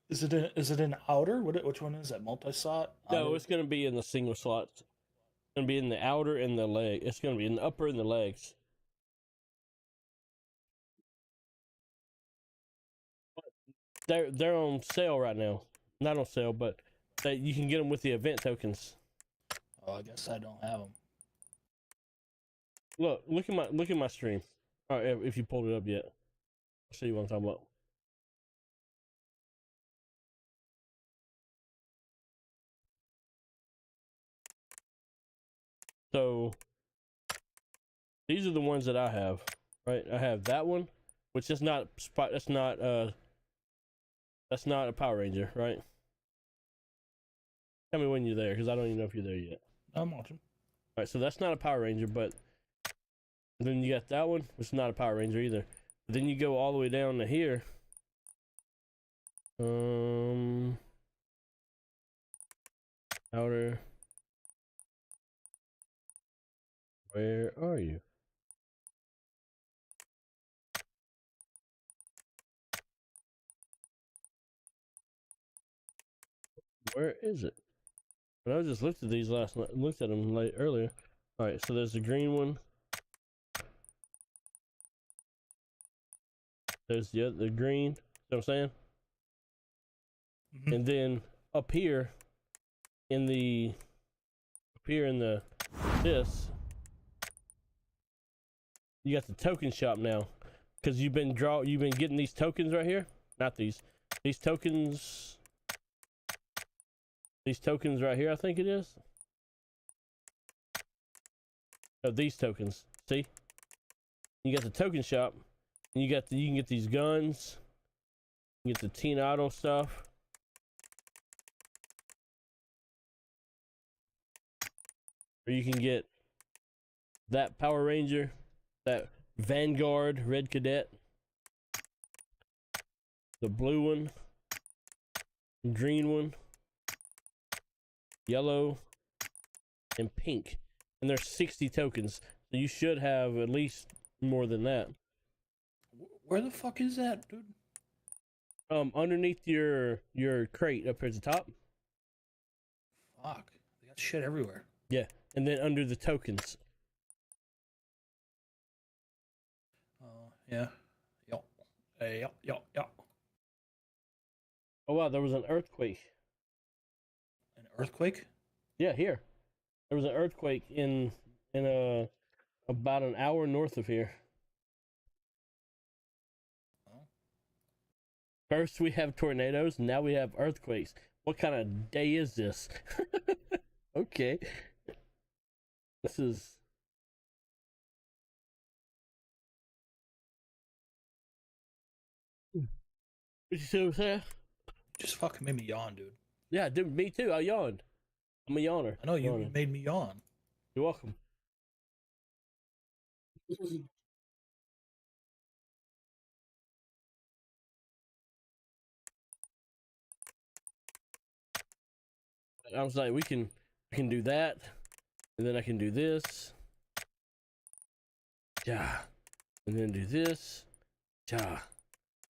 Is it in outer? Which one is that? Multi-slot? No, Outer? it's gonna be in the single slots. It's gonna be in the outer and the leg. It's gonna be in the upper and the legs. They're on sale right now. Not on sale, but you can get them with the event tokens. Oh, I guess I don't have them. Look at my stream. All right, if you pulled it up yet, I'll show you what I'm talking about. So these are the ones that I have. Right, I have that one, which is not spot. That's not a Power Ranger, right? Tell me when you're there, because I don't even know if you're there yet. I'm watching. All right, so that's not a Power Ranger, but then you got that one, which is not a Power Ranger either. But then you go all the way down to here. Outer. Where are you? Where is it? But I just looked at these last night. Looked at them earlier. All right, so there's the green one. There's the green. You know what I'm saying? And then up here in the this, you got the token shop now, because you've been getting these tokens right here. Not these tokens. These tokens right here, I think it is. Oh, these tokens. See? You got the token shop, and you can get these guns. You get the Teen Idol stuff. Or you can get that Power Ranger, that Vanguard Red Cadet, the blue one, green one, yellow, and pink. And there's 60 tokens. So you should have at least more than that. Where the fuck is that, dude? Underneath your crate up here at the top. Fuck. They got shit everywhere. Yeah, and then under the tokens. Yeah. Yo. Hey, yo. Oh wow, there was an earthquake. An earthquake? Yeah, here. There was an earthquake in about an hour north of here. Oh. First we have tornadoes, now we have earthquakes. What kind of day is this? Okay. This is... What you say, Sam? Just fucking made me yawn, dude. Yeah, dude, me too. I yawned. I'm a yawner. I know you made me yawn. You're welcome. I was like, I can do that, and then I can do this. Yeah. And then do this. Yeah.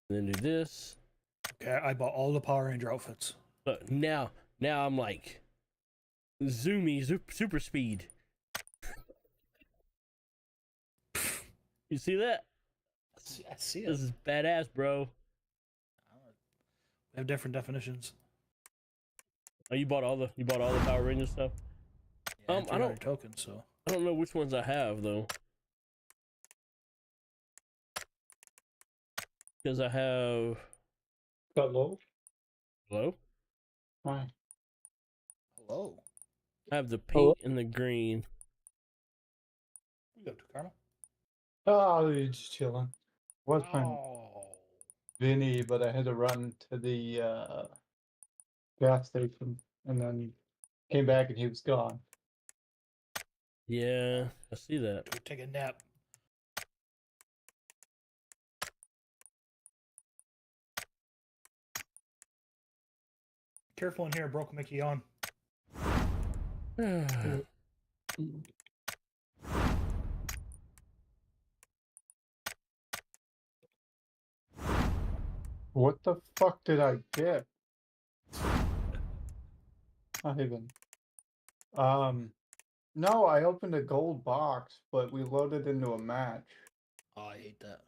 And then do this. Okay, I bought all the Power Ranger outfits. But now I'm like zoomy super speed. You see that? I see it. This is badass, bro. We have different definitions. Oh, you bought all the Power Ranger stuff? Yeah, I don't tokens, so I don't know which ones I have though. Because I have... Hello? Hello? Hi. hello. I have the pink and the green. You go to Carmel. Oh, you're just chilling. Was playing Oh. Vinny, but I had to run to the gas station and then came back and he was gone. Yeah, I see that. Go take a nap. Careful in here, broke make you yawn. What the fuck did I get? Ivan. No, I opened a gold box, but we loaded into a match, Oh, I hate that.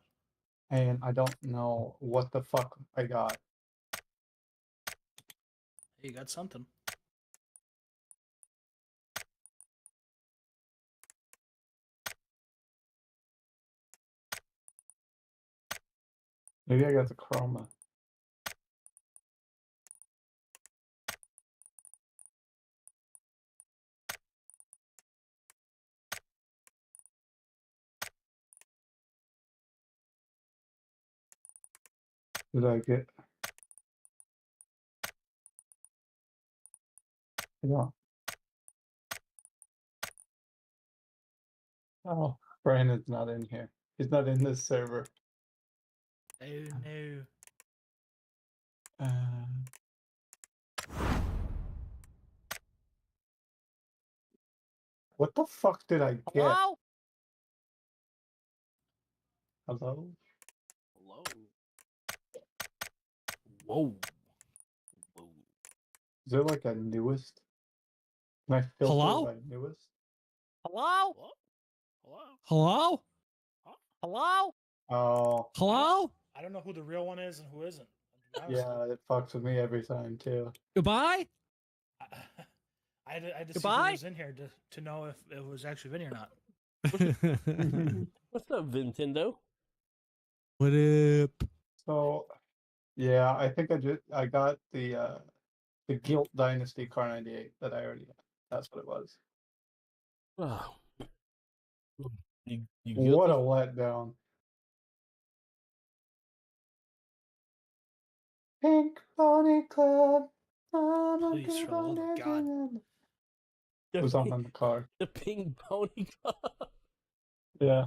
and I don't know what the fuck I got. Hey, you got something. Maybe I got the chroma. Did I get? Yeah. Oh, Brandon's not in here. He's not in this server. Oh no. What the fuck did I get? Hello? Hello? Hello. Whoa. Whoa. Is there like a newest? Can I filter Hello? by newest? Hello? Hello? Hello? Oh, Hello? I don't know who the real one is and who isn't. To be honest yeah, it fucks with me every time too. Goodbye? I had to see Goodbye? who was in here to know if it was actually Vinny or not. What's up, Nintendo? What up? So, yeah, I think I got the Guilt Dynasty Car 98 that I already had. That's what it was. Oh. You What a guilty? letdown. Pink Pony Club. I'm a Please, good for the love of one, God. it was on the car. The Pink Pony Club. Yeah.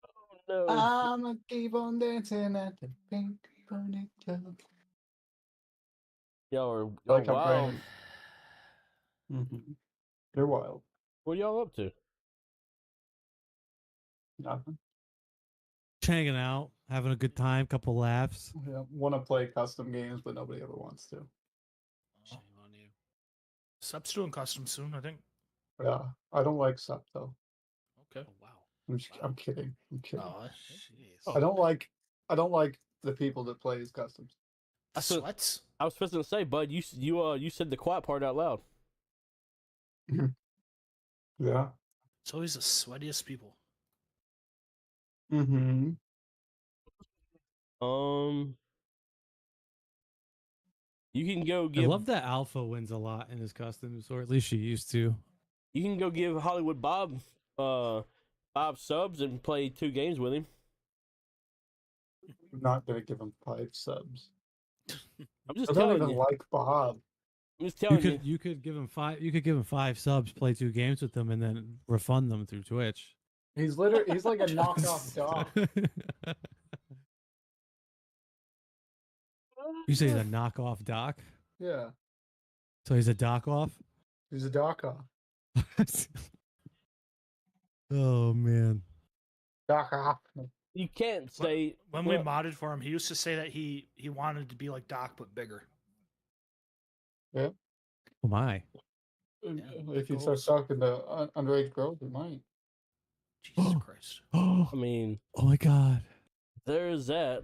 Oh no. I'ma keep on dancing at the Pink Pony Club. Y'all Like how wild. Brandon. They're wild. What y'all up to? Nothing. Hanging out, having a good time, couple laughs. Yeah, want to play custom games, but nobody ever wants to. Shame on you. Sub's doing custom soon, I think. Yeah, I don't like SUP though. Okay. Oh, wow. I'm kidding. I'm kidding. Oh, jeez. I don't like the people that play as customs. The said- sweats? I was supposed to say, bud, you said the quiet part out loud. Yeah. It's always the sweatiest people. Mm-hmm. You can go I give love that Alpha wins a lot in his customs, or at least she used to. you can go give Hollywood Bob 5 subs and play 2 games with him. I'm not gonna give him 5 subs. I'm just I don't telling even you. like Bob. I'm just telling you. You could give him 5. You could give him 5 subs, play 2 games with them, and then refund them through Twitch. He's like a knockoff dog. You say he's a knockoff doc, Yeah, so he's a doc off. he's a doc off. Oh man. Doc off. You can't say When we modded for him, he used to say that he wanted to be like Doc but bigger. Yeah. Oh my. If you start talking to underage girls, you might. Jesus Christ. Oh, I mean, oh my god. there's that.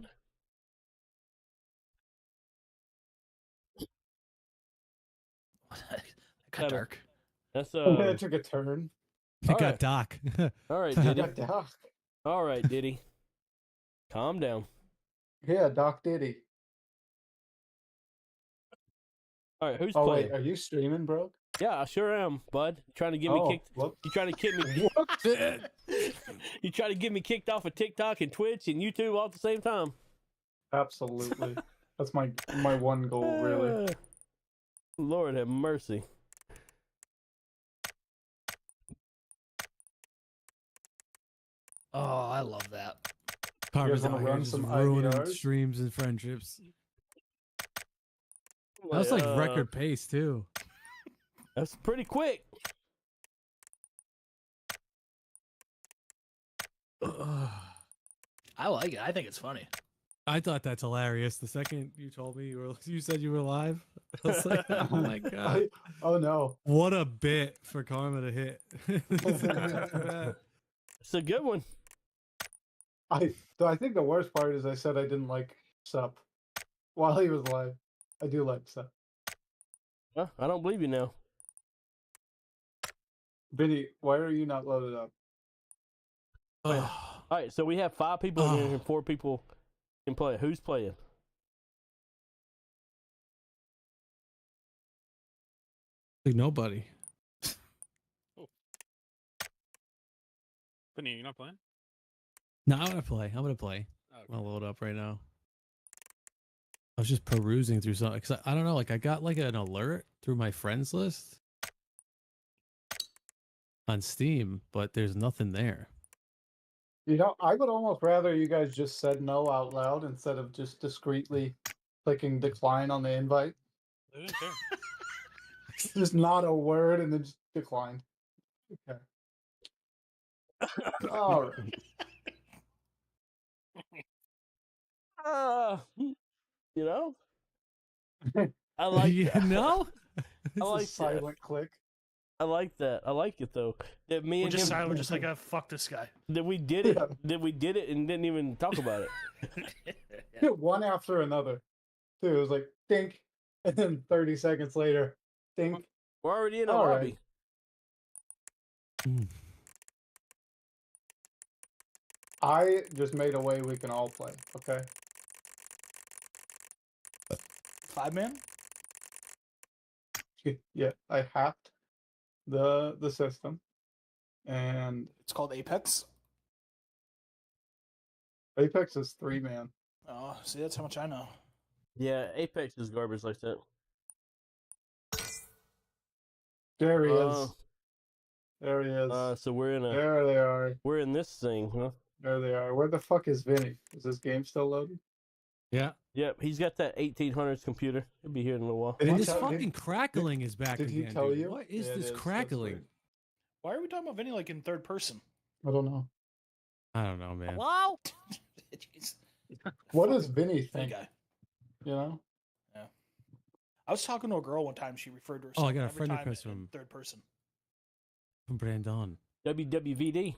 That got dark. That's That took a turn. It All got right. Doc. all right, I Diddy. got Doc. All right, Diddy. Calm down. Yeah, Doc Diddy. All right, who's Oh playing? wait, are you streaming, bro? Yeah, I sure am, bud. You trying to get me kicked? Whoop. You trying to get me? You trying to get me kicked off of TikTok and Twitch and YouTube all at the same time? Absolutely. That's my one goal, really. Lord have mercy. Oh, I love that. Karma's wanna out here run just some ruining IVRs? streams and friendships. That was like record pace too. That's pretty quick. I like it. I think it's funny. I thought that's hilarious. The second you told me you said you were live, I was like, oh my god, oh no. what a bit for Karma to hit. After that. It's a good one. I think the worst part is I said I didn't like Sup while he was live. I do like Sup. Well, I don't believe you now. Vinny, why are you not loaded up? All right, so we have 5 people in here and 4 people can play. Who's playing? Like nobody. Vinny, you're not playing? No, I'm gonna play. I'm gonna play. Oh, I'm gonna load up right now. I was just perusing through something because I don't know. Like I got like an alert through my friends list on Steam, but there's nothing there. You know, I would almost rather you guys just said no out loud instead of just discreetly clicking decline on the invite. they didn't care. Just not a word and then just decline. Okay. All right. You know, I like you that. know. I like that. Silent click. I like that. I like it though. That me We're and just him, silent. We're just like, oh, fuck this guy. that we did it. Yeah. That we did it and didn't even talk about it. One after another. Dude, it was like dink, and then 30 seconds later, dink. We're already in a All lobby. Mm. I just made a way we can all play. Okay. 5-man? Yeah, I hacked the system, and It's called Apex. Apex is 3-man. Oh, see, that's how much I know. Yeah, Apex is garbage like that. There he is. There he is. So we're in a There they are. we're in this thing, huh? There they are. Where the fuck is Vinny? Is this game still loading? Yeah. Yep, he's got that 1800s computer. He'll be here in a little while. Did And he this tell- fucking did- crackling is back Did again. he tell dude. you? What is Yeah, it this That's crackling? weird. Why are we talking about Vinny like in third person? I don't know. I don't know, man. Hello? Jeez. What does Fucking Vinny funny think? guy. You know? I was talking to a girl one time. She referred to Oh, I herself got a every friend time request in from- third person. From Brandon. WWVD.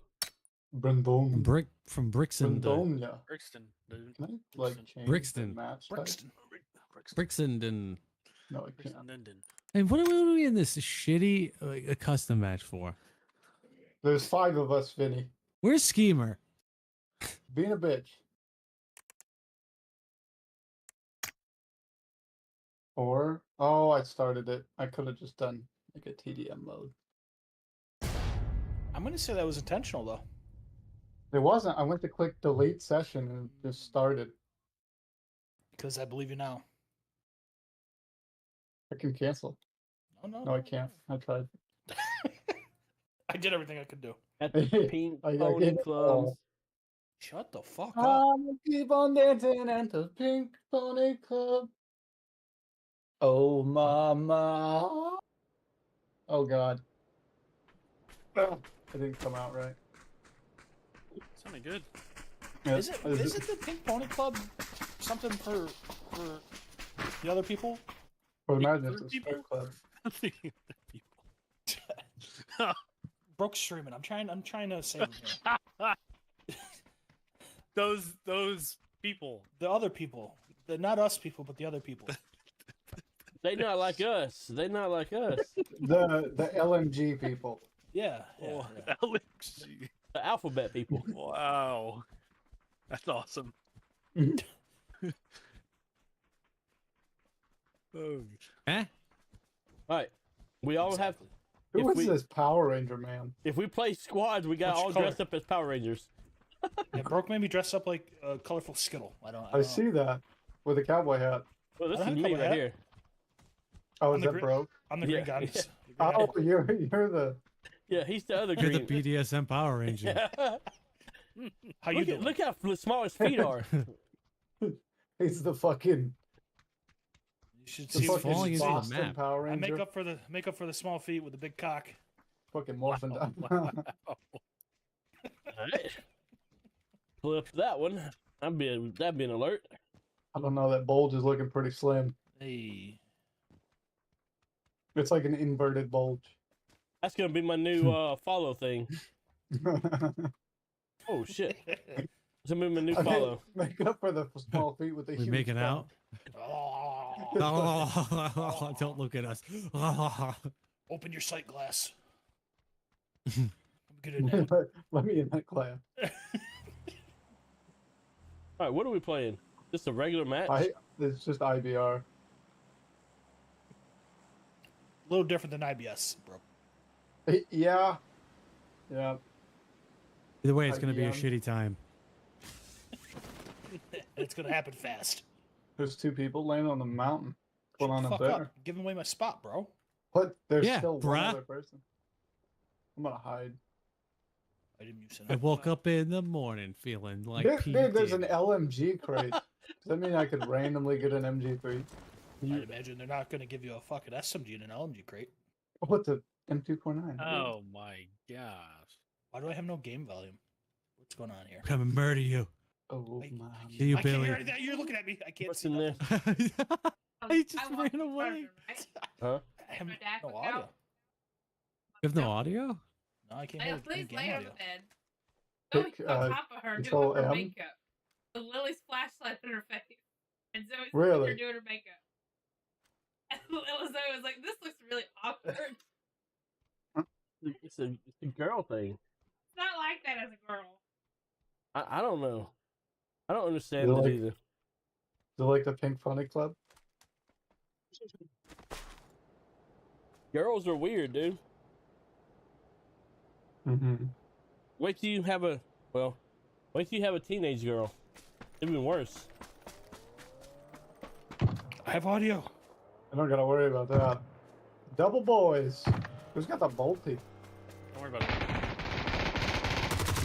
Brandon. From Brixton. Brandonia. Brixton, dude. Can I like Brixton. change Brixton. the match type? Brixton. Brixton and No, I can't. Brixton, Linden. hey, what are we in this shitty a custom match for? There's 5 of us, Vinny. Where's Schemer? Being a bitch. Or I started it. I could have just done like a TDM mode. I'm gonna say that was intentional though. It wasn't. I went to click delete session and it just started. Because I believe you now. I can cancel. No, No, I can't. I tried. I did everything I could do. At the Pink I Pony get it Club. all. Shut the fuck up. I'll keep on dancing at the Pink Pony Club. Oh, mama. Oh, God. It didn't come out right. Sounded good. Yeah, Isn't the Pink Pony Club something for the other people? I would imagine it's a people? strip club. I'm thinking of people. Broke streaming. I'm trying to save him here. Those people. The other people. The not us people, but the other people. They not like us. They not like us. The LMG people. Yeah. Oh, yeah. LXG. The alphabet people. Wow. That's awesome. Oh, Eh? All right. We all have. Exactly. Who If is we- this Power Ranger man? If we play squads, we got Which all color? dressed up as Power Rangers. Yeah, Broke made me dress up like a colorful Skittle. I don't I know. see that with a cowboy hat. Well, this I is have a me couple right hat. here. Oh, I'm is the that gre- broke? I'm the Yeah, green goddess. yeah. The green Oh, goddess. you're the. Yeah, he's the other You're the green. BDSM Power Ranger. How you doing? Look how small his feet are. He's the fucking. You should The see what fucking falling into the Boston map. Power I Ranger. make up for the small feet with the big cock. Fucking morphing down. All right. Flip that one. That'd be an alert. I don't know. That bulge is looking pretty slim. Hey. It's like an inverted bulge. That's gonna be my new follow thing. Oh shit! It's gonna be my new follow. Make up for the small feet with the We huge making butt. out? Oh, Oh, don't look at us. open your sight glass. I'm good at that. Let me in that class. All right, what are we playing? Just a regular match? It's just IBR. A little different than IBS, bro. Yeah. Yeah. Either way, it's gonna be a IBM. shitty time. It's gonna happen fast. There's two people laying on the mountain. What's going Shut on the up fuck there? up. Giving away my spot, bro. What? There's Yeah, still one bruh. other person. I'm gonna hide. I didn't use it. I woke up in the morning feeling like Dude, P. there's an Diddy. LMG crate. Does that mean I could randomly get an MG3? I'd imagine they're not gonna give you a fucking SMG and an LMG crate. What's a M249? Oh my gosh. Why do I have no game volume? What's going on here? Come and murder you. Oh I- my. See you, I can't Billy. hear anything. You're looking at me. I can't What's see in there? nothing. He just I ran walked in front of away. him, right? Huh? I have My dad no looked audio. out. You have no audio? No, I can't Leo, hear please any lay game on audio. the bed. Zoe's Pick, on top of her Control doing her M. makeup. The Lily's flashlight in her face. And Zoe's Really? really? doing her makeup. And Zoe was like, this looks really awkward. It's It's a girl thing. not like that as a girl. I don't know. I don't understand You it like- either. Do you like the Pink Funny Club? Girls are weird, dude. Mm-hmm. Wait till you have a teenage girl. Even worse. I have audio. I don't gotta worry about that. Double boys. Who's got the bolty? Don't worry about it.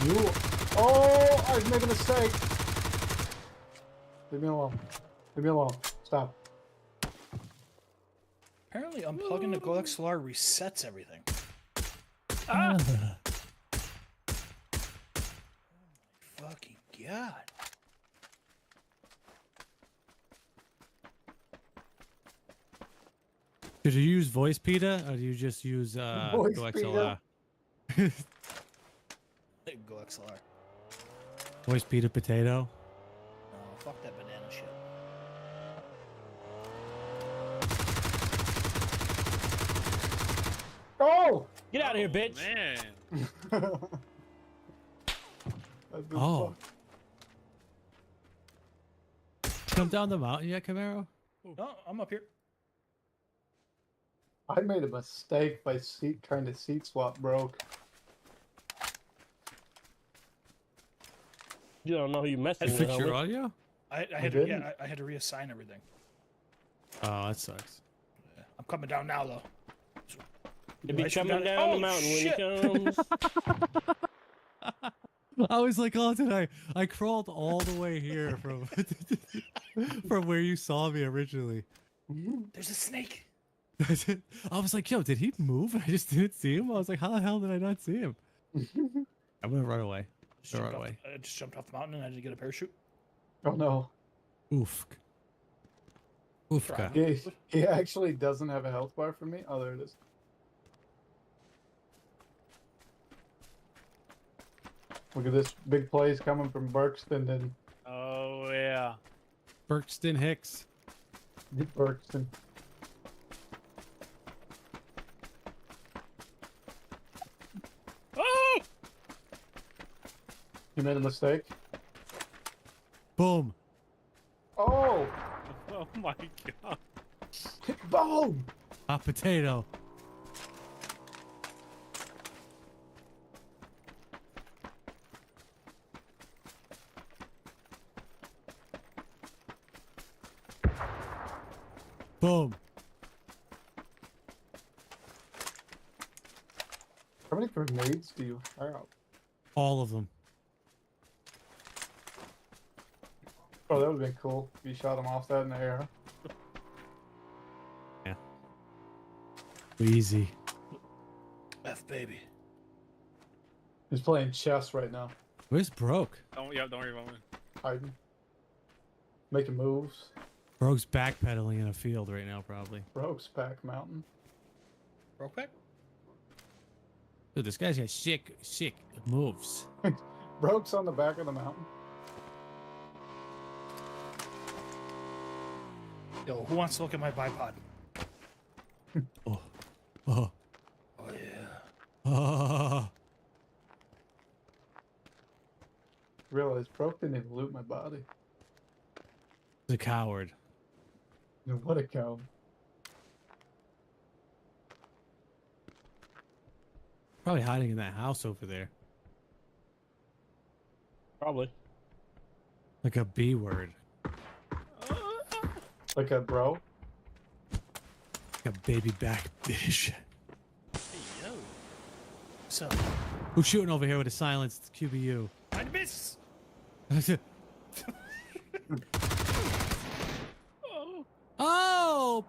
You. Oh, I made a mistake. Leave me alone. Leave me alone. Stop. Apparently, unplugging the GoXLR resets everything. Ah! Fucking god. Did you use voice PETA or do you just use Voice GoXLR? GoXLR. Voice PETA potato? No, fuck that banana shit. Oh! Get out of here, bitch. Man. I've been Oh. fucked. Come down the mountain yet, Camaro? No, I'm up here. I made a mistake by trying to seat swap broke. You don't know who you messing You with. fix your homie. audio? I You had to, didn't? yeah, I had to reassign everything. Oh, that sucks. Yeah. I'm coming down now though. You'll be I should coming got- down oh, the mountain shit. when he comes. I was like, oh, did I crawled all the way here from from where you saw me originally. There's a snake. I was like, yo, did he move? I just didn't see him. I was like, how the hell did I not see him? I'm gonna run away. Just Throw jumped it off- away. I just jumped off the mountain and I had to get a parachute. Oh no. Oof. Oofka. He actually doesn't have a health bar for me. Oh, there it is. Look at this big plays coming from Berkston and Oh yeah. Berkston Hicks. Berkston. Oh! You made a mistake. Boom. Oh! Oh my god. Boom! Hot potato. Boom. How many grenades do you have? All of them. Oh, that would have been cool if you shot him off that in the air. Easy. F baby. He's playing chess right now. Where's Broke? Don't worry about me. Hiding. Making moves. Broke's backpedaling in a field right now, probably. Broke's back mountain. Brokeback? Dude, this guy's got sick moves. Broke's on the back of the mountain. Yo, who wants to look at my bipod? Oh. Oh. Oh yeah. Oh. Realize Broke didn't even loot my body. He's a coward. What a cow. Probably hiding in that house over there. Probably. Like a B word. Like a bro. Like a baby back bitch. Hey, yo. So, Who's shooting over here with a silenced QBU? I miss. Oh!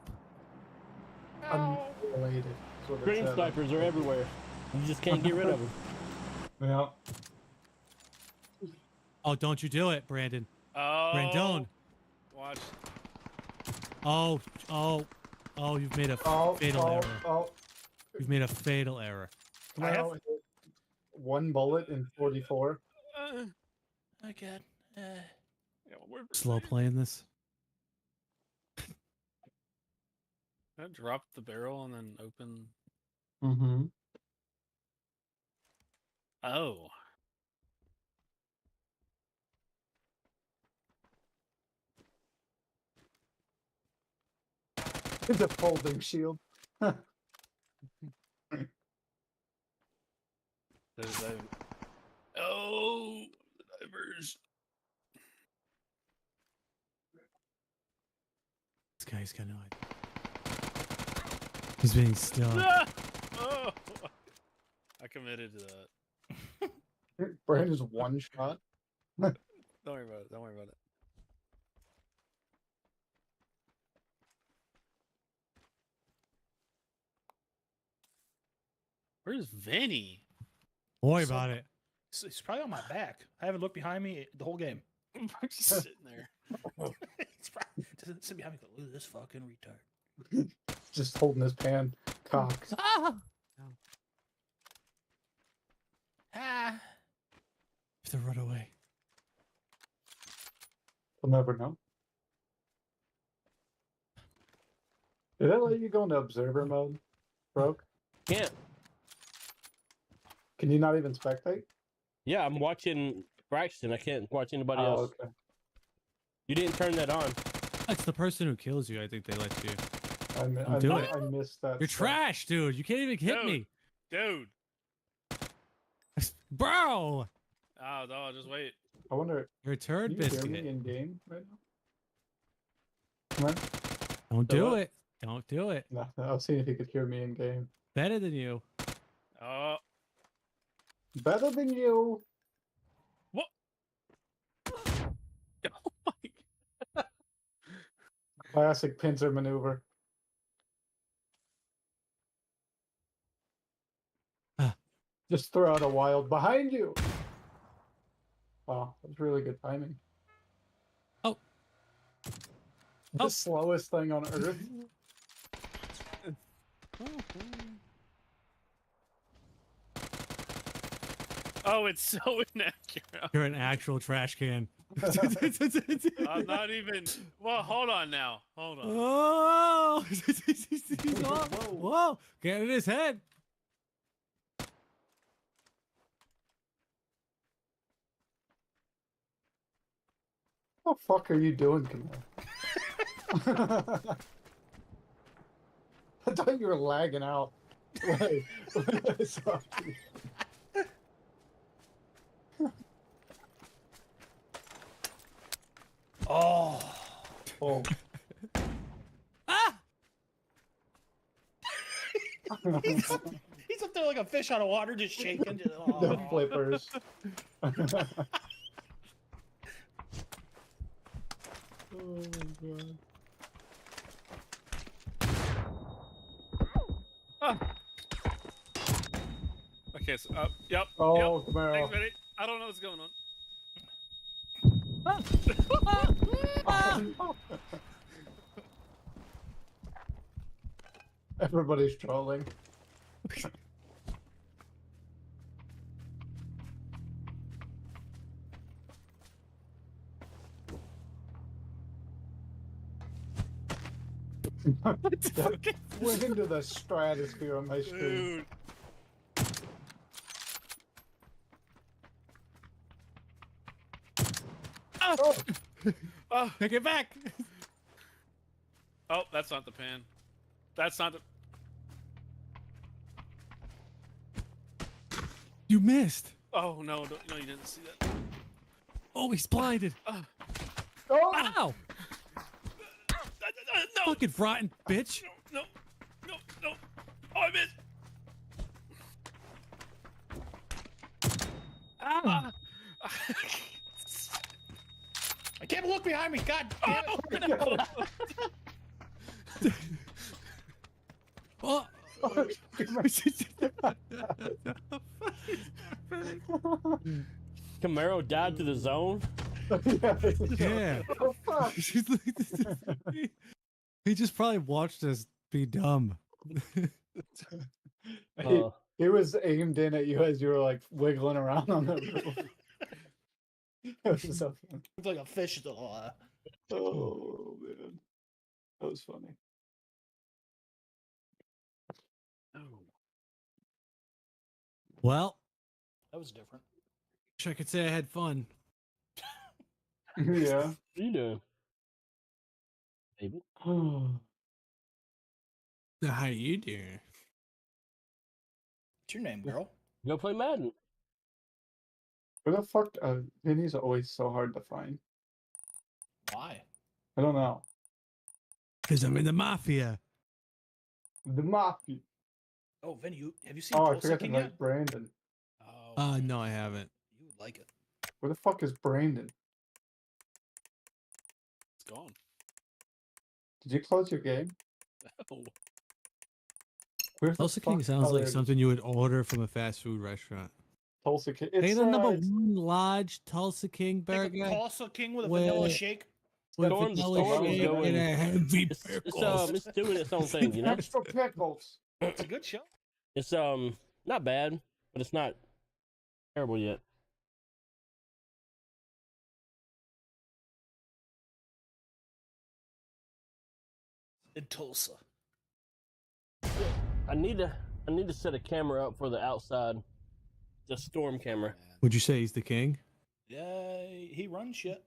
Unrelated. is what it Green said. snipers are everywhere. You just can't get rid of them. Yeah. Oh, don't you do it, Brandon. Oh. Brandon. Watch. Oh, you've made a fatal error. You've made a fatal error. Come I have- out, hit 1 bullet in 44. Uh, Oh god. yeah, we're Slow playing this. I dropped the barrel and then open. Mm-hmm. Oh. It's a folding shield. There's a. Oh, the divers. This guy's kind of like... He's being stuck. Ah! Oh, I committed to that. Brandon's one shot. Don't worry about it. Don't worry about it. Where's Vinny? Don't worry about it. He's probably on my back. I haven't looked behind me the whole game. I'm just sitting there. He's probably just sit behind me. Look at this fucking retard. Just holding his pan cocked. Ah! Ah. Have to run away. We'll never know. Did that let you go into observer mode, Broke? Can't. Can you not even spectate? Yeah, I'm watching Braxton. I can't watch anybody else. okay. You didn't turn that on. It's the person who kills you. I think they let you. I missed that. You're step. trash, dude. You can't even hit Dude. me. Dude. Bro! Oh, no, just wait. I wonder, You're a turd can you hear me biscuit. in game right now? Come on. Don't do Hello? it. Don't do it. No, I'll see if you could hear me in game. Better than you. Oh, Better than you. oh my. Classic pincer maneuver. Ah. Just throw out a wild behind you. Wow, that was really good timing. Oh. The Oh. slowest thing on earth. Oh, it's so inaccurate. You're an actual trash can. I'm not even. Well, hold on now. Hold on. Oh! Whoa! Get in his head. What the fuck are you doing, Camille? I thought you were lagging out. Wait, sorry. Oh. Oh. Ah! He's up there like a fish out of water, just shaking. Just, The oh. flippers. Oh, God. Ah. Okay, so, yep. Oh, Yep. Camaro. Thanks, Vinny. I don't know what's going on. Ah! Everybody's trolling. That went into the stratosphere on my screen. Dude. Oh, Oh, Take it back. oh, that's not the pan. That's not the. You missed. Oh no, no, you didn't see that. Oh, he's blinded. Oh, oh, Ow! no, Fucking rotten bitch. no, no, no. Oh, I missed. Ah. I can't look behind me. God damn it. Oh, no. Oh. Camaro died to the zone. Yeah. Oh, fuck. He just probably watched us be dumb. He, he was aimed in at you as you were like wiggling around on the roof. It was so funny. It's like a fish. Oh man, that was funny. Well, That was different. wish I could say I had fun. Yeah. What are you doing, baby? How you doing? What's your name, girl? Go play Madden. Where the fuck? Vinny's always so hard to find. Why? I don't know. Because I'm in the mafia. The mafia. Oh, Vinny, have you seen Oh, I Tulsa forgot to King write yet? Brandon. Oh, No, I haven't. you would like it. Where the fuck is Brandon? It's gone. Did you close your game? Oh, Where's the Tulsa King fuck- sounds oh, like there it is. something you would order from a fast food restaurant. Tulsa King. Hey, It's the number it's- one large Tulsa King Like a burger Tulsa King with a Where- vanilla shake. with Storm- vanilla Storm is shake going- and a heavy It's pickles. it's doing its own thing, you know. extra pickles. It's a good show. It's not bad, but it's not terrible yet. In Tulsa. I need to set a camera up for the outside, the storm camera. Would you say he's the king? Yeah, he runs shit.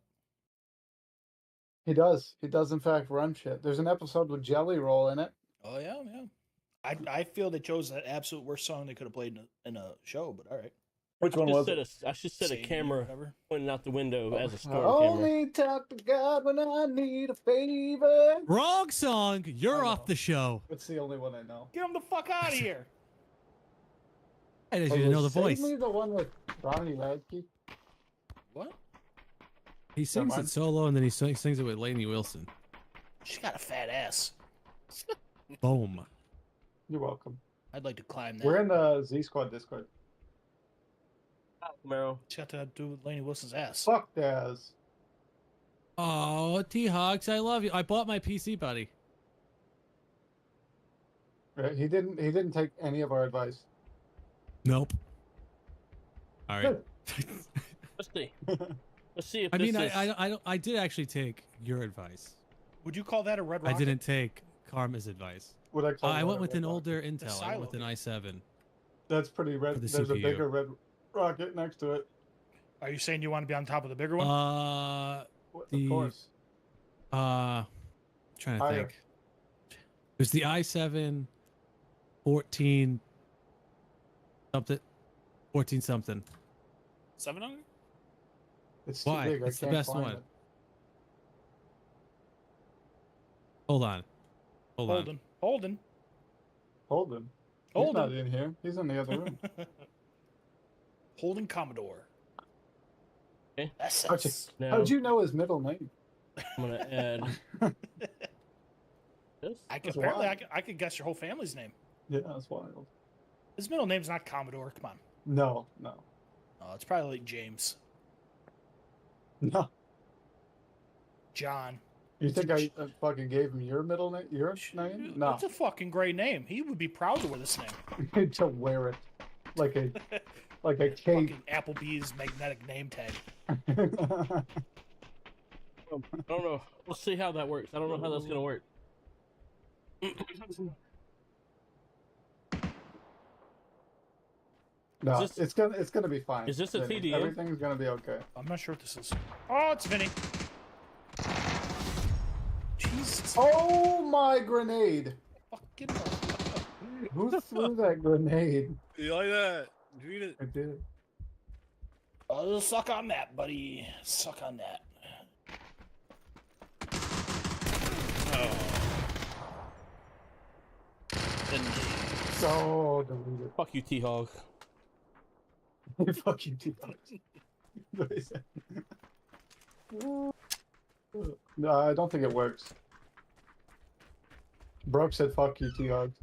He does. He does in fact run shit. There's an episode with Jelly Roll in it. Oh yeah, yeah. I feel they chose the absolute worst song they could have played in a show, but all right. Which one was it? I should set a Save me or camera whatever. pointing out the window as a I storm camera. only talk to God when I need a favor. Wrong song. You're I off know. the show. It's the only one I know. Get him the fuck out of here. I didn't even know the Save voice. Me the one with Ronnie Radke. What? He sings mind. it solo and then he sings it with Lainey Wilson. She's got a fat ass. Boom. You're welcome. I'd like to climb that. We're in the Z Squad Discord. Camaro. It's got to do with Laney Wilson's ass. Fuck Daz. Oh, T-Hogs, I love you. I bought my PC, buddy. Right? He didn't take any of our advice. Nope. All right. Good. Let's see. Let's see if I this mean, is. I did actually take your advice. Would you call that a red I rocket? didn't take Karma's advice. What I call I that went a with red an rocket. older Intel. I went with an silo. i7. That's pretty red. for the There's a CPU. bigger red rocket next to it. Are you saying you want to be on top of the bigger one? Of The- course. Trying to Higher. think. There's the i7 14 something. 14 something. 700? It's too Why? big. I It's the can't best climb one. it. Hold on. Hold on. Holden. Holden. Holden. He's not Holden. in here. He's in the other room. Holden Commodore. Okay. How'd you, SS. Now how'd you know his middle name? I'm gonna add this. That's Apparently, wild. I could guess your whole family's name. Yeah, that's wild. His middle name's not Commodore. Come on. No, no, Oh, it's probably like James. no. John. You think I fucking gave him your middle name? Your name? No. That's a fucking great name. He would be proud to wear this name. To wear it like a cape. Fucking Applebee's magnetic name tag. I don't know. We'll see how that works. I don't know how that's gonna work. No, Is it's gonna be fine. is this a Vinny. TDM? Everything's gonna be okay. I'm not sure what this is. Oh, it's Vinny. Jesus. Oh my grenade! Fucking Who threw that grenade? You like that? Read it. I did. Oh, suck on that, buddy. Suck on that. Oh. So deleted. Fuck you, T-Hog. Fuck you, T-Hawks. What is that? No, I don't think it works. Broke said fuck you, T-Hawks.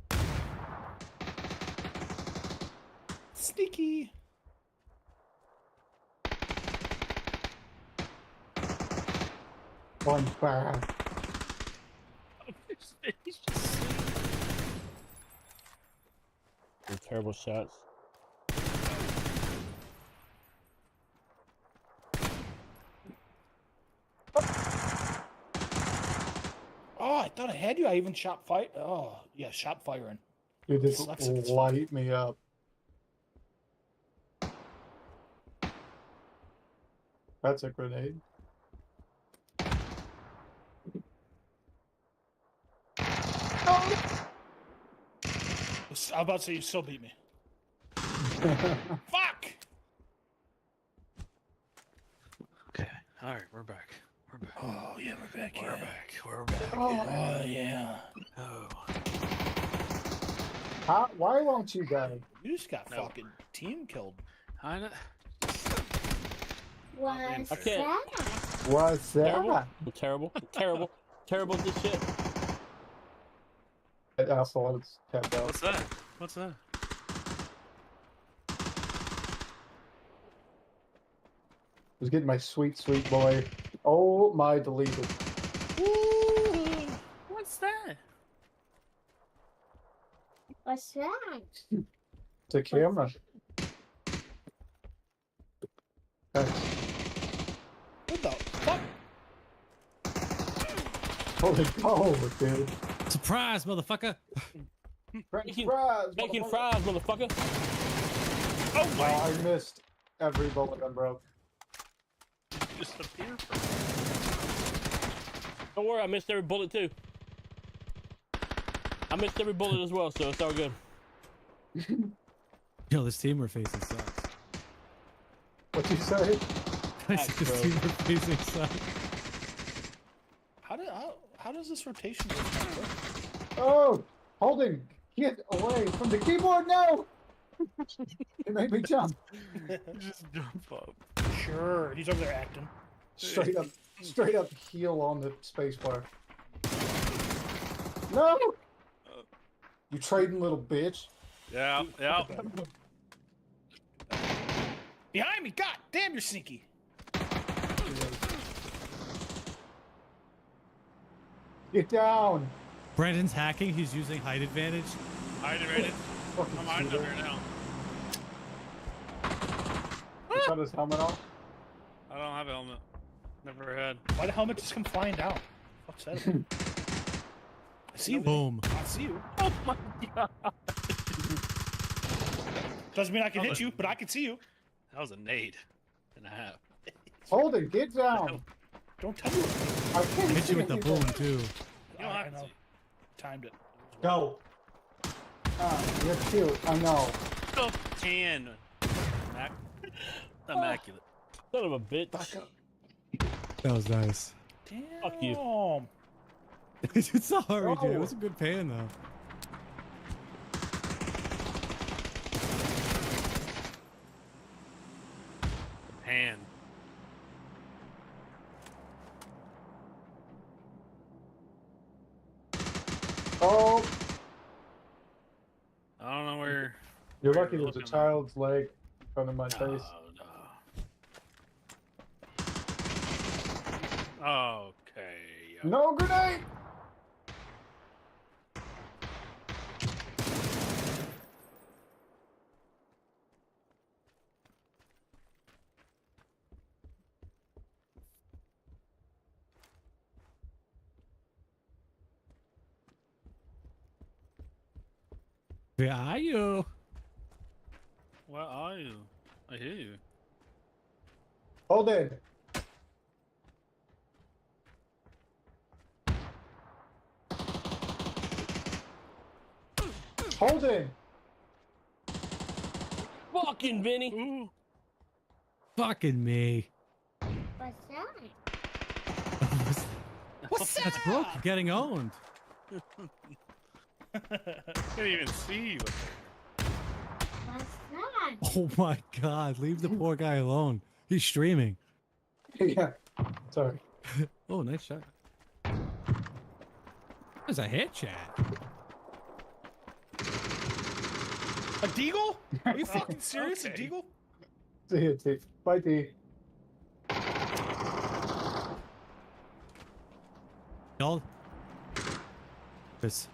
Sneaky. One fire. They're terrible shots. Oh, I thought I had you. I even shot fight. Oh, yeah, shot firing. You just Sucks if it's light me up. That's a grenade. I'm about to say you still beat me. Fuck! Okay. All right, we're back. We're back. Oh, yeah, we're back We're here. back. We're back. Oh, yeah. Oh. Why won't you die? You just got No. fucking team killed. I know. What's I can't. that? What's that? Terrible. I'm terrible. I'm terrible. Terrible at this shit. That asshole is tapped out. What's that? What's that? I was getting my sweet, sweet boy. Oh my deleted. What's that? What's that? It's a camera. Okay. What the fuck? Holy cow, dude. Surprise, motherfucker! French Making- fries, Making motherfucker. fries, motherfucker. Oh, my. Oh, I missed every bullet gun, bro. Just appear. Don't worry, I missed every bullet too. I missed every bullet as well, so it's all good. Yo, this team we're facing sucks. What you say? Facts, This bro. team we're facing sucks. How does this rotation work? Oh, holding. Get away from the keyboard now. It made me jump. Just jump up. Sure, he's over there acting. Straight up heel on the spacebar. No! You trading, little bitch. Yeah, yeah. Behind me! God damn, you're sneaky. Get down. Brandon's hacking. He's using height advantage. I rated. Fucking I'm hiding cheater. up here now. He cut his helmet off. I don't have a helmet. Never had. Why the helmet just come flying down? What's that about? I see you. Boom. I see you. Oh my god. Doesn't mean I can Hold hit on. you, but I can see you. That was a nade and a half. Holding, get down. Don't tell me. I can't Hit see you with the anything. boom too. You don't I have know. to. Timed it. Go. You're cute. I know. Still 10. Immaculate. Son of a bitch. Back up. That was nice. Damn. Fuck you. It's sorry, dude. It Oh. was a good pan though. Hand. Oh, I don't know where. you're Where lucky you're there's a looking. child's leg in front of my No, face. no. Okay, go. No grenade! Where are you? Where are you? I hear you. Hold it. Hold it. Fucking Vinny. Ooh. Fucking me. What's that? What's that? That's Brooke getting owned. Can't even see what What's that? Oh my god, leave the poor guy alone. He's streaming. Yeah. Sorry. Oh, nice shot. There's a hit chat. A deagle? Are you fucking serious? Okay. A deagle? See you, T. Bye, T. Y'all. This.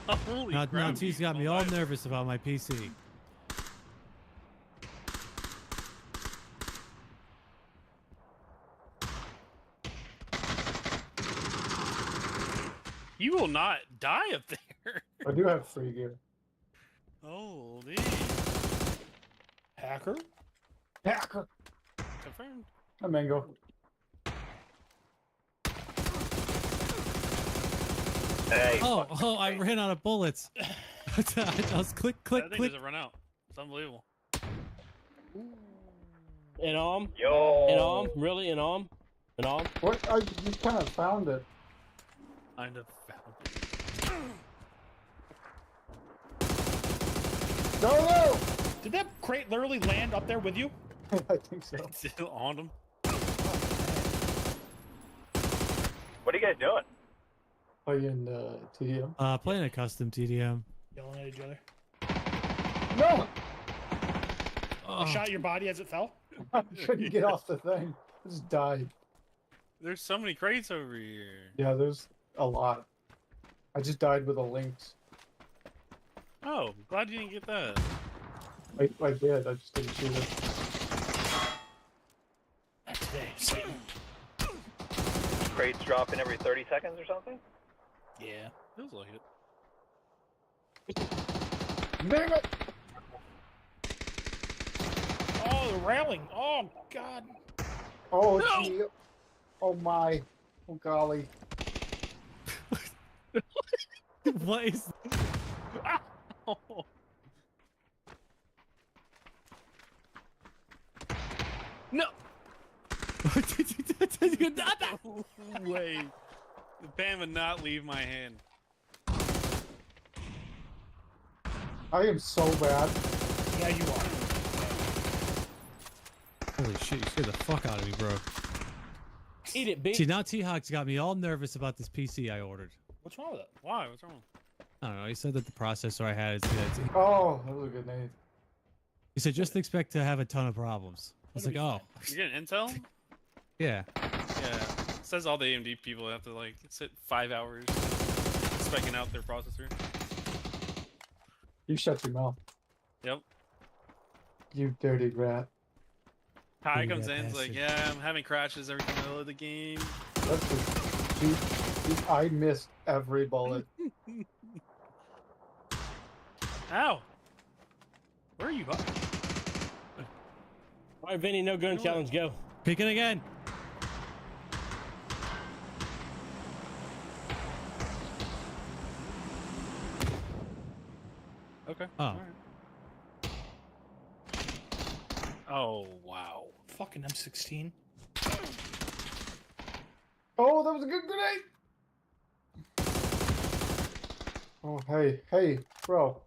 Holy Now crap. T's got me all nervous about my PC. You will not die up there. I do have free gear. Holy. Hacker? Hacker. Confirmed. A mango. Hey, Oh, I ran out of bullets. I was click, click, That thing click. doesn't run out. It's unbelievable. An arm? yo. An arm? Really? An arm? An arm? What? You kind of found it. Kind of found it. No! Did that crate literally land up there with you? I think so. Still on him. What are you guys doing? Playing TDM. Playing a custom TDM. Yelling at each other. No! I shot your body as it fell? I couldn't get off the thing. I just died. There's so many crates over here. Yeah, there's a lot. I just died with a lynx. Oh, glad you didn't get that. I did. I just didn't shoot it. Not today, Satan. Crates dropping every 30 seconds or something? Yeah. Feels like it. Damn it! Oh, the railing. Oh, God. Oh, No! gee. Oh my. Oh golly. What is? Oh. No! No way. The pan would not leave my hand. I am so bad. Yeah, you are. Holy shit! You scared the fuck out of me, bro. Eat it, B. See, now T-Hawk's got me all nervous about this PC I ordered. What's wrong with it? Why? What's wrong? I don't know. He said that the processor I had is. Oh, that was a good name. He said just expect to have a ton of problems. I was like, That'll oh, You're getting Intel? yeah. Yeah. It says all the AMD people have to like sit 5 hours specking out their processor. You shut your mouth. Yep. You dirty rat. Ty Ooh, comes that in, he's like, bastard. yeah, I'm having crashes every time I load the game. That's just, dude, I missed every bullet. Ow! Where are you? All right, Vinny, no gun challenge, go. Peeking again. Okay. Oh. Alright. Oh, wow. Fucking M16. Oh, that was a good grenade! Oh, hey, bro.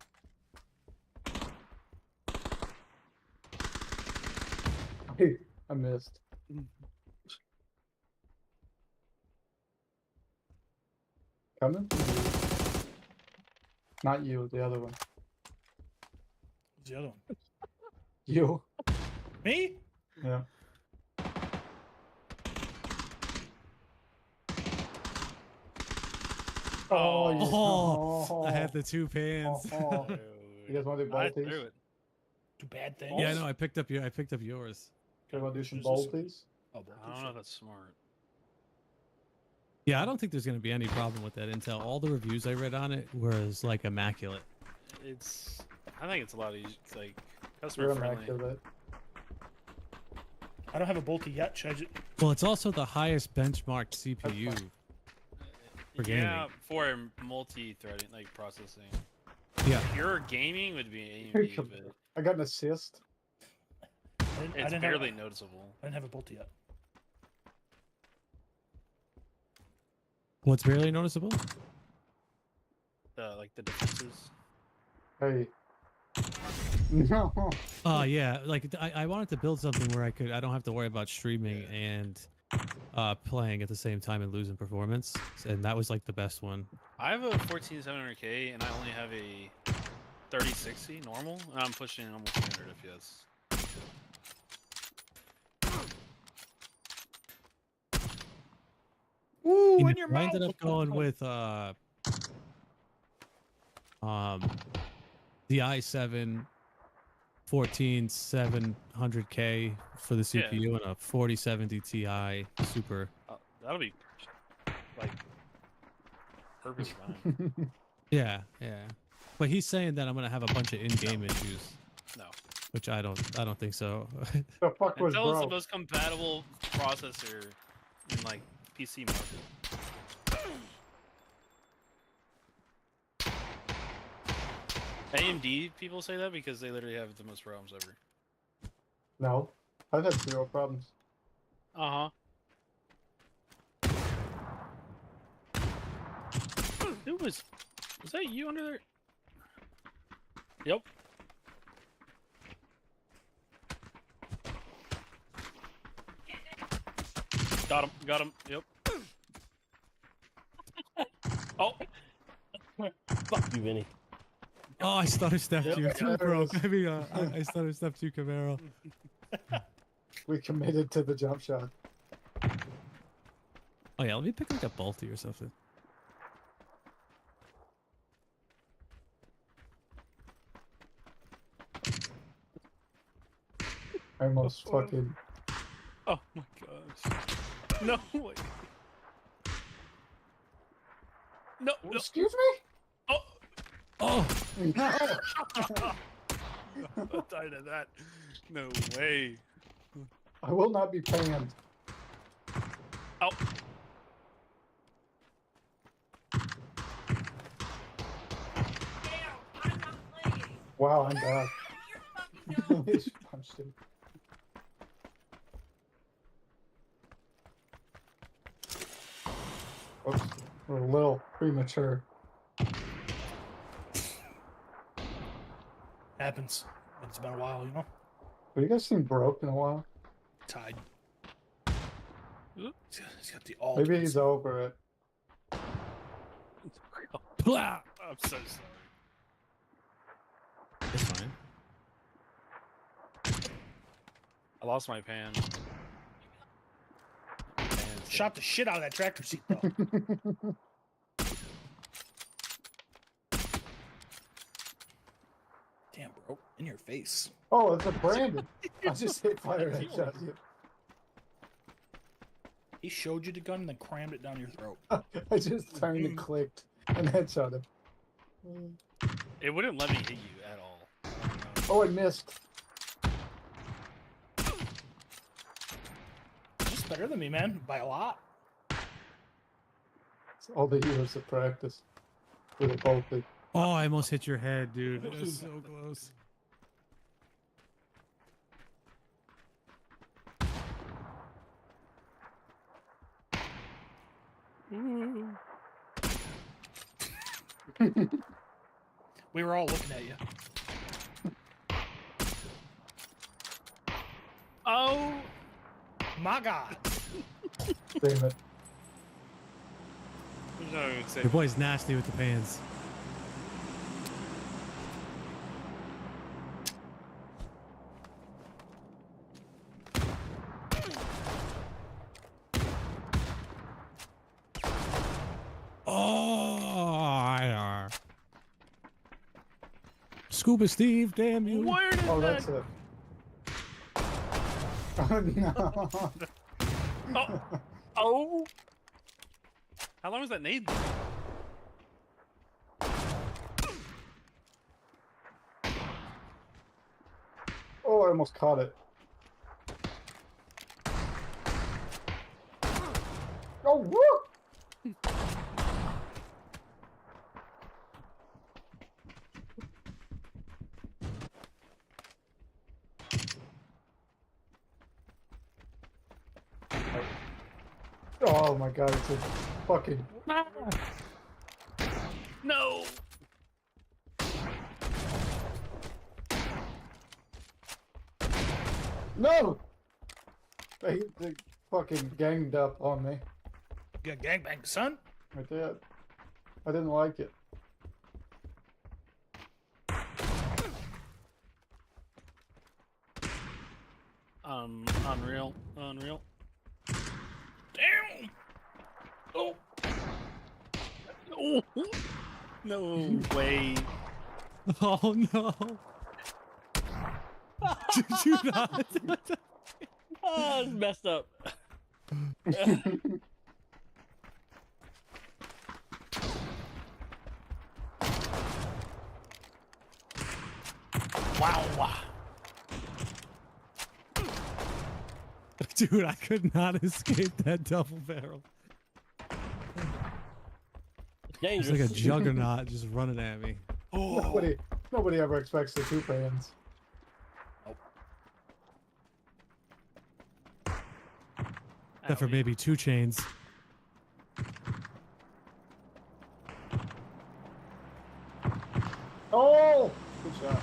Hey, I missed. Coming? Not you, the other one. Who's the other one? You. Me? Yeah. Oh, you, Oh, I had the two pans. Oh. You guys want to do I bolties? threw it. Do bad things. Yeah, no, I picked up yours. You want to do some Who's this? bolties? Oh, I don't know if that's smart. Yeah, I don't think there's going to be any problem with that intel. All the reviews I read on it was like immaculate. I think it's a lot easier. It's like You're customer friendly. immaculate. I don't have a bolty yet. Should I just... Well, it's also the highest benchmarked CPU. For Yeah, gaming. for multi-threading, like processing. Yeah. Pure gaming would be AMD, but I got an assist. it's barely noticeable. I didn't have a bolty yet. What's barely noticeable? Like the differences. Hey. No. Yeah, like I wanted to build something where I don't have to worry about streaming and playing at the same time and losing performance, and that was like the best one. I have a 14700K and I only have a 3060 normal, and I'm pushing almost 300 FPS. Ooh, You in know, your I mouth. ended up going with the i7 14700K for the CPU and a 4070 Ti Super. That'll be like perfect fine. Yeah. But he's saying that I'm gonna have a bunch of in-game issues, No. which I don't think so. The fuck was Intel is the broke? most compatible processor in like PC market. AMD people say that because they literally have the most problems ever. No. I've had 0 problems. Uh-huh. Who was that you under there? Yep. Got him, yep. Oh, Fuck you, Vinny. Oh, I stutter stepped you Yep, too, there bro. it is. I mean, I stutter stepped you, Camaro. We committed to the jump shot. Oh yeah, let me pick like a bolty or something. I almost fucking. oh my gosh. No way. No, no. Excuse me? Oh, Oh, No. I'm tired of that. No way. I will not be panned. Oh. Damn, I'm not playing. Wow, I'm back. You're fucking I just punched him. Oops, we're a little premature. Happens. It's been a while, you know. Have you guys seen Broke in a while? Tied. Oop. He's got the all. Maybe he's over it. blah. I'm so sorry. It's fine. I lost my pan. Shot the shit out of that tractor seat, though. Damn, bro. In your face. Oh, it's a Brandon. I just hit fire and shot you. He showed you the gun and then crammed it down your throat. I just turned and clicked and headshot him. It wouldn't let me hit you at all. Oh, I missed. Just better than me, man. By a lot. It's all the years of practice with a bolty. Oh, I almost hit your head, dude. It was so close. We were all looking at you. Oh, My God. Damn it. there's no even say. Your boy's nasty with the pans. Scuba Steve, damn you. Where did Oh, that? that's it. Oh no. Oh. Oh. How long was that nade? Oh, I almost caught it. Oh, woo! Oh my god, it's a fucking... No. No! They fucking ganged up on me. You got gangbang, son. I did. I didn't like it. Unreal. Unreal. Damn. Oh. Oh. No way. Oh no. Did you not? Oh, it's messed up. Wow. Dude, I could not escape that double barrel. It's Dangerous. like a juggernaut just running at me. Oh. Nobody ever expects the two fans. Except for maybe 2 chains. Oh! Good shot.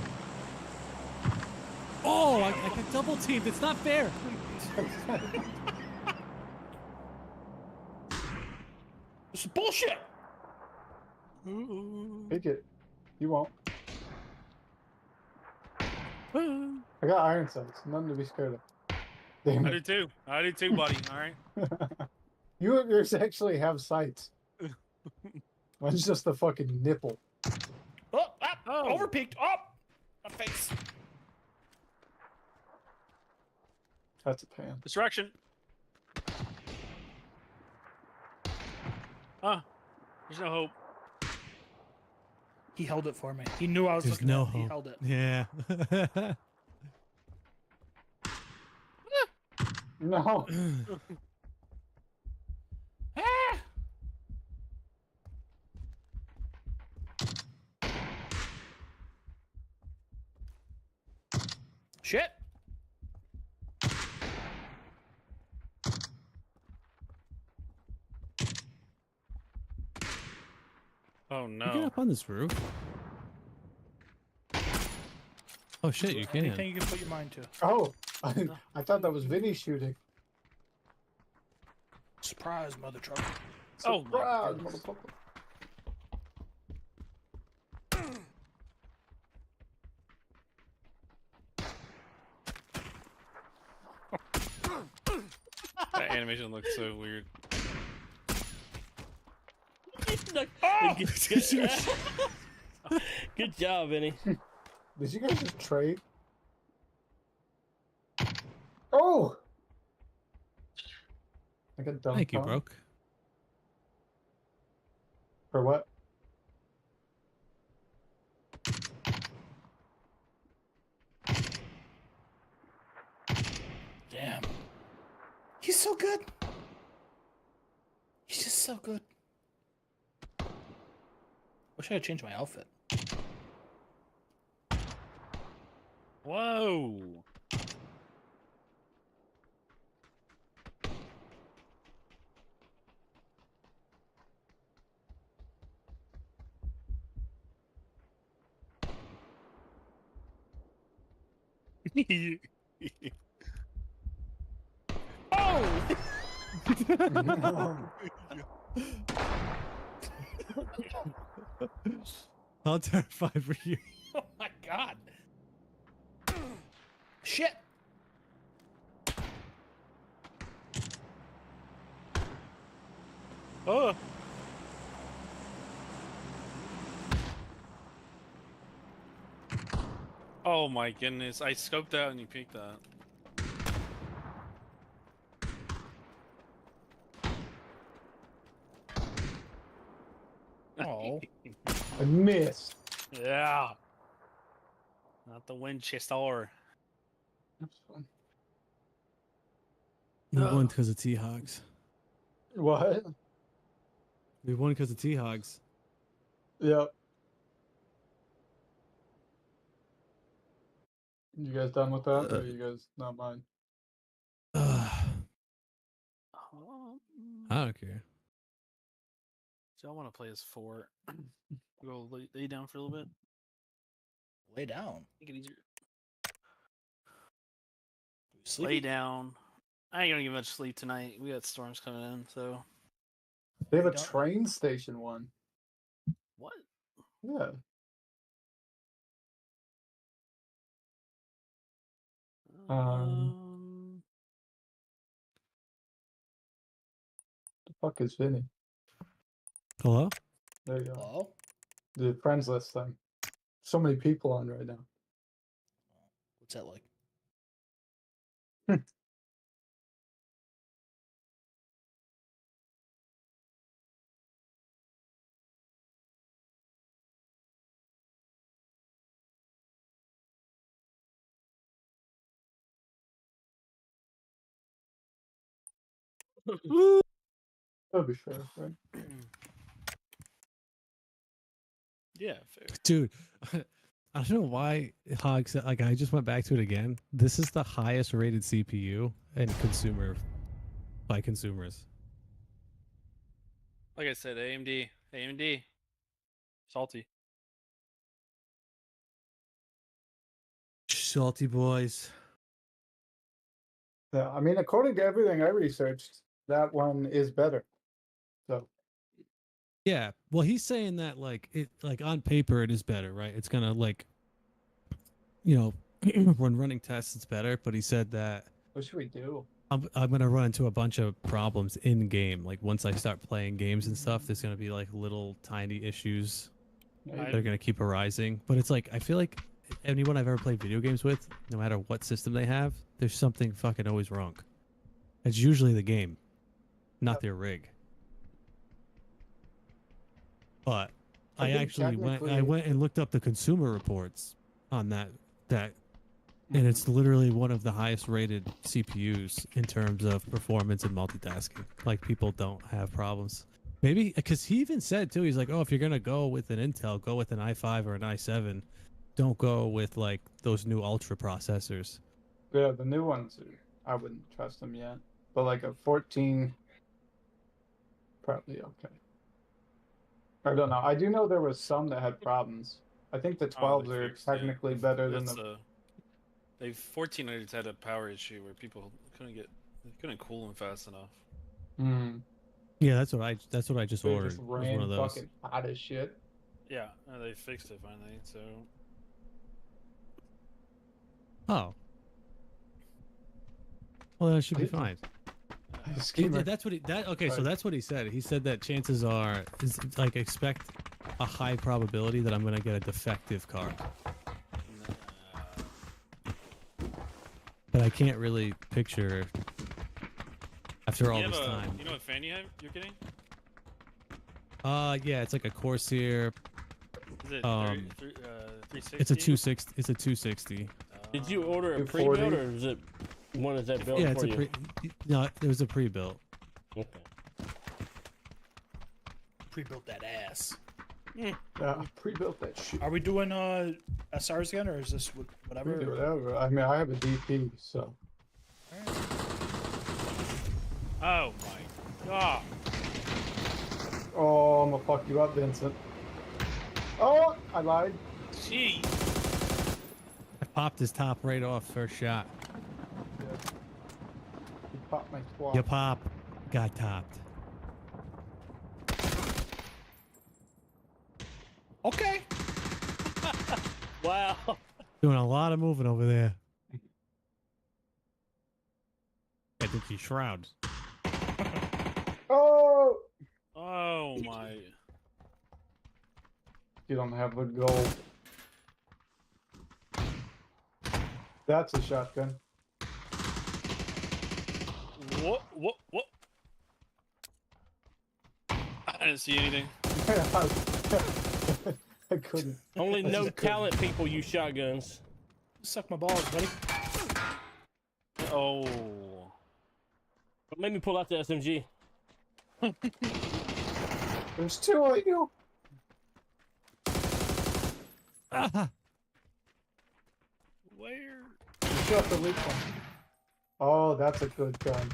Oh, I got double teamed. It's not fair. This is bullshit. Take it. You won't. I got iron sights. Nothing to be scared of. Damn I it. do too. I do too, buddy. All right. Yours actually have sights. Mine's just the fucking nipple. Oh, Oh. overpeaked. Oh, my face. That's a pan. Distraction. There's no hope. He held it for me. He knew I was There's looking no at it. He hope. held it. Yeah. No. Ah! Shit. Oh You get no. up on this roof. Oh shit, you can. Anything you can put your mind to. Oh, I thought that was Vinny shooting. Surprise, mother trucker. Oh my Surprise, goodness. motherfucker. That animation looks so weird. Good job, Vinny. Did you guys just trade? Oh! I got dumped Thank you, on. Broke. For what? Damn. He's so good. He's just so good. Wish I had changed my outfit. Whoa. Oh! How terrified were you? Oh my god. Shit. Oh. Oh my goodness! I scoped out and you peeked that. Oh. I missed. Yeah. Not the Winchester. That's fun. We won because of T-Hogs. What? We won because of T-Hogs. Yep. You guys done with that, or you guys not mine? I Um, don't care. So I want to play as 4. Go lay down for a little bit. Lay down. Make it easier. Sleepy? Lay down. I ain't gonna get much sleep tonight. We got storms coming in, so They have a Lay down. train station one. what? Yeah. The fuck is Vinny? Hello? There you go. Hello? The friends list thing. So many people on right now. What's that like? That'd be fair, right? Yeah, fair. Dude, I don't know why Hogs, like, I just went back to it again. This is the highest rated CPU and consumer by consumers. Like I said, AMD, salty. Salty boys. Yeah, I mean, according to everything I researched, that one is better. So Yeah, well, he's saying that like it, like on paper, it is better, right? It's gonna like, you know, when running tests, it's better. But he said that what should we do? I'm gonna run into a bunch of problems in game. Like once I start playing games and stuff, there's gonna be like little tiny issues that are gonna keep arising. But it's like I feel like anyone I've ever played video games with, no matter what system they have, there's something fucking always wrong. It's usually the game, not their rig. But I think actually went. I technically- went and looked up the consumer reports on that, and it's literally one of the highest rated CPUs in terms of performance and multitasking. Like people don't have problems. Maybe because he even said too. He's like, oh, if you're gonna go with an Intel, go with an i5 or an i7. Don't go with like those new Ultra processors. Yeah, the new ones, I wouldn't trust them yet. But like a 14, probably okay. I don't know. I do know there was some that had problems. I think the 12s they are fixed it. technically better than That's the. they 1400s had a power issue where people couldn't cool them fast enough. Hmm. Yeah, that's what I just They ordered. just It was ran one of those. fucking hot as shit. Yeah, they fixed it finally. So Oh. Well, that should be I think- fine. That's what he okay, so Right. that's what he said. He said that chances are is like expect a high probability that I'm gonna get a defective card. But I can't really picture after all you this have time. you know what fan you're getting? Yeah, it's like a Corsair. Is it 360? It's a 260. It's a 260. Did you order a 240? pre-built or is it one is that built Yeah, for it's a you? no, there was a pre-built. Okay. Pre-built that ass. Yeah, I pre-built that shit. Are we doing SRs again, or is this whatever? We can do whatever. I mean, I have a DP, so. Oh my god! Oh, I'm gonna fuck you up, Vincent. Oh, I lied. Jeez! I popped his top right off first shot. Yeah. You popped my squad. Your pop got topped. Okay. Wow. Doing a lot of moving over there. I think he shrouds. Oh! Oh my! You don't have a goal. That's a shotgun. What? I didn't see anything. I couldn't. Only I no just couldn't. talent people use shotguns. Suck my balls, buddy. Oh. What made me pull out the SMG? There's two of you. Ah, Where? Shut the leak one. Oh, that's a good gun.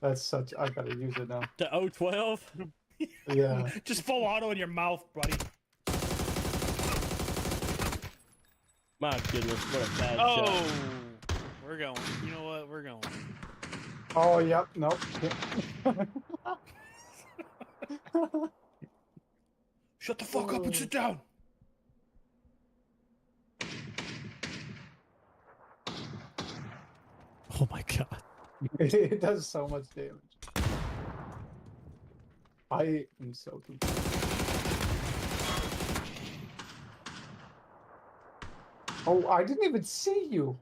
That's such. I gotta use it now. The O12? Yeah. Just full auto in your mouth, buddy. My goodness, what a bad Oh. shot. We're going. You know what? We're going. Oh, yep. Nope. Shut the fuck up and sit down. oh my god. It does so much damage. I am so confused. Oh, I didn't even see you.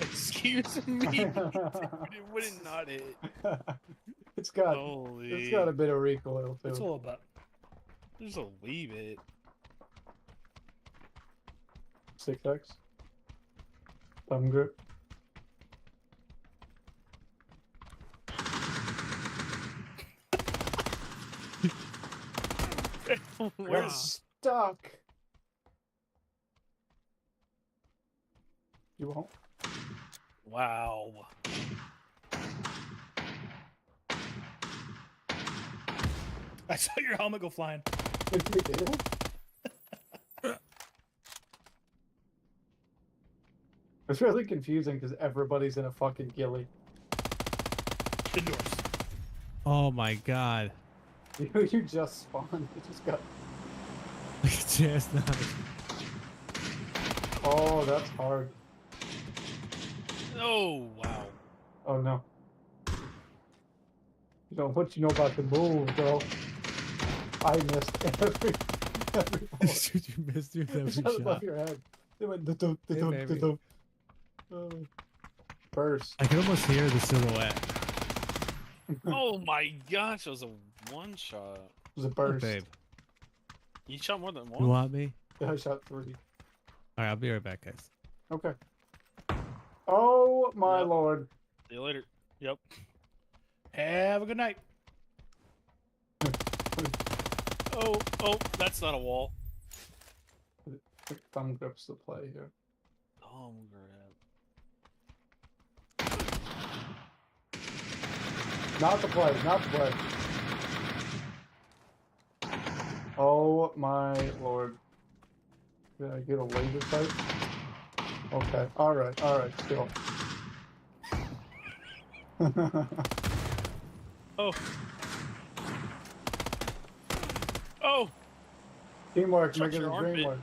Excuse me. It wouldn't not hit. It's got Holy. a bit of recoil It's a too. little bit. There's a wee bit. 6x. Thumb grip. Where? We're stuck. You won't. Wow. I saw your helmet go flying. You did? It's really confusing because everybody's in a fucking ghillie. Indoors. Oh my god. You just spawned. You just got. Just not. Oh, that's hard. Oh, wow. Oh no. You know what you know about the move, bro. I missed every bullet. Dude, you missed your every Just shot. above your head. They went da-dum, Hey, da-dum, baby. da-dum. Burst. I can almost hear the silhouette. Oh my gosh, it was a one shot. It was a Oh, burst. babe. You shot more than You one? want me? Yeah, I shot 3. Alright, I'll be right back, guys. Okay. Oh my Yep. lord. See you later. Yep. Have a good night. Oh, that's not a wall. Thumb grips to play here. Oh, grab. Not the play, not the play. Oh my lord. Did I get a laser sight? Okay, alright, still. Oh. Oh. Teamwork, Touch making your the armpit. dream work.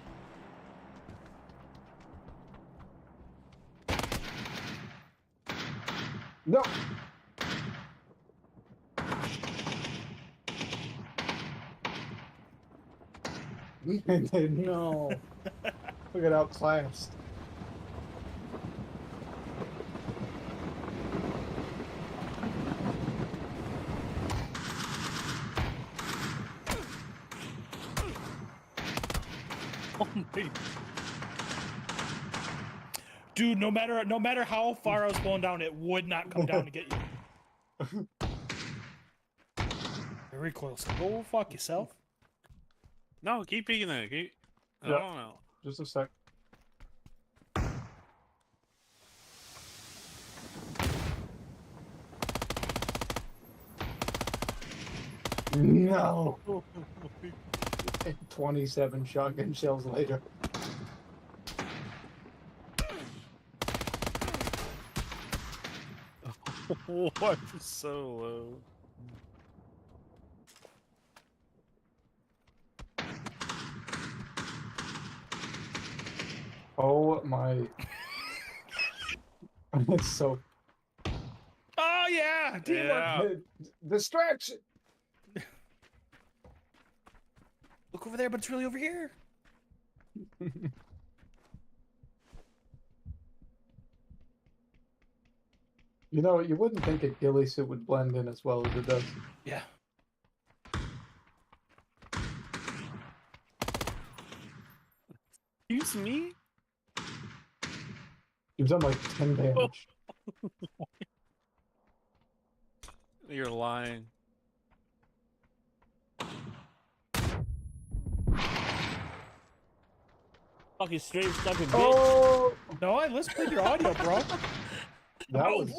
No! No. Look at outclassed. Oh my. Dude, no matter how far I was going down, it would not come down to get you. Very close. Go fuck yourself. No, keep peeking there. Keep. I Yeah. don't know. Just a sec. No! 27 shotgun shells later. What? So low. Oh my. It's so. Oh yeah, teamwork. Yeah. Distraction! Look over there, but it's really over here. You know, you wouldn't think a ghillie suit would blend in as well as it does. Yeah. Excuse me? You've done like 10 damage. You're lying. Fucking stream stuck a bitch. Oh, No, let's play your audio, bro. that Oh, was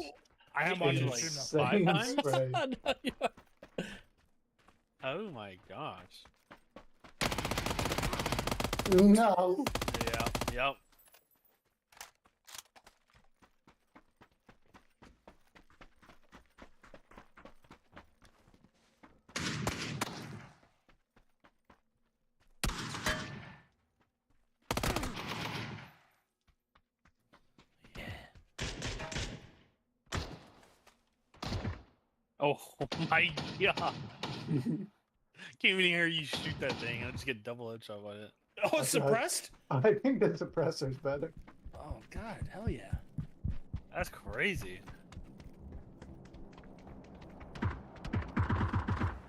I am Like watching the stream now. insane 5 times? spray. Oh my gosh. No. Yeah. Yep. Oh my god. Can't even hear you shoot that thing. I just get double headshot by it. Oh, it's suppressed? I think the suppressor's better. Oh, God. Hell yeah. That's crazy.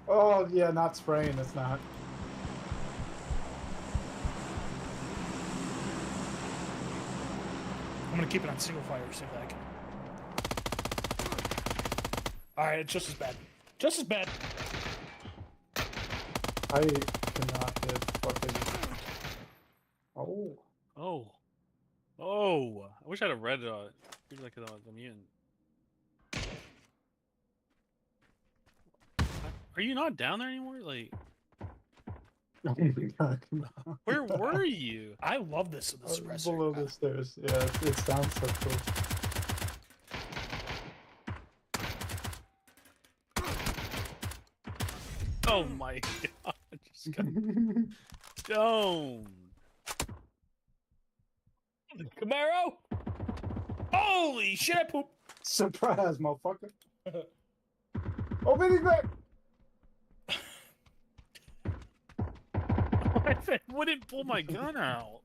Oh, yeah, not spraying, it's not. I'm going to keep it on single fire, see if I can. Alright, it's just as bad. Just as bad. I cannot hit fucking... Oh. Oh. Oh. I wish I had read like the mutant. Are you not down there anymore? Like, Oh my god. where were you? I love this with the suppressor. Below the stairs. Yeah, it sounds so cool. Oh my god. I just got stoned. Camaro! Holy shit, I poop. Surprise, motherfucker. Oh, Vinny's back! I wouldn't pull my gun out.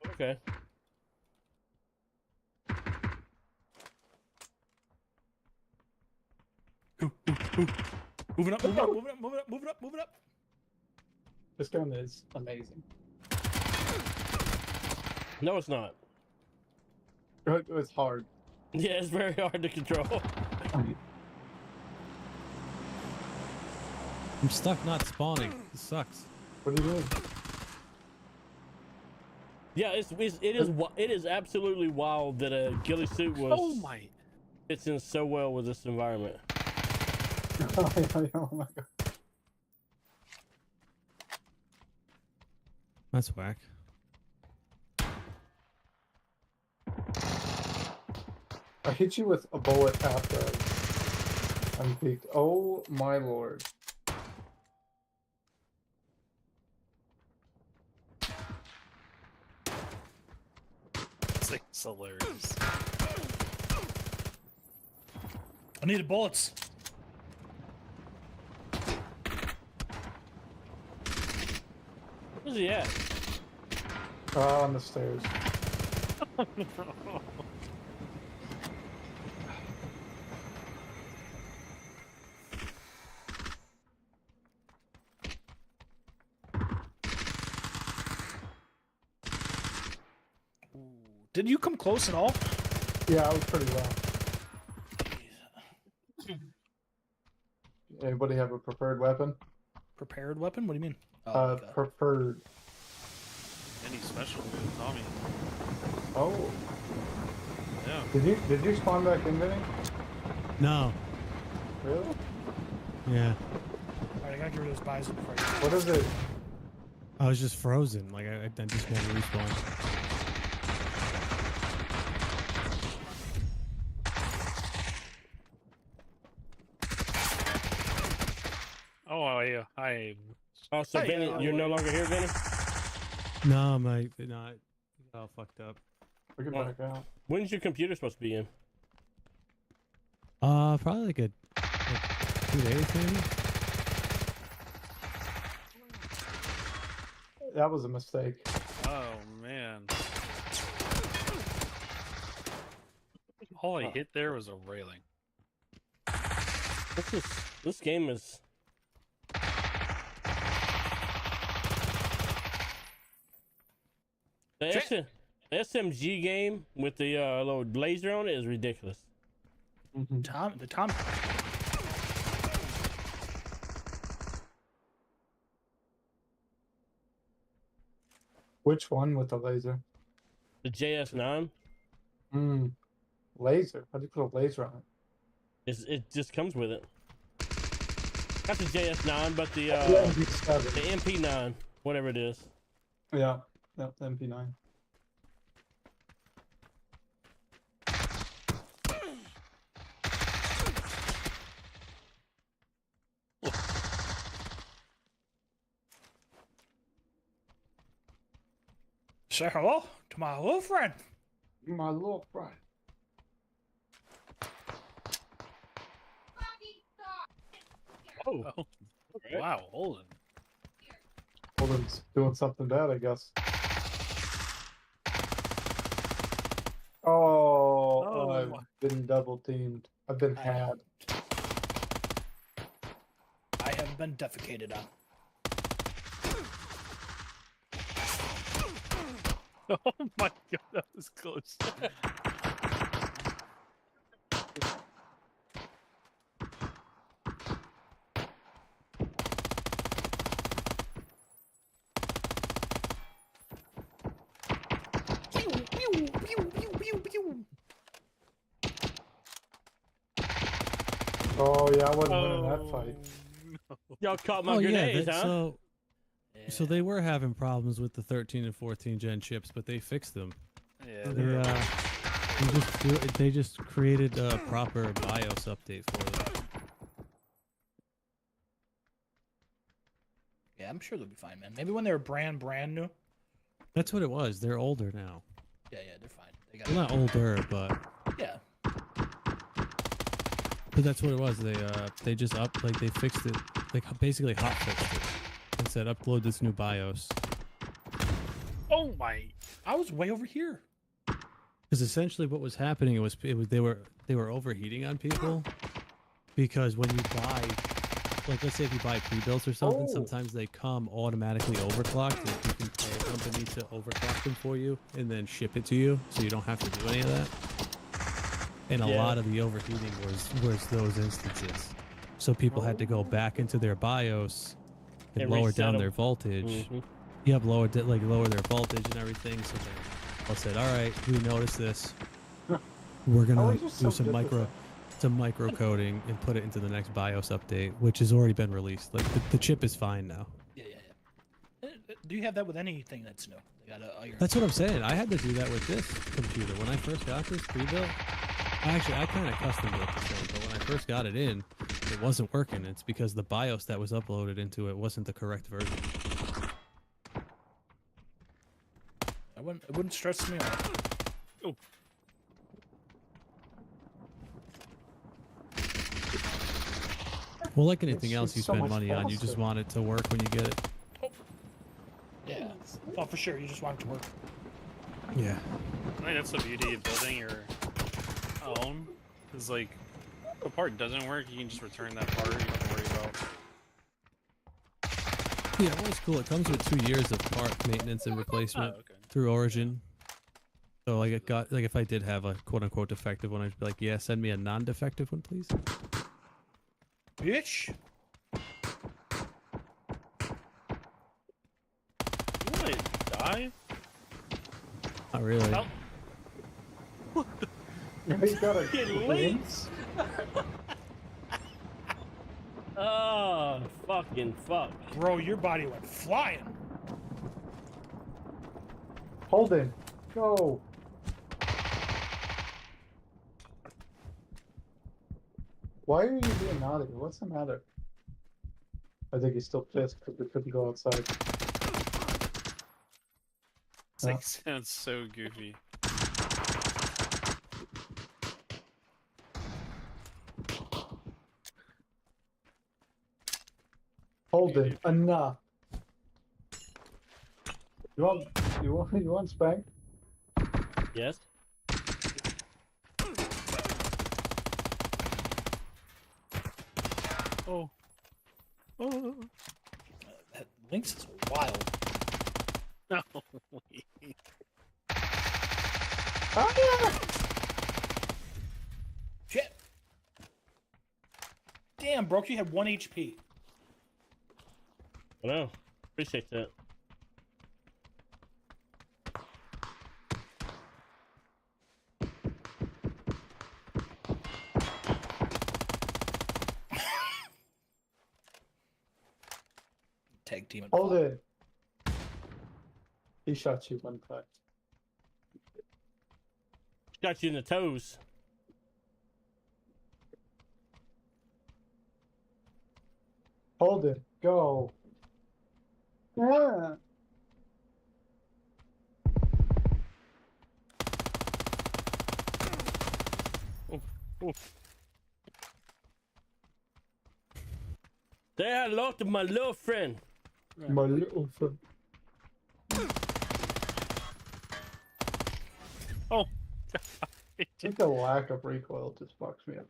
Okay. Moving up, moving up, moving up, moving up, moving up, moving up. This gun is amazing. No, it's not. It's hard. Yeah, it's very hard to control. I'm stuck not spawning. This sucks. What are you doing? Yeah, it is absolutely wild that a ghillie suit Oh my. fits in so well with this environment. Oh my god. That's whack. I hit you with a bullet after I'm peaked. Oh my lord. This thing's hilarious. I needed bullets. Where's he at? On the stairs. Did you come close at all? Yeah, I was pretty low. Anybody have a preferred weapon? Prepared weapon? What do you mean? Oh, my God. Preferred. Any special moves, Tommy? Oh. Yeah. Did you spawn back in, Vinny? No. Really? Yeah. Alright, I gotta get rid of this bison before I What is it? I was just frozen. Like I just want to respawn. Oh yeah. Oh, so Hey, Benny, you're no longer here, Benny? No, my not all fucked up. We can back out. When's your computer supposed to be in? Probably like 2 days maybe. That was a mistake. Oh man. All I hit there was a railing. This game is. The SMG game with the little laser on it is ridiculous. Tom. Which one with the laser? The JS9, Laser? How do you put a laser on it? it just comes with it. Not the JS9, but the MP7. the MP9, whatever it is. Yeah, the MP9. Say hello to my little friend. My little friend. Oh, Oh, wow, Holden. Holden's doing something bad, I guess. Oh, I've been double teamed. I've been had. I have been defecated on. Oh my god, that was close. Oh yeah, I wasn't winning that fight. y'all caught my Oh yeah, grenades, huh? so they were having problems with the 13 and 14 gen chips, but they fixed them. Yeah, They just created a proper BIOS update for them. Yeah, I'm sure they'll be fine, man. Maybe when they were brand new. That's what it was. They're older now. Yeah, they're fine. They got Well, not older, but yeah. that's what it was. They just they fixed it, like basically hot fixed it, and said upload this new BIOS. oh my. I was way over here. Because essentially what was happening was they were overheating on people, because when you buy, like let's say if you buy pre-builts or something, sometimes they come automatically overclocked, and you can pay a company to overclock them for you and then ship it to you, so you don't have to do any of that. And a lot of the overheating was those instances, so people had to go back into their BIOS and And lower reset down 'em. their voltage. Mhm. Yep, lower their voltage and everything. So they all said, "All right, we noticed this. We're How gonna are you so do good with some micro coding and put it into the next BIOS update, which has already been released. Like the chip is fine now." Yeah. Do you have that with anything that's new? They got all your. That's what I'm saying. I had to do that with this computer when I first got this pre-built. I kind of custom built this thing, but when I first got it in, it wasn't working. It's because the BIOS that was uploaded into it wasn't the correct version. It wouldn't stress me out. Oh. Well, like anything It's else you so spend much money on, you just faster. want it to work when you get it. Yeah. Oh, for sure. You just want it to work. Yeah. I think that's the beauty of building your own. Is like, if a part doesn't work, you can just return that part. You don't have to worry about. Yeah, well, it's cool. It comes with 2 years of part maintenance and replacement Oh, okay. through Origin. So like it got like if I did have a quote unquote defective one, I'd be like, yeah, send me a non-defective one, please. Bitch. You want to die? Not really. Oh. You got a Getting glimpse? Oh, fucking fuck. Bro, your body went flying. Holden, go. Why are you being naughty? What's the matter? I think he's still pissed because we couldn't go outside. It's like, sounds so goofy. Holden, enough. You want spank? Yes. Oh. Oh. That Lynx is wild. No. Shit. Damn, Broke, you had 1 HP. I know. Appreciate that. Tag team. And Hold fuck. it. He shot you one time. Got you in the toes. Hold it. Go. Yeah. Say hello to my little friend. My little friend. Oh. I think the lack of recoil just fucks me up.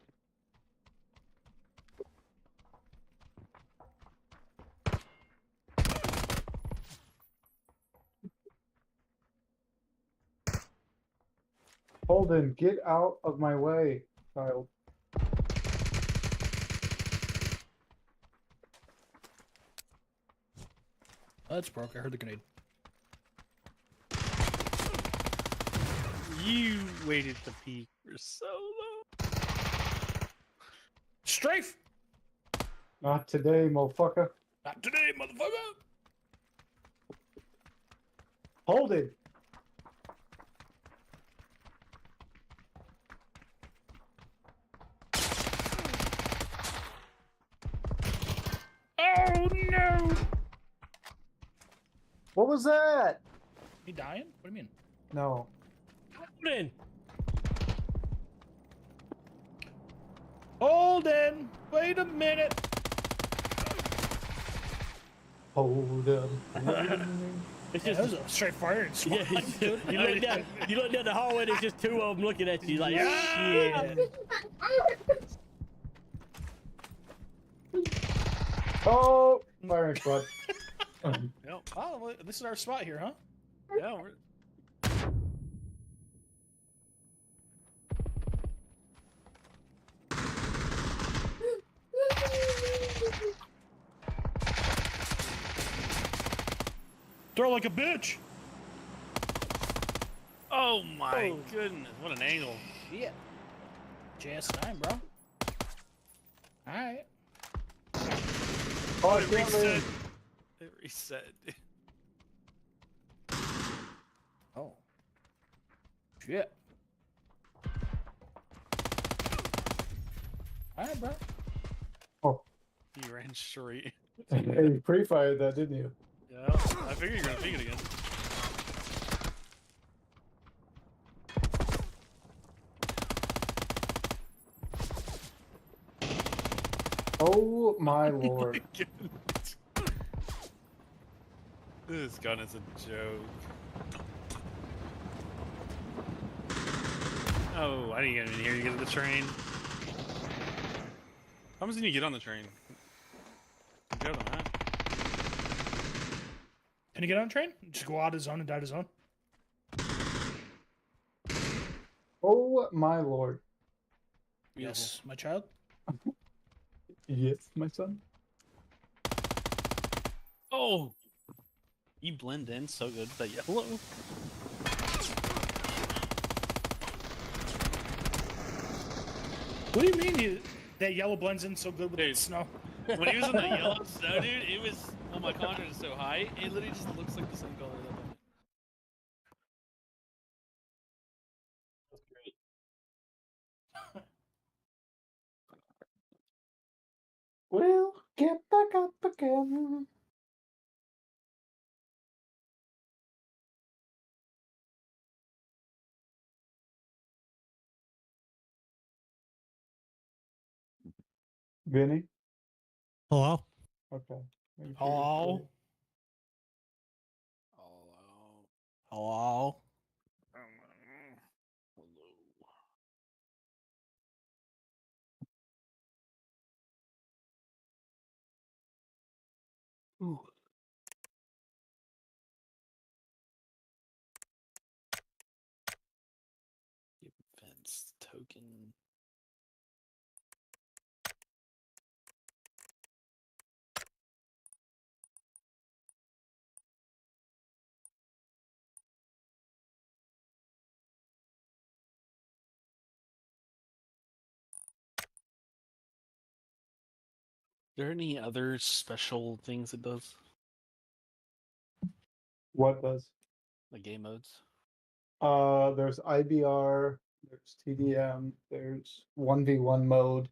Holden, get out of my way, child. Oh, that's Broke. I heard the grenade. You waited to peek for so long. Strafe! Not today, motherfucker. Not today, motherfucker! Hold it. Oh no! What was that? He dying? What do you mean? No. Holden! Holden! Wait a minute! Hold up. It's Yeah, just that was a straight fire and yeah, squad, dude. you look down the hallway. There's just two of them looking at you like Yeah. shit. Oh, firing squad. Yep. Oh, well, this is our spot here, huh? Yeah, we're... Throw like a bitch! Oh my Oh. goodness, what an angle. Yeah. JS9, bro. Alright. Oh, It I can't reset. land. It reset. Oh. Shit. Alright, bro. He ran straight. Hey, you pre-fired that, didn't you? Yeah, I figured you were gonna peek it again. Oh my lord. This gun is a joke. Oh, I didn't get in here. You get to the train. How much did you get on the train? Get on that. Can you get on a train? Just go out of zone and die to zone. Oh my lord. Yes, my child. Yes, my son. Oh! You blend in so good with that yellow. What do you mean that yellow blends in so good with Dude. the snow? When he was in the yellow snow, dude, it was... Oh, my contrast is so high, it literally just looks like the same color. That's great. We'll get back up again. Vinny? Hello? Okay. Make sure you're Oh. straight. Oh, Hello. Ooh. Events token. Are there any other special things it does? What does? Like game modes? There's IBR, there's TDM, there's 1v1 mode.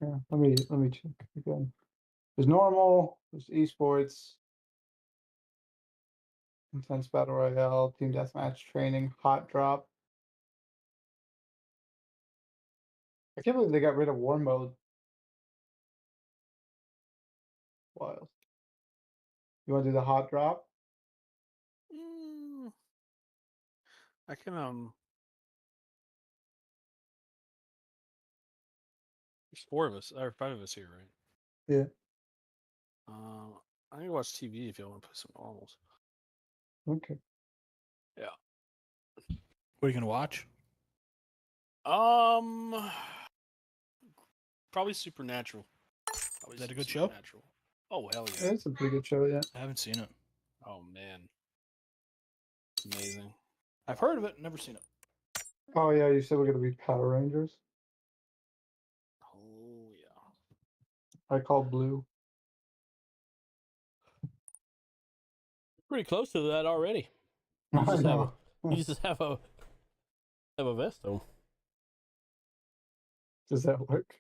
Yeah, let me check again. There's normal, there's esports, intense battle royale, team deathmatch training, hot drop. I can't believe they got rid of war mode. Wild. You want to do the hot drop? Mm, I can There's 4 of us or 5 of us here, right? Yeah. I can watch TV if y'all want to put some normals. Okay. Yeah. What are you gonna watch? Probably Supernatural. Probably Is that a some good show? Supernatural. Oh hell yeah! It's a pretty good show, yeah. I haven't seen it. Oh man, it's amazing. I've heard of it, never seen it. Oh yeah, you said we're gonna be Power Rangers. Oh yeah. I call blue. Pretty close to that already. You I just have a, know. you just have a vest on. Does that work?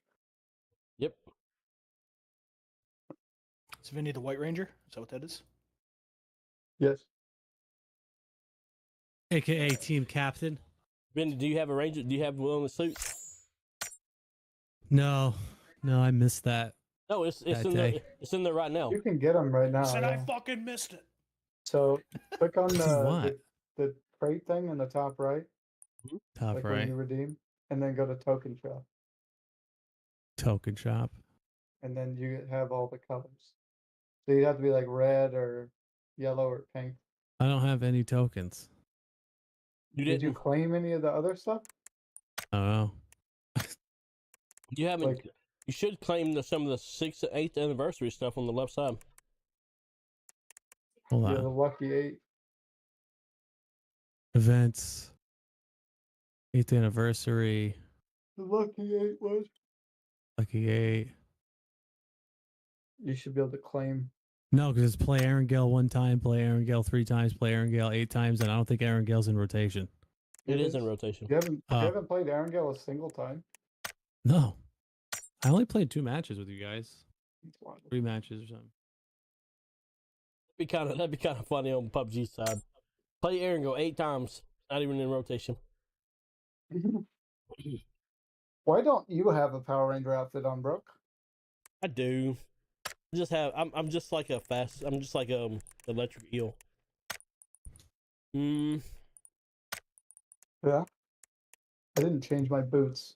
Yep. Is Vinny the White Ranger? Is that what that is? Yes. AKA team captain. Ben, do you have a ranger? Do you have one of the suits? No, I missed that. No, it's That in day. there. It's in there right now. You can get them right now. Said I yeah. fucking missed it. So click on What? the crate thing in the top right, Top like when right. you redeem, and then go to token shop, Token shop. and then you have all the colors. So you'd have to be like red or yellow or pink. I don't have any tokens. You Did you didn't. claim any of the other stuff? I don't know. You haven't. Like You should claim some of the 6th and 8th anniversary stuff on the left side. Hold yeah, on. the lucky 8. Events. 8th anniversary. The lucky 8 was. Lucky 8. You should be able to claim. No, because it's play Aaron Gale 1 time, play Aaron Gale 3 times, play Aaron Gale 8 times, and I don't think Aaron Gale's in rotation. It is in rotation. You haven't Oh. played Arangale a single time. No. I only played 2 matches with you guys. That's wild. 3 matches or something. That'd be kind of funny on PUBG side. Play Aaron go 8 times, not even in rotation. Why don't you have a Power Ranger outfit on, Brooke? I do. I'm just like I'm just like electric eel. Yeah. I didn't change my boots.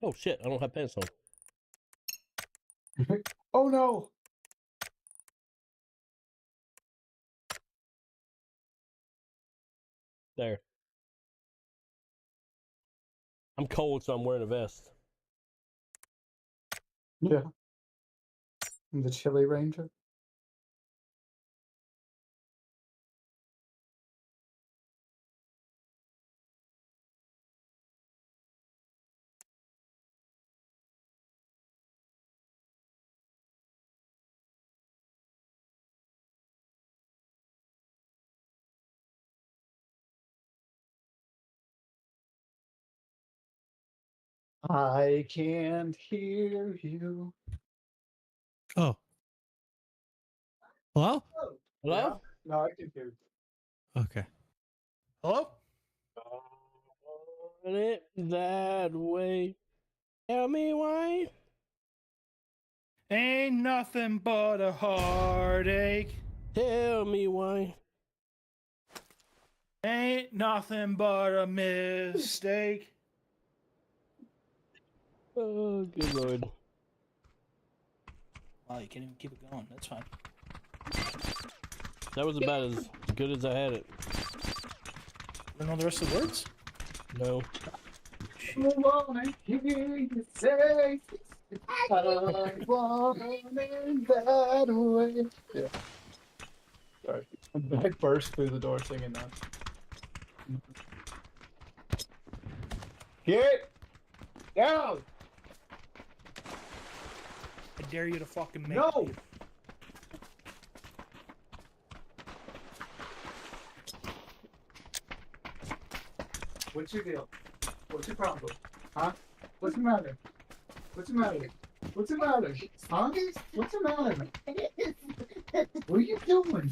Oh shit, I don't have pants on. Oh no! There. I'm cold, so I'm wearing a vest. Yeah. I'm the Chili Ranger. I can't hear you. Oh. Hello? Hello? Yeah? No, I can hear you. Okay. Hello? Want it that way. Tell me why. Ain't nothing but a heartache. Tell me why. Ain't nothing but a mistake. Oh, good lord. Wow, you can't even keep it going. That's fine. That was about as good as I had it. You don't know the rest of the words? No. I wanna hear you say, I want it that way. Yeah. Sorry. I burst through the door singing that. Get down! I dare you to fucking make No! me. What's your deal? What's your problem? Huh? What's the matter? What's the matter? What's the matter? Huh? What's the matter? What are you doing?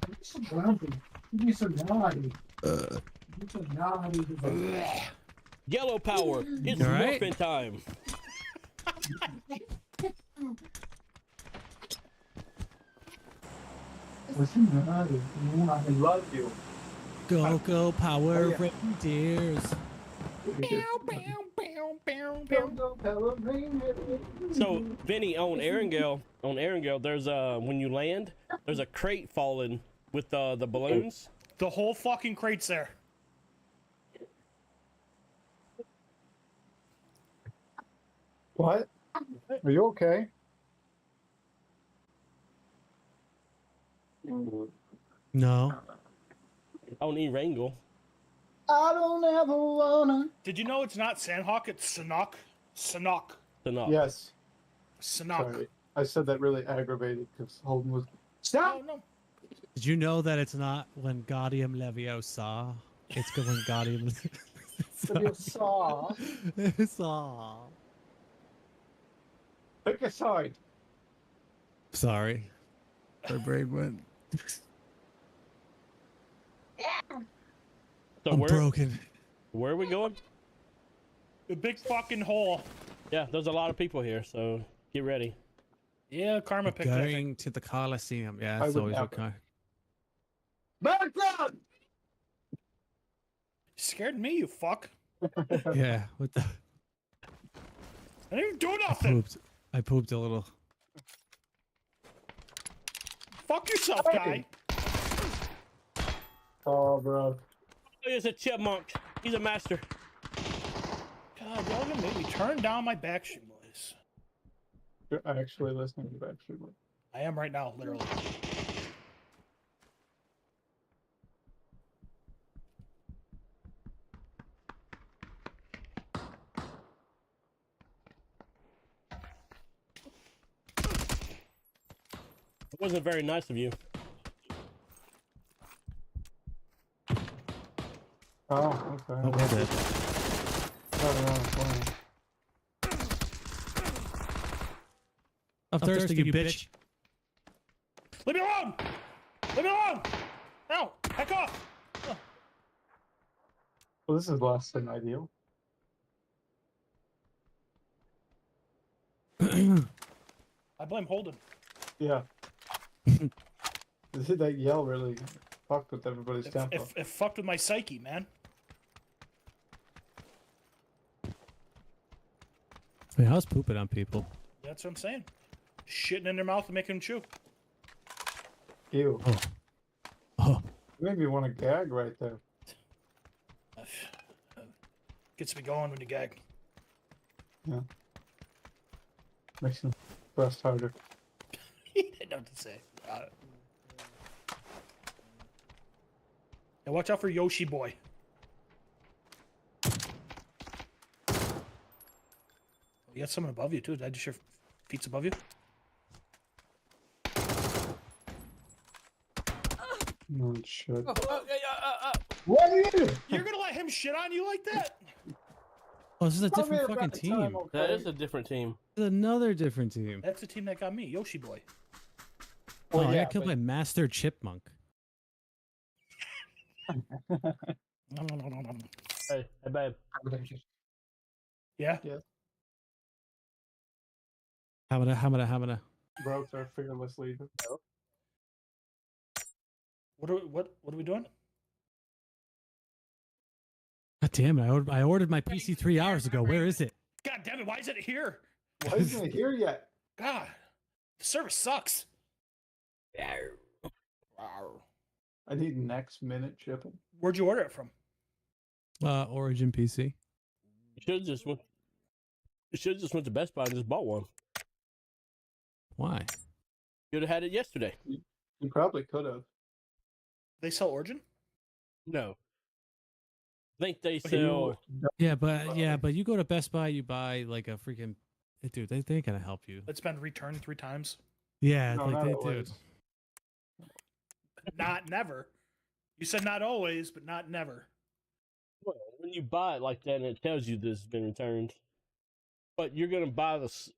You're so grumpy. You're so naughty. You're so naughty. Yellow power. It's You all right? morphin' time. What's the matter? I love you. Go, Power Oh, yeah. Rangers. So, Vinny, on Erangel, there's when you land, there's a crate falling with the balloons. The whole fucking crate's there. What? Are you okay? No. On Erangel. I don't ever wanna. Did you know it's not Sandhawk, it's Sanhok? Sanhok. So not. Yes. Sanhok. Sorry. I said that really aggravated because Holden was. Oh, Stop! no. Did you know that it's not when Gaudium Leviosa? It's when Gaudium You saw. Saw. Pick a side. Sorry. My brain went. So I'm where broken. are we going? The big fucking hole. Yeah, there's a lot of people here, so get ready. Yeah, Karma picked that thing. Going to the Coliseum. Yeah, I it's would always never. okay. Background! Scared me, you fuck. Yeah, what the? I didn't even do I nothing. pooped. I pooped a little. Fuck yourself, guy. Oh, bro. Oh, there's a chipmunk. He's a master. God, y'all gonna make me turn down my Backstreet Boys. You're actually listening to Backstreet Boys. I am right now, literally. It wasn't very nice of you. Oh, okay. Oh, we're dead. I'm thirsty, you bitch. Leave me alone! Leave me alone! Ow! Heck off! Oh, Well, this is less than ideal. I blame Holden. Yeah. That yell really fucked with everybody's tempo. It fucked with my psyche, man. I mean, I was pooping on people. That's what I'm saying. Shitting in their mouth and making them chew. Ew. Oh. Oh. You made me want to gag right there. Gets me going when you gag. Yeah. Makes them thrust harder. He didn't know what to say. Now watch out for Yoshi Boy. You got someone above you too. Did I just hear feet's above you? No shit. Oh, What are you doing? you're gonna let him shit on you like that? Oh, this is a Tell me different about fucking the team. time, That okay? is a different team. This is another different team. That's the team that got me, Yoshi Boy. Oh, Well, I yeah, got killed by Master Chipmunk. Nom, nom, nom, nom, nom. Hey, babe. Yeah. Hamada. Brokes are fearless leader. What are we doing? God damn it! I ordered my PC 3 hours ago. Where is it? God damn it! Why is it here? Why isn't it here yet? God, the service sucks. I need next minute shipping. Where'd you order it from? Origin PC. You should just went. You should just went to Best Buy and just bought one. Why? You'd have had it yesterday. You probably could have. They sell Origin? No. I think they But sell. Yeah, but you go to Best Buy, you buy like a freaking dude. They ain't gonna help you. It's been returned 3 times. Yeah, No, like not they always. do. Not never. You said not always, but not never. Well, when you buy it like that, and it tells you this has been returned. But you're gonna buy this.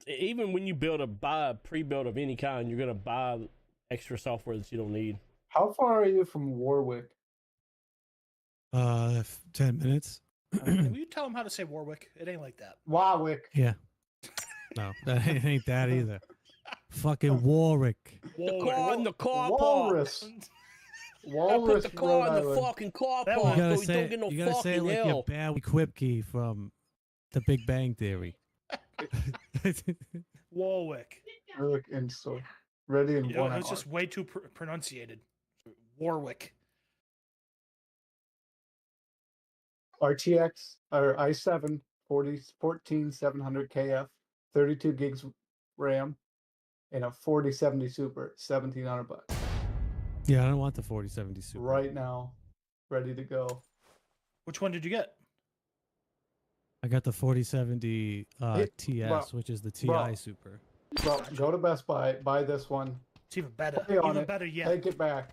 Even when you buy a pre-build of any kind, you're gonna buy extra software that you don't need. How far are you from Warwick? 10 minutes. Will you tell them how to say Warwick? It ain't like that. Warwick. Yeah. No, that ain't that either. Fucking Warwick. The car in the car park. Walrus. I put Walrus, the car Rhode in the Island. fucking car That park one- You gotta so you don't get no you gotta say it fucking like hell. your Barry Quipke from The Big Bang Theory. Warwick. Warwick and so ready in You know, one it was hour. just way too pronunciated. Warwick. RTX or i7 14700 KF, 32 gigs RAM, and a 4070 Super, $1,700 Yeah, I don't want the 4070 Super. right now, ready to go. Which one did you get? I got the 4070 Hey, TS, bro, which is the TI bro. Super. So go to Best Buy, buy this one, It's even better. play on Even it, better yet. take it back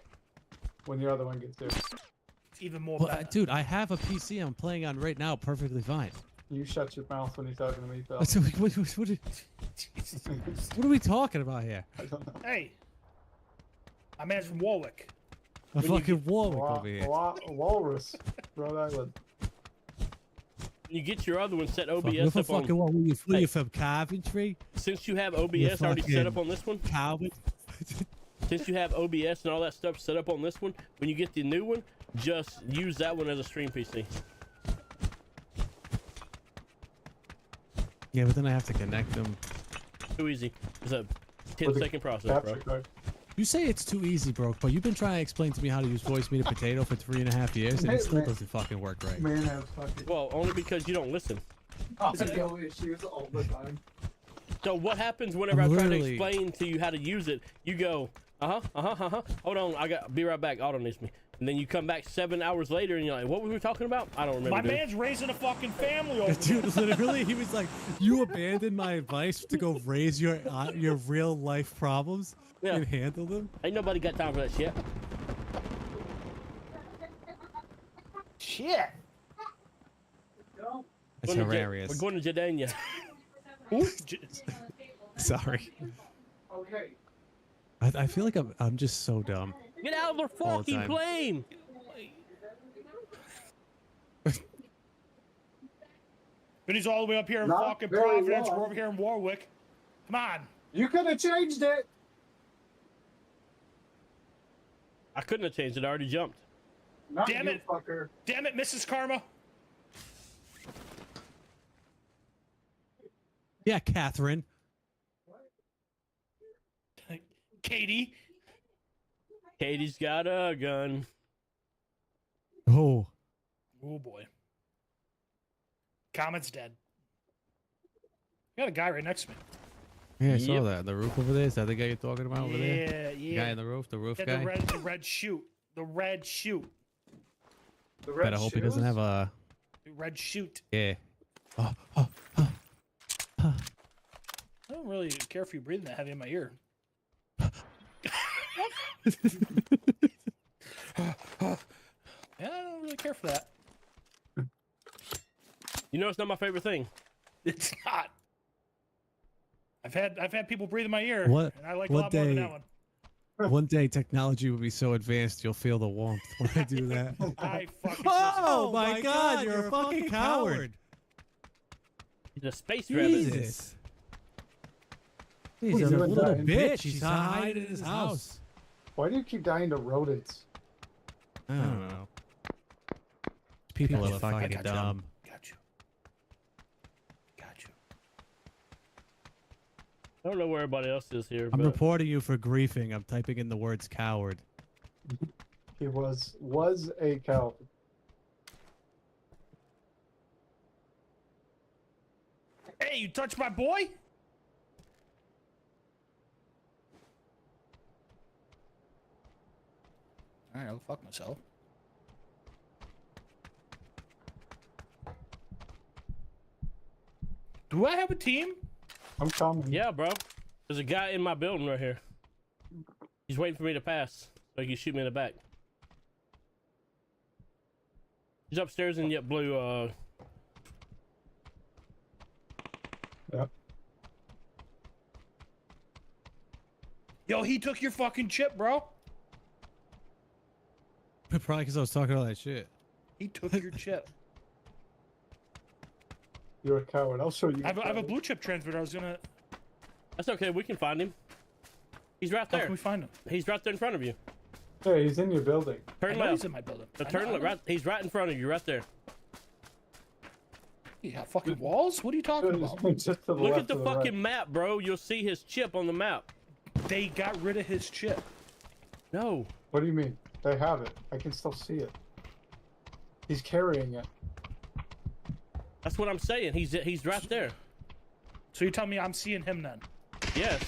when your other one gets here. It's even more Well, better. dude, I have a PC I'm playing on right now, perfectly fine. You shut your mouth when you're talking to me, pal. What are we talking about here? I don't know. Hey. My man's from Warwick. A fucking Warwick over here. Walrus, Rhode Island. You get your other one set Fuck, OBS what the up on. fucking what? Were you Hey. from Coventry? Since you have OBS already set up fucking- on this one, Coward? since you have OBS and all that stuff set up on this one, when you get the new one, just use that one as a stream PC. Yeah, but then I have to connect them. Too easy. It's a With 10-second process, bro. Capture card. You say it's too easy, bro, but you've been trying to explain to me how to use voice meter potato for 3.5 years, and Hey, it still man. doesn't fucking work right. Man has fucking Well, only because you don't listen. audio issues all the time. So what happens whenever I I'm try to literally- explain to you how to use it? You go, hold on, be right back. Auto needs me. And then you come back 7 hours later and you're like, what were we talking about? I don't remember. My dude. man's raising a fucking family over there. Dude, literally, he was like, "You abandoned my advice to go raise your real life problems Yeah. and handle them." Ain't nobody got time for that shit. Shit. That's We're hilarious. going to Jordania. Sorry, Okay. I feel like I'm just so dumb. Get out of the All the fucking time. plane. Vinny's all the way up here in Not fucking very Providence. long. We're over here in Warwick. Come on. You could have changed it. I couldn't have changed it. I already jumped. Not Damn you, it. fucker. Damn it, Mrs. Karma. Yeah, Catherine. Katie. Katie's got a gun. Oh, Oh boy. Comet's dead. You got a guy right next to me. yeah, I saw Yep. that. The roof over there. Is that the guy you're talking about over there? Yeah, The yeah. guy in the roof. The roof Yeah, guy. the red shoot. The red shoot. The red But I hope he doesn't shoes? have a. The red shoot. Yeah. Oh. I don't really care if you're breathing that heavy in my ear. Yeah, I don't really care for that. You know it's not my favorite thing. It's not. I've had people breathe in my ear, What- and I like a what lot more than day- that one. One day technology will be so advanced you'll feel the warmth when I do that. I fucking Oh my God! You're a fucking coward. He's a space rabbit. Jesus. He's a you little dying? bitch. He's hiding in his house. Why do you keep dying to rodents? I don't know. People are fucking got you. dumb. Got you. Got you. I don't know where everybody else is here. I'm but reporting you for griefing. I'm typing in the words coward. He was a coward. Hey, you touched my boy? Alright, I'll fuck myself. Do I have a team? I'm coming. Yeah, bro. There's a guy in my building right here. He's waiting for me to pass so he can shoot me in the back. He's upstairs in yet blue. Yep. Yo, he took your fucking chip, bro. Probably because I was talking all that shit. He took your chip. You're a coward. I'll show you. I have a blue chip transmitter. I was gonna. That's okay. We can find him. He's right How there. can we find him? He's right there in front of you. Hey, he's in your building. I Turn know left. he's in my building. So I turn know, left. I know. Right. He's right in front of you. Right there. You got fucking walls? What are you talking about? Just to the Look left at the or fucking right. map, bro. You'll see his chip on the map. They got rid of his chip. No. What do you mean? They have it. I can still see it. He's carrying it. That's what I'm saying. He's right there. So you tell me I'm seeing him then? Yes.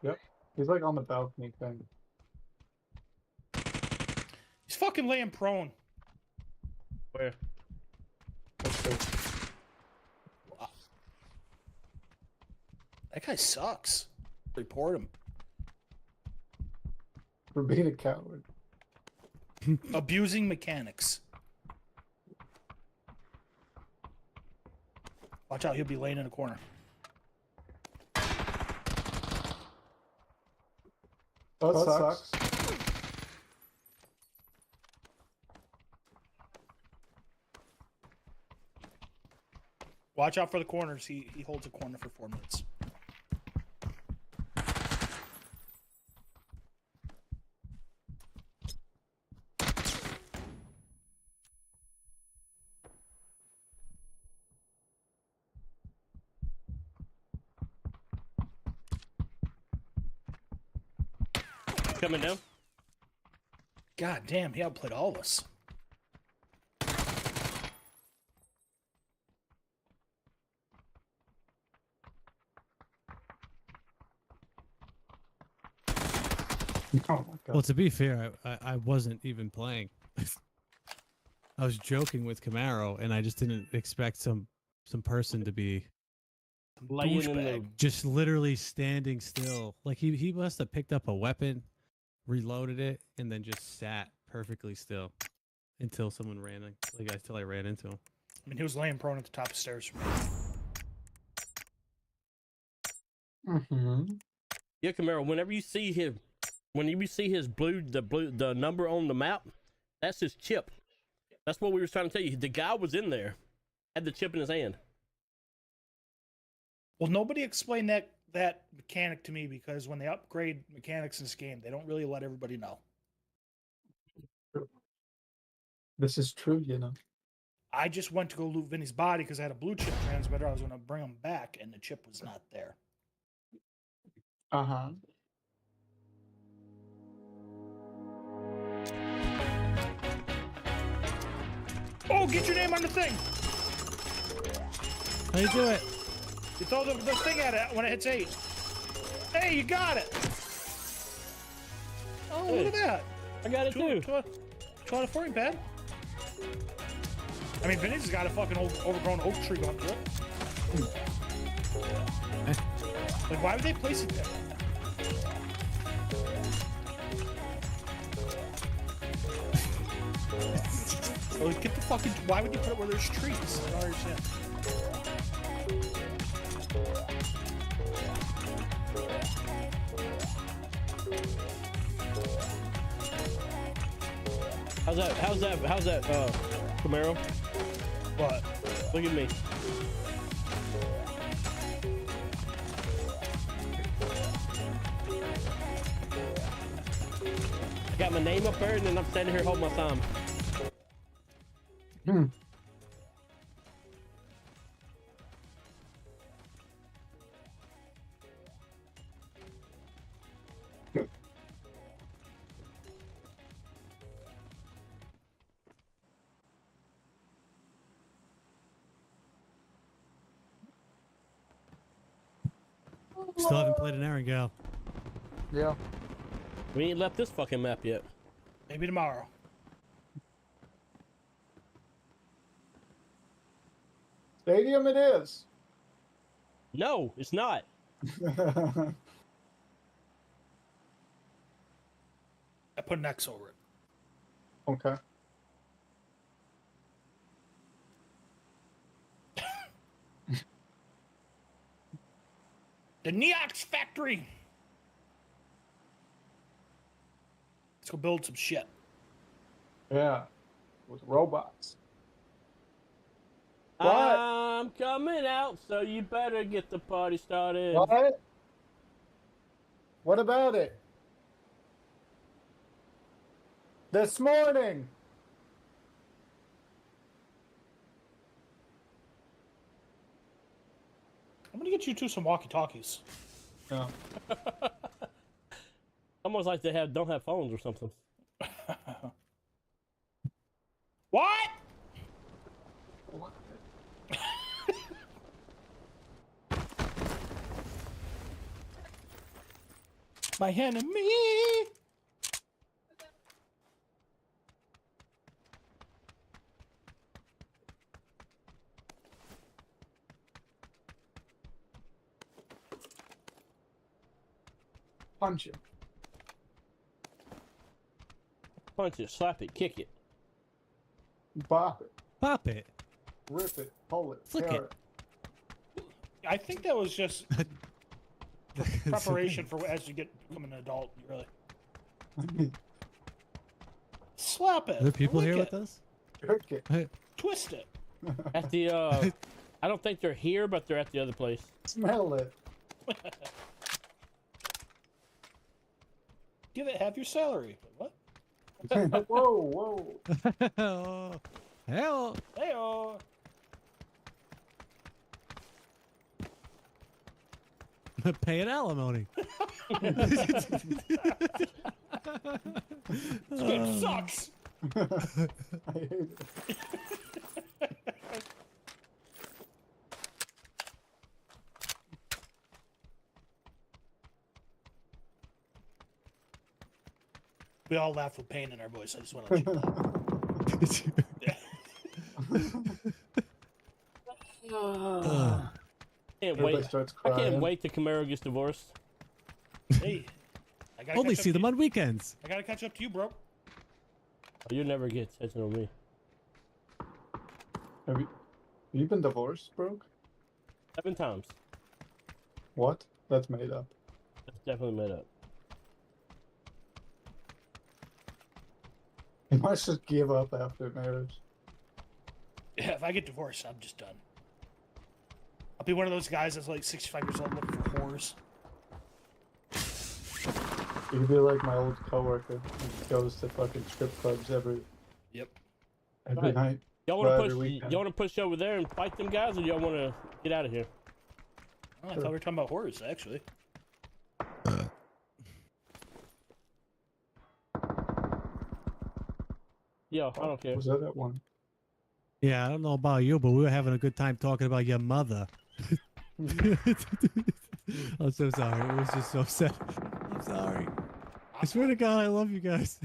Yep. He's like on the balcony thing. He's fucking laying prone. Where? Let's see. That guy sucks. Report him. For being a coward. Abusing mechanics. Watch out, he'll be laying in a corner. That sucks. Watch out for the corners. He holds a corner for 4 minutes. Coming down. God damn, he outplayed all of us. Oh my god. Well, to be fair, I wasn't even playing. I was joking with Camaro, and I just didn't expect some person to be Laying in the Douchebag. just literally standing still. Like he must have picked up a weapon, reloaded it, and then just sat perfectly still until someone ran. Like until I ran into him. I mean, he was laying prone at the top of the stairs. Mm-hmm. Yeah, Camaro. Whenever you see him, the number on the map, that's his chip. That's what we were trying to tell you. The guy was in there, had the chip in his hand. Well, nobody explained that mechanic to me because when they upgrade mechanics in this game, they don't really let everybody know. This is true, you know. I just went to go loot Vinny's body because I had a blue chip transmitter. I was going to bring him back, and the chip was not there. Uh-huh. Oh, get your name on the thing! How you do it? You throw the thing at it when it hits 8. Hey, you got it! Oh, Hey. look at that. I got it too. Two out of 4 ain't bad. I mean, Vinny's has got a fucking old, overgrown oak tree going through it. Like, why would they place it there? Oh, get the fucking. Why would you put it where there's trees? I don't understand. How's that, Camaro? What? Look at me. I got my name up there, and then I'm standing here holding my thumb. Still haven't played an Erangel. Yeah. We ain't left this fucking map yet. Maybe tomorrow. Stadium it is. No, it's not. I put an X over it. Okay. The Neox factory. Let's go build some shit. Yeah. With robots. What? I'm coming out, so you better get the party started. What? What about it? This morning. I'm gonna get you two some walkie-talkies. No. Almost like they don't have phones or something. What? What? My enemy. Punch him. Punch it, slap it, kick it. Bop it. Pop it. Rip it. Pull it. Flick tear I think that was just preparation for as you become an adult. Really. it. Slap it. Are there people lick here it, with us? Jerk it. Twist it. At the, I don't think they're here, but they're at the other place. Smell it. Give it half your salary. What? Whoa, whoa. Oh, hell. Heyo. Paying alimony. This game sucks. I hate it. We all laugh with pain in our voice. I just want to let you know. Can't Everybody wait. starts I crying. can't wait till Camaro gets divorced. Hey, I gotta Only catch see up them to on weekends. I gotta catch up to you, bro. You'll never get attention on me. Have you been divorced, Broke? 7 times. What? That's made up. That's definitely made up. You must just give up after marriage. Yeah, if I get divorced, I'm just done. I'll be one of those guys that's like 65 years old looking for whores. You could be like my old coworker who goes to fucking strip clubs every Right. night. Y'all want Right, to every push? weekend. Y'all want to push over there and fight them guys, or y'all want to get out of here? Oh, I thought we were talking about whores, actually. Yo, I don't care. Was that one? Yeah, I don't know about you, but we were having a good time talking about your mother. I'm so sorry. It was just so sad. I'm sorry. I swear to God, I love you guys.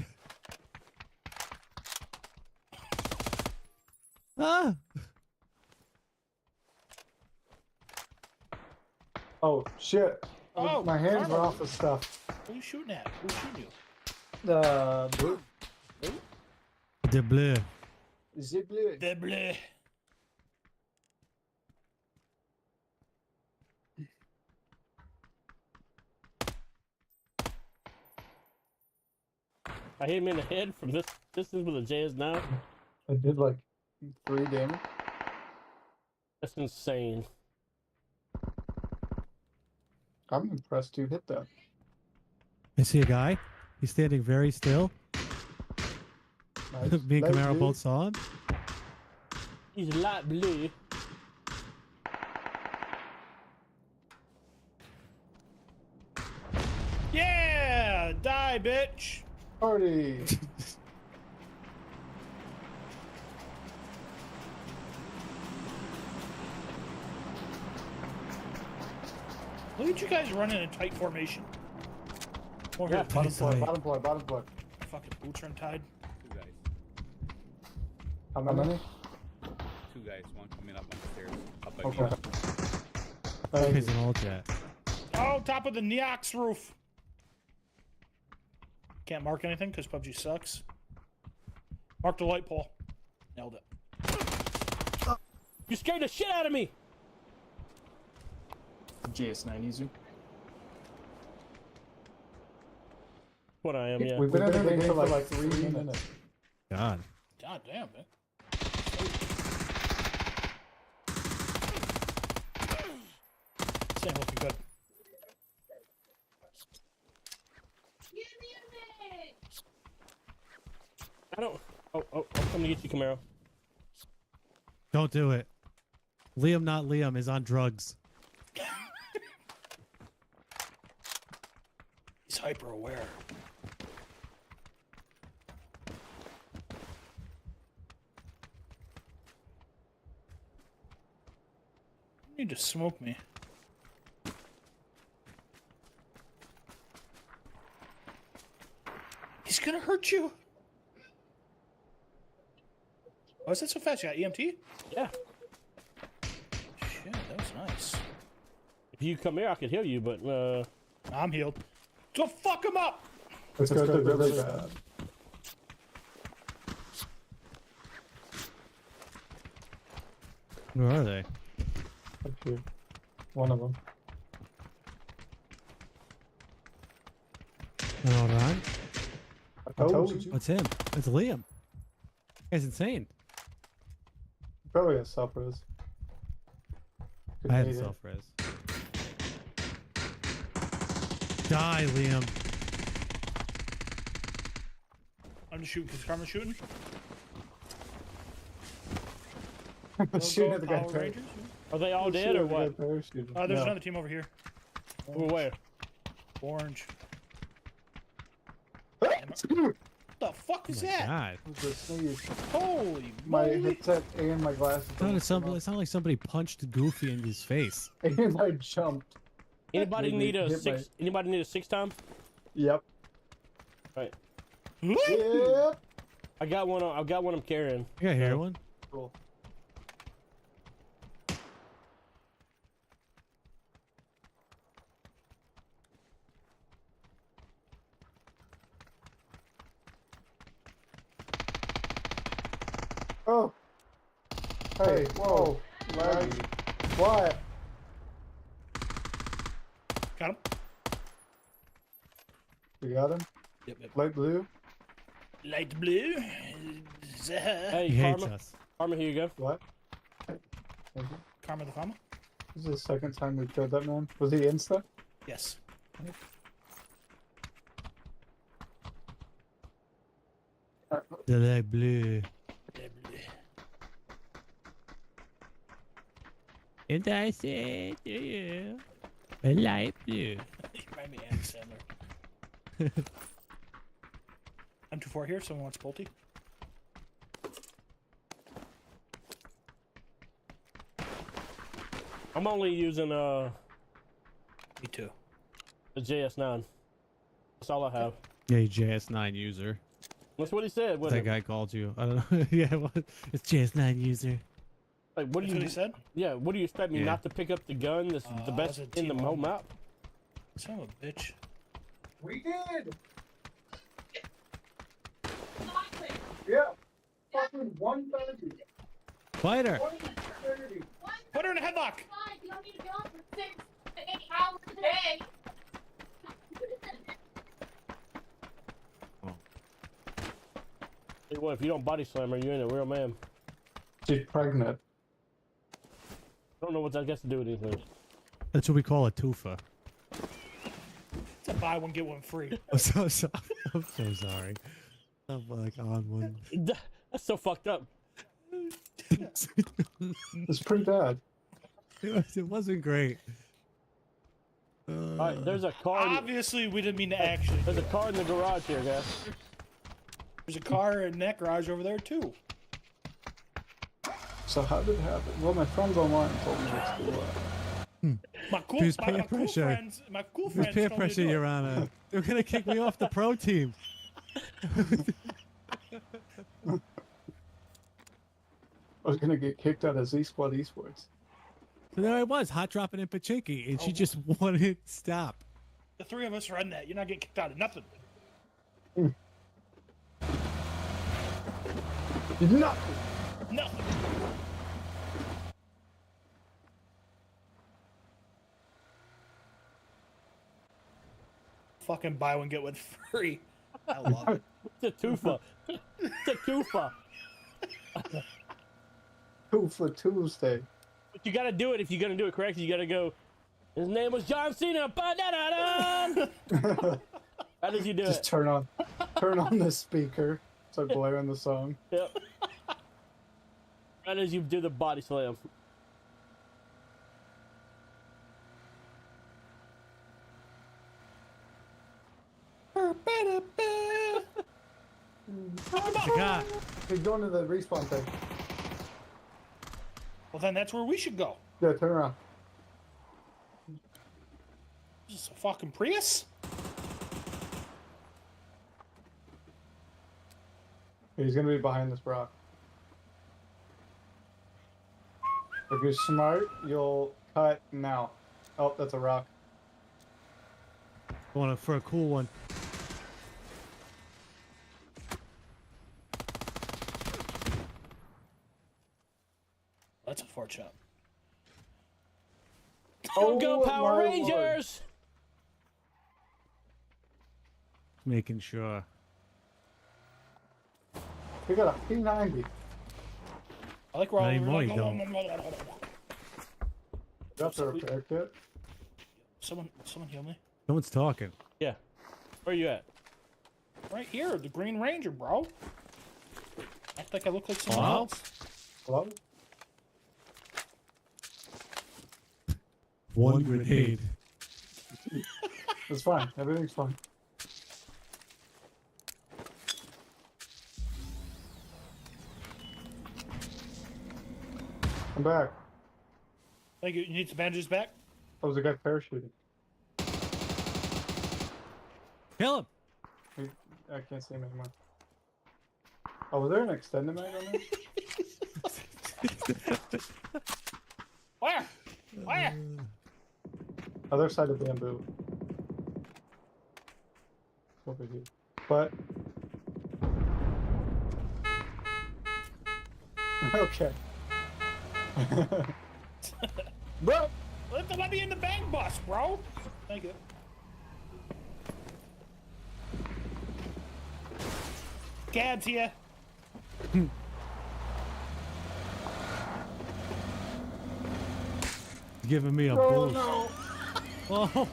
Ah! Oh shit! Oh, My hands Carlo. are off of stuff. What are you shooting at? Who's shooting you? The blue. De bleu. Ziblé. The bleh. I hit him in the head from this distance with a JS9. I did like 3 damage. That's insane. I'm impressed you hit that. I see a guy. He's standing very still. Nice. Me and Nice, Camaro dude. both saw him. He's light blue. Yeah, die, bitch. Party. Look at you guys running in tight formation. Over Yeah, here, Bottom floor, Tight. bottom floor, bottom floor. fucking boots are untied. Two guys. How many? Two guys. One coming up on the stairs. Up by Okay. me. Thank He's you. an all jet. Oh, top of the Neox roof. Can't mark anything because PUBG sucks. Mark the light pole. Nailed it. You scared the shit out of me. GS9 user. What I am, yeah. We've been in the game for like 3 minutes. God. God damn, man. This ain't looking good. I don't. Oh, I'm coming to get you, Camaro. Don't do it. Liam, not Liam, is on drugs. He's hyper aware. You need to smoke me. He's gonna hurt you. Why is that so fast? You got EMT? Yeah. Shit, that was nice. If you come here, I could heal you, but I'm healed. So fuck him up! Let's go to really bad. Where are they? Up here. One of them. All right. I told you. What's him? It's Liam. Guy's insane. Probably a self-res. I have a self-res. Die, Liam. I'm just shooting because Carmen's shooting. I'm shooting at the guy. Power Rangers. are they all dead or what? There's another team over here. Where? Orange. What the fuck is Oh my that? God. Holy My moly! headset and my glasses. It's not like somebody punched Goofy in his face. And I jumped. Anybody Maybe need a hit six? Anybody need a 6 times? Yep. Right. Yep. I got one. I got one. I'm carrying. You got hear one? Cool. Oh. Hey, whoa. Laggy. What? Got him. You got him? Yep, yep. Light blue? Light blue. Hey, He hates Karma. us. Karma, here you go. What? Thank you. Karma the Fama? This is the second time we killed that man. Was he insta? Yes. The light blue. And I said, yeah, a light blue. You remind me of Adam Sandler. I'm 2-4 here. Someone wants Pulte. I'm only using Me too. the JS9. That's all I have. Yeah, you JS9 user. That's what he said. What? That guy called you. I don't know. Yeah, what? It's JS9 user. Like, what do That's you? what he said? Yeah. What do you expect me Yeah. not to pick up the gun? That's the best that's a in the whole T1. map. Son of a bitch. We did! Stop it. Yeah. fucking 130. Fighter. 130. Put her in a headlock. Fine, you don't need to go for 6 to 8 hours a day. Hey, what if you don't body slam her? You ain't a real man. She's pregnant. I don't know what that has to do with anything. That's what we call a twofer. It's a buy one get one free. I'm so sorry. I'm so sorry. I'm like on one. That's so fucked up. It's pretty bad. It wasn't great. All right, there's a car. Obviously, we didn't mean to actually. There's a car in the garage here, guys. There's a car in that garage over there too. So how did it happen? Well, my friends online told me it's cool. My cool, Who's my peer cool pressure? friends, my cool Whose friends. peer told me to pressure do it. you're on? They're gonna kick me off the pro team. I was gonna get kicked out of Z Squad Esports. So there I was, hot dropping in Pachinki, and she just wouldn't stop. The three of us run that. You're not getting kicked out of nothing. Nothing. Nothing. Fucking buy one get one free. I love it. It's a twofer. It's a twofer. 2 for Tuesday. But you gotta do it if you're gonna do it correctly. You gotta go. His name was John Cena. Ba-da-da-da! How did you do Just it? turn on the speaker. Start blaring the song. Yep. How did you do the body slam? God. He's going to the respawn thing. Well, then that's where we should go. Yeah, turn around. Is this a fucking Prius? He's gonna be behind this rock. If you're smart, you'll cut now. Oh, that's a rock. Going for a cool one. That's unfortunate. Go Power my Rangers! Making sure. We got a P90. I like where all Not anymore, you don't. That's a repair kit. Someone heal me. No one's talking. Yeah. Where you at? Right here, the Green Ranger, bro. Act like I look like someone Hello? else. Hello? One grenade. It's fine. Everything's fine. I'm back. Thank you. You need some bandages back? Oh, there's a guy parachuting. Kill him. I can't see him anymore. Oh, was there an extended mag on there? Where? Where? Other side of bamboo. Over here. But. Okay. Bro, let me in the bang bus, bro. Thank you. Gad's here. Giving me a Oh boost. no! Oh,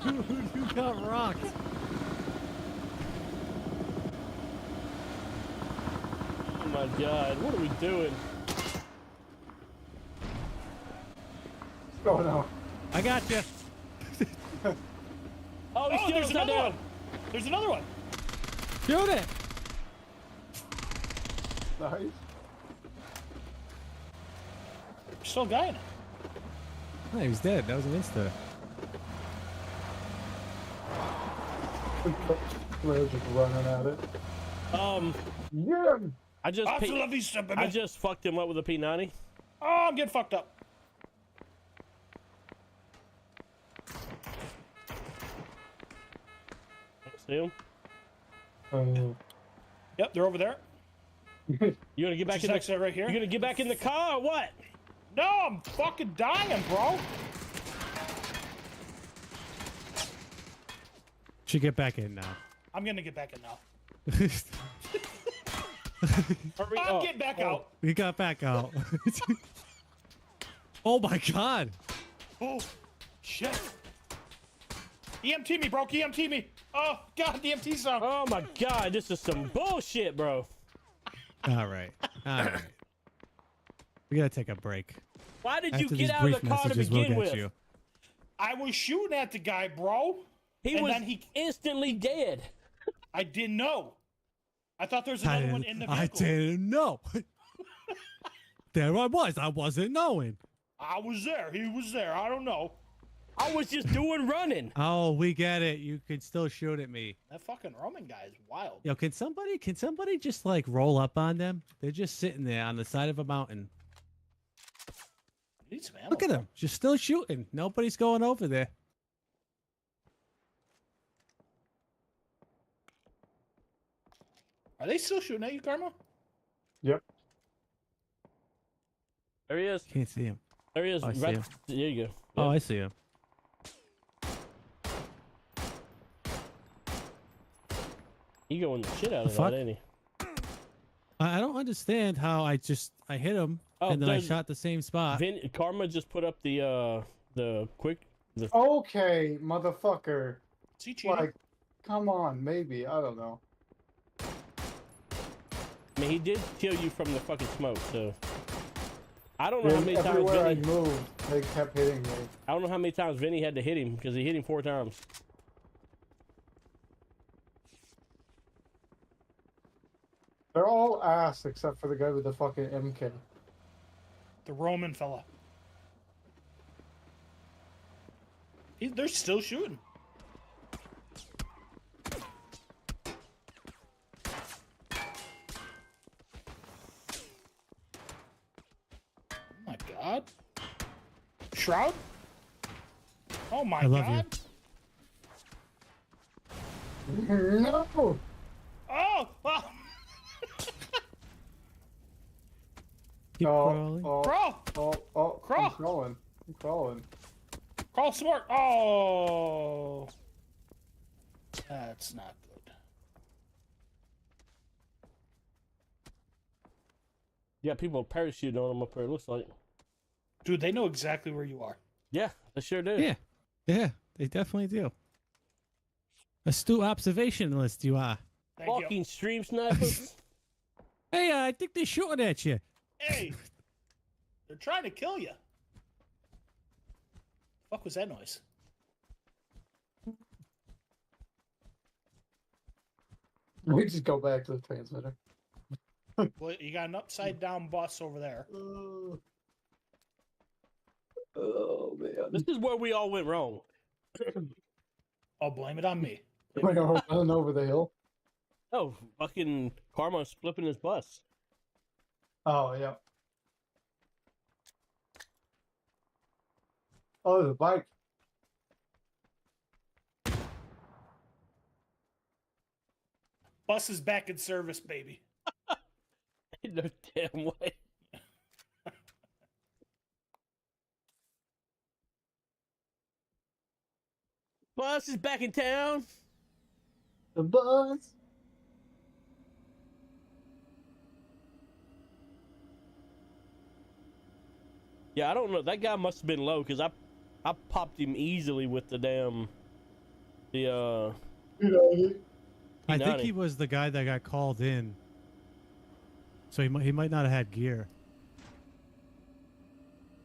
dude, you got rocked. Oh my god, what are we doing? Oh no! I got you. Oh, he's Oh, still there's upside another down. one. There's another one. Shoot it. Nice. Still a guy in it. Oh, he was dead. That was an insta. We're just running at it. I Yeah! just Hasta la vista, baby. I just fucked him up with a P90. Oh, I'm getting fucked up. See him? Oh, Yep, they're over there. You gonna get back in the exit right here? You gonna get back in the car or what? No, I'm fucking dying, bro. Should get back in now. I'm gonna get back in now. Hurry I'll up. get back out. We got back out. Oh my god. Oh, shit. EMT me, bro. EMT me. Oh, God, the EMT sound. Oh my god, this is some bullshit, bro. All right. All right. We gotta take a break. Why did you After get these out of brief the car to messages, we'll begin get with? you. I was shooting at the guy, bro. He And was then he- instantly dead. I didn't know. I thought there was I another one didn't, in the I vehicle. didn't know. There I was. I wasn't knowing. I was there. He was there. I don't know. I was just doing running. Oh, we get it. You can still shoot at me. That fucking Roman guy is wild. Yo, can somebody just like roll up on them? They're just sitting there on the side of a mountain. You need some ammo, Look at bro. them, just still shooting. Nobody's going over there. Are they still shooting at you, Karma? Yep. There he is. Can't see him. There he is. I see Right him. there you go. Oh, Yep. I see him. He going the shit out of The fuck? that, ain't he? I don't understand how I hit him Oh, and then I there's- shot the same spot. Karma just put up the quick. Okay, motherfucker. Is he cheating? Like, come on, maybe. I don't know. I mean, he did kill you from the fucking smoke, so. I don't know how many times Everywhere I Vinny. moved, they kept hitting me. I don't know how many times Vinny had to hit him because he hit him 4 times. They're all ass except for the guy with the fucking MK. The Roman fella. They're still shooting. Oh my god. Shroud? Oh my I love you. god. No! Oh! Well, Keep Oh, crawling. oh, crawl! oh, Crawl. I'm crawling. I'm crawling. Crawl some more. Oh! That's not good. You got people parachuting on him up there, it looks like. Dude, they know exactly where you are. Yeah, they sure do. Yeah, yeah, they definitely do. Astute observationalist, you are. Thank Walking you. stream snipers. Hey, I think they're shooting at you. Hey! They're trying to kill you. Fuck was that noise? We just go back to the transmitter. Well, you got an upside down bus over there. Oh, man. This is where we all went wrong. I'll blame it on me. We're running over the hill. Oh, fucking Karma's flipping his bus. Oh, yeah. Oh, the bike. Bus is back in service, baby. No damn way. Bus is back in town. The bus. Yeah, I don't know. That guy must have been low because I popped him easily with the damn You know, I think P90. he was the guy that got called in. So he might not have had gear.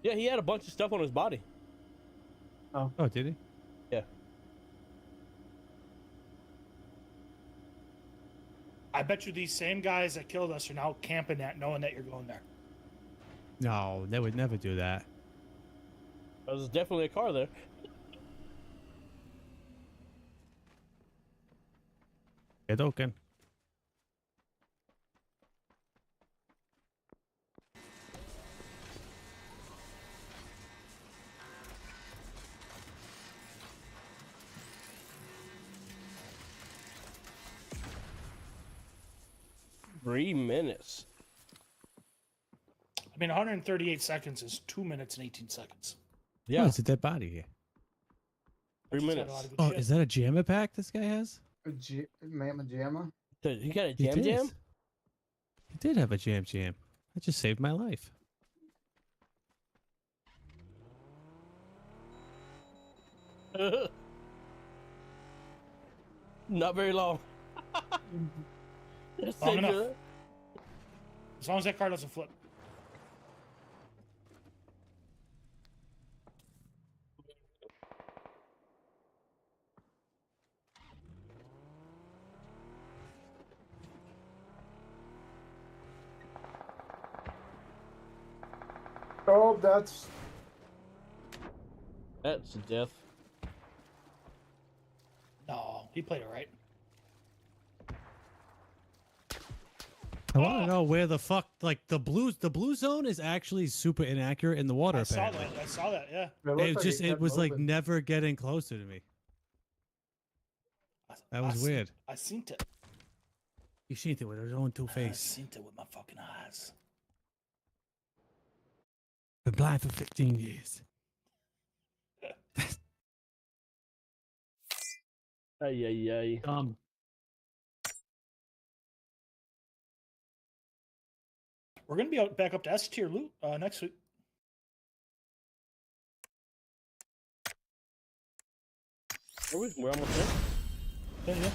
Yeah, he had a bunch of stuff on his body. Oh, did he? Yeah. I bet you these same guys that killed us are now camping that, knowing that you're going there. No, they would never do that. There's definitely a car there. Hadoken. Three minutes. mean, 138 seconds is 2 minutes and 18 seconds. Yeah, Oh, it's a dead body here. Three Just had a minutes. lot of good Oh, shit. is that a jammer pack this guy has? Mamma Jamma. Dude, you got a It jam jam? is. He did have a jam. That just saved my life. Not very long. That's Long so enough. good. As long as that car doesn't flip. Oh, that's That's a death. No, he played it right. I want to know where the fuck, like the blue zone is actually super inaccurate in the water. I saw Apparently, that. I saw that. Yeah. it was like never getting closer to me. That was weird. I seen it. You seen it with his own two I face. seen it with my fucking eyes. Been blind for 15 years. Ay, ay, ay. We're gonna be back up to S tier loot next week. Are we? We're almost there. Yeah.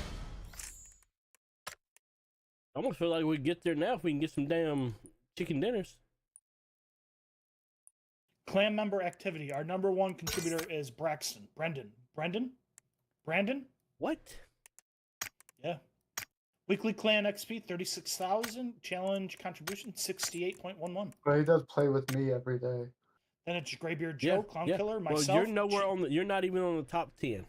I almost feel like we get there now if we can get some damn chicken dinners. Clan member activity. Our number one contributor is Braxton. Brandon? What? Yeah. Weekly clan XP 36,000. Challenge contribution 68.11. But he does play with me every day. Then it's Graybeard Joe, Clown Killer, myself. Well, you're nowhere on the. You're not even on the top 10.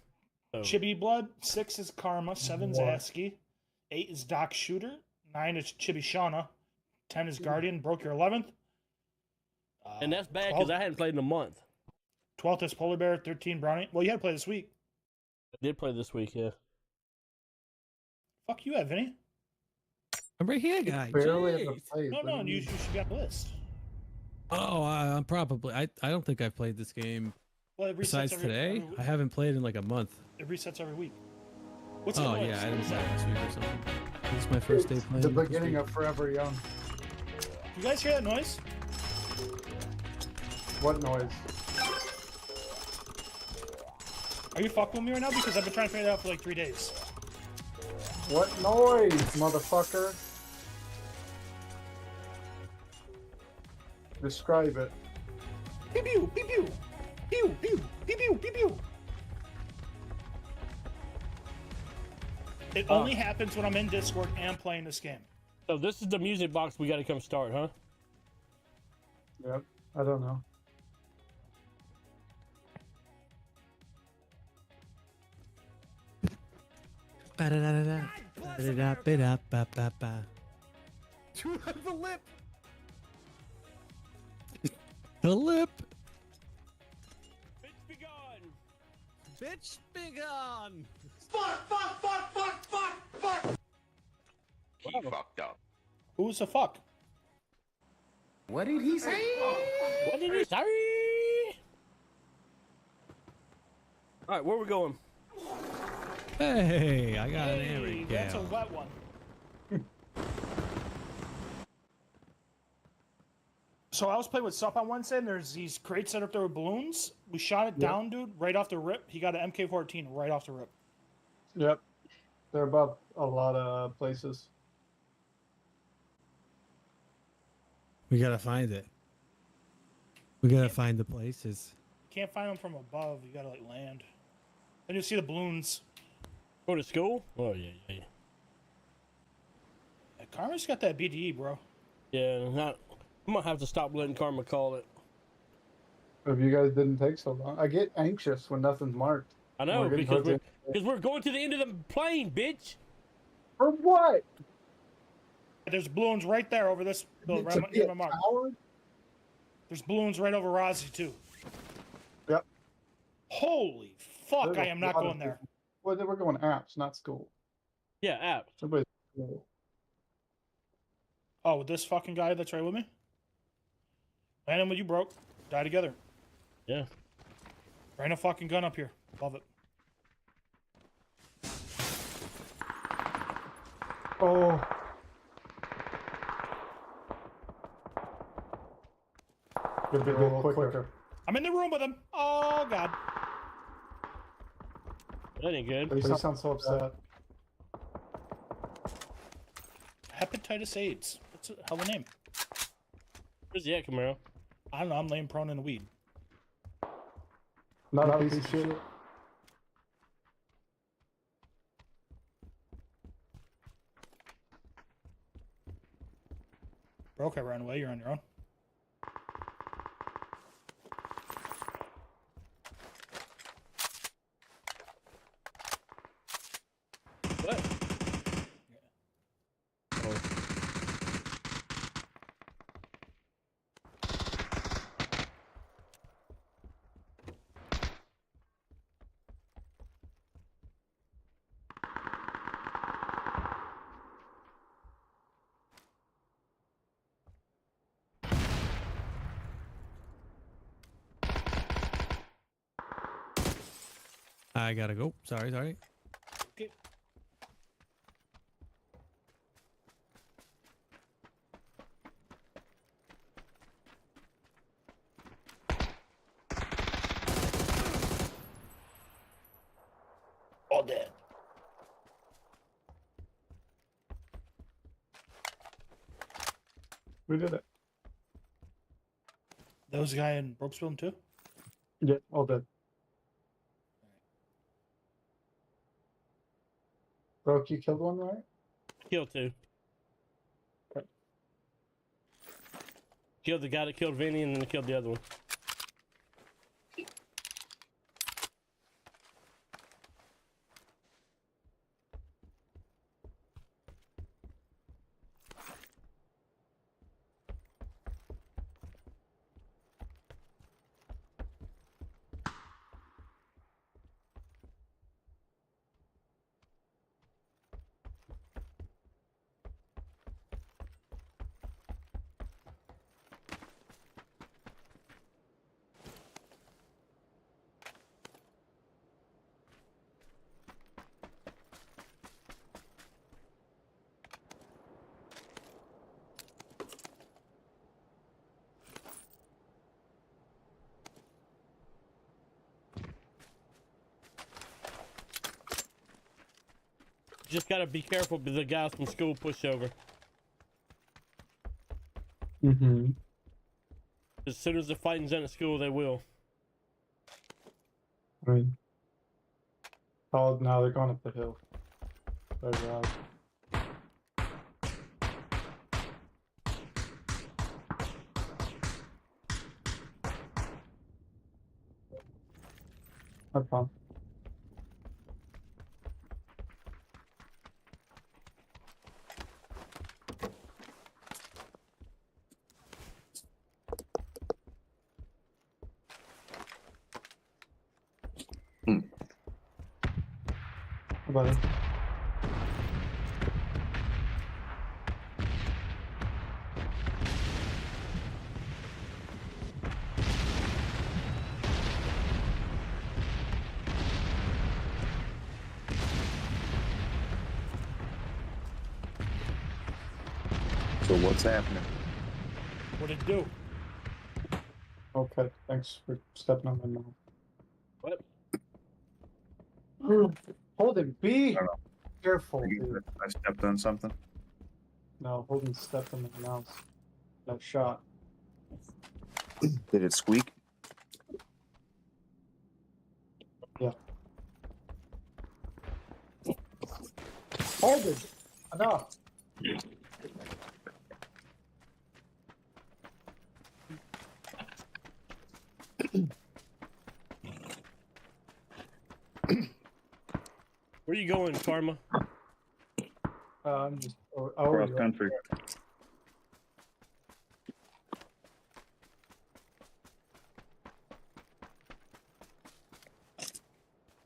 So. Chibi Blood. 6 is Karma. 7 is ASCII. 8 is Doc Shooter. 9 is Chibi Shauna. 10 is Guardian. Broke your 11th. And that's bad because I hadn't played in a month. 12th is Polar Bear. 13 Brownie. Well, you had to play this week. I did play this week, yeah. Fuck you, Vinny. I'm right here, guy. Barely ever Jeez. played. No, you should be on the list. Oh, I'm probably. I don't think I've played this game Well, it resets besides today. every week. I haven't played in like a month. It resets every week. What's Oh the noise? yeah, I What didn't is play that? last week or something. This is my first day playing. The this beginning week. of Forever Young. You guys hear that noise? What noise? Are you fucking with me right now? Because I've been trying to figure that out for like 3 days. What noise, motherfucker? Describe it. Pew pew pew pew pew pew pew pew pew pew. It only happens when I'm in Discord and playing this game. So this is the music box we got to come start, huh? Yep. I don't know. Ba-da-da-da-da. Ba-da-da-ba-da-ba-ba-ba. You have the lip. The lip. Bitch be gone. Bitch, be gone. He fucked up. Who's the fuck? What did he say? What did he say? All right, where we going? Hey, I got an Hey, Eric. that's a wet one. So I was playing with Sup on Wednesday, and there's these crates set up there with balloons. We shot it down, dude, right off the rip. He got an MK14 right off the rip. Yep. They're above a lot of places. We gotta find it. We gotta find the places. Can't find them from above. You gotta like land. Then you see the balloons. Go to school? Oh yeah. Yeah, Karma's got that BDE, bro. Yeah, not. I'm gonna have to stop letting Karma call it. If you guys didn't take so long, I get anxious when nothing's marked. I know We're getting because towards we're going to the end of the plane, bitch. For what? There's balloons right there over this building, To right be near a my mark. coward? There's balloons right over Rozzy too. Yep. Holy fuck! There's I a am not lot of going there. people. Well, they were going apps, not school. Yeah, app. Somebody's school. Oh, with this fucking guy that's right with me. Landon, when you broke, die together. Yeah. Bring a fucking gun up here. Love it. Oh. Good, quicker. I'm in the room with him. Oh god. That ain't good. You sound so upset. Hepatitis AIDS. That's a hell of a name. Where's he at, Camaro? I don't know. I'm laying prone in the weed. Not a piece of shit. Broke, I ran away. You're on your own. What? Oh. I gotta go. Sorry. Okay. All dead. We did it. There was a guy in Brooksville too? Yeah, all dead. Broke, you killed one, right? Kill two. Okay. Killed the guy that killed Vinny and then killed the other one. Just gotta be careful with the guys from school pushover. Mm-hmm. As soon as the fighting's done at school, they will. I mean, oh, now they're going up the hill. There you go. No problem. Buddy. So what's happening? What did it do? Okay, thanks for stepping on my mouth. What? Holden, be I don't know. careful, dude. I stepped on something. No, Holden stepped on my mouse. That shot. Did it squeak? Yeah. Holden, enough. Where you going, Karma? I'm just Cross country.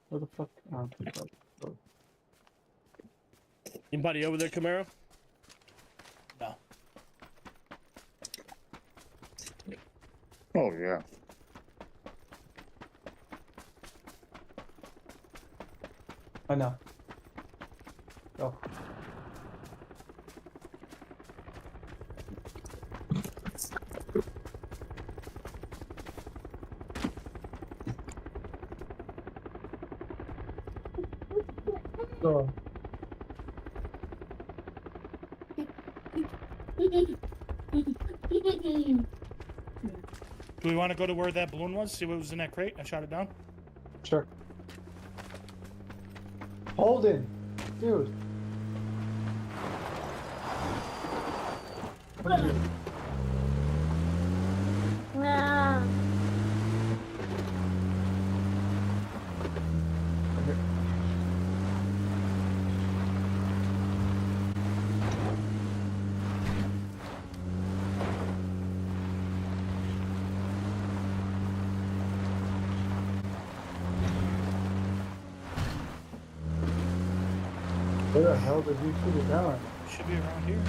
Where the fuck? Oh, Anybody over there, Camaro? No. Oh, yeah. I know. Go. Go. Do we want to go to where that balloon was? See what was in that crate? I shot it down. Sure. Holden, dude. What are you doing? No. Where the hell did you shoot it down? Should be around here.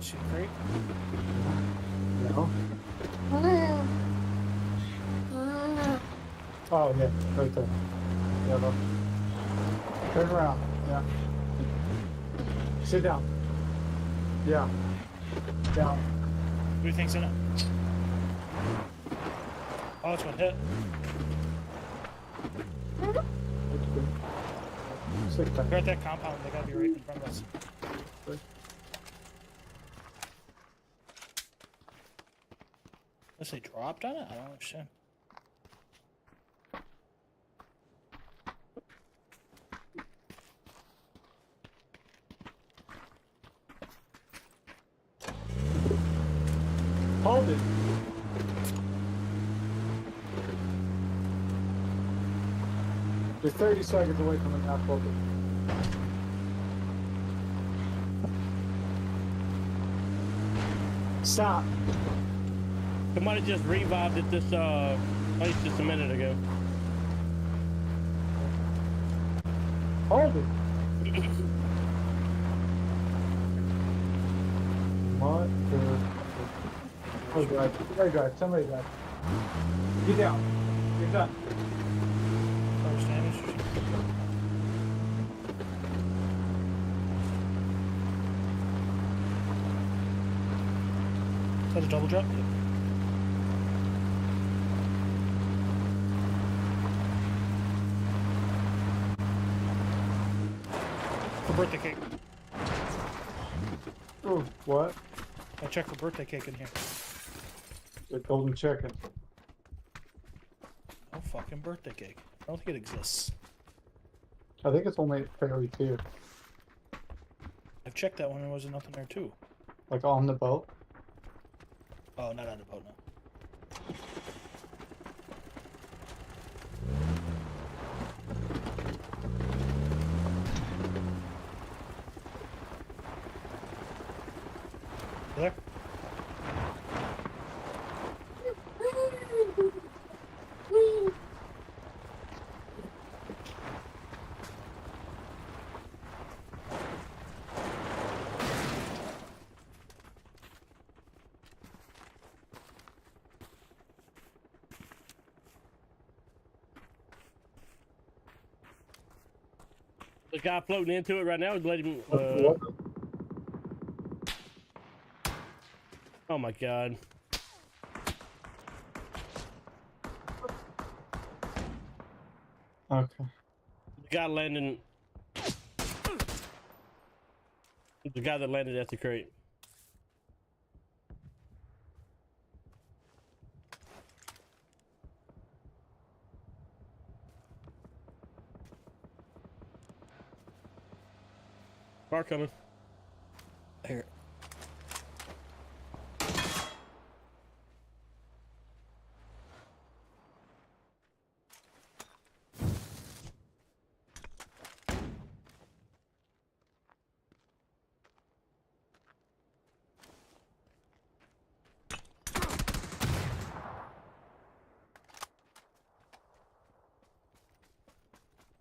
See the crate? No. No. Oh yeah, right there. Yeah, look. Turn around. Yeah. Sit down. Yeah. Down. What do you think's in it? Oh, it's one hit. Sit back. They're at that compound. They gotta be right in front of us. Unless they dropped on it? I don't understand. Hold it. You're 30 seconds away from the map, hold it. Stop. Somebody just revived at this place just a minute ago. Hold it. What the? Oh, drive. Somebody drive. Somebody drive. Get down. Get done. First damage. Is that a double drop? Yep. For birthday cake. Oh, what? I checked for birthday cake in here. The golden chicken. No fucking birthday cake. I don't think it exists. I think it's only fairy too. I've checked that one and there wasn't nothing there too. Like on the boat. Oh, not on the boat, no. There? The guy floating into it right now is letting him. What? Oh my god. Okay. The guy landing. The guy that landed at the crate. Car coming. Here.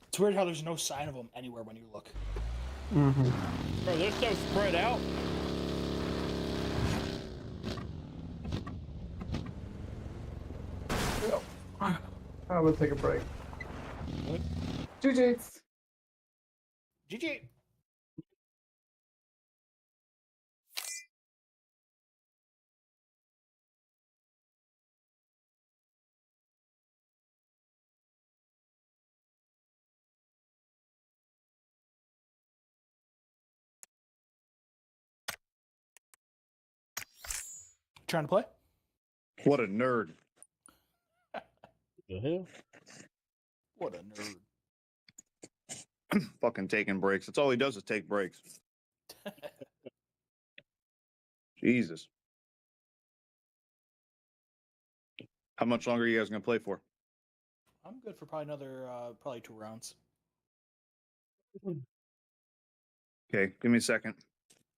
It's weird how there's no sign of them anywhere when you look. Mm-hmm. Bro, they're so spread out. We'll take a break. What? GG's. GG. Trying to play? What a nerd. The hell? What a nerd. Fucking taking breaks. That's all he does is take breaks. Jesus. How much longer are you guys going to play for? I'm good for probably another, probably 2 rounds. Okay, give me a second.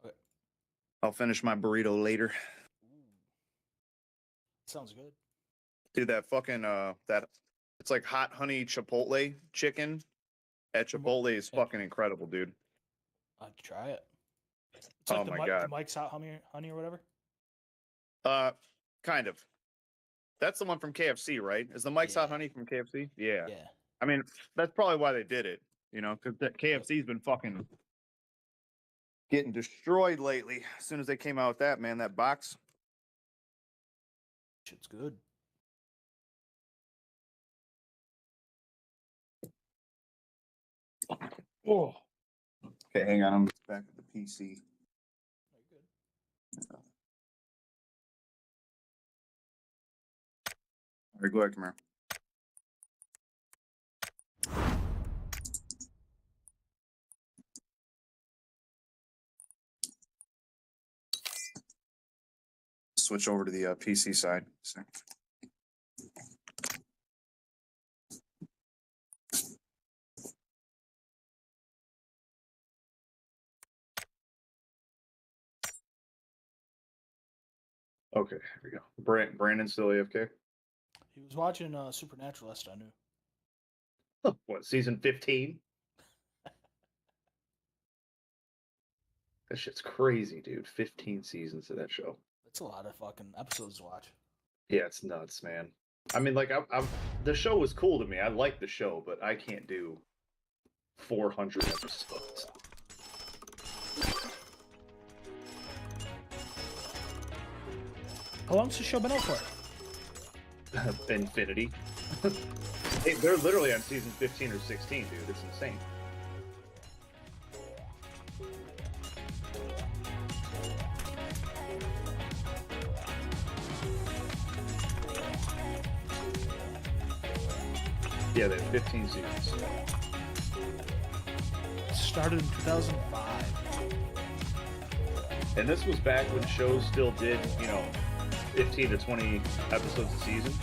Okay. I'll finish my burrito later. Sounds good. Dude, that fucking, that, it's like hot honey chipotle chicken at Chipotle is fucking incredible, dude. I'd try it. It's Oh like my God. the Mike's Hot Honey or whatever. Kind of. That's the one from KFC, right? Is the Mike's Hot Honey from KFC? Yeah. Yeah. I mean, that's probably why they did it, you know, because KFC's been fucking getting destroyed lately. As soon as they came out with that, man, that box. Shit's good. Oh. Okay, hang on. I'm back at the PC. Very good. All right, go ahead, come here. Switch over to the PC side. Okay, here we go. Brandon still AFK? He was watching Supernatural last I knew. What, season 15? That shit's crazy, dude. 15 seasons of that show. That's a lot of fucking episodes to watch. Yeah, it's nuts, man. I mean, like, the show was cool to me. I like the show, but I can't do 400 episodes. How long's the show been out for? Infinity. Hey, they're literally on season 15 or 16, dude. It's insane. Yeah, they have 15 seasons. It started in 2005. And this was back when shows still did, 15 to 20 episodes a season.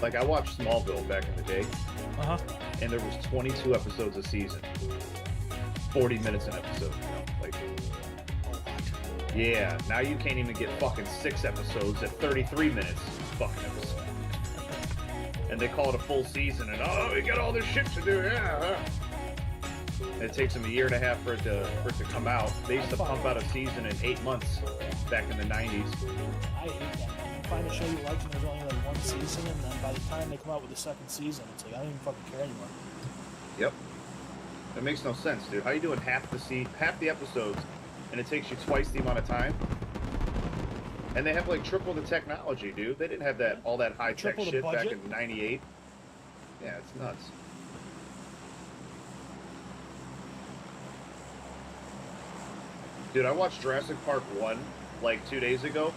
Like, I watched Smallville back in the day. Uh-huh. And there was 22 episodes a season. 40 minutes an episode, yeah, now you can't even get fucking 6 episodes at 33 minutes fucking episode. And they call it a full season, and we got all this shit to do, yeah. And it takes them a year and a half for it to come out. They used to pump out a season in 8 months back in the 90s. I hate that, man. You find a show you like and there's only like 1 season, and then by the time they come out with the 2nd season, it's like, I don't even fucking care anymore. Yep. It makes no sense, dude. How you doing half the episodes, and it takes you twice the amount of time? And they have like triple the technology, dude. They didn't have all that high tech shit back in '98. Yeah, it's nuts. Dude, I watched Jurassic Park 1 like 2 days ago.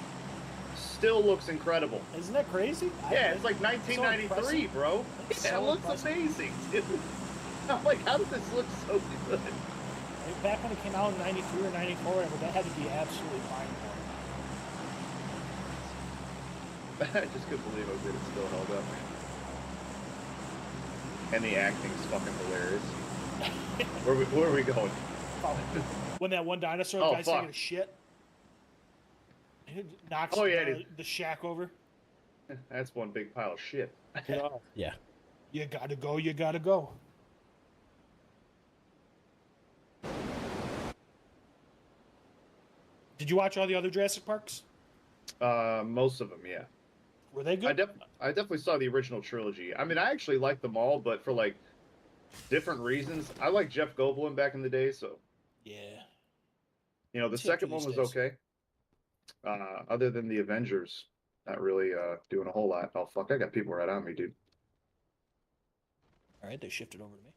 Still looks incredible. Isn't that crazy? Yeah, it's like 1993, bro. Yeah, it looks amazing, dude. I'm like, how does this look so good? Like back when it came out in 93 or 94, whatever, that had to be absolutely mind-blowing. I just couldn't believe how good it still held up. And the acting's fucking hilarious. Where are we going? When that one dinosaur guy's taking a shit, he knocks the shack over. That's one big pile of shit. Yeah. You gotta go, you gotta go. Did you watch all the other Jurassic Parks? Most of them, yeah. Were they good? I definitely saw the original trilogy. I mean, I actually like them all, but for like different reasons. I like Jeff Goldblum back in the day, so Yeah. you know the What's he up to second one these was days? okay. Other than the Avengers, not really doing a whole lot. Oh fuck, I got people right on me, dude. All right, they shifted over to me.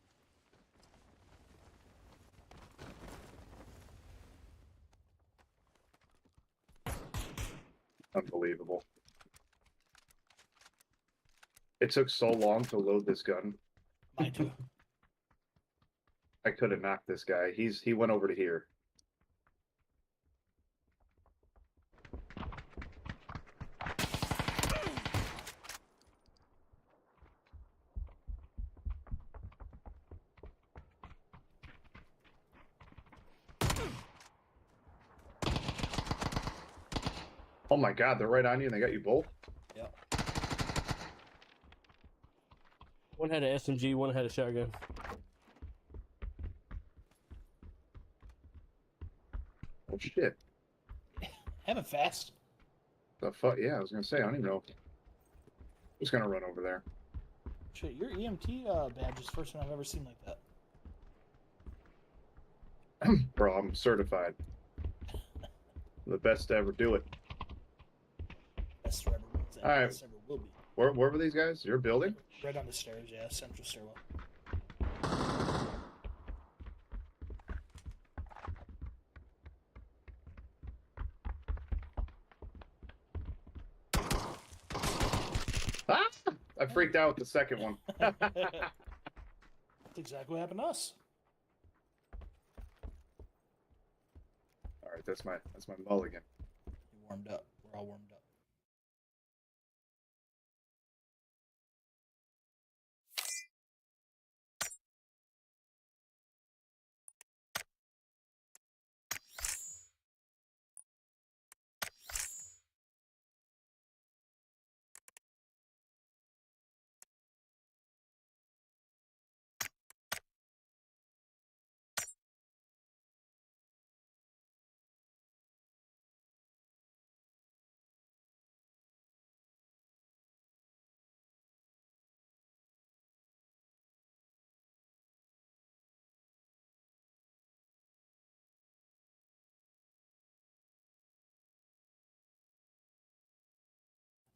Unbelievable. It took so long to load this gun. Mine too. I could have knocked this guy. He went over to here. Oh my god, they're right on you and they got you both? Yep. One had an SMG, one had a shotgun. Oh shit. Having fast. The fuck? Yeah, I was gonna say, I don't even know. Who's gonna run over there? Shit, your EMT badge is the first one I've ever seen like that. Bro, I'm certified. The best to ever do it. Best there ever was. And All right. best ever will be. Where were these guys? Your building? Right on the stairs, yeah, central stairwell. Ah! I freaked out with the second one. That's exactly what happened to us. All right, that's my mulligan. You warmed up. We're all warmed up.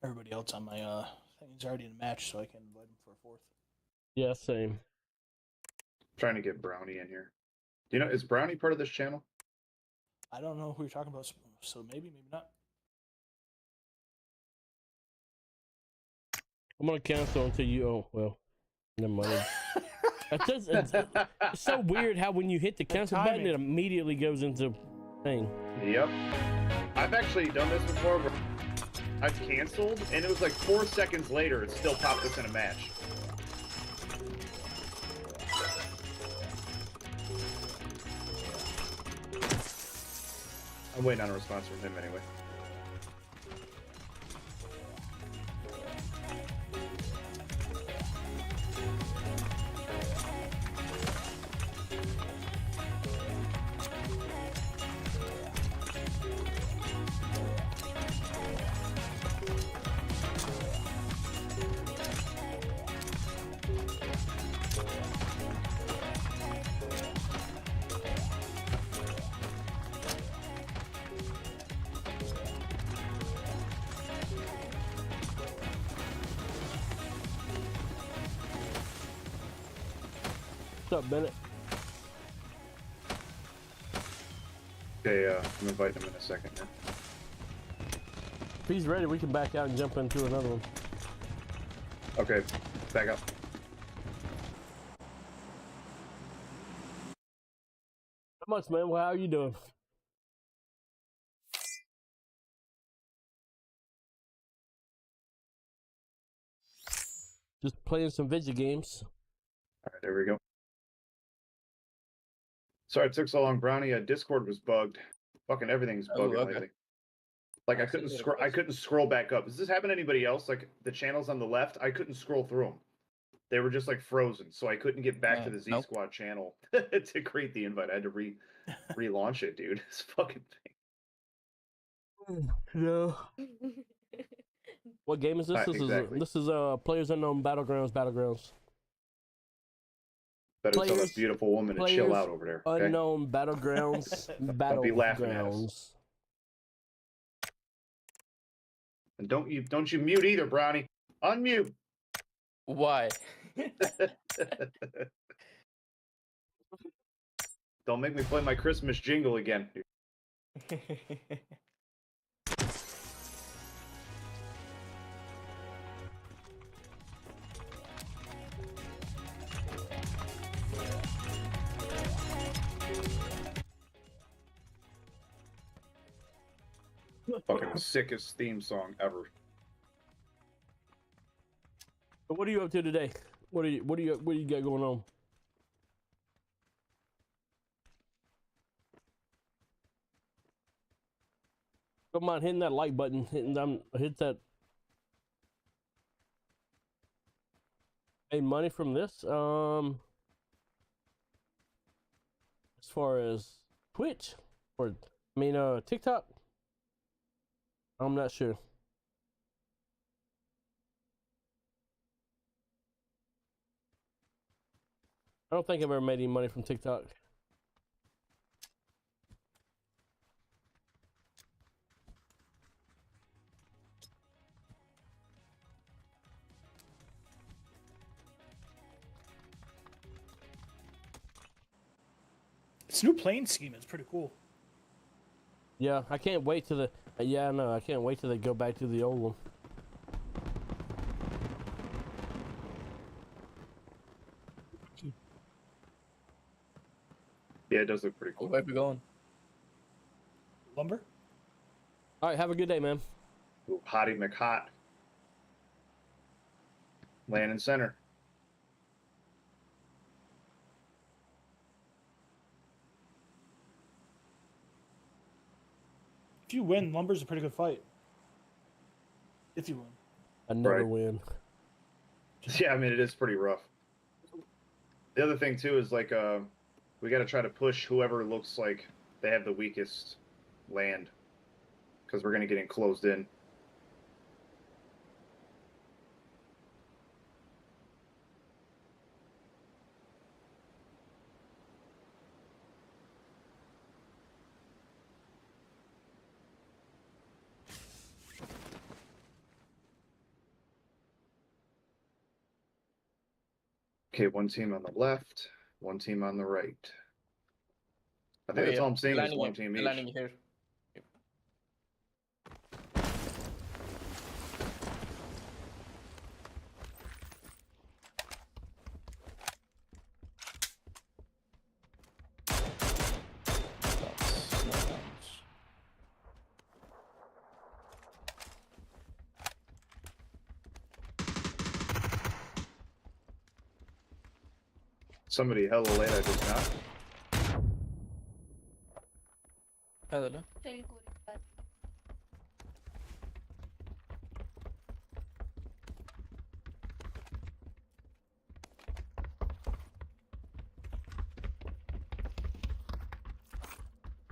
Everybody else on my thing is already in a match, so I can invite them for a fourth. Yeah, same. Trying to get Brownie in here. Do you know, is Brownie part of this channel? I don't know who you're talking about, so maybe, maybe not. I'm gonna cancel until you. Oh well, never mind. It's so weird how when you hit the cancel button, timing. it immediately goes into thing. Yep. I've actually done this before where I've canceled, and it was like 4 seconds later, it still popped us in a match. I'm waiting on a response from him anyway. What's up, Bennett? Okay, I'm inviting him in a second here. If he's ready, we can back out and jump into another one. Okay, back up. How much, man? Well, how are you doing? Just playing some video games. All right, there we go. Sorry it took so long, Brownie. Discord was bugged. Fucking everything's bugging okay. lately. Like I couldn't scroll. I couldn't scroll back up. Does this happen to anybody else? Like the channels on the left, I couldn't scroll through them. They were just like frozen, so I couldn't get back to the Z nope. Squad channel to create the invite. I had to relaunch it, dude. This fucking thing. No. What game is this? Exactly. This is Players Unknown Battlegrounds. Better tell Players- that beautiful woman to chill Players out over there. Okay? Unknown Battlegrounds. Don't be laughing at us. Battlegrounds. And don't you mute either, Brownie. Unmute. Why? Don't make me play my Christmas jingle again. Fucking sickest theme song ever. So what are you up to today? What do you got going on? Don't mind hitting that like button. Hit that. Made money from this. As far as Twitch or TikTok, I'm not sure. I don't think I've ever made any money from TikTok. This new playing scheme is pretty cool. Yeah, I can't wait till I can't wait till they go back to the old one. Yeah, it does look pretty cool. Where we going? Lumber? All right, have a good day, man. Ooh, Hottie McHot. Land in center. If you win, Lumber's a pretty good fight. If you win. I never Right. win. Yeah, I mean, it is pretty rough. The other thing, too, is like, we got to try to push whoever looks like they have the weakest land. Because we're going to get enclosed in. Okay, one team on the left, one team on the right. I think that's all I'm saying is one team each. Landing here. Somebody hella late, I just not. Hello.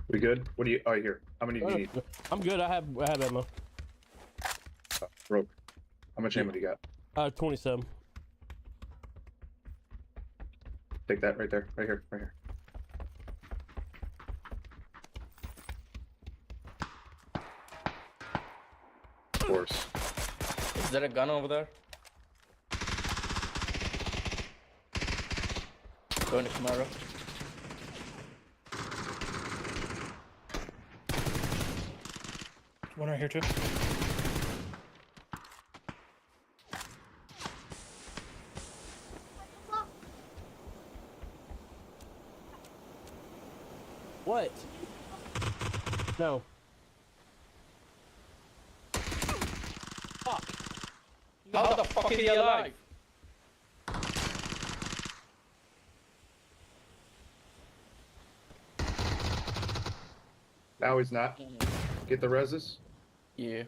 We good? What do you? Oh, here. How many do you need? I'm good. I have ammo. Rope. How much ammo do you got? 27. Take that right there. Right here. Right here. Of course. Is there a gun over there? Going to Camaro. One right here too. What? No. Fuck. How the fuck is he alive? Now he's not. Get the reses. Yeah.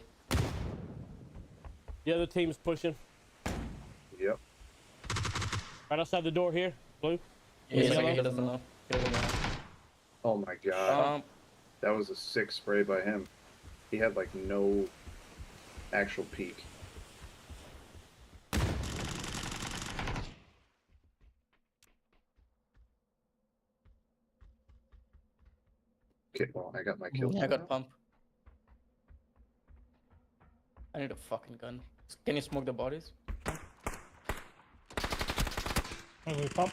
The other team's pushing. Yep. Right outside the door here. Blue. Yeah, Yellow? he doesn't know. He doesn't know. Oh my god. Um, That was a sick spray by him. He had like no actual peek. Okay, well, I got my kill. I got pump. I need a fucking gun. Can you smoke the bodies? Anyway, pump.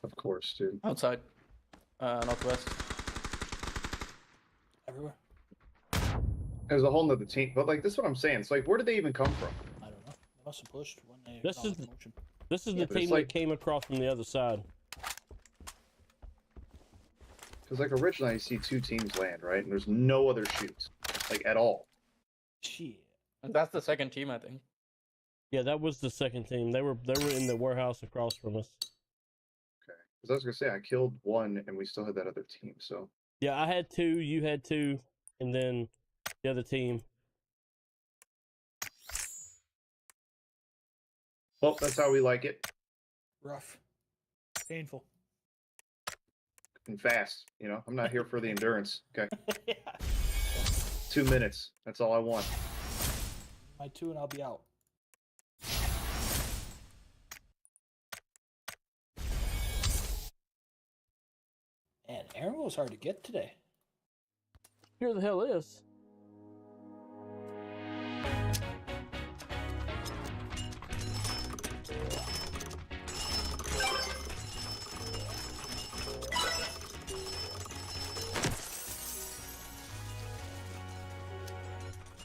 Of course, dude. Outside. Northwest. Everywhere. There's a whole nother team, but like this is what I'm saying. It's like, where did they even come from? I don't know. They must have pushed when they. This got is- the motion. This is Yeah, the but it's team like- that came across from the other side. Because like originally I see 2 teams land, right? And there's no other shoots, like at all. Shit. That's the second team, I think. Yeah, that was the second team. They were in the warehouse across from us. Because I was gonna say I killed 1, and we still had that other team. So Yeah, I had 2, you had 2, and then the other team. well, that's how we like it, Rough. Painful. and fast. You know, I'm not here for the endurance. Okay, Yeah. 2 minutes. That's all I want. My 2 and I'll be out. And Aaron was hard to get today. Here the hell is.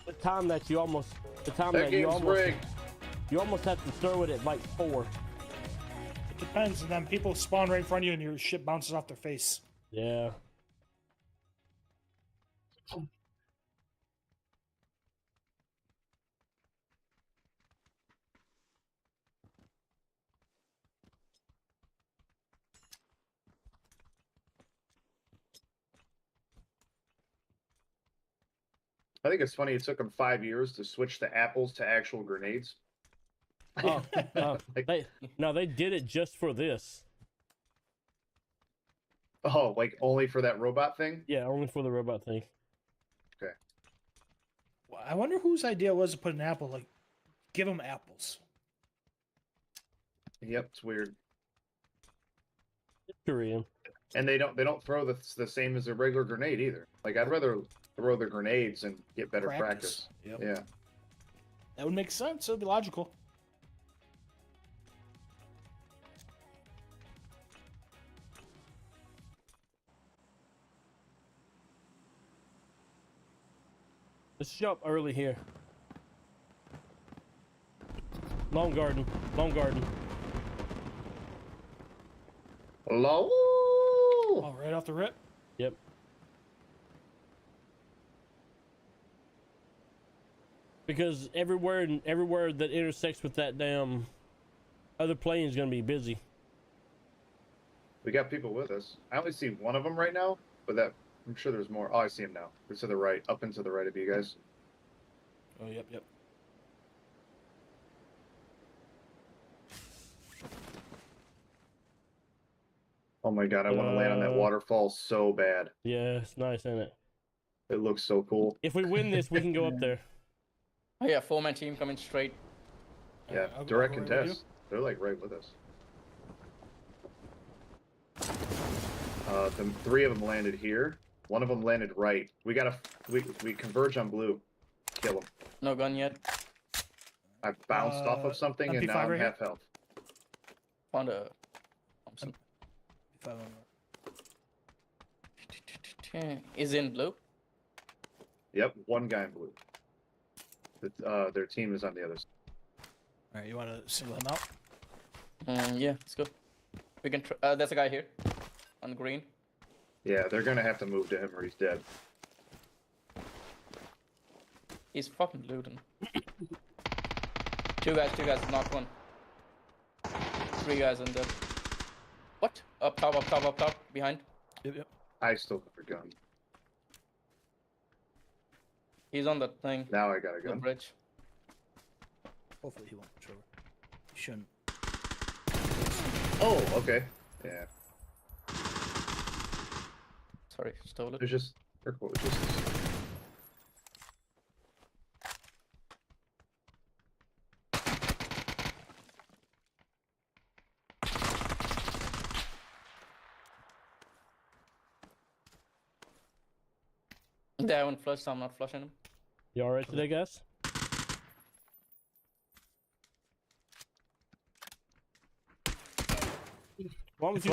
The time that you almost, That game's rigged. you almost have to throw it at like 4. It depends, and then people spawn right in front of you and your shit bounces off their face. Yeah. I think it's funny. It took them 5 years to switch the apples to actual grenades. Oh, Like, they did it just for this. oh, like only for that robot thing? Yeah, only for the robot thing. Well, I wonder whose idea was to put an apple, like, give them apples. Yep, it's weird. Korean. And they don't throw the same as a regular grenade either. Like I'd rather throw the grenades and get better practice. Yep. Yeah. That would make sense. It would be logical. Let's jump early here. Long garden. Long garden. Hello. Oh, right off the rip. Yep. Because everywhere that intersects with that damn other plane is gonna be busy. We got people with us. I only see one of them right now, but I'm sure there's more. Oh, I see him now. They're to the right, up and to the right of you guys. Oh, yep, yep. Oh my god, I want to land on that waterfall so bad. Yeah, it's nice, isn't it? It looks so cool. If we win this, we can go up there. Oh yeah, 4-man team coming straight. Yeah, I'll direct go right with contest. They're like right with us. The 3 of them landed here. 1 of them landed right. We converge on blue. Kill them. No gun yet. I bounced off of something and MP5 now I'm right half health. Found a Thompson. If I remember. Is in blue. Yep, 1 guy in blue. Their team is on the other side. All right, you want to single him out? Yeah, let's go. We can. There's a guy here, on green. Yeah, they're gonna have to move to him or he's dead. He's fucking looting. 2 guys, knocked 1. 3 guys in there. What? Up top, behind. Yep, yep. I still have a gun. He's on that thing, Now I got a the gun. bridge. Hopefully he won't push over. He shouldn't. Oh, okay. Yeah. Sorry, stole it. It's just they're cool. It's just They haven't flushed, so I'm not flushing them. You alright today, guys? Why would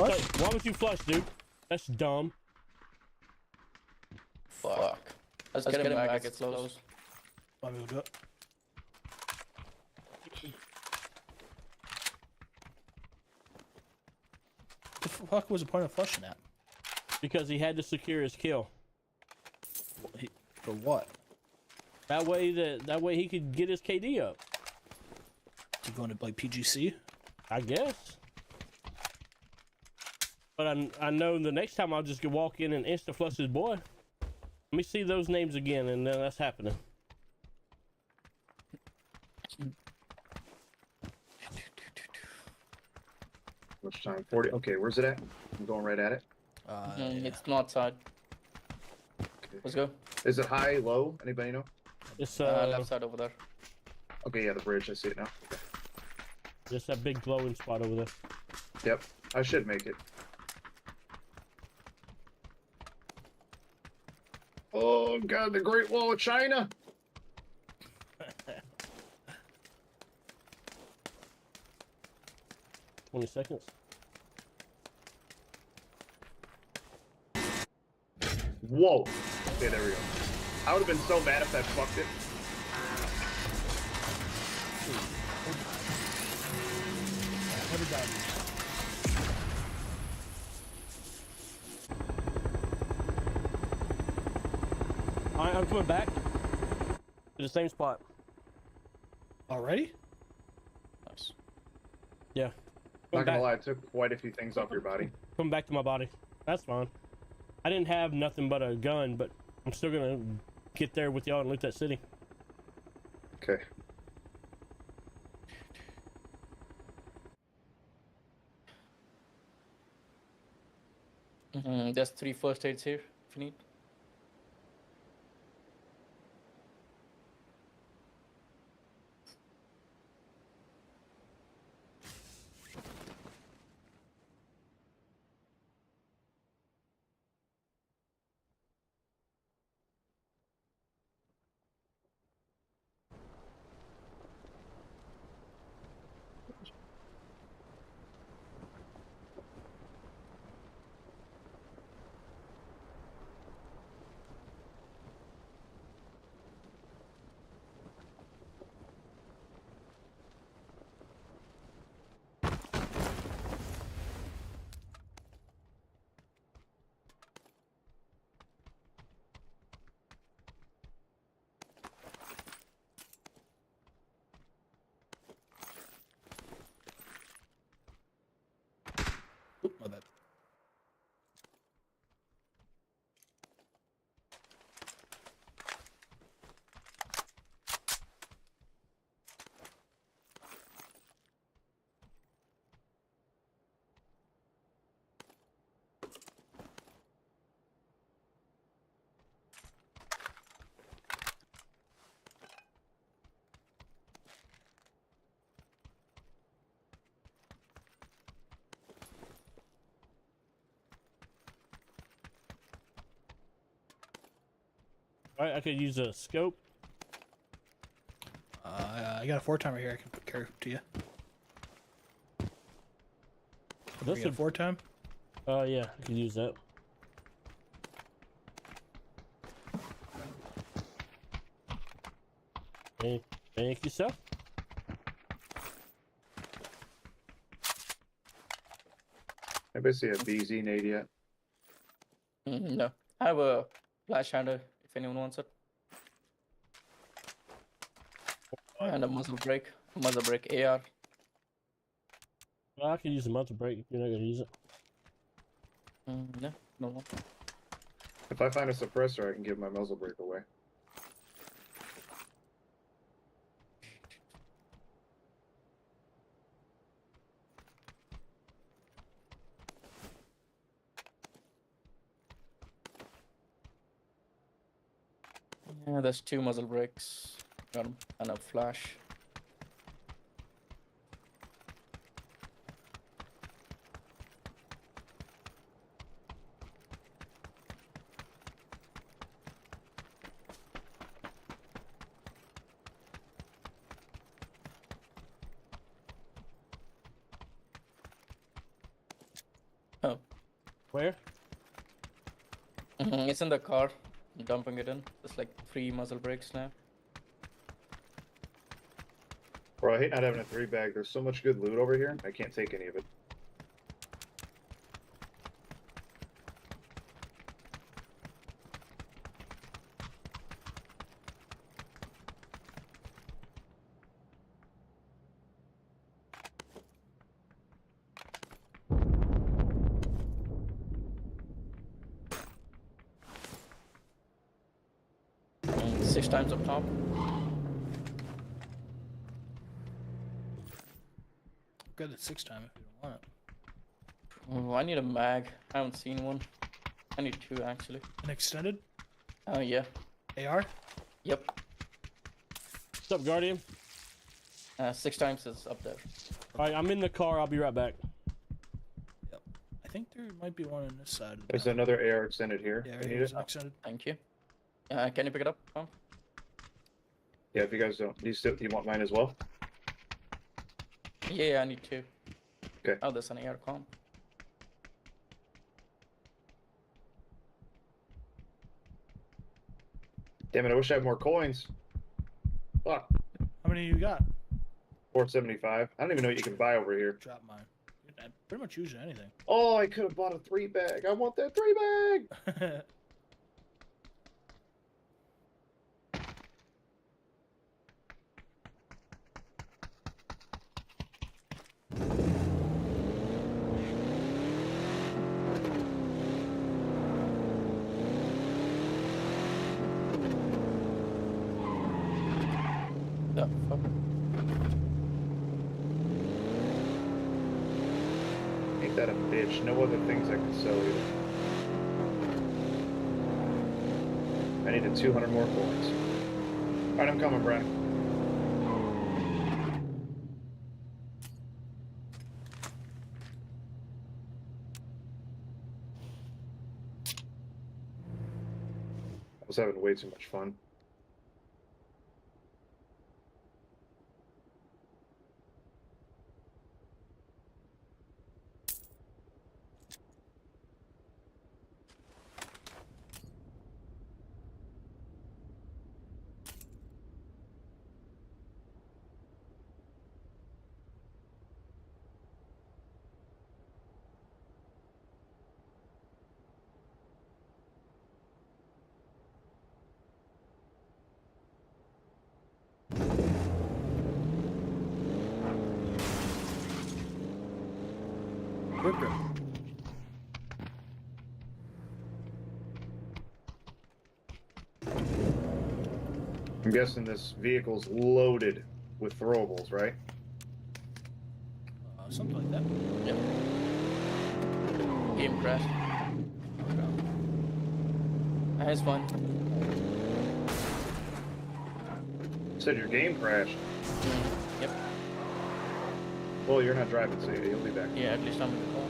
you flush, dude? That's dumb. Fuck. Let's get him back, it's close. Let me do it. The fuck was the point of flushing that? Because he had to secure his kill. For what? That way he could get his KD up. Is he going to like PGC? I guess. But I know the next time I'll just go walk in and insta flush his boy. Let me see those names again, and then that's happening. Which time? 40. Okay, where's it at? I'm going right at it. It's north side. Okay. Let's go. Is it high, low? Anybody know? It's Left side over there. Okay, yeah, the bridge. I see it now. Okay. just that big glowing spot over there. Yep, I should make it. Oh god, the Great Wall of China! 20 seconds. Whoa! Okay, there we go. I would have been so mad if that fucked it. Never died. Alright, I'm coming back to the same spot. Already? Nice. Yeah. Not gonna lie, I took quite a few things off your body. Coming back to my body. That's fine. I didn't have nothing but a gun, but I'm still gonna get there with y'all and loot that city. Okay. There's 3 first aids here if you need. Oop, my bad. Alright, I could use a scope. I got a 4-timer here. I can carry to you. This You got a 4-time? yeah, I could use that. Thank you, sir. Anybody see a BZ nade yet? No. I have a flash hander if anyone wants it. And a muzzle brake. AR. Well, I could use a muzzle brake if you're not gonna use it. No, no one. If I find a suppressor, I can give my muzzle brake away. Yeah, there's 2 muzzle brakes. Got 'em. And a flash. Where? It's in the car. I'm dumping it in. It's like 3 muzzle brakes now. Bro, I hate not having a 3-bag. There's so much good loot over here. I can't take any of it. Mm, 6 times up top. Got it 6 time if you don't want it. Oh, I need a mag. I haven't seen one. I need 2 actually. An extended Oh yeah. AR. Yep. What's up, Guardian? 6 times is up there. Alright, I'm in the car. I'll be right back. Yep. I think there might be one on this side. Of the There's map. another AR extended here. Yeah, I right need here's it. an extended. Thank you. Can you pick it up, Tom? Yeah, if you guys don't, do you want mine as well? Yeah, I need 2. Okay. Oh, there's an AR comp. Damn it, I wish I had more coins. Fuck. How many you got? 475. I don't even know what you can buy over here. Drop mine. I pretty much use anything. Oh, I could have bought a 3-bag. I want that 3-bag. The fuck? Ain't that a bitch? No other things I can sell either. I needed 200 more coins. Alright, I'm coming, Brian. I was having way too much fun. Quicker. I'm guessing this vehicle's loaded with throwables, right? Something like that. Yep. Game crashed. It's fine. Said your game crashed. Yep. Well, you're not driving, so you'll be back. Yeah, at least I'm in the call.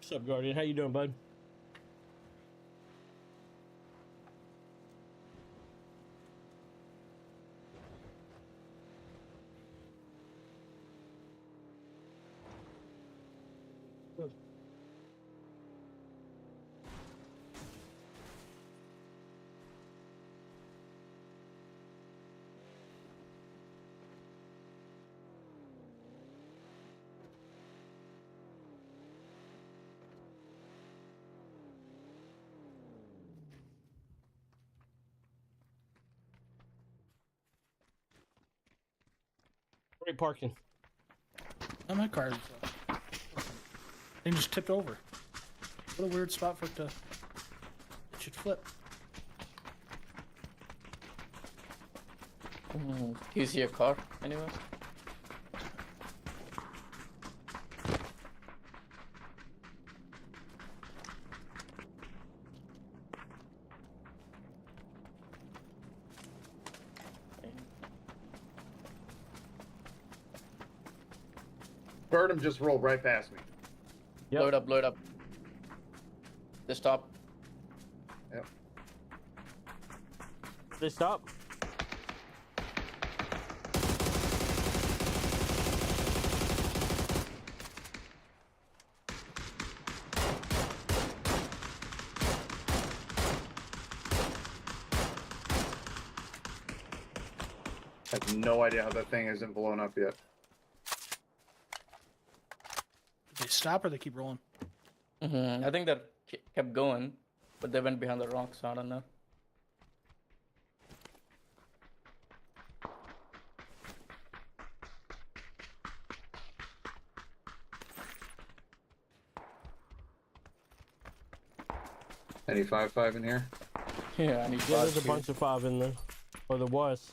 What's up, Guardian? How you doing, bud? Great parking. Oh, my car is. Thing just tipped over. What a weird spot for it to. It should flip. Do you see a car anywhere? Burnham just rolled right past me. Yep. Blow it up, blow it up. Just stop. Yep. They stop. I have no idea how that thing isn't blown up yet. Did they stop or they keep rolling? I think that kept going, but they went behind the rocks, so I don't know. Any 5-5 in here? Yeah, I need Yeah, five there's a too. bunch of 5 in there. Or there was.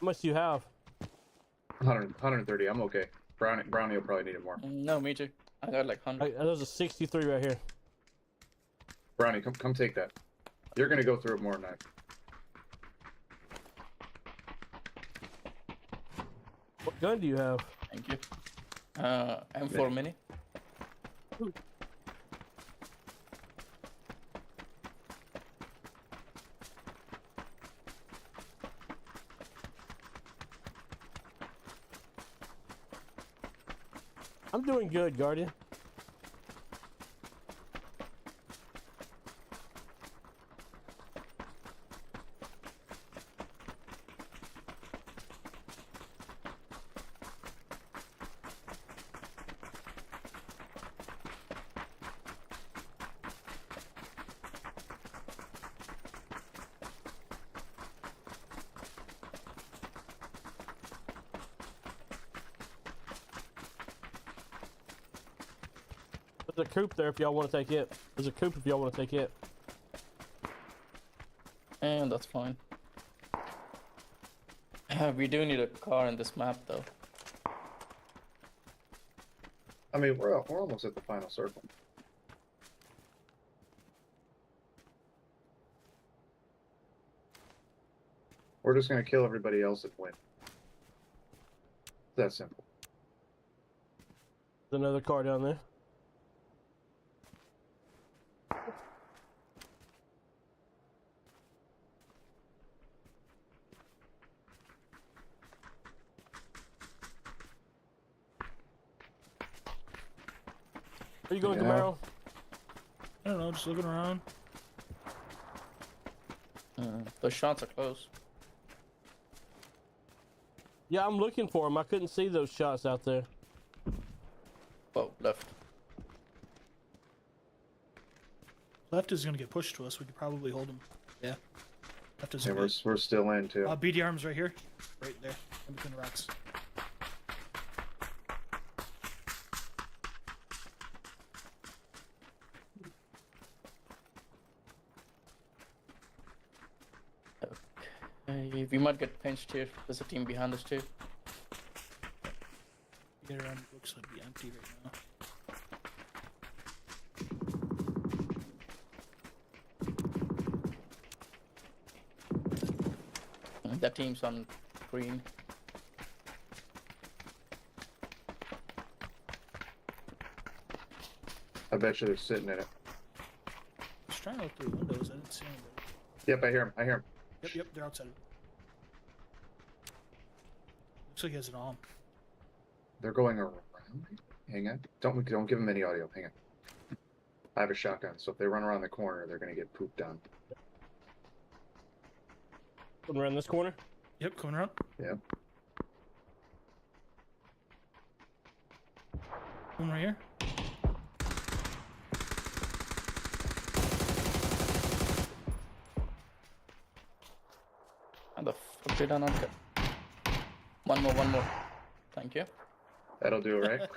How much do you have? 130. I'm okay. Brownie will probably need it more. No, me too. I got like 100. There's a 63 right here. Brownie, come take that. You're gonna go through it more than that. What gun do you have? Thank you. M4 Mini. I'm doing good, Guardian. There's a coop there if y'all want to take it. There's a coop if y'all want to take it. And that's fine. We do need a car in this map though. I mean, we're almost at the final circle. We're just gonna kill everybody else and win. It's that simple. There's another car down there. Are you going, Yeah. Camaro? I don't know, just looking around. Those shots are close. Yeah, I'm looking for him. I couldn't see those shots out there. Oh, left. Left is gonna get pushed to us. We could probably hold him. Yeah. Left is And good. we're still in too. BD arms right here. Right there. In between the rocks. We might get pinched here. There's a team behind us too. BD arm looks like be empty right now. That team's on green. I bet you they're sitting in it. I was trying to look through the windows. I didn't see anybody. Yep, I hear him. I hear him. Yep, they're outside. Looks like he has it on. They're going around. Hang on. Don't give them any audio. Hang on. I have a shotgun, so if they run around the corner, they're gonna get pooped on. Coming around this corner. Yep, coming around. Yeah. One right here. Straight on. One more. Thank you. That'll do, right?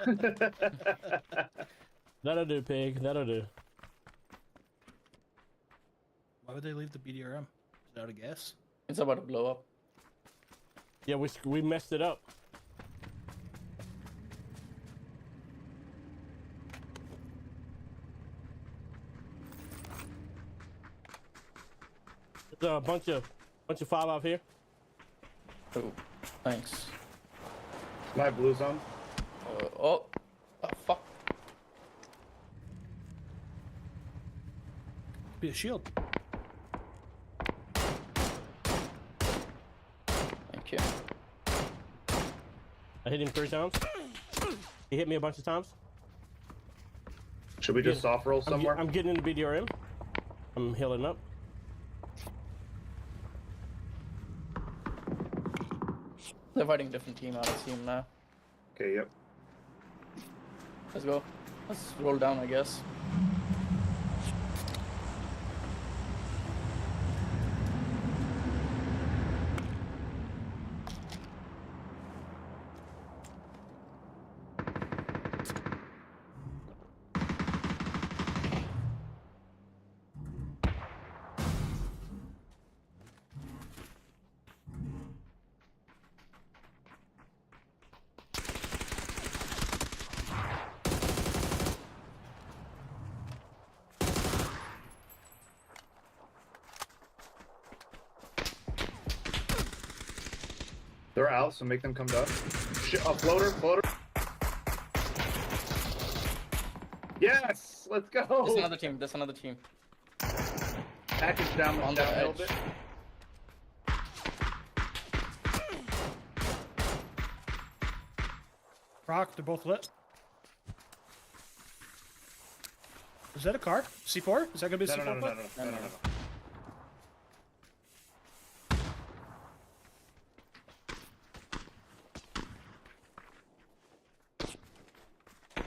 That'll do, pig. That'll do. Why would they leave the BDRM? Is it out of gas? It's about to blow up. Yeah, we messed it up. There's a bunch of 5 out here. Oh, thanks. My blue zone. Oh, fuck. Be a shield. Thank you. I hit him 3 times. He hit me a bunch of times. Should we just soft roll somewhere? I'm getting in the BDRM. I'm healing up. They're fighting a different team. I don't see them now. Okay, yep. Let's go. Let's roll down, I guess. They're out, so make them come down. Floater. Yes! Let's go! There's another team. Package down On down the a little edge. bit. Rock, they're both lit. Is that a car? C4? Is that gonna be a C4? No.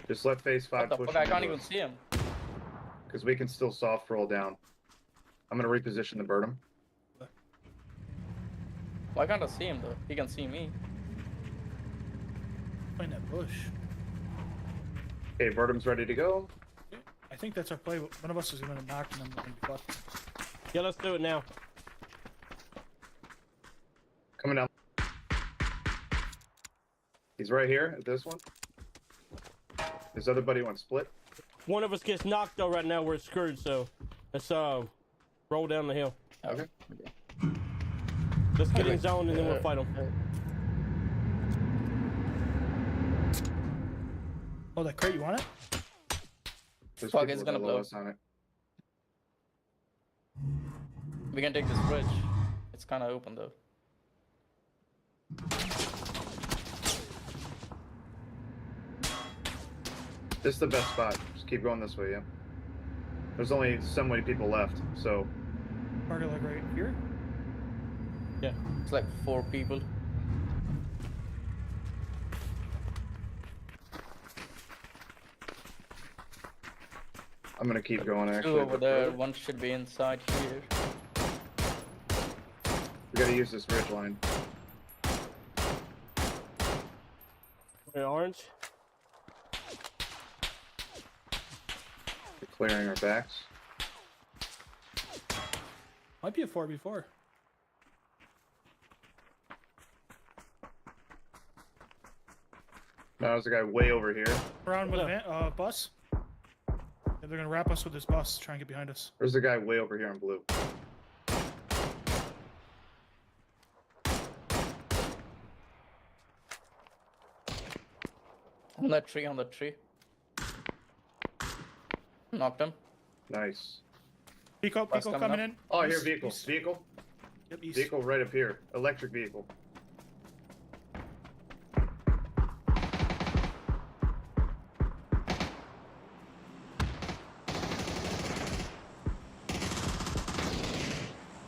Just let phase 5 What the push. fuck? I can't even see him. Because we can still soft roll down. I'm gonna reposition the Bertum. Why can't I see him though? He can see me. Find that bush. Okay, Bertum's ready to go. I think that's our play. One of us is gonna knock and then we're gonna be fucked. Yeah, let's do it now. Coming down. He's right here at this one. His other buddy went split. One of us gets knocked though. Right now we're screwed. So let's roll down the hill. Okay. Let's get in zone and then we'll fight them. Oh, that crate, you want it? There's Fuck, people it's gonna below blow. us on it. We can take this bridge. It's kind of open though. This is the best spot. Just keep going this way, yeah. There's only so many people left, so Target like right here. Yeah. It's like 4 people. I'm gonna keep going actually. 2 over there. 1 should be inside here. We gotta use this ridge line. Orange. We're clearing our backs. Might be a 4v4. Now there's a guy way over here. Around with a bus. Yeah, they're gonna wrap us with this bus. Try and get behind us. There's a guy way over here in blue. On that tree. Knocked him. Nice. Pico Bus coming coming in. Oh, here, East, vehicle. east. Vehicle. Yep, east. Vehicle right up here. Electric vehicle.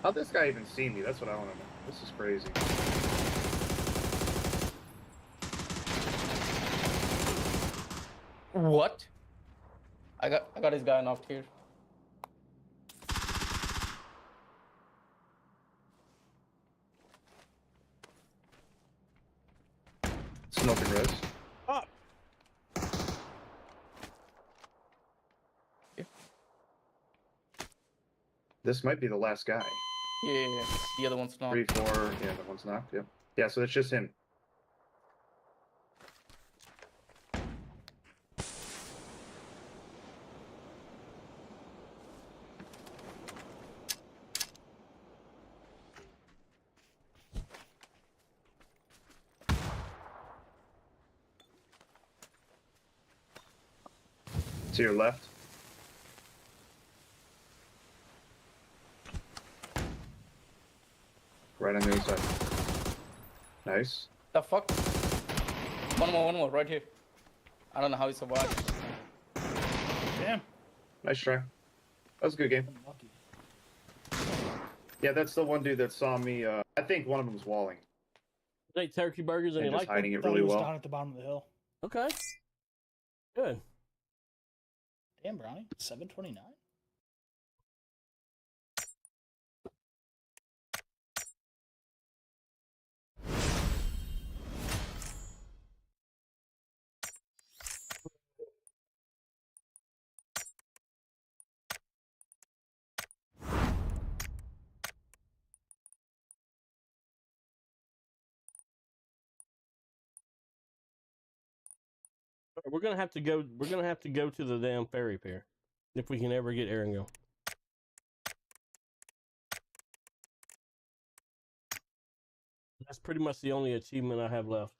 How'd this guy even see me? That's what I want to know. This is crazy. What? I got his guy knocked here. Smoking res. Oh, This might be the last guy. Yeah, the other one's not. 3, 4. Yeah, that one's knocked. Yep. Yeah, so it's just him. To your left. Right on the other side. Nice. The fuck? One more, right here. I don't know how he survived. Damn. Nice try. That was a good game. Unlucky. Yeah, that's the one dude that saw me. I think one of them was walling ate turkey burgers and and you just like hiding them? it Thought really he was well. down at the bottom of the hill. Okay. Good. Damn, Brownie. 729. We're gonna have to go. We're gonna have to go to the damn ferry pier if we can ever get Aaron going. That's pretty much the only achievement I have left.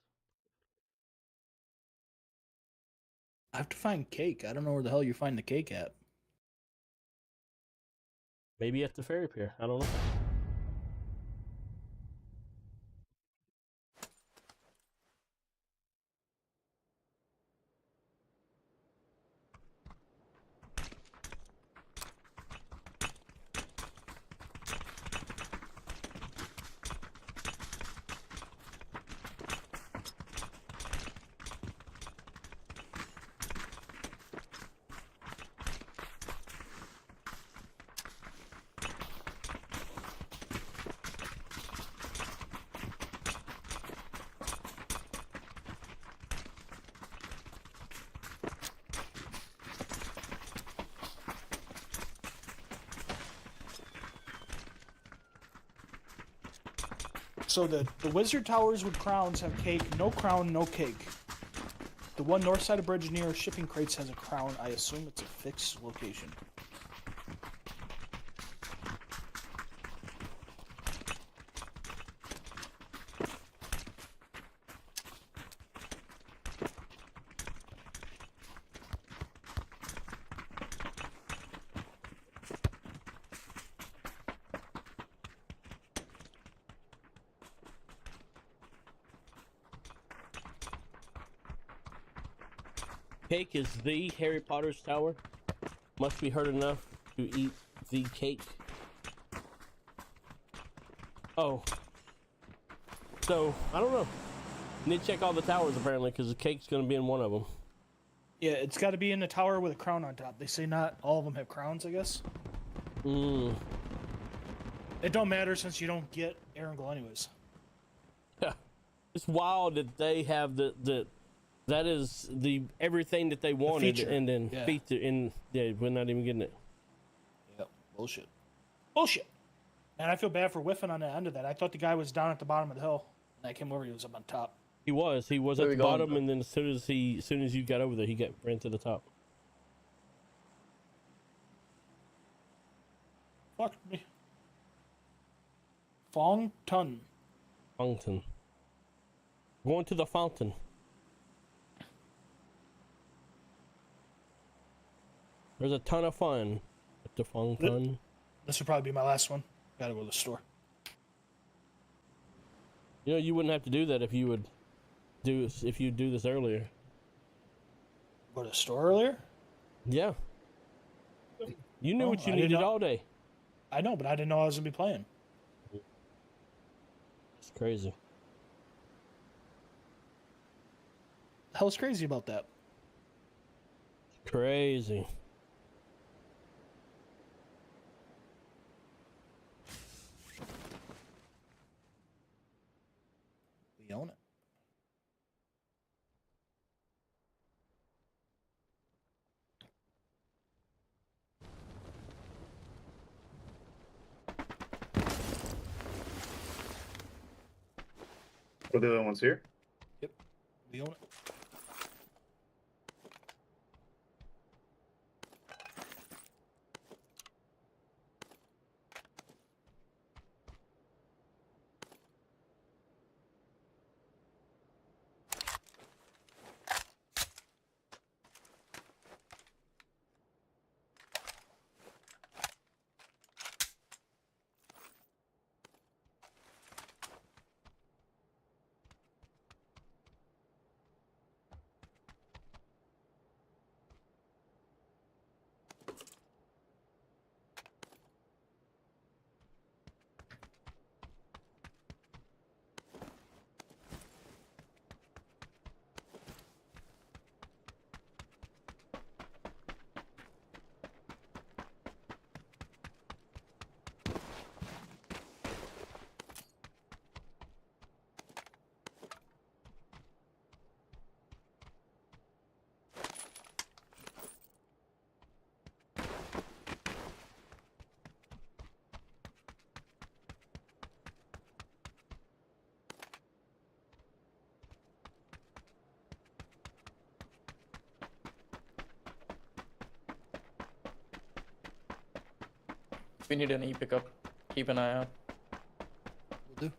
I have to find cake. I don't know where the hell you find the cake at. Maybe at the ferry pier. I don't know. So the wizard towers with crowns have cake. No crown, no cake. The one north side of bridge near shipping crates has a crown. I assume it's a fixed location. Cake is the Harry Potter's tower. Must be hurt enough to eat the cake. Oh. So, I don't know. Need to check all the towers apparently because the cake's going to be in one of them. Yeah, it's got to be in the tower with a crown on top. They say not all of them have crowns, I guess. It don't matter since you don't get Erangel anyways. Yeah. It's wild that they have that is the everything that they wanted feature. and then Yeah. feature and yeah, we're not even getting it. Yep. Bullshit. Bullshit. And I feel bad for whiffing on the end of that. I thought the guy was down at the bottom of the hill. And I came over, he was up on top. He was Where at we the going? bottom and then as soon as you got over there, he ran to the top. Fuck me. Fong Tun. Fountain. Going to the fountain. There's a ton of fun at the fountain. This would probably be my last one. Gotta go to the store. You know, you wouldn't have to do that if you do this earlier. Go to the store earlier? Yeah. You knew Oh, what you I didn't needed know. all day. I know, but I didn't know I was gonna be playing. It's crazy. The hell's crazy about that? Crazy. We own it. Were the other ones here? We own it. If we need an e-pickup, keep an eye out. Will do.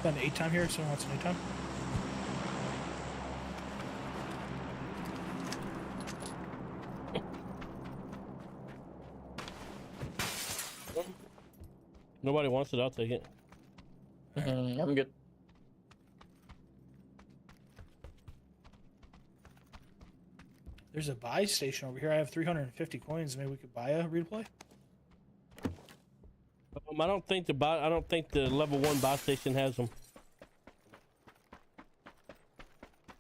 Got an 8 time here. Someone wants an 8 time. Nobody wants it. I'll take it. I'm good. There's a buy station over here. I have 350 coins. Maybe we could buy a replay. I don't think the level 1 buy station has them.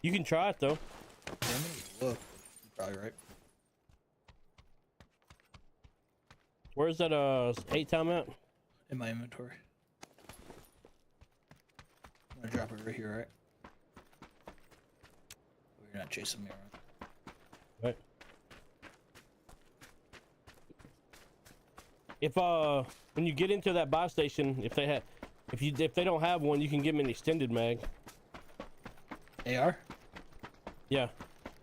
You can try it though. Yeah, maybe look. You're probably right. Where's that 8 time at? In my inventory. I'm gonna drop it right here, right? Oh, you're not chasing me around. Right. If when you get into that buy station, if they don't have one, you can give them an extended mag. AR? Yeah.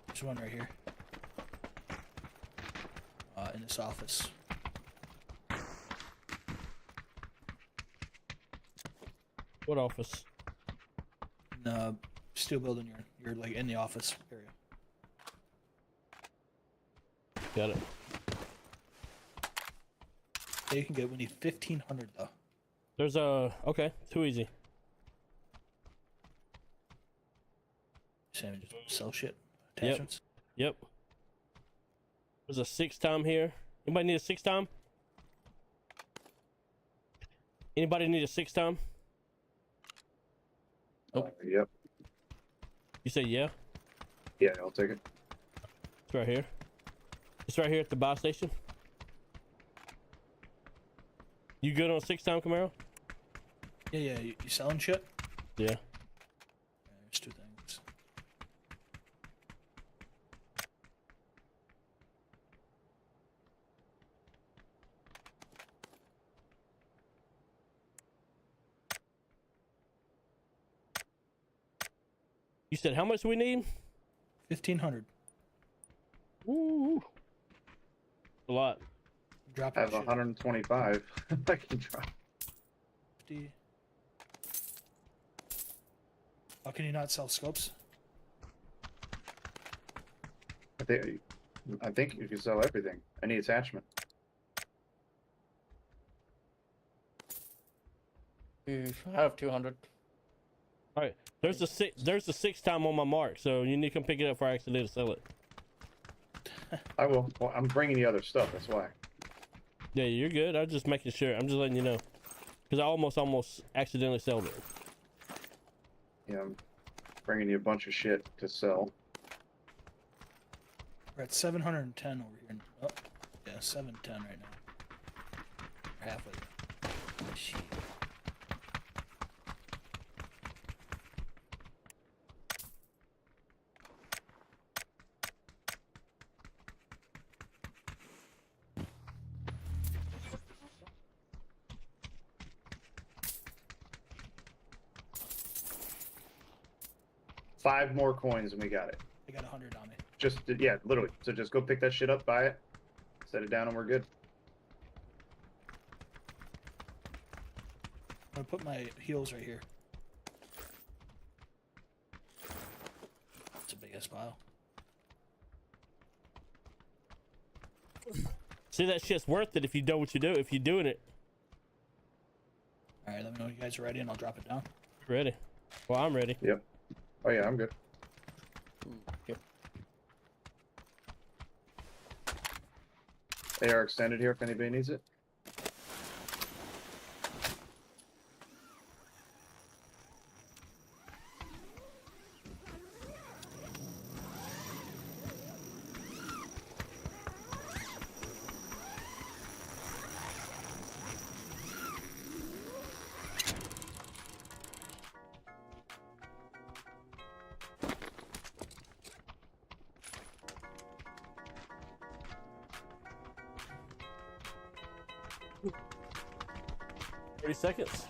There's one right here. In this office. What office? In the steel building, you're like in the office area. Got it. Yeah, you can get. We need 1,500 though. There's okay, too easy. Sam, just sell shit. Attachments. Yep. There's a 6 time here. Anybody need a 6 time? Anybody need a 6 time? Yep. You say yeah? Yeah, I'll take it. It's right here. It's right here at the buy station. You good on 6 time, Camaro? Yeah. You selling shit? Yeah. There's 2 things. You said how much we need? 1,500. Ooh. A lot. Drop I have 125. I can try. 50. How can you not sell scopes? think if you sell everything, any attachment. I have 200. All right. There's a 6 time on my mark, so you need to come pick it up before I accidentally sell it. I will. Well, I'm bringing the other stuff. That's why. Yeah, you're good. I'm just making sure. I'm just letting you know, because I almost accidentally sold it. Yeah, I'm bringing you a bunch of shit to sell. We're at 710 over here. Oh, yeah, 710 right now. We're halfway there. Shit. Five more coins and we got it. I got 100 on me. Just yeah, literally. So just go pick that shit up, buy it, set it down, and we're good. I'm gonna put my heels right here. It's a big ass pile. See, that shit's worth it if you know what you do. If you're doing it. All right, let me know when you guys are ready, and I'll drop it down. Ready? Well, I'm ready. Yep. Oh yeah, I'm good. Yep. AR extended here if anybody needs it. Seconds.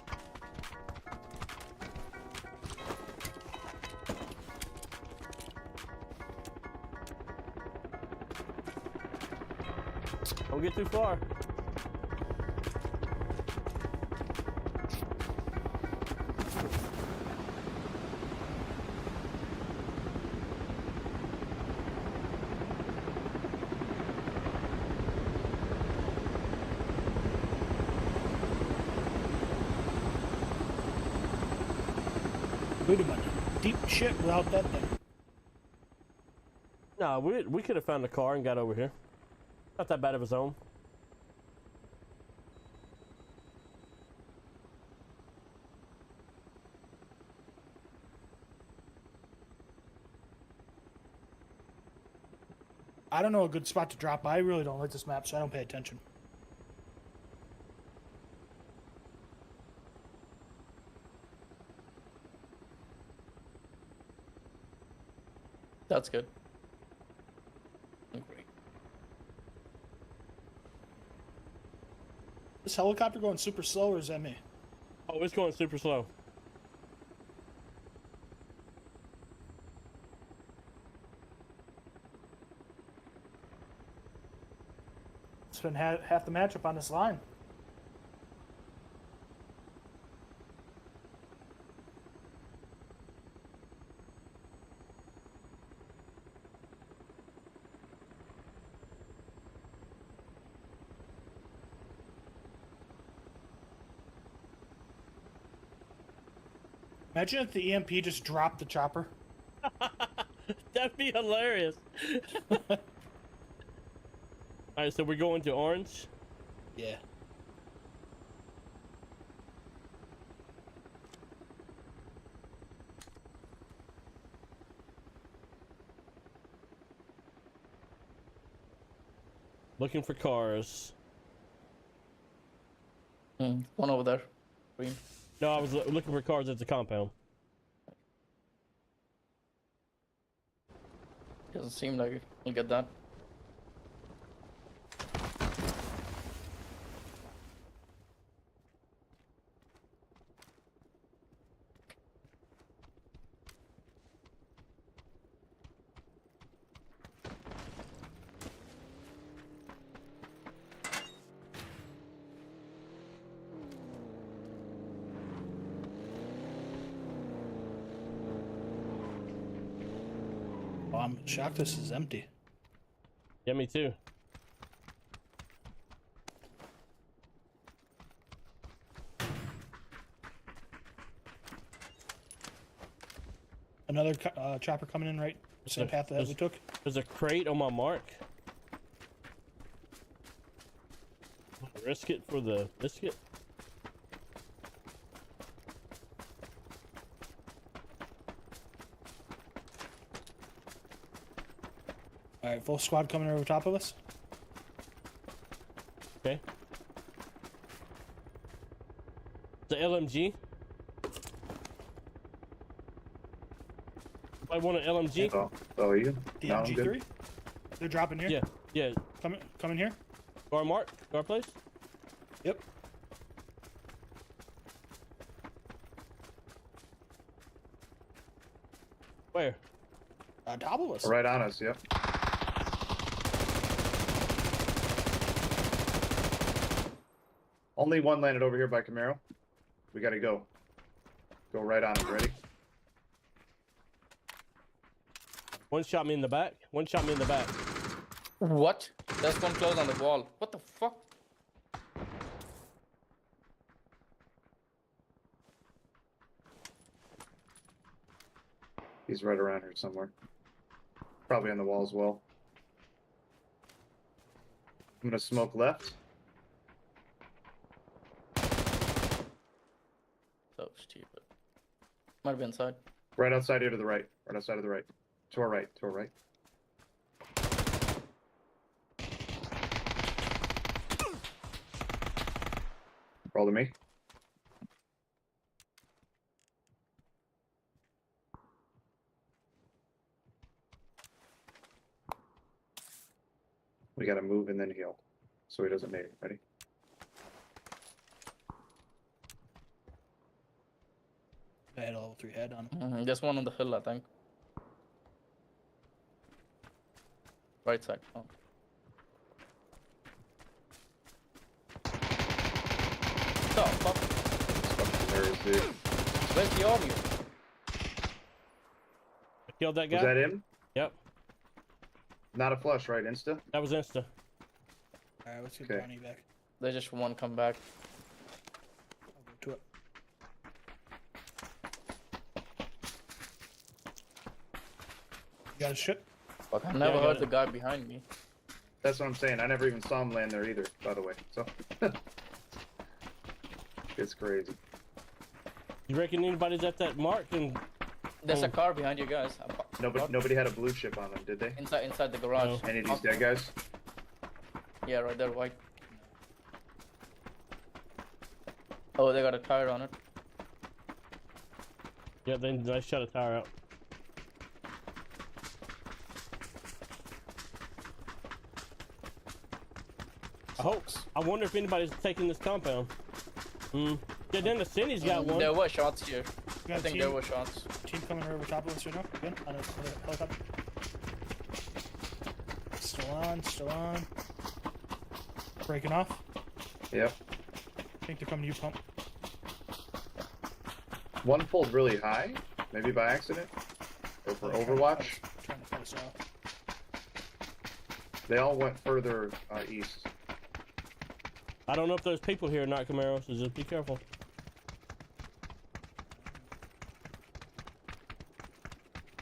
Don't get too far. We'd have been deep shit without that thing. No, we could have found a car and got over here. Not that bad of a zone. I don't know a good spot to drop. I really don't like this map, so I don't pay attention. That's good. Great. This helicopter going super slow, or is that me? Oh, it's going super slow. Spend half the matchup on this line. Imagine if the EMP just dropped the chopper. That'd be hilarious. Alright, so we're going to orange. Yeah. Looking for cars. One over there. Green. No, I was looking for cars at the compound. Doesn't seem like we'll get that. Oh, I'm shocked this is empty. Yeah, me too. Another chopper coming in right same path that we took. There's a crate on my mark. Risk it for the biscuit. All right, full squad coming over top of us. Okay. The LMG. I want an LMG. Oh, you? The No, I'm good. MG3. They're dropping here. Yeah, yeah. Coming here. Go our mark. Go our place. Yep. Where? Top of us. Right on us, yep. Only one landed over here by Camaro. We gotta go. Go right on him. Ready? One shot me in the back. One shot me in the back. What? There's one close on the wall. What the fuck? He's right around here somewhere. Probably on the wall as well. I'm gonna smoke left. So stupid. Might be inside. Right outside here to the right. Right outside of the right. To our right. To our right. Roll to me. We gotta move and then heal, so he doesn't nade it. Ready? I had a level 3 head on him. There's one on the hill, I think. Right side. Oh. The fuck? There is the... Where's the audio? I killed that guy. Was that him? Yep. Not a flush, right? Insta? That was Insta. Alright, let's get Okay. Brownie back. There's just one come back. I'll go to it. You got a shit? Fuck, I I never got heard it. the guy behind me. That's what I'm saying. I never even saw him land there either, by the way. So... it's crazy. You reckon anybody's at that mark? And There's a car behind you guys. Nobody had a blue chip on them, did they? Inside the garage. No. Any of these dead guys? Yeah, right there, white. Oh, they got a tire on it. yeah, then I shut a tire out. I wonder if anybody's taking this compound. Yeah, then the city's got one. There were shots here. You I got a think team, there were shots. team coming over top of us right now. Again, on a helicopter. Still on. Breaking off. Yep. I think they're coming to you, Pump. One pulled really high, maybe by accident, or for Overwatch. Trying to fight us off. They all went further east. I don't know if there's people here or not, Camaro, so just be careful.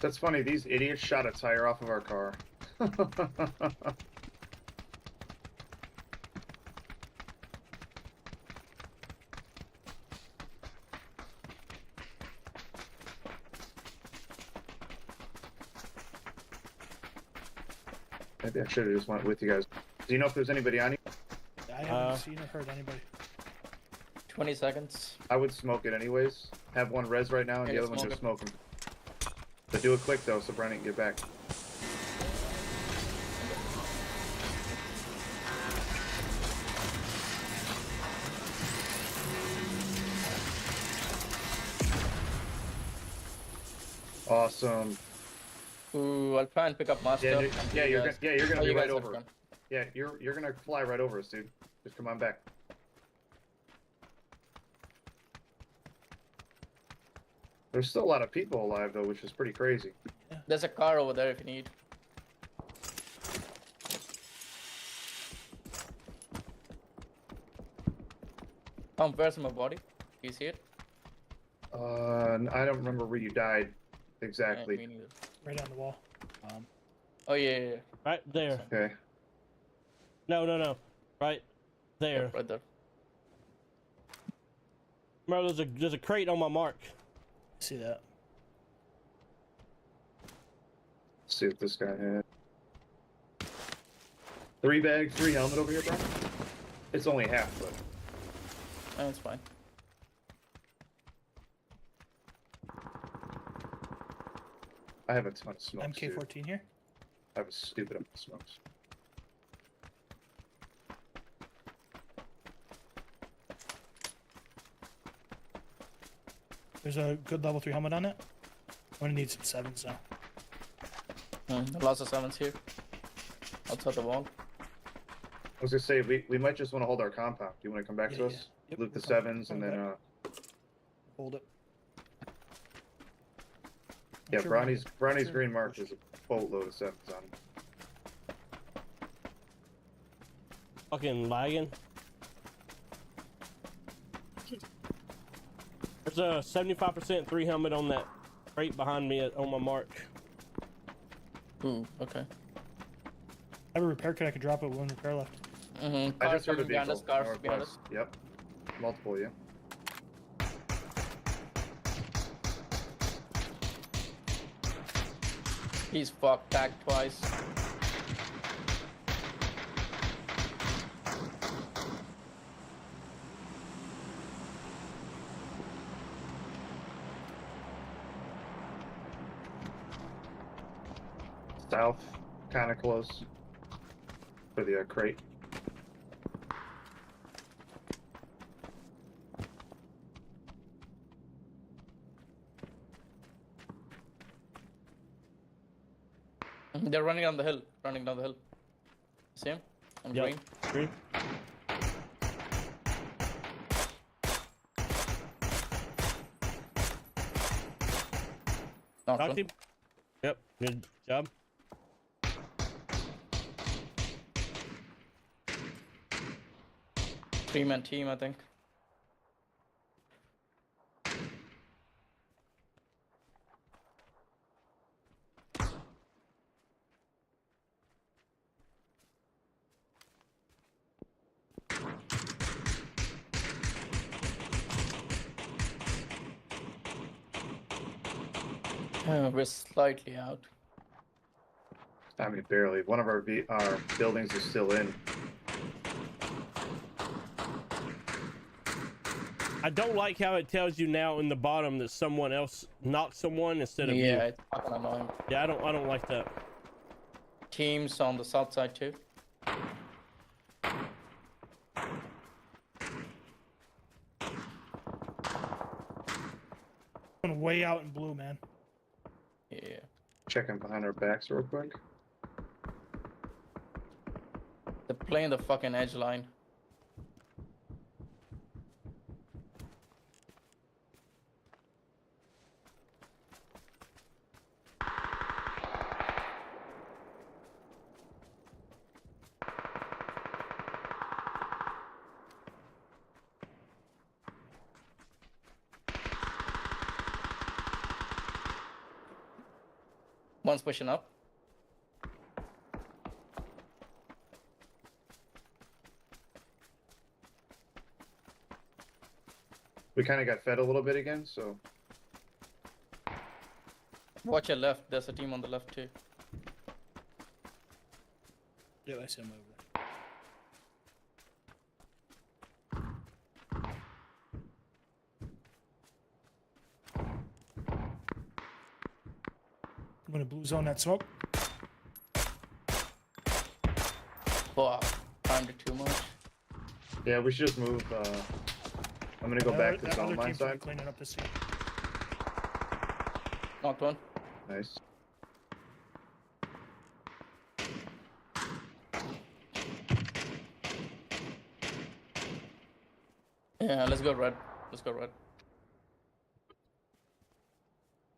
That's funny, these idiots shot a tire off of our car. Maybe I should have just went with you guys. Do you know if there's anybody on you? I haven't seen or heard anybody. 20 seconds. I would smoke it anyways. Have one res right now and Yeah, the other one's smoke just it. smoking. But do it quick though so Brandon can get back. Awesome. Ooh, I'll try and pick up my Yeah, stuff. dude, and yeah, you you're guys- gonna, yeah, you're gonna Oh, be you right guys have over. gone. Yeah, you're gonna fly right over us, dude. Just come on back. There's still a lot of people alive though, which is pretty crazy. There's a car over there if you need. Where's my body? Do you see it? I don't remember where you died exactly. Me neither. Right on the wall. Oh yeah. Right there. Okay. No. Right there. Yep, right there. Bro, there's a crate on my mark. See that? Let's see what this guy had. 3 bag, 3 helmet over here, bro. It's only half, but That's fine. I have a ton of smokes. MK14 Dude. here. I have a stupid amount of smokes. There's a good level 3 helmet on it. I'm gonna need some 7s now. Lots of 7s here. Outside the wall. I was gonna say we might just want to hold our compound. Do you want to come back to Yeah, us? Yep, Loot the we're coming- 7s and coming then back. Hold it. I'm yeah, sure we're Bronny's gonna green mark push. is a boatload of 7s on him. Fucking lagging. There's a 75% 3 helmet on that crate behind me on my mark. Ooh, okay. I have a repair kit I could drop it. One repair left. Mm-hmm. I just heard a behind us. vehicle. Cars behind us. Northwest. Yep. Multiple, yeah. He's fucked back twice. South, kind of close. For the crate. They're running down the hill. Running down the hill. See him? On Yep. green. Green. Not Knocked one. him. Yep. Good job. Three-man team, I think. We're slightly out. I mean, barely. One of our buildings is still in. I don't like how it tells you now in the bottom that someone else knocked someone instead of you. Yeah, it's fucking annoying. Yeah, I don't like that. Teams on the south side too. Going way out in blue, man. Yeah. Checking behind our backs real quick. They're playing the fucking edge line. One's pushing up. We kind of got fed a little bit again, so Watch your left. There's a team on the left too. Yeah, I see him over there. I'm gonna blue zone that smoke. Fuck. Timed it too much. yeah, we should just move. I'm gonna go back to that zone other line team's gonna be side. cleaning up this scene. Knocked one. Nice. Yeah, let's go red. Let's go red.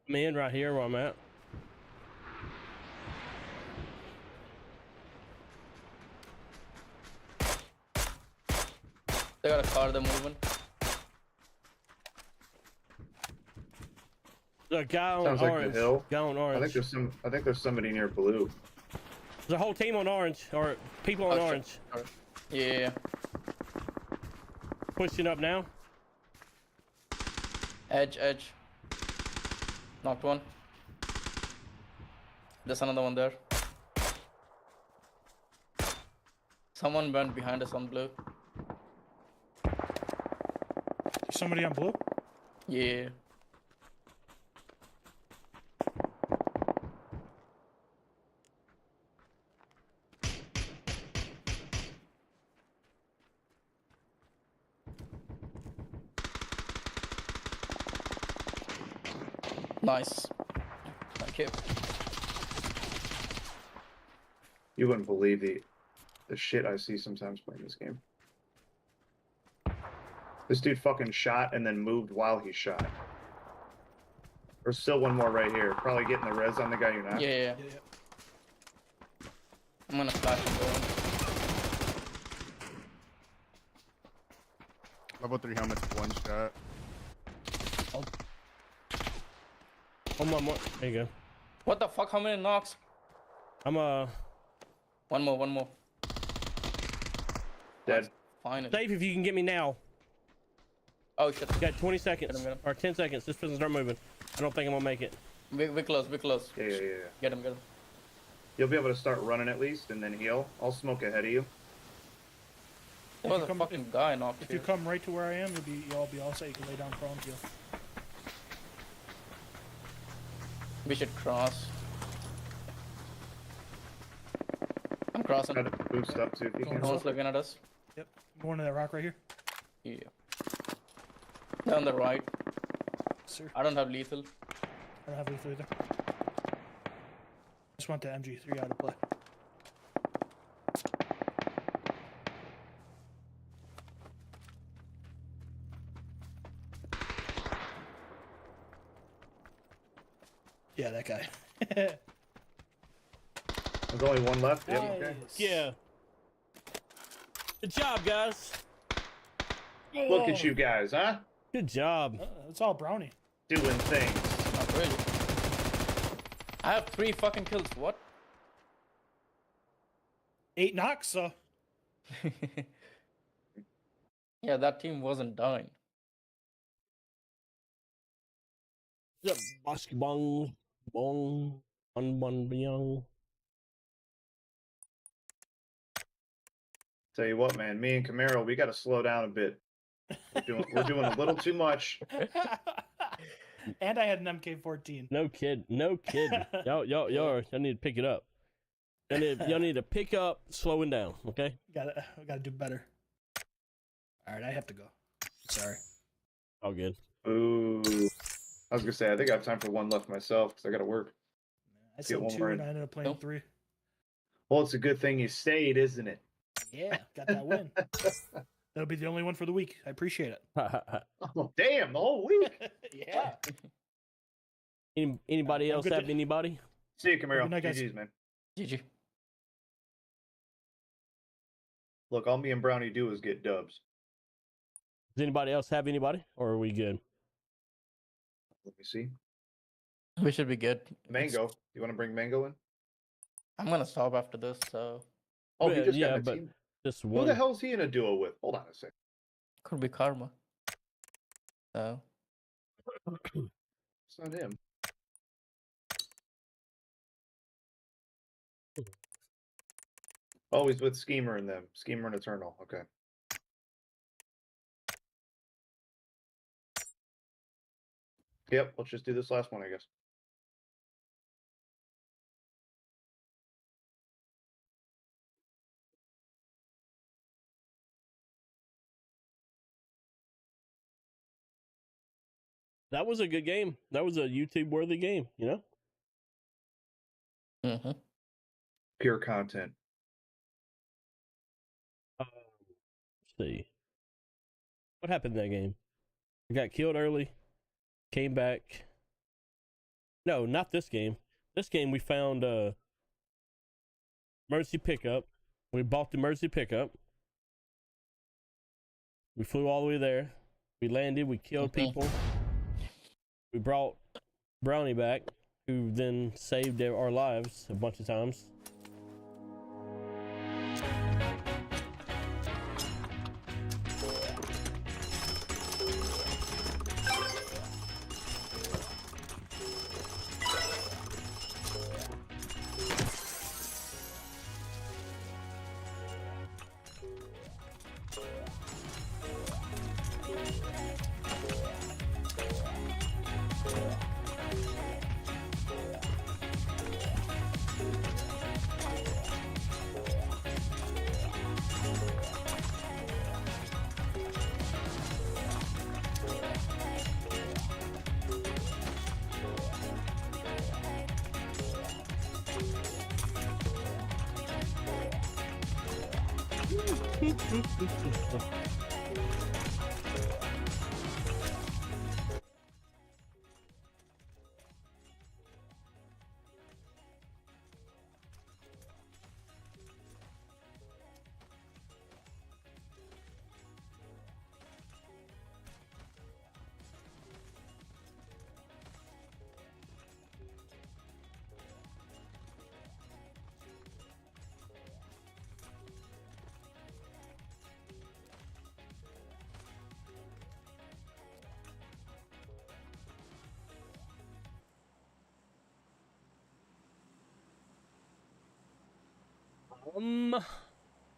I'm in right here where I'm at. They got a car. They're moving. The guy on Sounds like orange. the hill. Guy on orange. I think there's somebody near blue. There's a whole team on orange, or people on orange. Sure. Yeah. Pushing up now. Edge. Knocked one. There's another one there. Someone went behind us on blue. Somebody on blue? Yeah. Nice. Thank you. You wouldn't believe the shit I see sometimes playing this game. This dude fucking shot and then moved while he shot. There's still one more right here. Probably getting the res on the guy you knocked. Yeah. I'm gonna flash him going. Level 3 helmets, 1 shot. One more. There you go. What the fuck? How many knocks? I'm One more. Dead. Finally. Dave, if you can get me now. Oh shit. You got 20 seconds Get him. or 10 seconds. This person's not moving. I don't think I'm gonna make it. We're close. Yeah. Get him. You'll be able to start running at least and then heal. I'll smoke ahead of you. There was you a come- fucking guy knocked If you here. come right to where I am, you'll be all set. You can lay down prone heal. We should cross. I'm crossing. Try to boost up too if you Going can. No one's looking at us. Yep. Going to that rock right here. Yeah. Down the right. Sir. I don't have lethal. I don't have lethal either. Just want the MG3 out of play. Yeah, that guy. There's only one left. Yep. Okay. Yeah. Good job, guys. Look at you guys, huh? Good job. It's all brownie. Doing things. Not really. I have 3 fucking kills. What? 8 knocks, so. Yeah, that team wasn't dying. Yep. Basketball. Bong. One young. Tell you what, man. Me and Camaro, we got to slow down a bit. We're doing a little too much. And I had an MK14. No kid. Y'all need to pick it up. Y'all need to pick up slowing down, okay? Gotta do better. Alright, I have to go. Sorry. All good. Ooh. I was gonna say I think I have time for one left myself because I gotta work. I said one 2 more and in. I ended up playing Nope. 3. Well, it's a good thing you stayed, isn't it? Yeah, got that win. That'll be the only one for the week. I appreciate it. Oh, damn, the whole week. Yeah. Anybody Have a else good have day. anybody? See you, Camaro. Good night, guys. GG's, man. GG. Look, all me and Brownie do is get dubs. Does anybody else have anybody? Or are we good? Let me see. We should be good. Mango. You want to bring Mango in? I'm gonna stop after this, so Oh, he Yeah, just yeah, got in a but- team. Just Who one. the hell's he in a duo with? Hold on a second. could be karma. So It's not him. Oh, he's with Schemer and them. Schemer and Eternal. Okay. Yep, let's just do this last one, I guess. That was a good game. That was a YouTube worthy game, you know? mm-hmm. Pure content. Let's see. What happened in that game? I got killed early, came back. No, not this game. This game we found emergency pickup. We bought the emergency pickup. We flew all the way there. We landed, we killed Mhm. people. We brought Brownie back, who then saved our lives a bunch of times.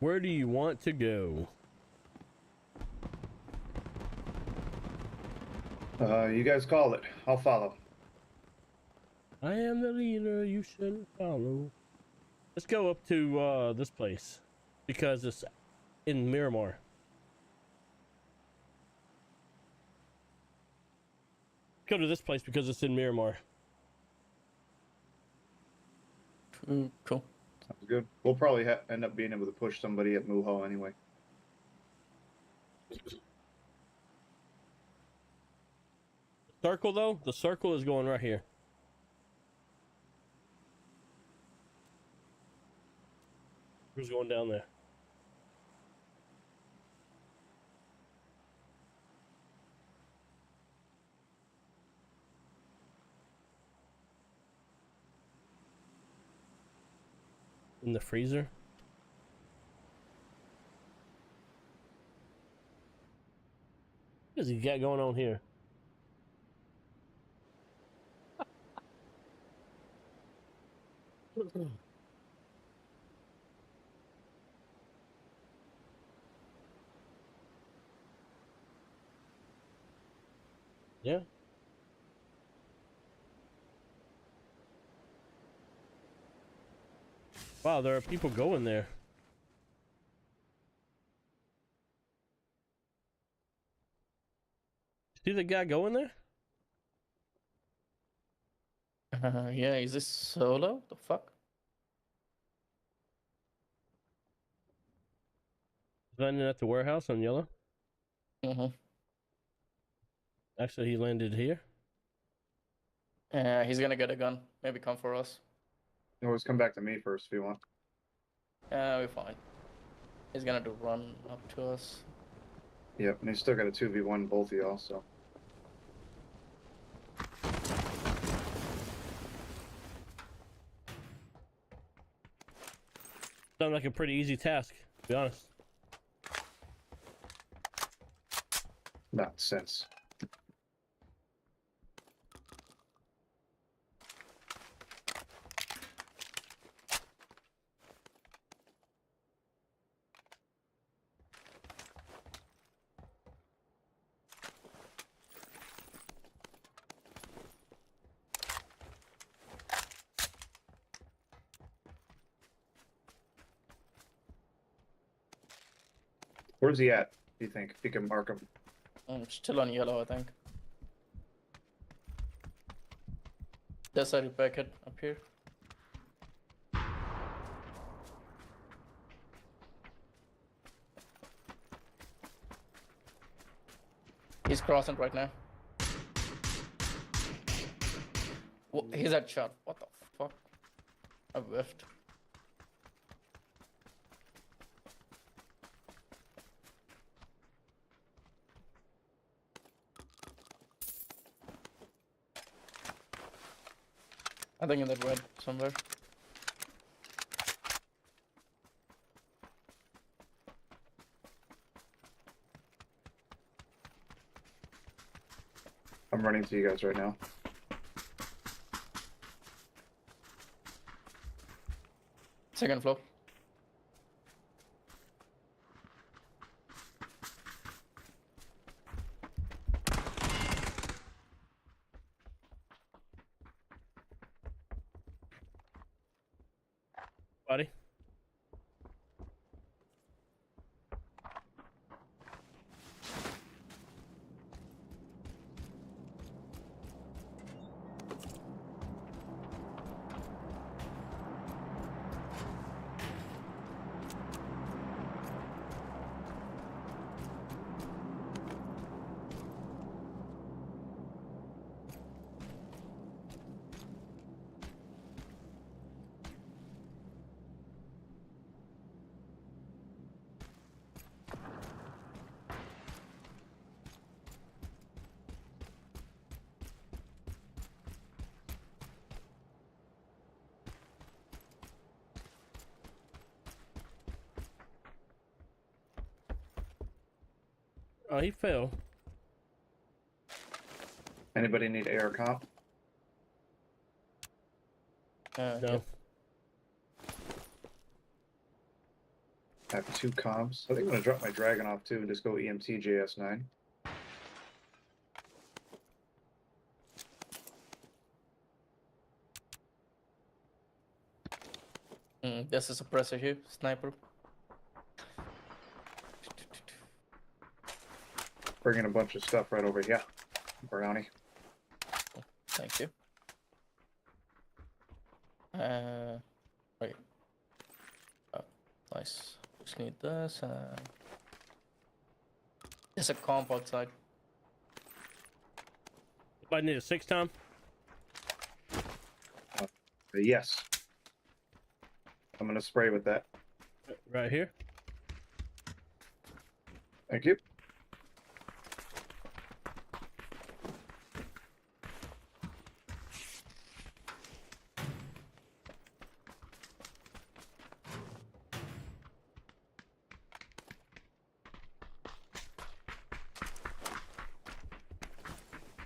Where do you want to go? You guys call it. I'll follow. I am the leader, you should follow. Let's go up to this place because it's in Miramar. Go to this place because it's in Miramar. Cool. Sounds good. We'll probably end up being able to push somebody at Muho anyway. Circle though, the circle is going right here. Who's going down there? In the freezer? What does he got going on here? Yeah. Wow, there are people going there. See the guy going there? Yeah, is this solo? The fuck? Landing at the warehouse on yellow. Mm-hmm. Actually, he landed here. He's gonna get a gun. Maybe come for us. You always come back to me first if you want. We're fine. He's gonna do run up to us. Yep, and he's still got a 2v1 both of y'all, so. Sounds like a pretty easy task, to be honest. Nonsense. Where's he at, do you think? If you can mark him. Still on yellow, I think. There's a repair kit up here. He's crossing right now. He's at shot. What the fuck? I whiffed. I think in that red somewhere. I'm running to you guys right now. Second floor. Buddy. Oh, he fell. Anybody need AR comp? No. Yep. I have 2 comps. I think I'm gonna drop my dragon off too and just go EMT JS9. There's a suppressor here, sniper. Bringing a bunch of stuff right over here. Brownie. Thank you. Wait. Oh, nice. Just need this. There's a comp outside. I need a 6-time. Yes. I'm gonna spray with that. Right here. Thank you.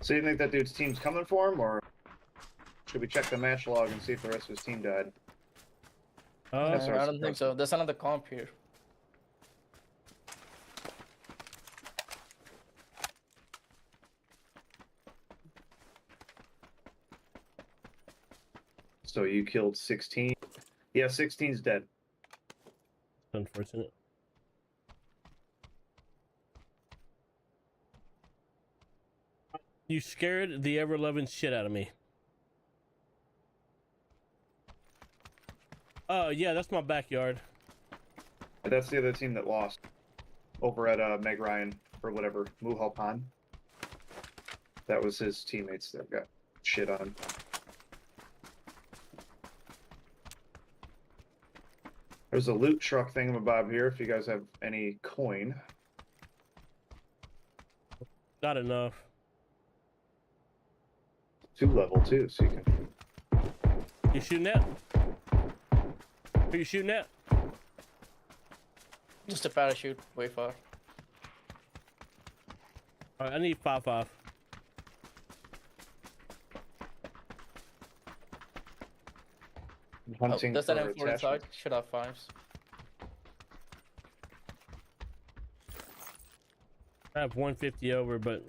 So you think that dude's team's coming for him, or should we check the match log and see if the rest of his team died? That's our I don't think so. There's another comp here. So you killed 16. Yeah, 16's dead. Unfortunate. You scared the ever-loving shit out of me. Oh, yeah, that's my backyard. That's the other team that lost. Over at Meg Ryan, or whatever, Muhal Pond. That was his teammates that got shit on. There's a loot truck thingamabob here if you guys have any coin. Not enough. 2 level too, so you can. You shooting at? Who you shooting at? Just a parachute, way far. Alright, I need 5.5. Hunting There's for an M4 inside. attachment. Should have 5s. I have 150 over, but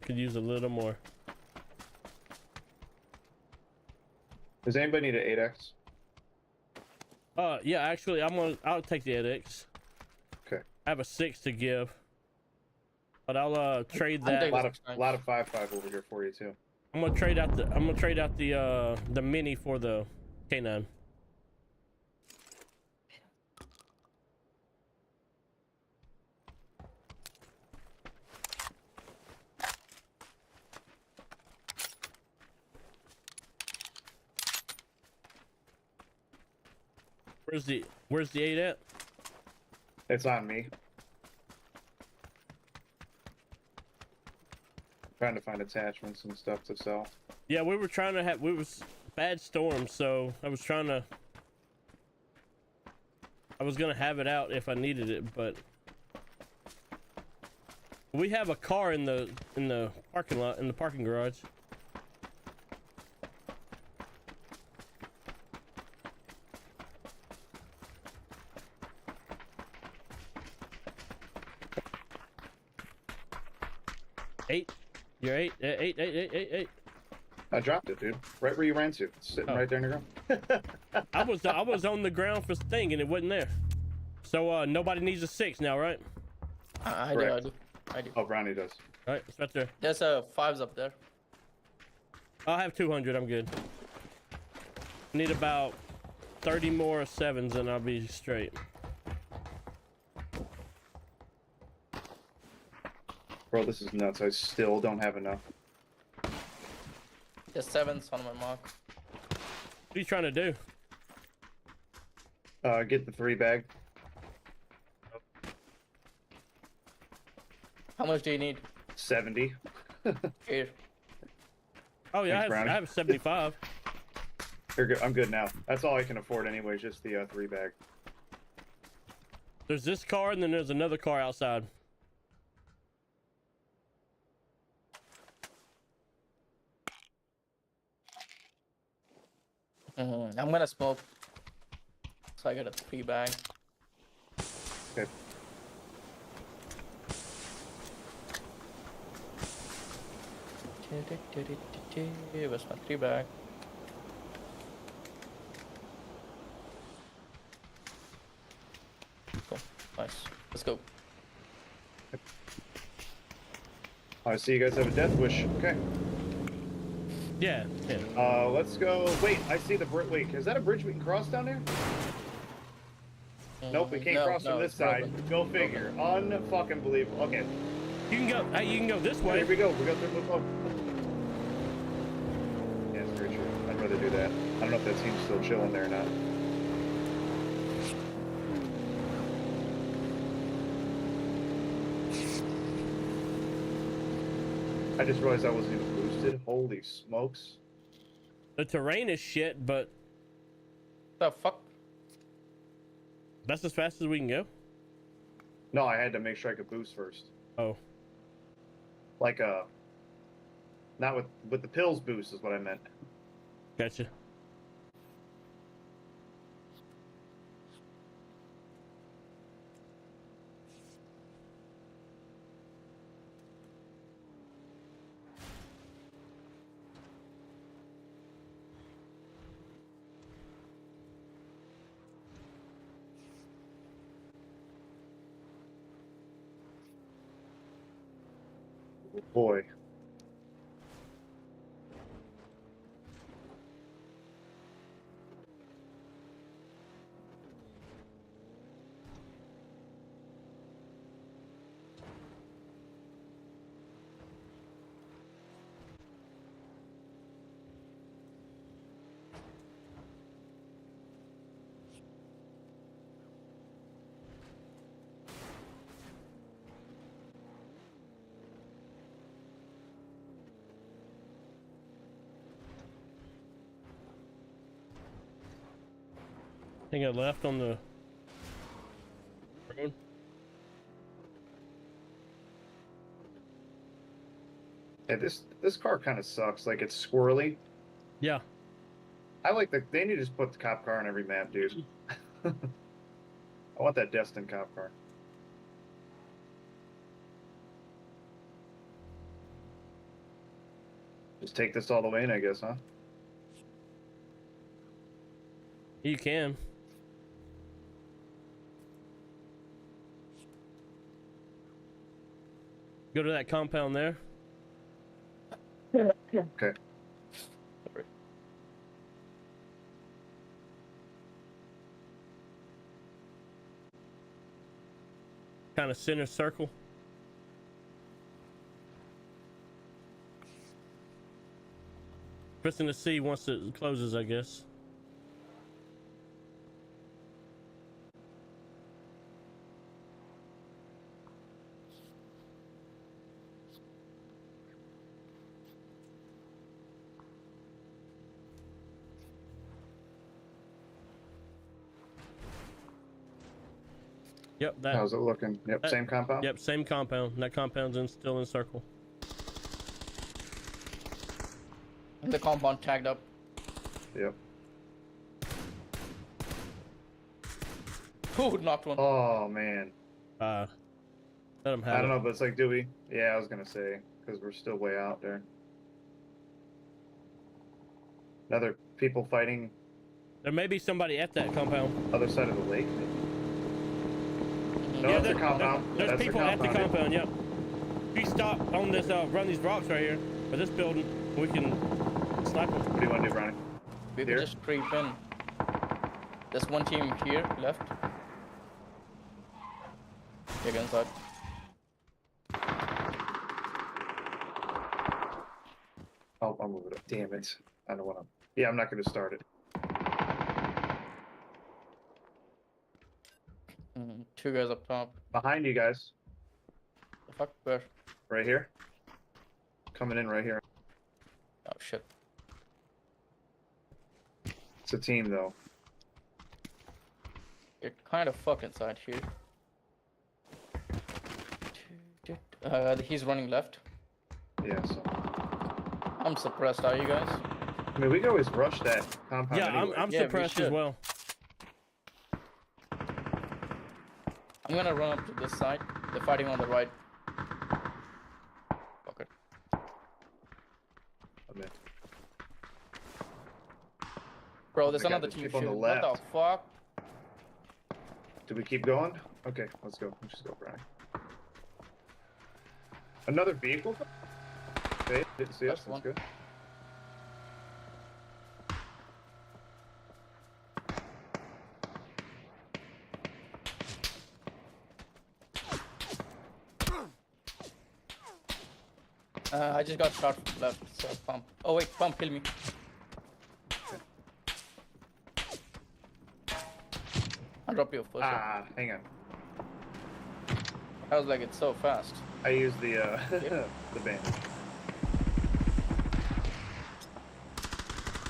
could use a little more. Does anybody need an 8x? Yeah, actually, I'll take the 8x. Okay. I have a 6 to give, but I'll trade I'm that. taking- A lot of 5.5 over here for you too. I'm gonna trade out the mini for the K9. Where's the 8 at? It's on me. Trying to find attachments and stuff to sell. Yeah, we were trying to have bad storm, so I was gonna have it out if I needed it, but we have a car in the parking lot, in the parking garage. Eight. You're eight. Eight. I dropped it, dude. Right where you ran to. It's sitting right there in the ground. I was on the ground for thing and it wasn't there. So nobody needs a 6 now, right? I Correct. do. Oh, Brownie does. All right, it's right there. There's 5s up there. I'll have 200. I'm good. Need about 30 more 7s and I'll be straight. Bro, this is nuts. I still don't have enough. There's 7s on my mark. What are you trying to do? Get the 3 bag. How much do you need? 70. Here. Oh yeah, Thanks, Brownie. I have 75. You're good. I'm good now. That's all I can afford anyway, just the 3 bag. There's this car and then there's another car outside. I'm gonna smoke. So I got a 3 bag. Okay. Where's my 3 bag? Cool. Nice. Let's go. I see you guys have a death wish. Okay. Yeah. Let's go. Wait, I see the bridge. Wait, is that a bridge we can cross down there? Nope, we can't cross from this it's side. broken. Go figure. Unfucking believable. Okay. You can go. Hey, you can go this way. Here we go. We got through the club. Yeah, it's very true. I'd rather do that. I don't know if that team's still chilling there or not. I just realized I wasn't even boosted. Holy smokes. The terrain is shit, but The fuck? that's as fast as we can go. No, I had to make sure I could boost first. Oh. Like, not with the pills boost is what I meant. Gotcha. Boy. Think I left on the road. Yeah, this car kind of sucks. Like, it's squirrely. Yeah. I like they need to just put the cop car on every map, dude. I want that Destin cop car. Just take this all the way in, I guess, huh? You can. Go to that compound there. Okay. Kind of center circle. Pressing the C once it closes, I guess. Yep, that. How's it looking? Yep, that- same compound. Yep, same compound. That compound's still in circle. The compound tagged up. Yep. Who knocked one? Oh man. Let them have I don't it. know, but it's like, do we? Yeah, I was gonna say because we're still way out there. Another people fighting There may be somebody at that compound. other side of the lake. Maybe. No, Yeah, that's a compound. There's That's people a at the compound. compound. Yep. If you stop on this, run these rocks right here, or this building, we can slap them. What do you want to do, Ronnie? We Here? could just creep in. There's one team here left. Take it inside. I'll move it up. Damn it. I don't want to. Yeah, I'm not going to start it. Two guys up top. Behind you guys. The fuck? Where? Right here. Coming in right here. Oh shit. It's a team, though. You're kind of fucked inside here. He's running left. Yeah, so. I'm suppressed. Are you guys? I mean, we can always rush that compound. Yeah, anyway. I'm Yeah, we suppressed as should. well. I'm gonna run up to this side. They're fighting on the right. Fuck it. I'm in. Bro, there's my God, another there's team people on the shooting. What the left. fuck? Do we keep going? Okay, let's go. Let's just go, Brian. Another vehicle? Okay, didn't see us. That's one. That's good. I just got shot from left, so pump. Oh wait, pump, kill me. I'll drop you first. Ah, hang on. I was like, it's so fast. I used the the bandage.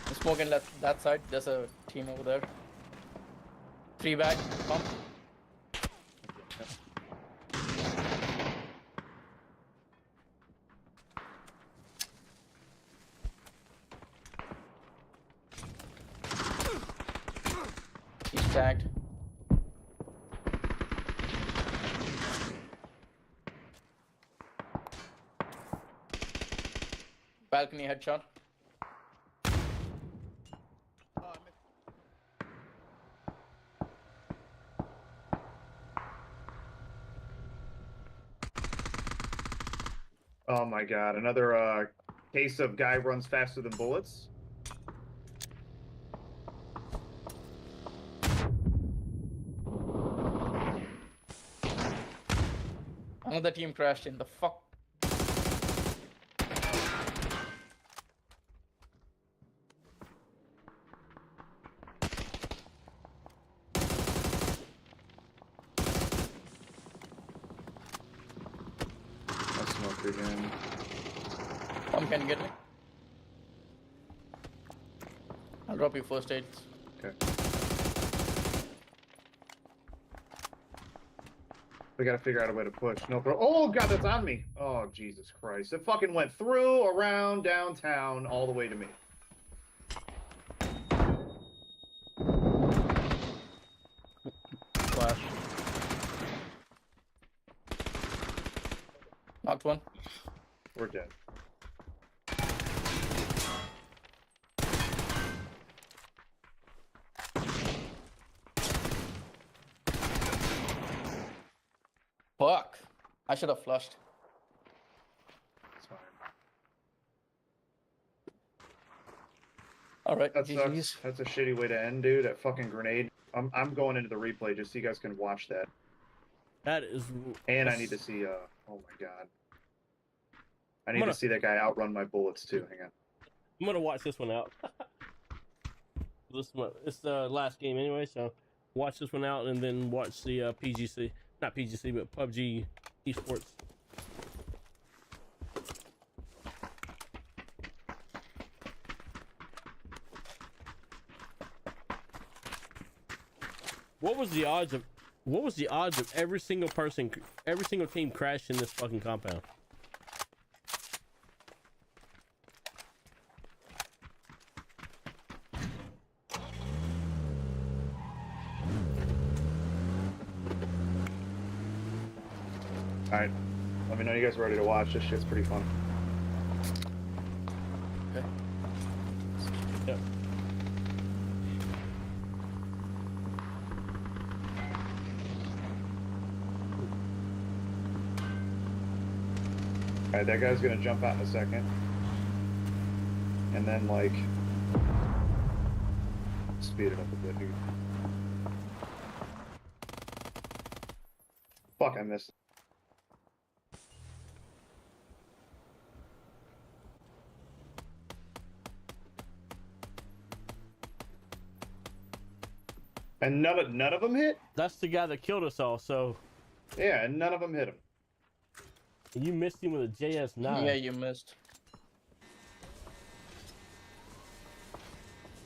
I'm smoking left that side. There's a team over there. 3 bag, pump. He's tagged. Balcony headshot. Oh my God! Another case of guy runs faster than bullets. Another team crashed in the fuck. I smoked again. Pump can get me. I'll drop you first aid. Okay. We gotta figure out a way to push. No, bro. Oh God, that's on me. Oh Jesus Christ! It fucking went through, around, downtown, all the way to me. Flash. Knocked one. We're dead. Fuck. I should have flushed. It's fine. Alright, That sucks. GG's. That's a shitty way to end, dude. That fucking grenade. I'm going into the replay just so you guys can watch that. That is. And I need to see. Oh my God. I need gonna- to see that guy outrun my bullets too. Hang on. I'm gonna watch this one out. This one, it's the last game anyway, so watch this one out and then watch the PGC, not PGC, but PUBG esports. What was the odds of What was the odds of every single team crashing this fucking compound? Alright. Let me know you guys are ready to watch. This shit's pretty fun. Okay. Yep. Alright, that guy's gonna jump out in a second. And then, like... speed it up a bit, dude. Fuck, I missed. And none of them hit? That's the guy that killed us all, so... Yeah, and none of them hit him. You missed him with a JS9. Yeah, you missed.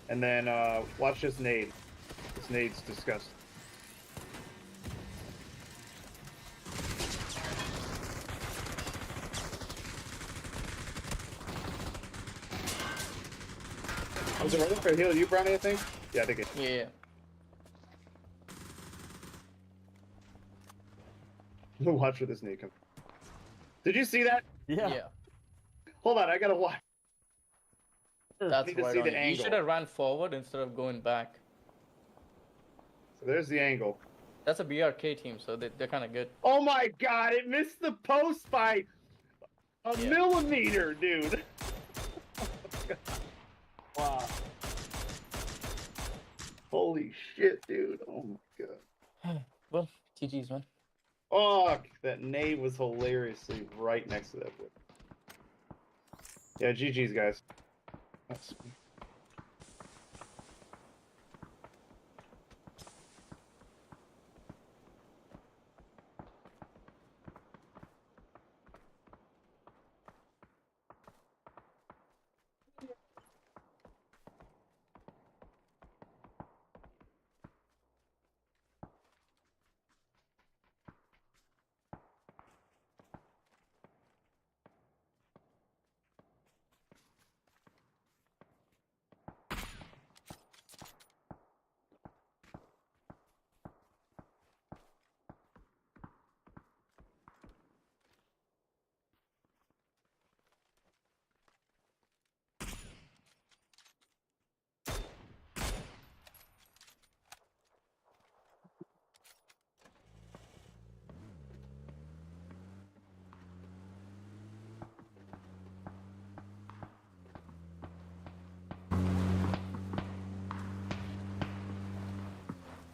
And then, watch this nade. This nade's disgusting. Was it ready for a heal? You, Brownie, I think? Yeah, I think it. Yeah. Watch for this nade come. Did you see that? Yeah. Hold on, I gotta watch. That's need to right see on the you. You angle. should have ran forward instead of going back. So there's the angle. That's a BRK team, so they're kind of good. Oh my god, it missed the post by a millimeter, dude. Wow. Holy shit, dude. Oh my god. Well, GG's, man. Fuck, that nade was hilariously right next to that whip. Yeah, GG's, guys. That's...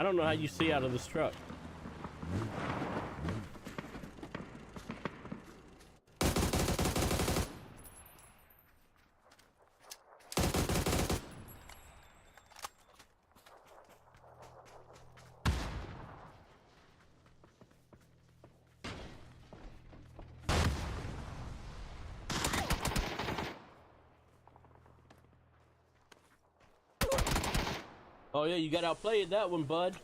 I don't know how you see out of this truck. Oh yeah, you got outplayed that one, bud.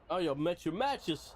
Oh, you met your matches.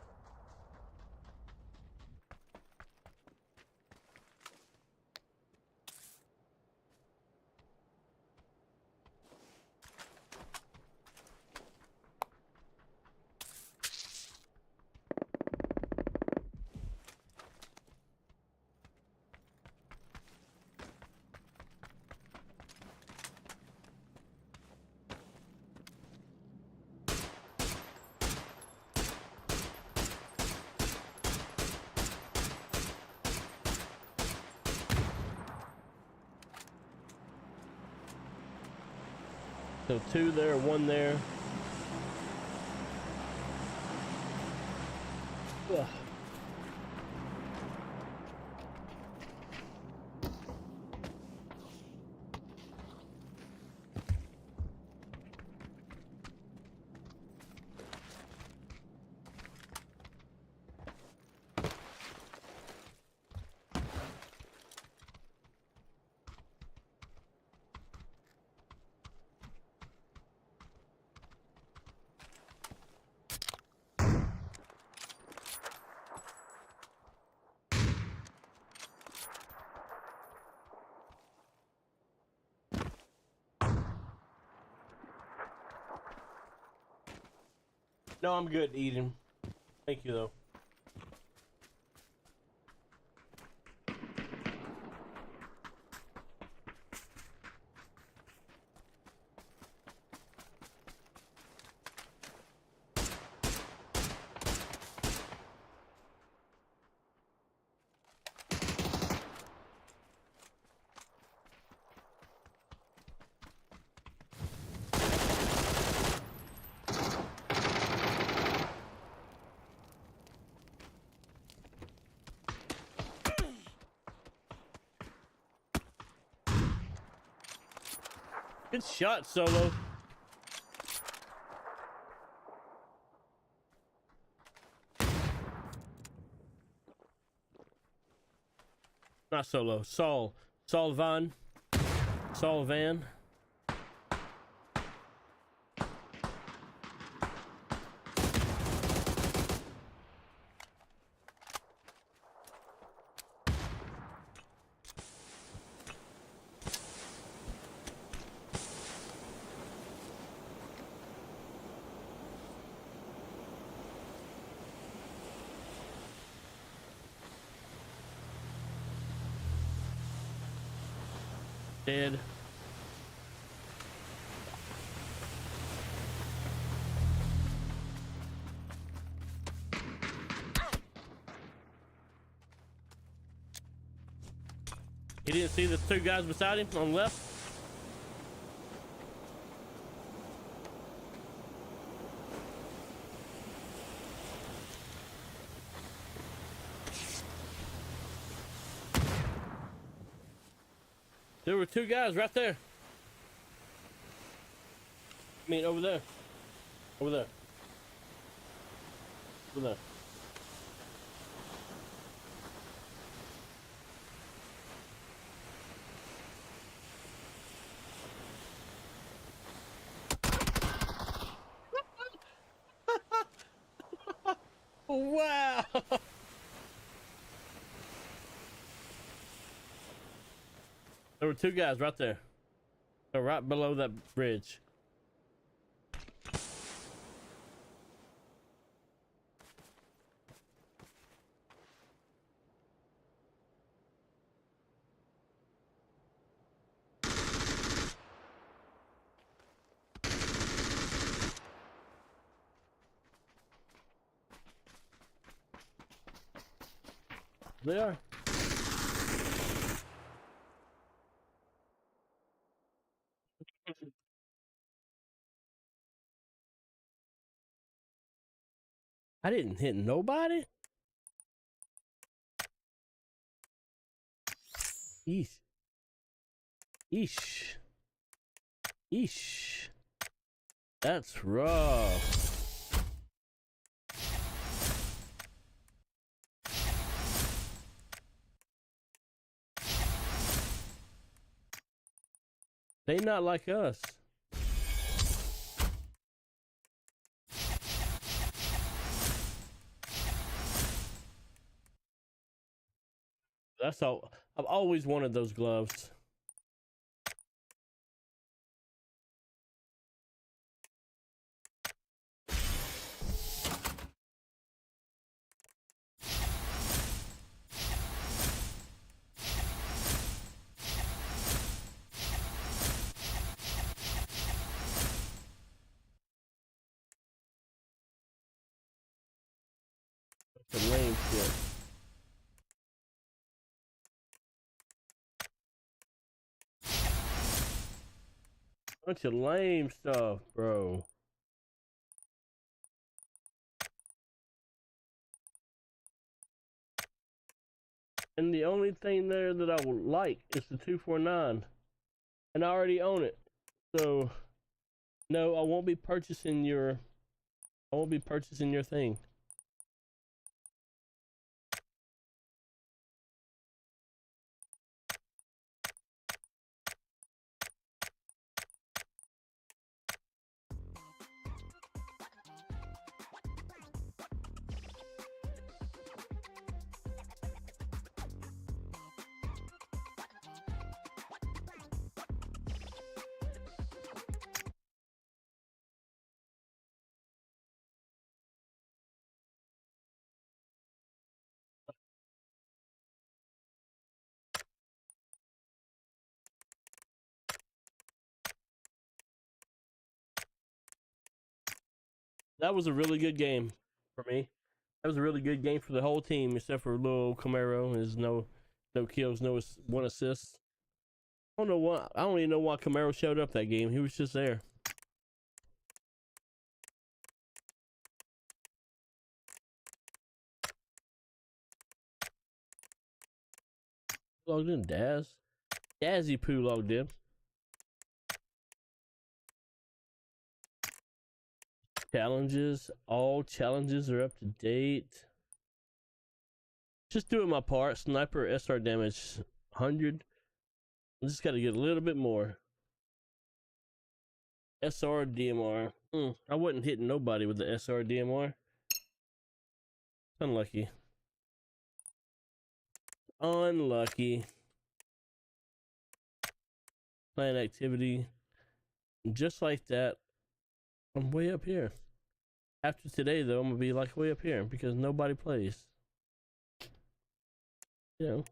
So 2 there, 1 there. Ugh. No, I'm good eating. Thank you though. Good shot, Solo. Not Solo. Saul. Saul Van. Saul Van. Dead. He didn't see the two guys beside him on the left? There were two guys right there. I mean, over there. Over there. Over there. Wow. There were two guys right there. They're right below that bridge. They are. I didn't hit nobody. Eesh. Eesh. Eesh. That's rough. They not like us. That's all. I've always wanted those gloves. Some lame shit. Bunch of lame stuff, bro. And the only thing there that I would like is the 249. And I already own it. So no, I won't be purchasing your thing. that was a really good game for me. That was a really good game for the whole team, except for little Camaro. His no kills, one assist. I don't know why. I don't even know why Camaro showed up that game. He was just there. Logged in, Daz. Dazzy Poo logged in. Challenges. All challenges are up to date. Just doing my part. Sniper SR damage 100. I just got to get a little bit more. SR DMR. I wasn't hitting nobody with the SR DMR. Unlucky. Unlucky. Playing activity. Just like that, I'm way up here. After today, though, I'm going to be like way up here because nobody plays. You know.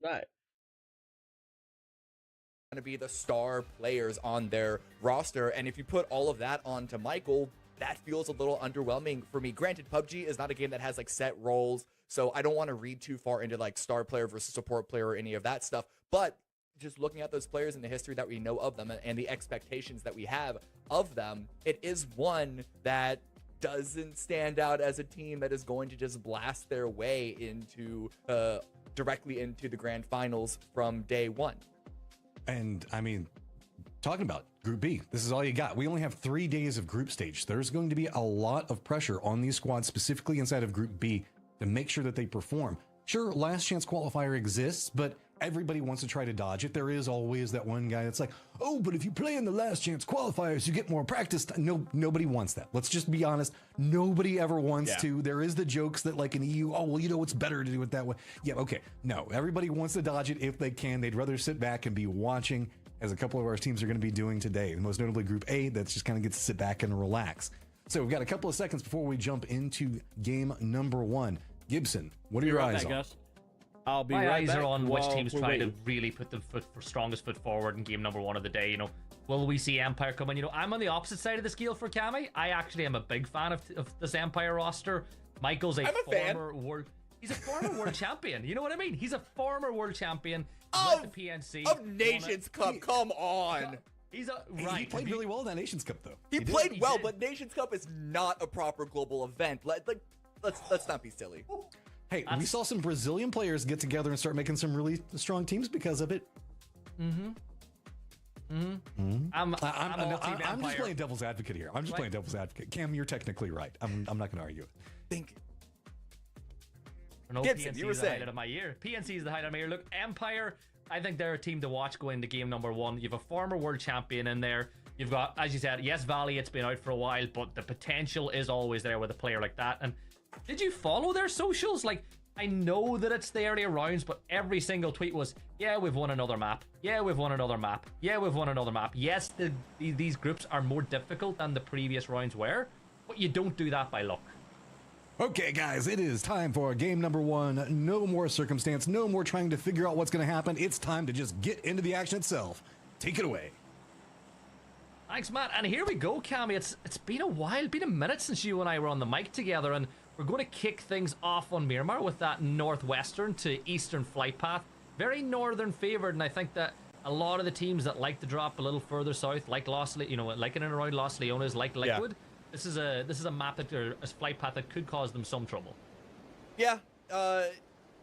Right. Going to be the star players on their roster, and if you put all of that onto Michael, that feels a little underwhelming for me. Granted, PUBG is not a game that has like set roles, so I don't want to read too far into like star player versus support player or any of that stuff, but just looking at those players and the history that we know of them and the expectations that we have of them, it is one that doesn't stand out as a team that is going to just blast their way into directly into the grand finals from day one. And I mean, talking about Group B, this is all you got. We only have 3 days of group stage. There's going to be a lot of pressure on these squads, specifically inside of Group B, to make sure that they perform. Sure, last chance qualifier exists, but everybody wants to try to dodge it. There is always that one guy that's like, oh, but if you play in the last chance qualifiers, you get more practice time. No, nobody wants that. Let's just be honest. Nobody ever wants to. There is the jokes that like in the EU, oh, well, you know, it's better to do it that way. Yeah, okay. No, everybody wants to dodge it if they can. They'd rather sit back and be watching, as a couple of our teams are going to be doing today. Most notably Group A, that's just kind of gets to sit back and relax. So we've got a couple of seconds before we jump into game number 1. Gibson, what are your eyes on? I'll be My right eyes back are on which while teams we're try waiting. to really put the strongest foot forward in game number 1 of the day. You know, will we see Empire come in? You know, I'm on the opposite side of the scale for Cammy. I actually am a big fan of this Empire roster. Michael's a former world. He's a former world champion. You know what I mean? He's a former world champion with the PNC of Nations Cup. Come on. He's a He played really well in that Nations Cup, though. He played well, but Nations Cup is not a proper global event. Let's not be silly. Hey, we saw some Brazilian players get together and start making some really strong teams because of it. I'm just playing devil's advocate here. I'm just playing devil's advocate. Cam, you're technically right. I'm not going to argue it. No, Gibson, PNC you were is the saying. highlight of my year. PNC is the highlight of my year. Look, Empire, I think they're a team to watch going into game number 1. You have a former world champion in there. You've got, as you said, yes, Valley, it's been out for a while, but the potential is always there with a player like that. And did you follow their socials? Like, I know that it's the earlier rounds, but every single tweet was, yeah, we've won another map. Yeah, we've won another map. Yeah, we've won another map. Yes, these groups are more difficult than the previous rounds were, but you don't do that by luck. Okay, guys, it is time for game number 1. No more circumstance, no more trying to figure out what's going to happen. It's time to just get into the action itself. Take it away. Thanks, Matt. And here we go, Cammy. It's been a while, been a minute since you and I were on the mic together, and we're going to kick things off on Miramar with that northwestern to eastern flight path. Very northern favored, and I think that a lot of the teams that like to drop a little further south, like like in and around Los Leones, like Liquid, this is a map that or a flight path that could cause them some trouble. Yeah.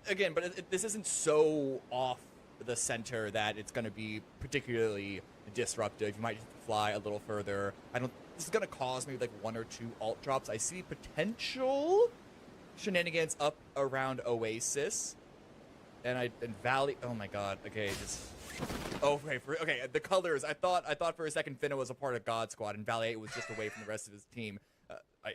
Again, but this isn't so off the center that it's going to be particularly disruptive. You might have to fly a little further. This is going to cause maybe like 1 or 2 alt drops. I see potential shenanigans up around Oasis and Valley. Oh my god. Okay, okay, the colors. I thought for a second Finna was a part of God Squad and Valley 8 was just away from the rest of his team.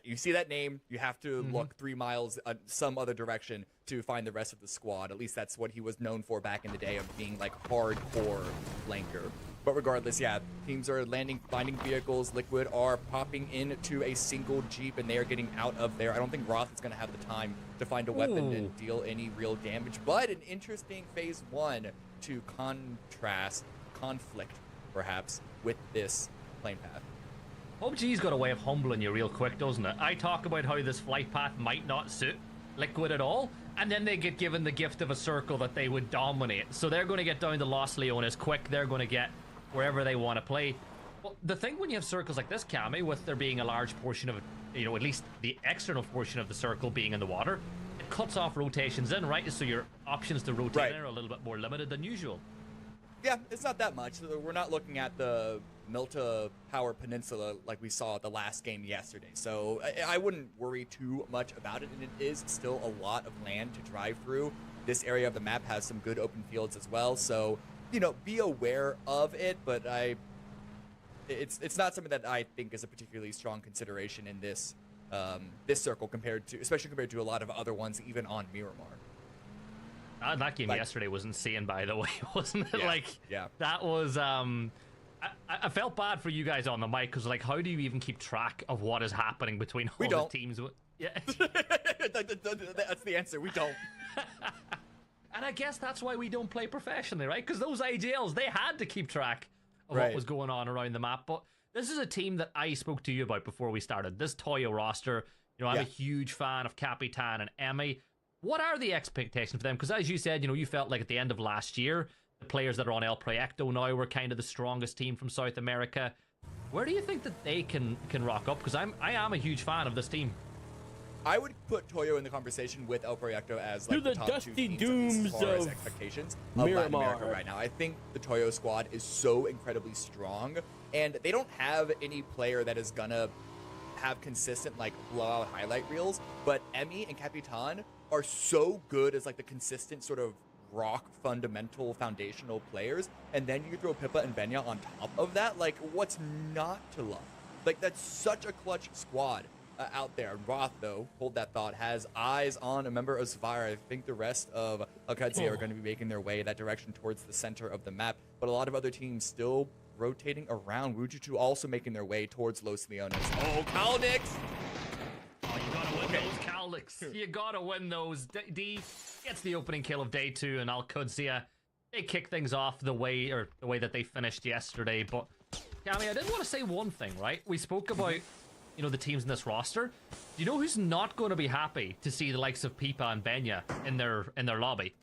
you see that name, you have to look 3 miles some other direction to find the rest of the squad. At least that's what he was known for back in the day, of being like hardcore flanker. But regardless, yeah, teams are finding vehicles. Liquid are popping into a single Jeep, and they are getting out of there. I don't think Roth is going to have the time to find a weapon and deal any real damage. But an interesting phase 1 to conflict, perhaps, with this plane path. PUBG's got a way of humbling you real quick, doesn't it? I talk about how this flight path might not suit Liquid at all, and then they get given the gift of a circle that they would dominate. So they're going to get down to Los Leones quick. They're going to get wherever they want to play. Well, the thing when you have circles like this, Cammy, with there being a large portion of, at least the external portion of the circle being in the water, it cuts off rotations in, right? So your options to rotate in are a little bit more limited than usual. Yeah, it's not that much. We're not looking at the Milta Power Peninsula like we saw at the last game yesterday. So I wouldn't worry too much about it, and it is still a lot of land to drive through. This area of the map has some good open fields as well, so be aware of it, but it's not something that I think is a particularly strong consideration in this this circle especially compared to a lot of other ones, even on Miramar. That game yesterday was insane, by the way, wasn't it? Yeah. That was I felt bad for you guys on the mic, because how do you even keep track of what is happening between all the teams? Yeah. That's the answer. We don't. And I guess that's why we don't play professionally, right? Because those AJLs, they had to keep track of what was going on around the map. But this is a team that I spoke to you about before we started. This Toyo roster, I'm a huge fan of Capitan and Emmy. What are the expectations for them? Because as you said, you felt like at the end of last year, the players that are on El Proyecto now were kind of the strongest team from South America. Where do you think that they can rock up? Because I am a huge fan of this team. I would put Toyo in the conversation with El Proyecto as To the top dusty two teams dooms as far as of expectations of Latin America right now. I think the Toyo squad is so incredibly strong, and they don't have any player that is gonna have consistent blowout highlight reels. But Emmy and Capitan are so good as the consistent sort of rock fundamental foundational players, and then you throw Pippa and Benya on top of that. What's not to love? That's such a clutch squad out there. Roth, though, hold that thought, has eyes on a member of Savire. I think the rest of Akadze are going to be making their way that direction towards the center of the map, but a lot of other teams still rotating around. Wujutu also making their way towards Los Leones. Oh, Kalnix! Oh, you gotta win those, Kalnix. You gotta win those. D gets the opening kill of day 2, and Al-Qudsiyah, they kick things off the way that they finished yesterday. But Cammy, I did want to say one thing, right? We spoke about the teams in this roster. Do you know who's not going to be happy to see the likes of Pipa and Benya in their lobby?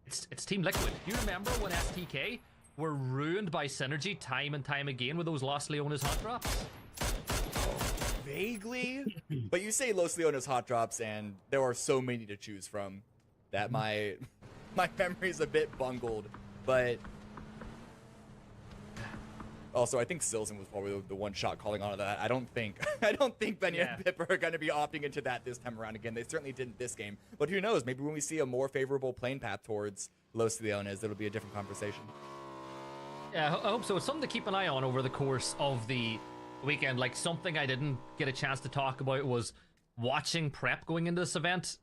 It's Team Liquid. Do you remember when STK were ruined by Synergy time and time again with those Los Leones hot drops? Vaguely, but you say Los Leones hot drops, and there are so many to choose from that my memory's a bit bungled. But also, I think Silson was probably the one shot calling on to that. I don't think Benya and Pippa are going to be opting into that this time around again. They certainly didn't this game. But who knows? Maybe when we see a more favorable plane path towards Los Leones, it'll be a different conversation. Yeah, I hope so. It's something to keep an eye on over the course of the weekend. Something I didn't get a chance to talk about was watching prep going into this event.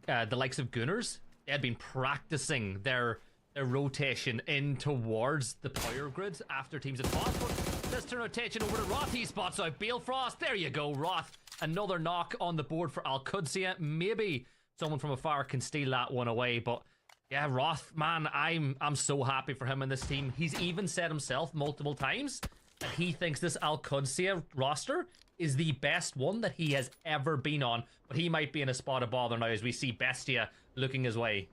The likes of Gunners, they had been practicing their rotation in towards the power grid after teams had fought. But let's turn our attention over to Roth. He spots out Balefrost. There you go, Roth. Another knock on the board for Al-Qudsiyah. Maybe someone from afar can steal that one away, but yeah, Roth, man, I'm so happy for him in this team. He's even said himself multiple times that he thinks this Al-Qudsiyah roster is the best one that he has ever been on, but he might be in a spot of bother now as we see Bestia looking his way.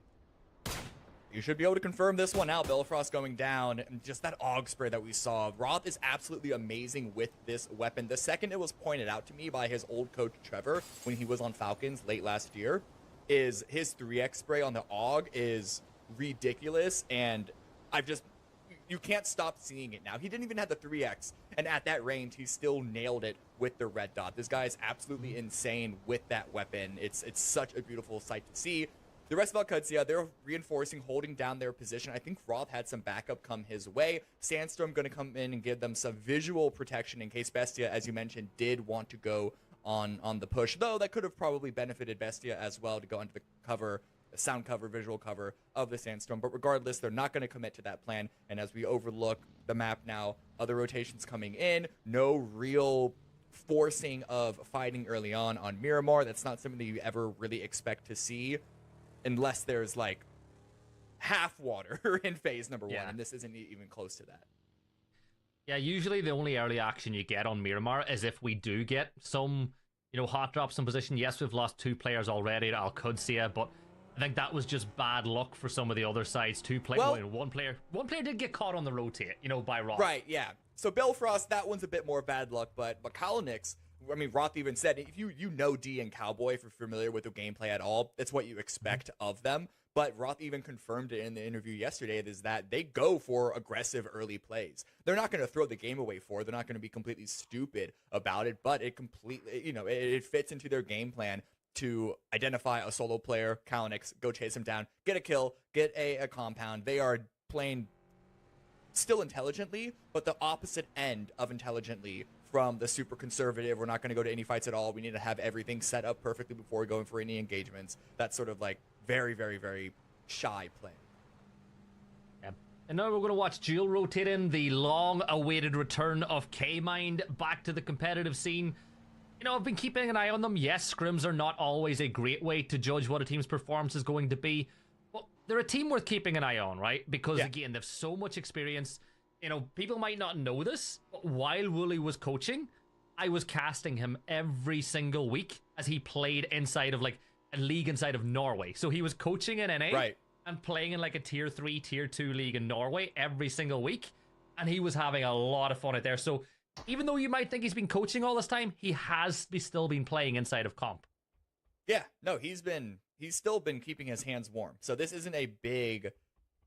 You should be able to confirm this one out. Belfrost going down, and just that AUG spray that we saw. Roth is absolutely amazing with this weapon. The second it was pointed out to me by his old coach Trevor when he was on Falcons late last year, is his 3x spray on the AUG is ridiculous, and you can't stop seeing it now. He didn't even have the 3x, and at that range, he still nailed it with the red dot. This guy is absolutely insane with that weapon. It's such a beautiful sight to see. The rest of Al-Qudsiyah, they're reinforcing, holding down their position. I think Roth had some backup come his way. Sandstorm going to come in and give them some visual protection in case Bestia, as you mentioned, did want to go on the push, though that could have probably benefited Bestia as well to go under the cover, sound cover, visual cover of the Sandstorm. But regardless, they're not going to commit to that plan. And as we overlook the map now, other rotations coming in, no real forcing of fighting early on Miramar. That's not something that you ever really expect to see unless there's like half water in phase number 1, and this isn't even close to that. Yeah, usually the only early action you get on Miramar is if we do get some, hot drops in position. Yes, we've lost 2 players already to Al-Qudsiya, but I think that was just bad luck for some of the other sides. One player did get caught on the rotate, by Roth. Right, yeah. So Belfrost, that one's a bit more bad luck, but Kalinix, I mean, Roth even said, if you know D and Cowboy, if you're familiar with the gameplay at all, it's what you expect of them. But Roth even confirmed it in the interview yesterday, is that they go for aggressive early plays. They're not going to throw the game away for it. They're not going to be completely stupid about it, but it completely, it fits into their game plan to identify a solo player, Kalinix, go chase him down, get a kill, get a compound. They are playing still intelligently, but the opposite end of intelligently from the super conservative, we're not going to go to any fights at all, we need to have everything set up perfectly before we go in for any engagements. That's sort of like very, very, very shy play. Yeah. And now we're going to watch Jewel rotate in, the long-awaited return of K-Mind back to the competitive scene. I've been keeping an eye on them. Yes, scrims are not always a great way to judge what a team's performance is going to be, but they're a team worth keeping an eye on, right? Because, again, they have so much experience. People might not know this, but while Wooly was coaching, I was casting him every single week as he played inside of, like, a league inside of Norway. So he was coaching in NA and playing in, like, a Tier 3, Tier 2 league in Norway every single week, and he was having a lot of fun out there. So even though you might think he's been coaching all this time, he has still been playing inside of comp. Yeah, no, he's still been keeping his hands warm. So this isn't a big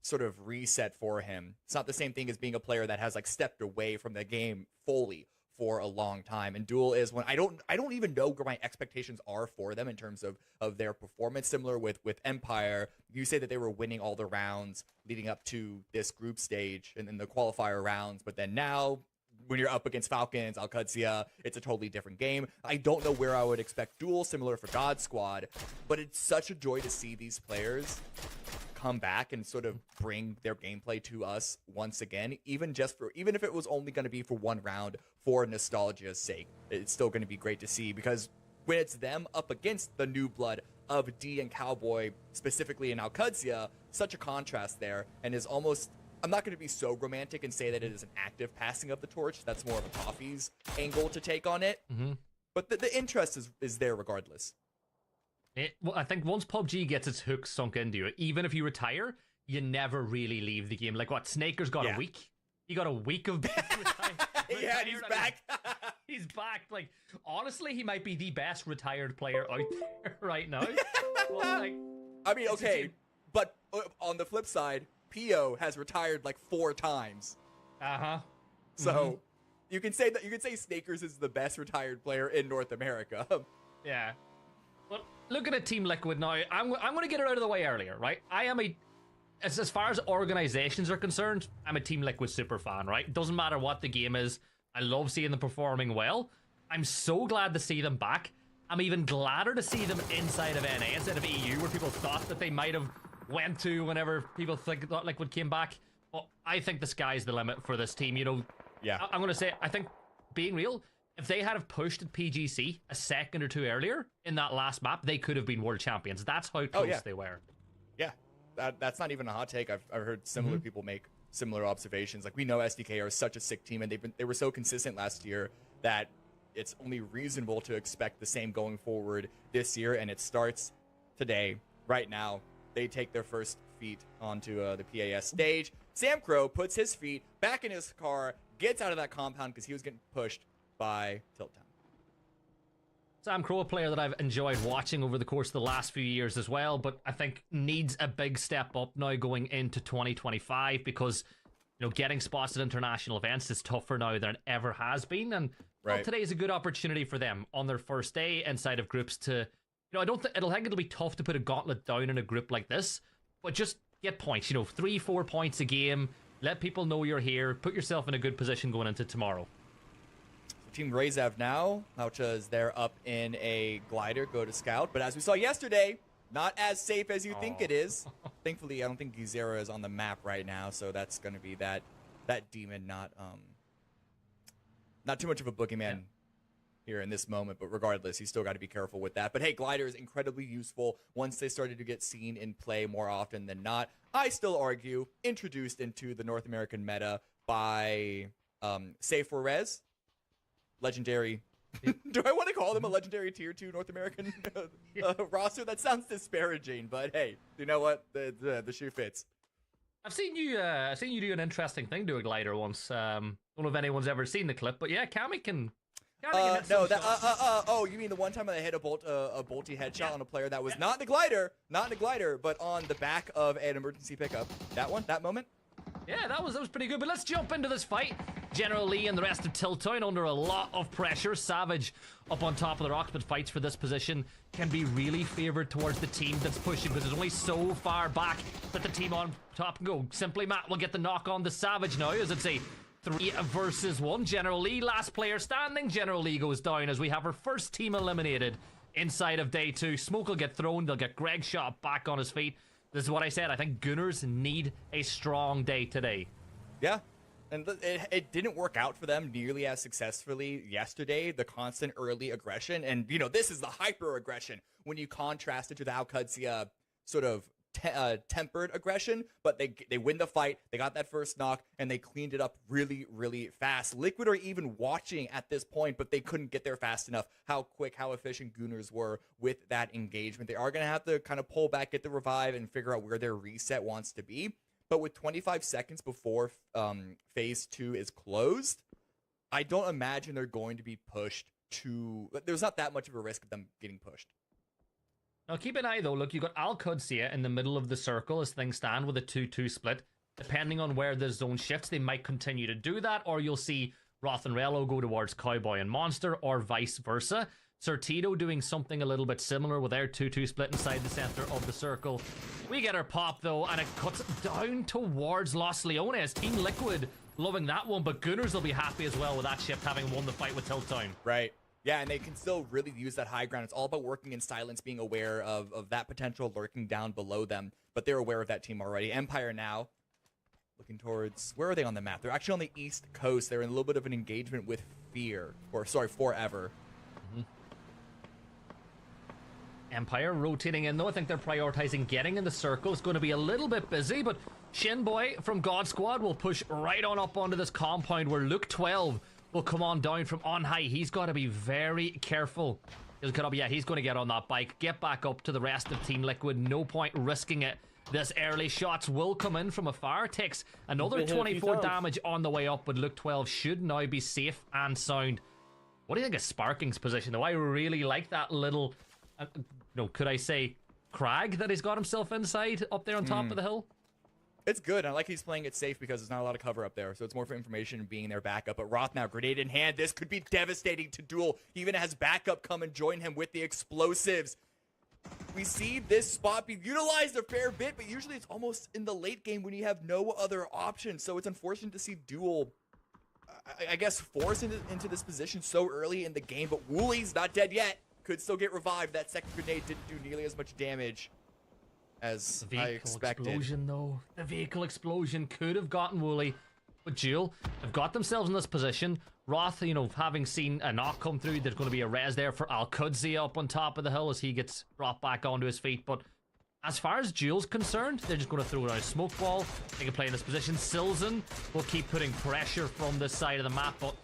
sort of reset for him. It's not the same thing as being a player that has like stepped away from the game fully for a long time. And Duel is when I don't even know where my expectations are for them in terms of their performance. Similar with Empire, you say that they were winning all the rounds leading up to this group stage and then the qualifier rounds, but then now when you're up against Falcons, Al-Qudsiya, it's a totally different game. I don't know where I would expect Duel, similar for God Squad, but it's such a joy to see these players come back and sort of bring their gameplay to us once again, even if it was only going to be for one round for nostalgia's sake. It's still going to be great to see, because when it's them up against the new blood of D and Cowboy, specifically in Al-Qudsiya, such a contrast there, and is almost, I'm not going to be so romantic and say that it is an active passing of the torch. That's more of a Toffee's angle to take on it. But the interest is there regardless. Well, I think once PUBG gets its hook sunk into you, even if you retire, you never really leave the game. Like what, Snaker's got a week? He got a week of yeah, and he's back. He's back. Like, honestly, he might be the best retired player out there right now. Well, like, I mean, okay, but on the flip side, Pio has retired like 4 times. So you can say Snakers is the best retired player in North America. Yeah. Well, look at a Team Liquid now. I'm going to get it out of the way earlier, right? I am as far as organizations are concerned, I'm a Team Liquid super fan, right? Doesn't matter what the game is. I love seeing them performing well. I'm so glad to see them back. I'm even gladder to see them inside of NA instead of EU, where people thought that they might have went to whenever people thought Liquid came back. But I think the sky's the limit for this team. Yeah. I'm going to say, I think, being real, if they had have pushed at PGC a second or two earlier in that last map, they could have been world champions. That's how close they were. Yeah, that's not even a hot take. I've heard similar people make similar observations. Like, we know SDK are such a sick team, and they were so consistent last year that it's only reasonable to expect the same going forward this year. And it starts today, right now. They take their first feet onto the PAS stage. Sam Crow puts his feet back in his car, gets out of that compound because he was getting pushed by Tilt Town. Sam Crow, a player that I've enjoyed watching over the course of the last few years as well, but I think needs a big step up now going into 2025 because, getting spots at international events is tougher now than it ever has been. And well, today is a good opportunity for them on their first day inside of groups to, I think it'll be tough to put a gauntlet down in a group like this, but just get points, 3-4 points a game, let people know you're here, put yourself in a good position going into tomorrow. Team Razev now. Laucha's there up in a glider, go to scout. But as we saw yesterday, not as safe as you think it is. Thankfully, I don't think Gizera is on the map right now, so that's going to be that demon, not too much of a boogeyman here in this moment, but regardless, he's still got to be careful with that. But hey, glider is incredibly useful once they started to get seen in play more often than not. I still argue introduced into the North American meta by Safe for Rez, legendary. Do I want to call them a legendary tier 2 North American roster? That sounds disparaging, but hey, you know what? The shoe fits. I've seen you do an interesting thing to a glider once. Don't know if anyone's ever seen the clip, but yeah, Cammy can. No, that oh, you mean the one time I hit a bolty headshot on a player that was not in the glider, but on the back of an emergency pickup. That one, that moment. Yeah, that was pretty good. But let's jump into this fight. General Lee and the rest of Tiltown under a lot of pressure. Savage up on top of the rocks, but fights for this position can be really favored towards the team that's pushing, because there's only so far back that the team on top can go. Simply Matt will get the knock on the Savage now, as it's a 3 versus 1. General Lee, last player standing. General Lee goes down as we have our first team eliminated inside of day 2. Smoke will get thrown. They'll get Greg shot back on his feet. This is what I said. I think Gunners need a strong day today. Yeah. And it didn't work out for them nearly as successfully yesterday, the constant early aggression. And, you know, this is the hyper-aggression when you contrast it to the Alcudsia sort of tempered aggression. But they win the fight, they got that first knock, and they cleaned it up really, really fast. Liquid are even watching at this point, but they couldn't get there fast enough. How quick, how efficient Gunners were with that engagement. They are going to have to kind of pull back, get the revive, and figure out where their reset wants to be. But with 25 seconds before phase 2 is closed, I don't imagine they're going to be pushed to... There's not that much of a risk of them getting pushed. Now keep an eye though. Look, you've got Alcudsia in the middle of the circle as things stand with a 2-2 split. Depending on where the zone shifts, they might continue to do that, or you'll see Roth and Rello go towards Cowboy and Monster, or vice versa. Certito doing something a little bit similar with their 2-2 split inside the center of the circle. We get our pop though, and it cuts down towards Los Leones. Team Liquid loving that one, but Gunners will be happy as well with that shift, having won the fight with Tiltown. Right. Yeah, and they can still really use that high ground. It's all about working in silence, being aware of that potential lurking down below them, but they're aware of that team already. Empire now looking towards... Where are they on the map? They're actually on the east coast. They're in a little bit of an engagement with Forever. Empire rotating in though. I think they're prioritizing getting in the circle. It's going to be a little bit busy, but Shinboy from God Squad will push right on up onto this compound where Luke 12 will come on down from on high. He's got to be very careful. He's going to get on that bike, get back up to the rest of Team Liquid. No point risking it. This early shots will come in from afar. Takes another 24 damage on the way up, but Luke 12 should now be safe and sound. What do you think of Sparking's position though? I really like that little... could I say crag that he's got himself inside up there on top of the hill? It's good. I like he's playing it safe because there's not a lot of cover up there, so it's more for information and being their backup. But Roth now, grenade in hand. This could be devastating to Duel. He even has backup come and join him with the explosives. We see this spot be utilized a fair bit, but usually it's almost in the late game when you have no other option. So it's unfortunate to see Duel, I guess, forced into this position so early in the game. But Woolie's not dead yet. Could still get revived. That second grenade didn't do nearly as much damage as I expected. Explosion, though. The vehicle explosion could have gotten Wooly. But Jewel have got themselves in this position. Roth, having seen a knock come through, there's going to be a res there for Alcudsia up on top of the hill as he gets brought back onto his feet. But as far as Jewel's concerned, they're just going to throw down a smoke ball. They can play in this position. Silzen will keep putting pressure from this side of the map, but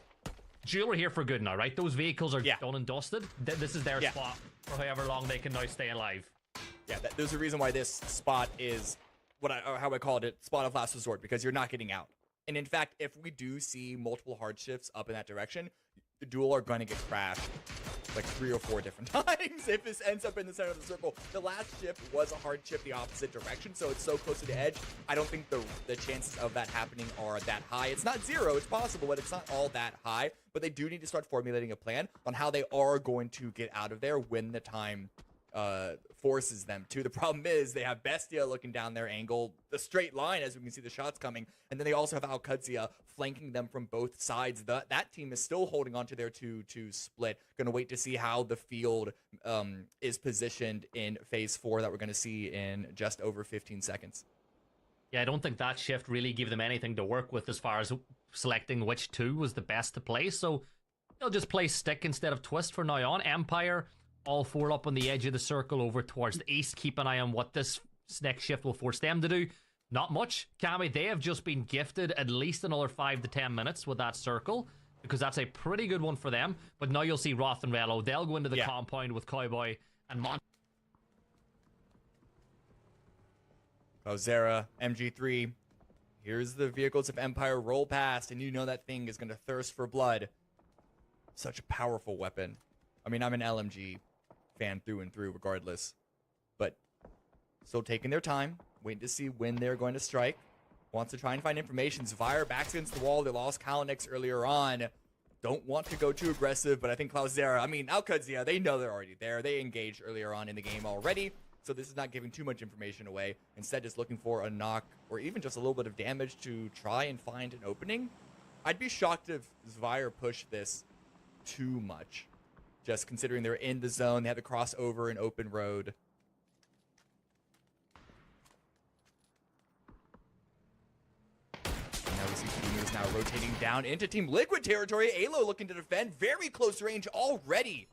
Jewel are here for good now, right? Those vehicles are done and dusted. This is their spot for however long they can now stay alive. Yeah, there's a reason why this spot is how I called it, spot of last resort, because you're not getting out. And in fact, if we do see multiple hardships up in that direction, the Duel are going to get crashed like 3 or 4 different times if this ends up in the center of the circle. The last shift was a hard shift the opposite direction, so it's so close to the edge. I don't think the chances of that happening are that high. It's not 0, it's possible, but it's not all that high. But they do need to start formulating a plan on how they are going to get out of there when the time forces them to. The problem is they have Bestia looking down their angle, the straight line, as we can see the shots coming, and then they also have Alcudzia flanking them from both sides. That team is still holding on to their 2-2 split. Gonna wait to see how the field is positioned in phase 4 that we're gonna see in just over 15 seconds. Yeah, I don't think that shift really gave them anything to work with as far as selecting which 2 was the best to play, so they'll just play stick instead of twist for now on. Empire, all 4 up on the edge of the circle over towards the east. Keep an eye on what this next shift will force them to do. Not much. Cammy, they have just been gifted at least another 5 to 10 minutes with that circle, because that's a pretty good one for them. But now you'll see Roth and Rello. They'll go into the compound with Cowboy and Zera, MG3. Here's the vehicles of Empire roll past, and you know that thing is going to thirst for blood. Such a powerful weapon. I mean, I'm an LMG fan through and through regardless. But still taking their time, waiting to see when they're going to strike. Wants to try and find information. Zvire backs against the wall. They lost Kalinix earlier on. Don't want to go too aggressive, but I think Alcudzia, they know they're already there. They engaged earlier on in the game already. So this is not giving too much information away. Instead, just looking for a knock or even just a little bit of damage to try and find an opening. I'd be shocked if Zvire pushed this too much. Just considering they're in the zone, they had to cross over an open road. And now we see Team is now rotating down into Team Liquid territory. Alo looking to defend, very close range already.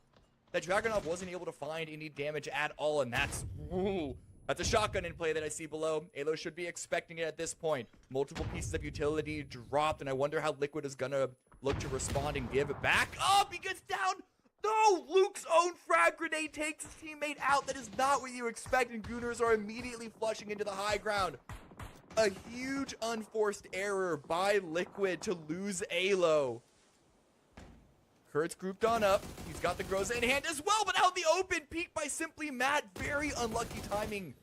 That Dragunov wasn't able to find any damage at all, and that's a shotgun in play that I see below. Alo should be expecting it at this point. Multiple pieces of utility dropped, and I wonder how Liquid is gonna look to respond and give it back. Up, he gets down. No, Luke's own frag grenade takes his teammate out. That is not what you expect, and Gooners are immediately flushing into the high ground. A huge unforced error by Liquid to lose Alo. Kurt's grouped on up. He's got the Groza in hand as well, but out in the open, peeked by Simply Matt. Very unlucky timing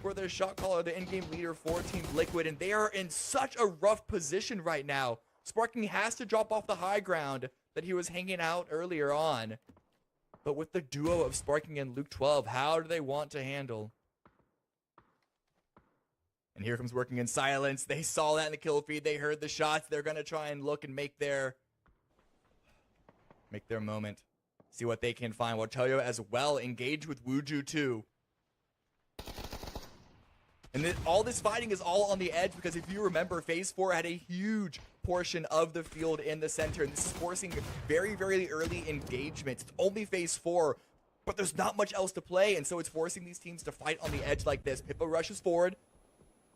for their shot caller, the in-game leader for Team Liquid, and they are in such a rough position right now. Sparking has to drop off the high ground that he was hanging out earlier on. But with the duo of Sparking and Luke 12, how do they want to handle? And here comes Working in Silence. They saw that in the kill feed. They heard the shots. They're going to try and look and make their moment. See what they can find. Watoyo as well engaged with Wuju too. And all this fighting is all on the edge because if you remember, Phase 4 had a huge portion of the field in the center, and this is forcing very, very early engagements. It's only Phase 4, but there's not much else to play, and so it's forcing these teams to fight on the edge like this. Pippa rushes forward.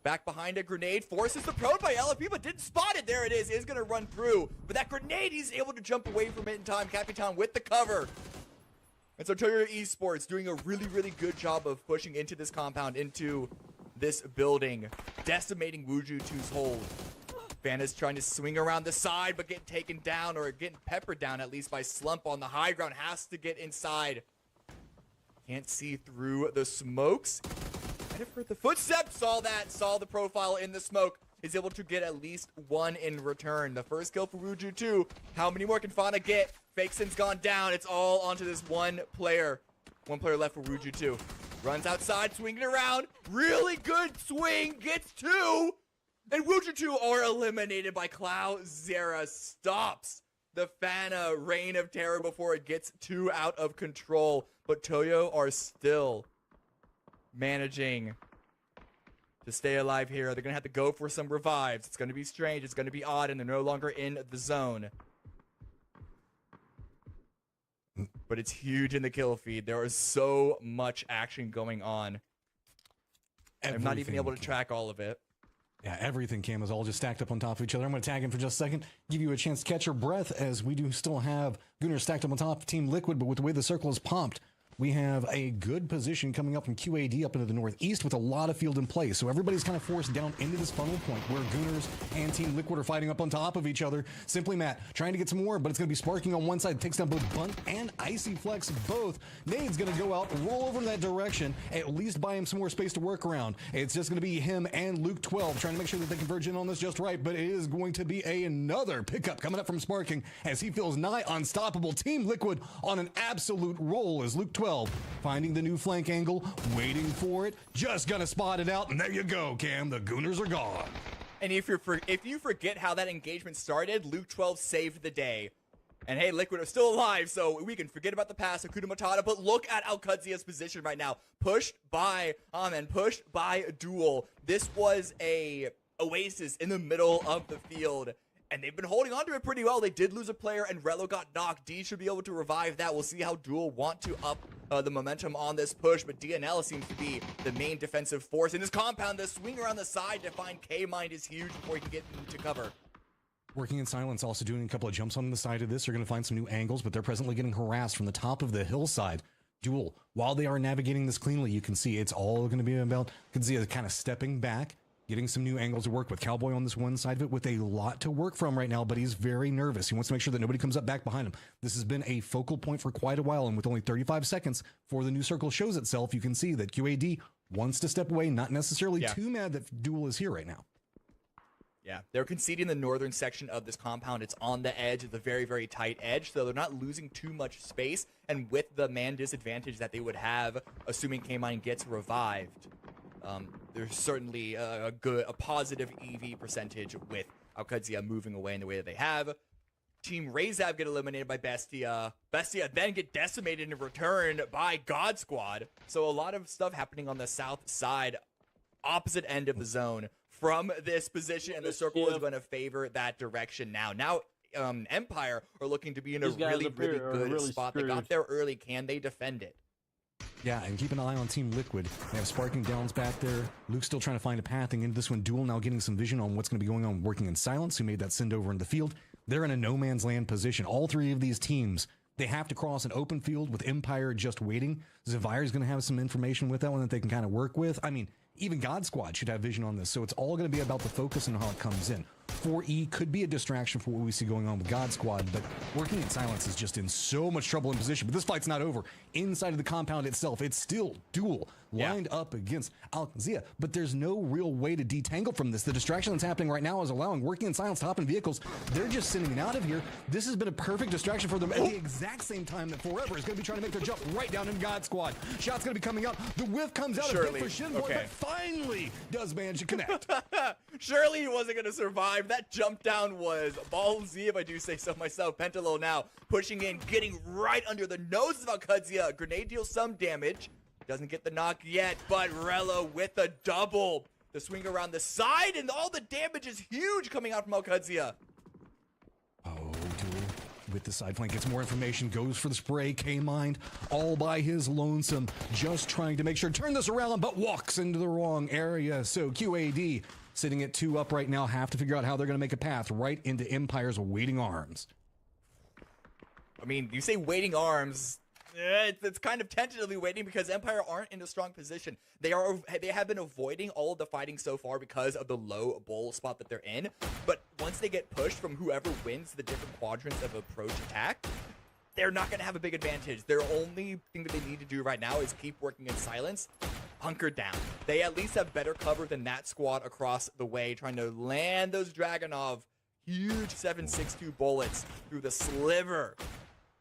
Back behind a grenade, forces the prone by LFP, but didn't spot it. There it is gonna run through. But that grenade, he's able to jump away from it in time. Capitan with the cover. And so Toyo Esports doing a really, really good job of pushing into this compound, into this building, decimating Wuju 2's hold. Vanna's trying to swing around the side, but getting taken down, or getting peppered down at least by Slump on the high ground. Has to get inside. Can't see through the smokes. Might have heard the footsteps, saw the profile in the smoke. Is able to get at least one in return. The first kill for Wuju 2. How many more can Fauna get? Fakesin's gone down. It's all onto this one player. One player left for Wuju 2. Runs outside, swinging around. Really good swing. Gets 2. And Wuju 2 are eliminated by Clow. Zera stops the Fana reign of terror before it gets too out of control. But Toyo are still managing to stay alive here. They're going to have to go for some revives. It's going to be strange. It's going to be odd, and they're no longer in the zone. But it's huge in the kill feed. There is so much action going on. I'm not even able to track all of it. Yeah, everything, Cam, is all just stacked up on top of each other. I'm going to tag in for just a second, give you a chance to catch your breath, as we do still have Gooners stacked up on top of Team Liquid, but with the way the circle is pumped, we have a good position coming up from QAD up into the northeast with a lot of field in play. So everybody's kind of forced down into this funnel point where Gooners and Team Liquid are fighting up on top of each other. Simply Matt trying to get some more, but it's going to be Sparking on one side. Takes down both Bunt and Icy Flex both. Nade's going to go out, roll over in that direction, at least buy him some more space to work around. It's just going to be him and Luke 12 trying to make sure that they converge in on this just right, but it is going to be another pickup coming up from Sparking as he feels nigh unstoppable. Team Liquid on an absolute roll as Luke 12 12, finding the new flank angle, waiting for it, just gonna spot it out, and there you go, Cam. The Gooners are gone. And if you forget how that engagement started, Luke 12 saved the day. And hey, Liquid are still alive, so we can forget about the past, Hakuna Matata, but look at Alcudzia's position right now. Pushed by Amen, pushed by Duel. This was a oasis in the middle of the field, and they've been holding on to it pretty well. They did lose a player, and Relo got knocked. D should be able to revive that. We'll see how Duel want to up the momentum on this push, but DNL seems to be the main defensive force in this compound. The swing around the side to find K-Mind is huge before he can get into cover. Working in silence, also doing a couple of jumps on the side of this. They're going to find some new angles, but they're presently getting harassed from the top of the hillside. Duel, while they are navigating this cleanly, you can see it's all going to be about, you can see it kind of stepping back, getting some new angles to work with. Cowboy on this one side of it with a lot to work from right now, but he's very nervous. He wants to make sure that nobody comes up back behind him. This has been a focal point for quite a while, and with only 35 seconds before the new circle shows itself, you can see that QAD wants to step away, not necessarily too mad that Duel is here right now. Yeah, they're conceding the northern section of this compound. It's on the edge, the very, very tight edge, so they're not losing too much space. And with the man disadvantage that they would have, assuming K-Mine gets revived, there's certainly a positive EV percentage with Alcudzia moving away in the way that they have. Team Razab get eliminated by Bestia. Bestia then get decimated in return by God Squad. So a lot of stuff happening on the south side, opposite end of the zone from this position, and the circle is going to favor that direction now. Now, Empire are looking to be in a really good spot. They got there early. Can they defend it? Yeah, and keep an eye on Team Liquid. They have Sparking Downs back there. Luke's still trying to find a pathing into this one. Duel now getting some vision on what's going to be going on, working in silence, who made that send over in the field. They're in a no man's land position. All three of these teams, they have to cross an open field with Empire just waiting. Zavire's going to have some information with that one that they can kind of work with. I mean, even God Squad should have vision on this, so it's all going to be about the focus and how it comes in. 4E could be a distraction for what we see going on with God Squad, but working in silence is just in so much trouble in position. But this fight's not over. Inside of the compound itself, it's still Duel lined up against Alcudzia, but there's no real way to detangle from this. The distraction that's happening right now is allowing working in silence to hop in vehicles. They're just sending it out of here. This has been a perfect distraction for them at the exact same time that Forever is going to be trying to make their jump right down in God Squad. Shot's going to be coming out. The whiff comes out a bit for Shinboy, but finally does manage to connect. Surely he wasn't going to survive. That jump down was ballsy, if I do say so myself. Pentalo now pushing in, getting right under the nose of Alcudzia. Grenade deals some damage. Doesn't get the knock yet, but Relo with a double. The swing around the side, and all the damage is huge coming out from Alcudzia. Oh, Duel with the side flank gets more information, goes for the spray. K-Mind all by his lonesome, just trying to make sure turn this around, but walks into the wrong area. So QAD sitting at 2 up right now, have to figure out how they're going to make a path right into Empire's waiting arms. I mean, you say waiting arms, it's kind of tentatively waiting because Empire aren't in a strong position. They have been avoiding all of the fighting so far because of the low bowl spot that they're in. But once they get pushed from whoever wins the different quadrants of approach attack, they're not going to have a big advantage. Their only thing that they need to do right now is keep working in silence, hunker down. They at least have better cover than that squad across the way, trying to land those Dragonov huge 7.62 bullets through the sliver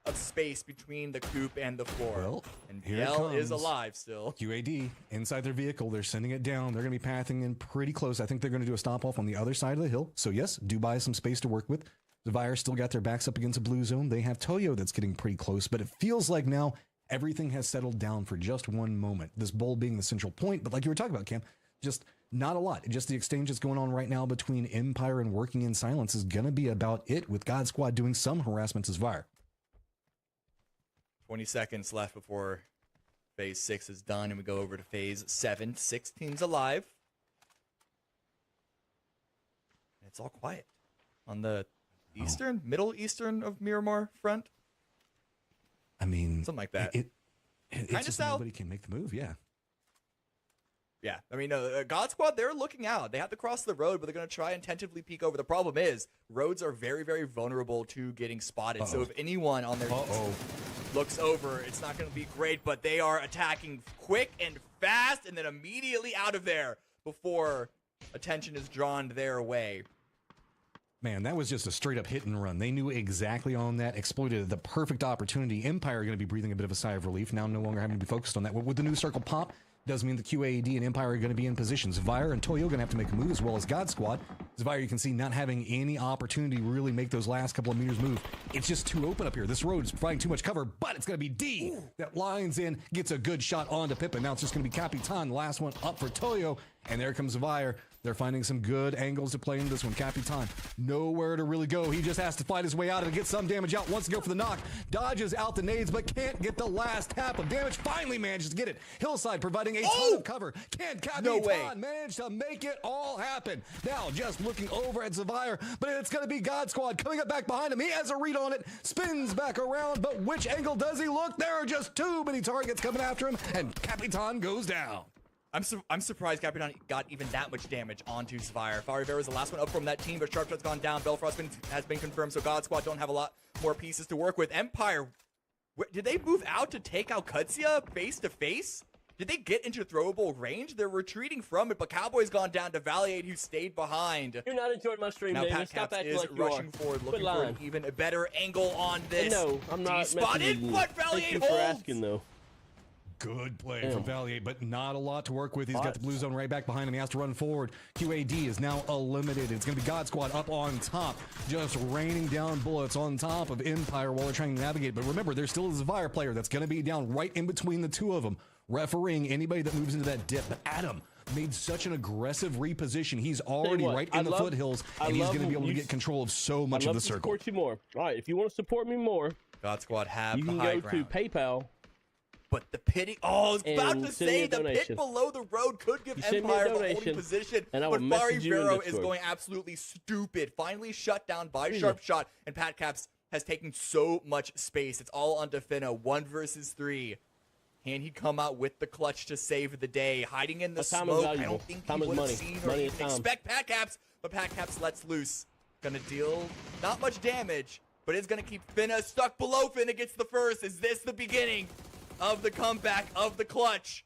of space between the coop and the floor. Well, and here BL it is comes. alive still. QAD inside their vehicle. They're sending it down. They're going to be pathing in pretty close. I think they're going to do a stop off on the other side of the hill. So yes, do buy some space to work with. Zavire still got their backs up against a blue zone. They have Toyo that's getting pretty close, but it feels like now everything has settled down for just one moment. This bowl being the central point, but like you were talking about, Cam, just not a lot. Just the exchange that's going on right now between Empire and working in silence is going to be about it, with God Squad doing some harassment to Zavire. 20 seconds left before phase 6 is done, and we go over to phase 7. 6 teams alive. And it's all quiet on the middle eastern of Miramar front. I mean, something like that. It's Kind of just south. nobody can make the move. Yeah. Yeah, I mean, God Squad, they're looking out. They have to cross the road, but they're going to try and tentatively peek over. The problem is, roads are very, very vulnerable to getting spotted. So if anyone on their looks over, it's not going to be great, but they are attacking quick and fast and then immediately out of there before attention is drawn their way. Man, that was just a straight up hit and run. They knew exactly on that, exploited the perfect opportunity. Empire going to be breathing a bit of a sigh of relief, now no longer having to be focused on that. With the new circle pop, does mean the QAD and Empire are going to be in position. Zavire and Toyo going to have to make a move, as well as God Squad. Zavire, you can see, not having any opportunity to really make those last couple of meters move. It's just too open up here. This road is providing too much cover, but it's going to be D that lines in, gets a good shot onto Pippin. Now it's just going to be Capitan, the last one up for Toyo, and there comes Zavire. They're finding some good angles to play into this one. Capitan, nowhere to really go. He just has to fight his way out and get some damage out. Wants to go for the knock. Dodges out the nades, but can't get the last tap of damage. Finally manages to get it. Hillside providing a ton of cover. Can Capitan manage to make it all happen? Now just looking over at Zavire, but it's going to be God Squad coming up back behind him. He has a read on it. Spins back around, but which angle does he look? There are just too many targets coming after him, and Capitan goes down. I'm surprised Capitan got even that much damage onto Zavire. Fire Bear was the last one up from that team, but Sharpshot's gone down. Belfrost has been confirmed, so God Squad don't have a lot more pieces to work with. Empire, did they move out to take out Kutsia face to face? Did they get into throwable range? They're retreating from it, but Cowboy's gone down to Valiate, who stayed behind. You're not enjoying my stream, now David. Pat Stop Caps acting is like you rushing are. forward, Quit looking for lying. an even better angle on this. No, I'm not. Spotted, messaging but you. Valiate Thank you for holds. asking, though. Good play from Valier, but not a lot to work with. He's got the blue zone right back behind him. He has to run forward. QAD is now eliminated. It's going to be God Squad up on top, just raining down bullets on top of Empire while they're trying to navigate. But remember, there's still a Zavire player that's going to be down right in between the two of them, refereeing anybody that moves into that dip. But Adam made such an aggressive reposition. He's already right in the foothills, and he's going to be able to get control of so much of the circle. Support you more. All right, if you want to support me more, God Squad have you the can high go ground. to PayPal. But the pity, I was about And to send me say a the donation. pit below the road could give You send me a Empire the donation, holding position, and I but will Fari message you in Vero is Discord. going absolutely stupid. Finally shut down by Sharpshot, and Pat Caps has taken so much space. It's all onto Finna, 1 versus 3. Can he come out with the clutch to save the day? Hiding in the Time is smoke, I valuable. don't think Time he is would have money. seen or Money is even time. expect Pat Caps, but Pat Caps lets loose. Gonna deal not much damage, but it's gonna keep Finna stuck below. Finna gets the first. Is this the beginning of the comeback of the clutch?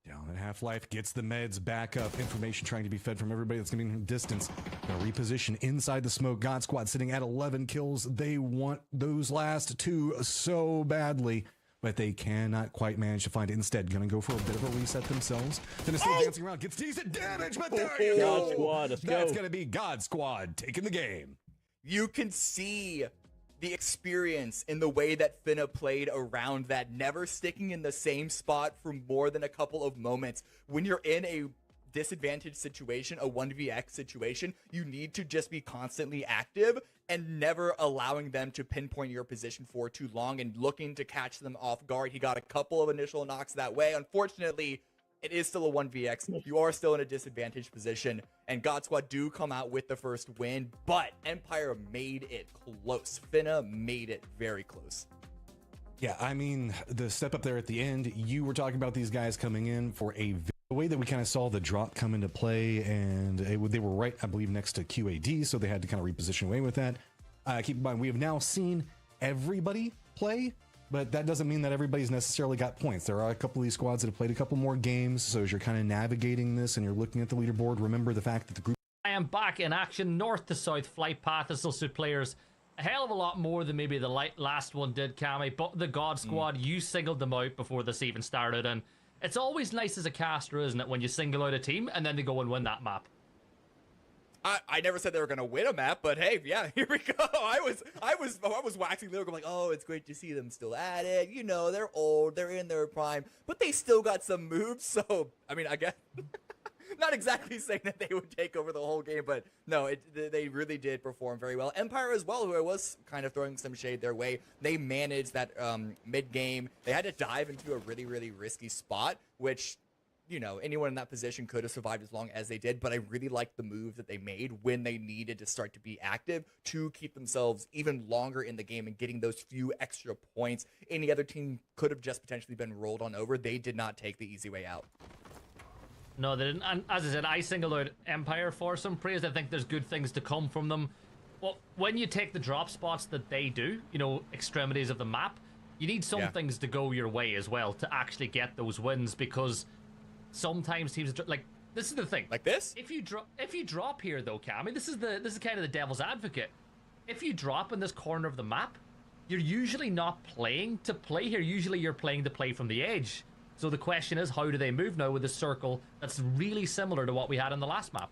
Down at Half-Life, gets the meds back up. Information trying to be fed from everybody that's going to be in distance. Gonna reposition inside the smoke. God Squad sitting at 11 kills. They want those last 2 so badly, but they cannot quite manage to find it. Instead, gonna go for a bit of a reset themselves. Then still dancing around, gets decent damage, but there you go. God Squad, let's That's go. gonna be God Squad taking the game. You can see the experience in the way that Finna played around that, never sticking in the same spot for more than a couple of moments. When you're in a disadvantaged situation, a 1vx situation, you need to just be constantly active and never allowing them to pinpoint your position for too long and looking to catch them off guard. He got a couple of initial knocks that way. Unfortunately, it is still a 1vx. You are still in a disadvantaged position, and God Squad do come out with the first win, but Empire made it close. Finna made it very close. Yeah, I mean, the step up there at the end, you were talking about these guys coming in for the way that we kind of saw the drop come into play, and they were right, I believe, next to QAD, so they had to kind of reposition away with that. Keep in mind, we have now seen everybody play, but that doesn't mean that everybody's necessarily got points. There are a couple of these squads that have played a couple more games, so as you're kind of navigating this and you're looking at the leaderboard, remember the fact that the group... I am back in action. North to south flight path is still suit players a hell of a lot more than maybe the last one did, Cammy, but the God Squad, you singled them out before this even started, and it's always nice as a caster, isn't it, when you single out a team and then they go and win that map. I never said they were gonna win a map, but hey, yeah, here we go. I was waxing lyrical, like, oh, it's great to see them still at it. You know, they're old, they're in their prime, but they still got some moves. So, I mean, I guess not exactly saying that they would take over the whole game, but no, they really did perform very well. Empire as well, who I was kind of throwing some shade their way, they managed that mid game. They had to dive into a really, really risky spot, which, you know, anyone in that position could have survived as long as they did, but I really liked the moves that they made when they needed to start to be active to keep themselves even longer in the game and getting those few extra points. Any other team could have just potentially been rolled on over. They did not take the easy way out. No, they didn't. And as I said, I singled out Empire for some praise. I think there's good things to come from them. Well, when you take the drop spots that they do, you know, extremities of the map, you need some things to go your way as well to actually get those wins, because sometimes teams, like, This is the thing. Like this? If you drop here though, Cammy, this is kind of the devil's advocate. If you drop in this corner of the map, you're usually not playing to play here. Usually you're playing to play from the edge. So the question is, how do they move now with a circle that's really similar to what we had in the last map?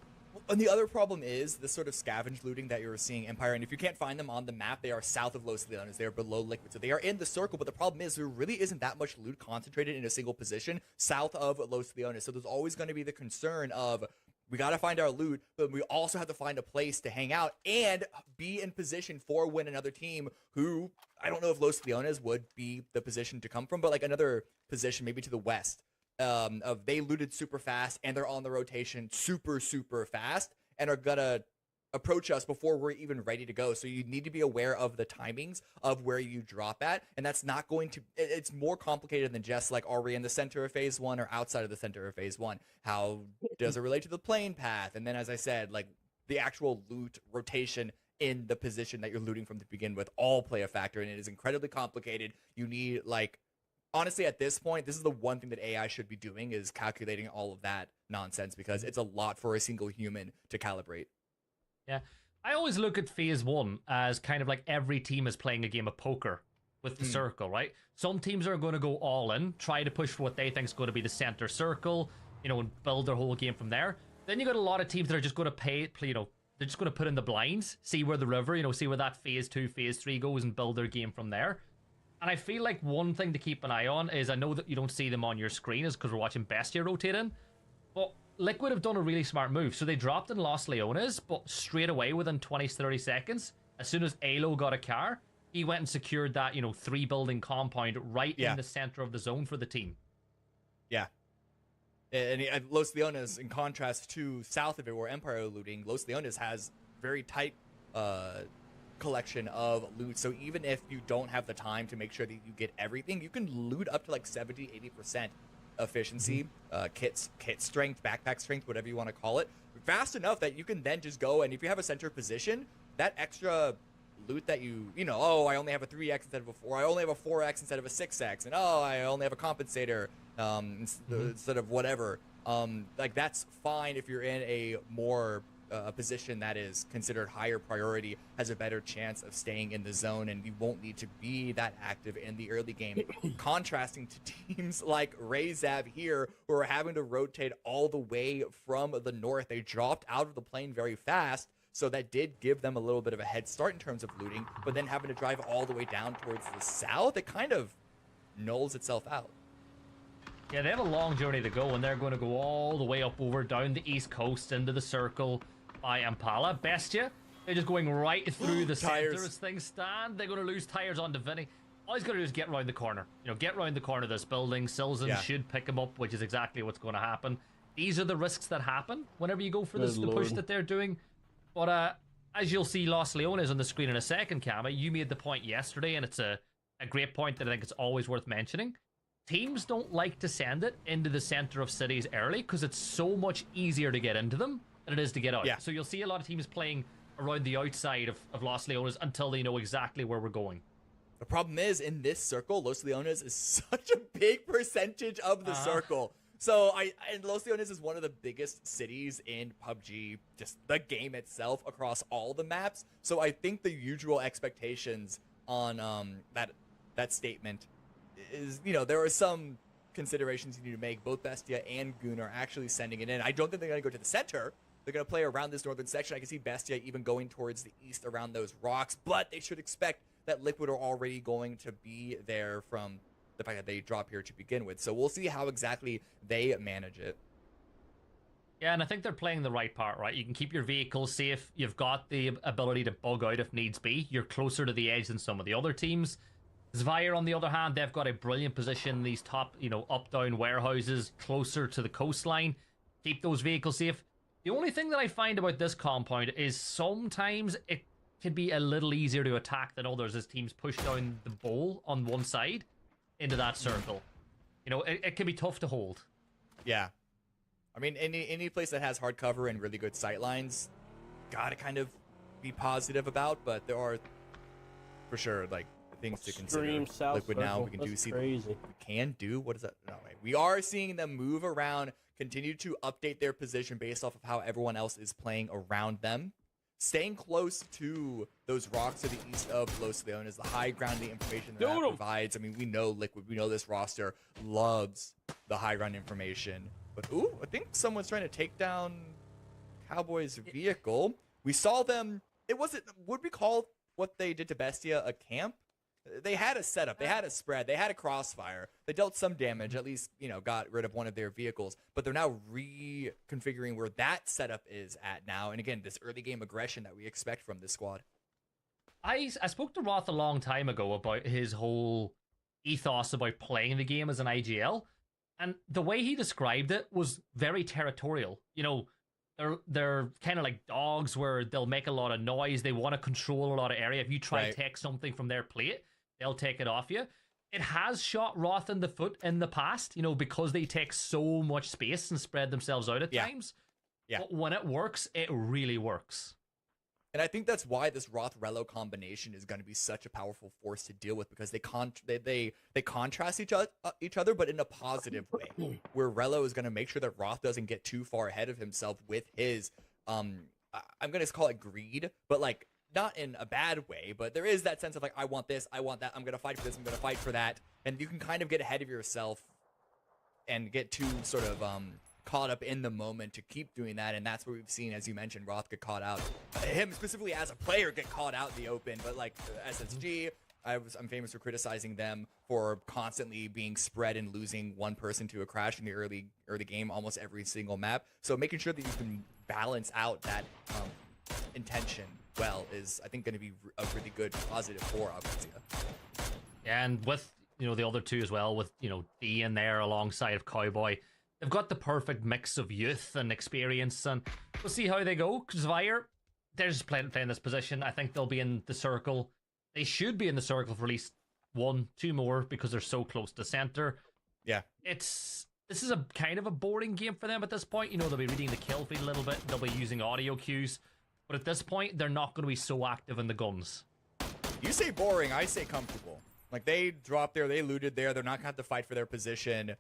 And the other problem is the sort of scavenge looting that you're seeing Empire. And if you can't find them on the map, they are south of Los Leones. They are below Liquid. So they are in the circle. But the problem is there really isn't that much loot concentrated in a single position south of Los Leones. So there's always going to be the concern of, we got to find our loot, but we also have to find a place to hang out and be in position for when another team who, I don't know if Los Leones would be the position to come from, but like another position maybe to the west, of they looted super fast and they're on the rotation super fast and are gonna approach us before we're even ready to go. So you need to be aware of the timings of where you drop at, and that's not going to, it's more complicated than just like, are we in the center of phase 1 or outside of the center of phase 1? How does it relate to the plane path? And then, as I said, like the actual loot rotation in the position that you're looting from to begin with all play a factor, and it is incredibly complicated. You need, like, honestly, at this point, this is the one thing that AI should be doing, is calculating all of that nonsense, because it's a lot for a single human to calibrate. Yeah. I always look at phase 1 as kind of like every team is playing a game of poker with the circle, right? Some teams are going to go all in, try to push for what they think is going to be the center circle, you know, and build their whole game from there. Then you got a lot of teams that are just going to play, you know, they're just going to put in the blinds, see where the river, you know, see where that phase 2, phase 3 goes and build their game from there. And I feel like one thing to keep an eye on is, I know that you don't see them on your screen is because we're watching Bestia rotate in, but Liquid have done a really smart move. So they dropped in Los Leones, but straight away within 20 to 30 seconds, as soon as Alo got a car, he went and secured that, you know, 3-building compound right in the center of the zone for the team. Yeah. And Los Leones, in contrast to south of it, where Empire are looting, Los Leones has very tight collection of loot. So even if you don't have the time to make sure that you get everything, you can loot up to like 70-80% efficiency, kit strength, backpack strength, whatever you want to call it, fast enough that you can then just go, and if you have a center position, that extra loot that you know, oh, I only have a 3x instead of a 4, I only have a 4x instead of a 6x, and oh, I only have a compensator instead of whatever, like that's fine if you're in a more a position that is considered higher priority, has a better chance of staying in the zone, and you won't need to be that active in the early game. Contrasting to teams like Razab here, who are having to rotate all the way from the north. They dropped out of the plane very fast, so that did give them a little bit of a head start in terms of looting, but then having to drive all the way down towards the south, it kind of nulls itself out. Yeah, they have a long journey to go, and they're going to go all the way up over down the east coast into the circle by Impala. Bestia, they're just going right through the center as things stand. They're going to lose tires on Vinny. All he's going to do is get around the corner. You know, get around the corner of this building. Silzen should pick him up, which is exactly what's going to happen. These are the risks that happen whenever you go for this, the push that they're doing. But as you'll see Los Leones on the screen in a second, Kama, you made the point yesterday, and it's a great point that I think it's always worth mentioning. Teams don't like to send it into the center of cities early because it's so much easier to get into them than it is to get out. Yeah. So you'll see a lot of teams playing around the outside of Los Leones until they know exactly where we're going. The problem is, in this circle, Los Leones is such a big percentage of the circle. So and Los Leones is one of the biggest cities in PUBG, just the game itself, across all the maps. So I think the usual expectations on that statement is, you know, there are some considerations you need to make. Both Bestia and Goon are actually sending it in. I don't think they're going to go to the center. They're going to play around this northern section. I can see Bestia even going towards the east around those rocks, but they should expect that Liquid are already going to be there from the fact that they drop here to begin with. So we'll see how exactly they manage it. Yeah, and I think they're playing the right part, right? You can keep your vehicle safe. You've got the ability to bug out if needs be. You're closer to the edge than some of the other teams. Zvire, on the other hand, they've got a brilliant position in these top, you know, up-down warehouses closer to the coastline. Keep those vehicles safe. The only thing that I find about this compound is sometimes it can be a little easier to attack than others as teams push down the bowl on one side into that circle. You know, it can be tough to hold. Yeah. I mean, any place that has hard cover and really good sight lines, gotta kind of be positive about, but there are, for sure, like, things to consider. South Liquid circle. now, we can That's do see crazy. We can do, what is that? No, wait. We are seeing them move around continue to update their position based off of how everyone else is playing around them. Staying close to those rocks to the east of Los Leones, the high ground, the information that provides. I mean, we know Liquid, we know this roster loves the high ground information. But, ooh, I think someone's trying to take down Cowboy's vehicle. We saw them, would we call what they did to Bestia a camp? They had a setup, they had a spread, they had a crossfire. They dealt some damage, at least, got rid of one of their vehicles. But they're now reconfiguring where that setup is at now. And again, this early game aggression that we expect from this squad. I spoke to Roth a long time ago about his whole ethos about playing the game as an IGL. And the way he described it was very territorial. They're kind of like dogs where they'll make a lot of noise. They want to control a lot of area. If you try to take something from their plate, they'll take it off you. It has shot Roth in the foot in the past, because they take so much space and spread themselves out at times. Yeah. But when it works, it really works. And I think that's why this Roth-Rello combination is going to be such a powerful force to deal with, because they contrast each other, but in a positive way, where Rello is going to make sure that Roth doesn't get too far ahead of himself with his, I'm going to call it greed, but like not in a bad way, but there is that sense of like, I want this, I want that, I'm going to fight for this, I'm going to fight for that. And you can kind of get ahead of yourself and get too sort of, caught up in the moment to keep doing that, and that's what we've seen, as you mentioned, Roth get caught out. Him specifically as a player get caught out in the open, but like SSG, I'm famous for criticizing them for constantly being spread and losing one person to a crash in the early game almost every single map. So making sure that you can balance out that intention well is, I think, going to be a really good positive for Agoncia. And with the other two as well, with D in there alongside of Cowboy, they've got the perfect mix of youth and experience, and we'll see how they go. Zvire, they're just playing this position. I think they'll be in the circle. They should be in the circle for at least 1-2 more because they're so close to center. Yeah. This is a kind of a boring game for them at this point. They'll be reading the kill feed a little bit. They'll be using audio cues. But at this point, they're not going to be so active in the guns. You say boring, I say comfortable. Like, they dropped there, they looted there. They're not going to have to fight for their position.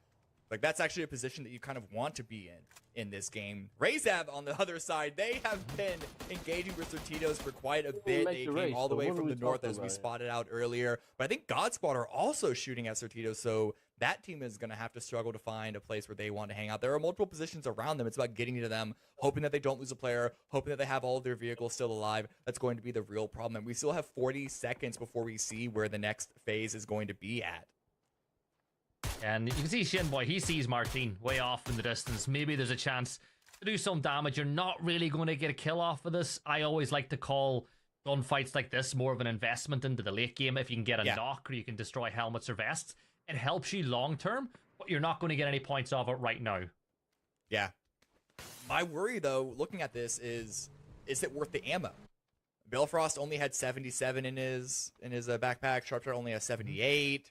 Like, that's actually a position that you kind of want to be in this game. Razav, on the other side, they have been engaging with Sortitos for quite a bit. They came all the way from the north, as we spotted out earlier. But I think God Squad are also shooting at Sortitos, so that team is going to have to struggle to find a place where they want to hang out. There are multiple positions around them. It's about getting to them, hoping that they don't lose a player, hoping that they have all of their vehicles still alive. That's going to be the real problem. And we still have 40 seconds before we see where the next phase is going to be at. And you can see Shinboy, he sees Martin way off in the distance. Maybe there's a chance to do some damage. You're not really going to get a kill off of this. I always like to call gunfights like this more of an investment into the late game. If you can get a knock or you can destroy helmets or vests, it helps you long term, but you're not going to get any points off it right now. Yeah. My worry, though, looking at this is it worth the ammo? Billfrost only had 77 in his backpack. Sharpshot only has 78.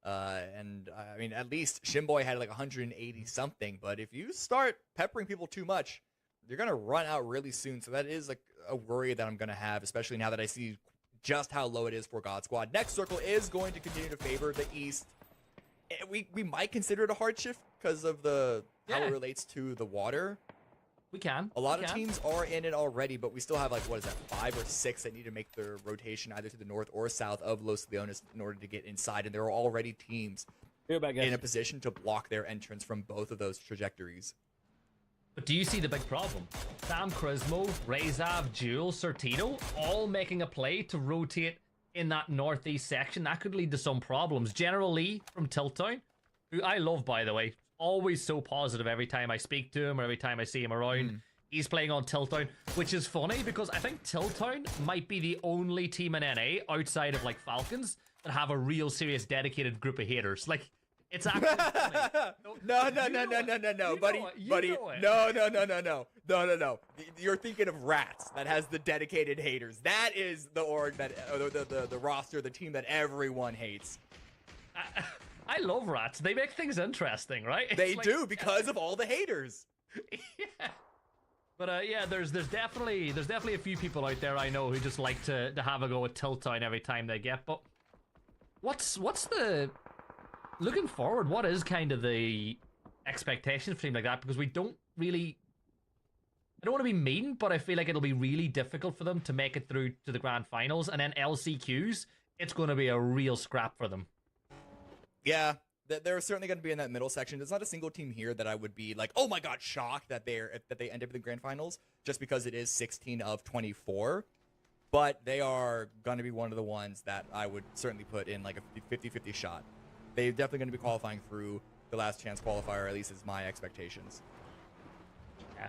And I mean, at least Shinboy had like 180 something, but if you start peppering people too much, you're going to run out really soon. So that is like a worry that I'm going to have, especially now that I see just how low it is for God Squad. Next circle is going to continue to favor the East. We might consider it a hard shift because of how it relates to the water. We can. A lot of teams are in it already, but we still have like, what is that, 5 or 6 that need to make their rotation either to the north or south of Los Leones in order to get inside. And there are already teams in a position to block their entrance from both of those trajectories. But do you see the big problem? Sam Crismo, Razav, Jules, Sortito, all making a play to rotate in that northeast section. That could lead to some problems. General Lee from Tiltown, who I love, by the way, always so positive every time I speak to him or every time I see him around. He's playing on Tiltown, which is funny because I think Tiltown might be the only team in NA outside of like Falcons that have a real serious dedicated group of haters. Like, it's actually No, buddy. No. You're thinking of Rats that has the dedicated haters. That is the org that the roster, the team that everyone hates. I love Rats. They make things interesting, right? They do because of all the haters. Yeah. But yeah, there's definitely a few people out there I know who just like to have a go at Tiltown every time they get. But what's the looking forward? What is kind of the expectations for a team like that because we don't really. I don't want to be mean, but I feel like it'll be really difficult for them to make it through to the grand finals, and then LCQs. It's going to be a real scrap for them. Yeah, they're certainly going to be in that middle section. There's not a single team here that I would be like, oh my god, shocked that they end up in the grand finals, just because it is 16 of 24. But they are going to be one of the ones that I would certainly put in like a 50-50 shot. They're definitely going to be qualifying through the last chance qualifier, at least is my expectations. Yeah.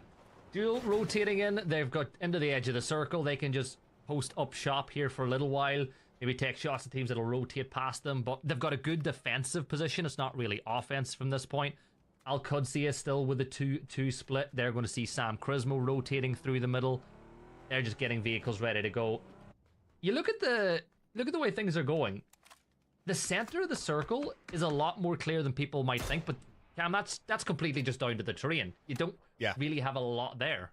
Duel rotating in. They've got into the edge of the circle. They can just post up shop here for a little while. Maybe take shots at teams that'll rotate past them. But they've got a good defensive position. It's not really offense from this point. Al-Qudsi is still with the 2-2 split. They're going to see Sam Crismo rotating through the middle. They're just getting vehicles ready to go. You look at the way things are going. The center of the circle is a lot more clear than people might think, but Cam, that's completely just down to the terrain. You don't really have a lot there.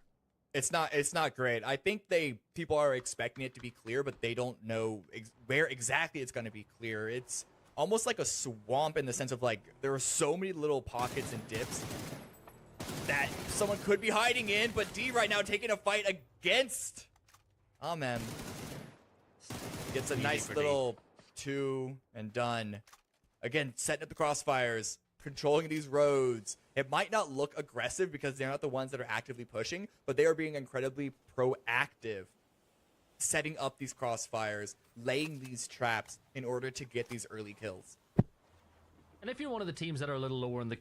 It's not great. I think people are expecting it to be clear, but they don't know where exactly it's going to be clear. It's almost like a swamp in the sense of like there are so many little pockets and dips that someone could be hiding in, but D right now taking a fight against Amen. Gets a nice little 2 and done. Again, setting up the crossfires, controlling these roads. It might not look aggressive because they're not the ones that are actively pushing, but they are being incredibly proactive, setting up these crossfires, laying these traps in order to get these early kills. And if you're one of the teams that are a little lower on the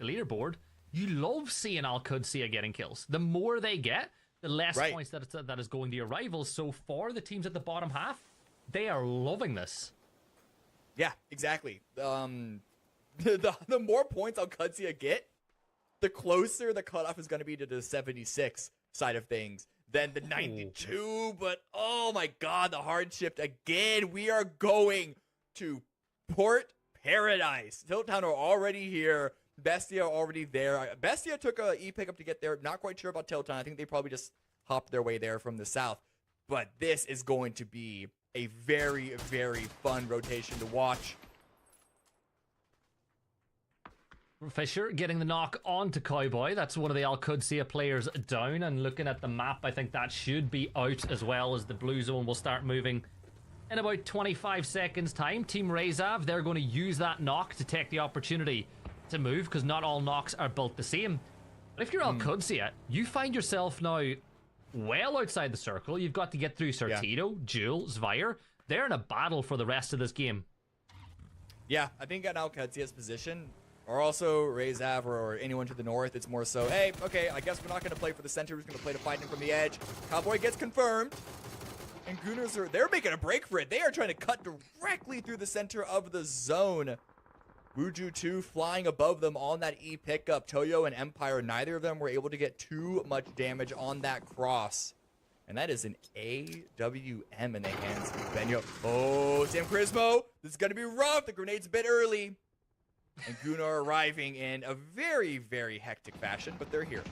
leaderboard, you love seeing Al-Qudsi getting kills. The more they get, the less points that is going to your rivals. So for the teams at the bottom half, they are loving this. Yeah, exactly. The more points Al-Qudsi get, the closer the cutoff is going to be to the 76 side of things than the 92. But oh my god, the hardship again. We are going to Port Paradise. Tiltown are already here. Bestia already there. Bestia took a e-pickup to get there. Not quite sure about Tiltown. I think they probably just hopped their way there from the south. But this is going to be a very, very fun rotation to watch. Fisher getting the knock onto Cowboy. That's one of the Al-Qudsi players down. And looking at the map, I think that should be out as well, as the blue zone will start moving in about 25 seconds time. Team Rezav, they're going to use that knock to take the opportunity to move, because not all knocks are built the same. But if you're Al-Qudsi, you find yourself now well outside the circle. You've got to get through Sortido, Jewel, Zvire. They're in a battle for the rest of this game. Yeah, I think at Al-Qudzi's position, or also Rezav or anyone to the north, it's more so, hey, okay, I guess we're not going to play for the center. We're just going to play to fight him from the edge. Cowboy gets confirmed. And Gooners they're making a break for it. They are trying to cut directly through the center of the zone. Wuju 2 flying above them on that E pickup. Toyo and Empire, neither of them were able to get too much damage on that cross. And that is an AWM in the hands of Benyo. Oh, Sam Crismo. This is going to be rough. The grenade's a bit early. And Gunnar arriving in a very, very hectic fashion, but they're here.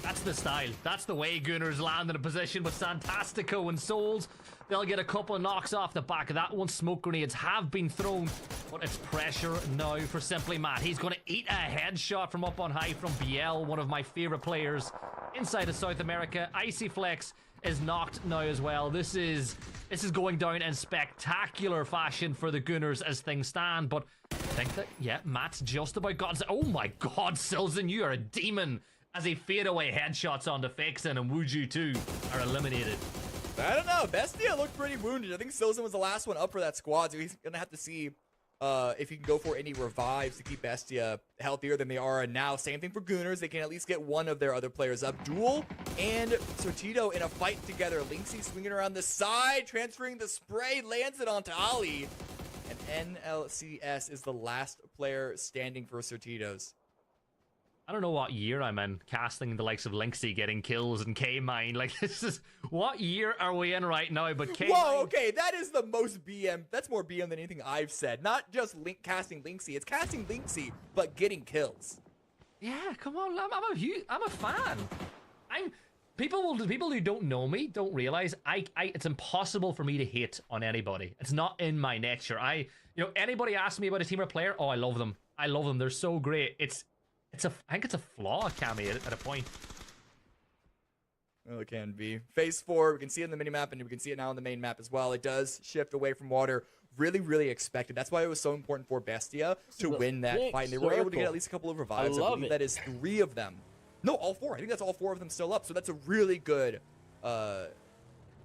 That's the style. That's the way Gunners land in a position with Santastico and Souls. They'll get a couple of knocks off the back of that one. Smoke grenades have been thrown, but it's pressure now for Simply Matt. He's going to eat a headshot from up on high from BL, one of my favorite players inside of South America. Icy Flex is knocked now as well. This is going down in spectacular fashion for the Gunners as things stand, but I think that, yeah, Matt's just about got... Oh my god, Silzen, you are a demon, as he fade away headshots onto Fakeson, and Wuju 2 are eliminated. I don't know. Bestia looked pretty wounded. I think Silzen was the last one up for that squad, so he's going to have to see if he can go for any revives to keep Bestia healthier than they are now. Same thing for Gooners. They can at least get one of their other players up. Duel and Sortido in a fight together. Linksy swinging around the side, transferring the spray, lands it onto Ali. And NLCS is the last player standing for Sortidos. I don't know what year I'm in, casting the likes of Linksy getting kills and K-Mine. Like, this is... What year are we in right now? But K-Mine... Whoa, okay, that is the most BM. That's more BM than anything I've said. Not just casting Linksy. It's casting Linksy, but getting kills. Yeah, come on. I'm a fan. People who don't know me don't realize it's impossible for me to hate on anybody. It's not in my nature. Anybody asks me about a team or player, oh, I love them. I love them. They're so great. It's I think it's a flaw, Cammy, at a point. Oh, it can be. Phase 4, we can see it in the minimap, and we can see it now on the main map as well. It does shift away from water. Really, really expected. That's why it was so important for Bestia to win that fight. And they were able to get at least a couple of revives. I believe that is 3 of them. No, all 4. I think that's all 4 of them still up. So that's a really good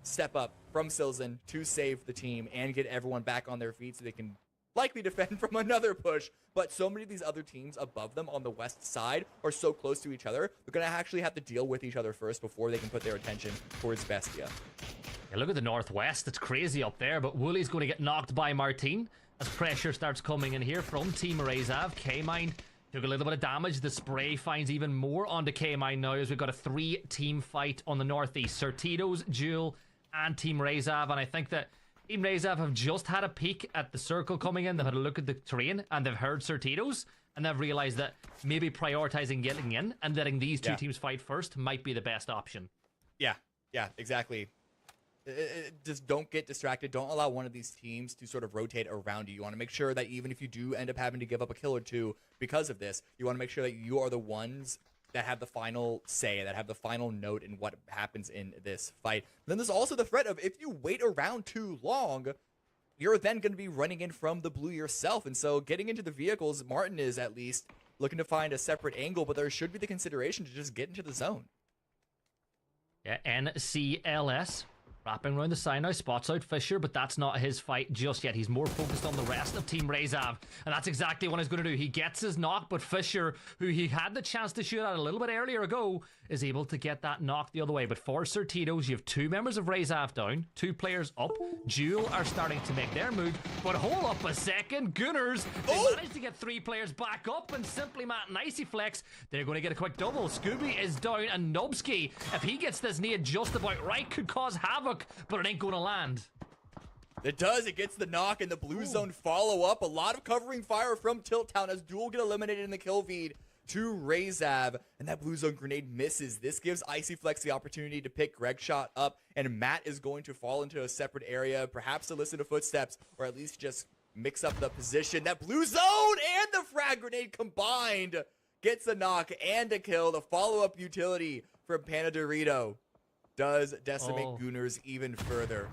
step up from Silzen to save the team and get everyone back on their feet so they can likely defend from another push. But so many of these other teams above them on the west side are so close to each other, they're going to actually have to deal with each other first before they can put their attention towards Bestia. Yeah, look at the northwest. It's crazy up there, but Woolie's going to get knocked by Martin as pressure starts coming in here from Team Razav. K-Mine took a little bit of damage. The spray finds even more onto K-Mine now as we've got a 3-team fight on the northeast. Certitos, Jewel, and Team Razav. And I think that Team Razav have just had a peek at the circle coming in. They've had a look at the terrain and they've heard Certitos. And they've realized that maybe prioritizing getting in and letting these two teams fight first might be the best option. Yeah, exactly. Just don't get distracted. Don't allow one of these teams to sort of rotate around you. You want to make sure that even if you do end up having to give up a kill or two because of this, you want to make sure that you are the ones that have the final say, that have the final note in what happens in this fight. Then there's also the threat of if you wait around too long, you're then going to be running in from the blue yourself. And so getting into the vehicles, Martin is at least looking to find a separate angle, but there should be the consideration to just get into the zone. Yeah, NCLS wrapping around the side now, spots out Fisher, but that's not his fight just yet. He's more focused on the rest of Team Razav, and that's exactly what he's going to do. He gets his knock, but Fisher, who he had the chance to shoot at a little bit earlier ago, is able to get that knock the other way. But for Certitos, you have 2 members of Razav down, 2 players up. Jewel are starting to make their move, but hold up a second, Gunners, they managed to get 3 players back up, and Simply Matt and Icy Flex, they're going to get a quick double. Scooby is down, and Nubsky, if he gets this nade just about right, could cause havoc, but it ain't going to land. It does. It gets the knock, and the blue zone follow up. A lot of covering fire from Tilt Town as Duel get eliminated in the kill feed to Razav, and that blue zone grenade misses. This gives Icy Flex the opportunity to pick Greg Shot up, and Matt is going to fall into a separate area, perhaps to listen to footsteps, or at least just mix up the position. That blue zone and the frag grenade combined gets a knock and a kill. The follow-up utility from Panadorito does decimate Gooners even further.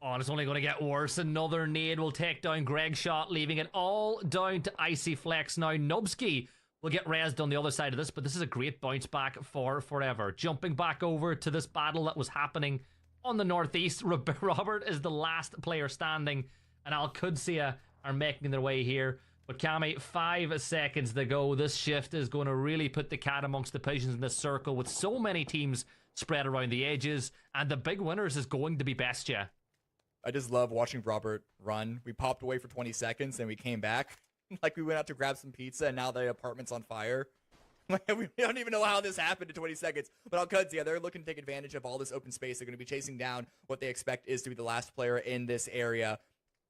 Oh, and it's only going to get worse. Another nade will take down Greg Shot, leaving it all down to Icy Flex. Now, Nubsky will get rezzed on the other side of this, but this is a great bounce back for Forever. Jumping back over to this battle that was happening on the northeast, Robert is the last player standing, and Al-Qudsiya are making their way here. But Cammy, 5 seconds to go. This shift is going to really put the cat amongst the pigeons in this circle with so many teams spread around the edges, and the big winners is going to be Bestia. I just love watching Robert run. We popped away for 20 seconds, and we came back. Like we went out to grab some pizza, and now the apartment's on fire. We don't even know how this happened in 20 seconds. But Al-Qudsiya, they're looking to take advantage of all this open space. They're going to be chasing down what they expect is to be the last player in this area.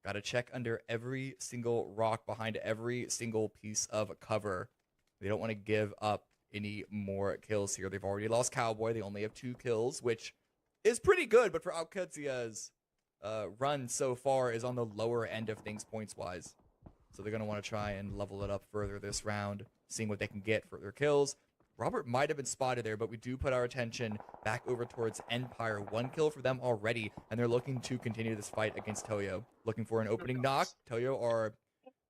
Got to check under every single rock, behind every single piece of cover. They don't want to give up any more kills here. They've already lost Cowboy. They only have 2 kills, which is pretty good. But for Al-Qudsiya's run so far is on the lower end of things points-wise. So they're going to want to try and level it up further this round, seeing what they can get for their kills. Robert might have been spotted there, but we do put our attention back over towards Empire. 1 kill for them already, and they're looking to continue this fight against Toyo. Looking for an opening knock. Toyo are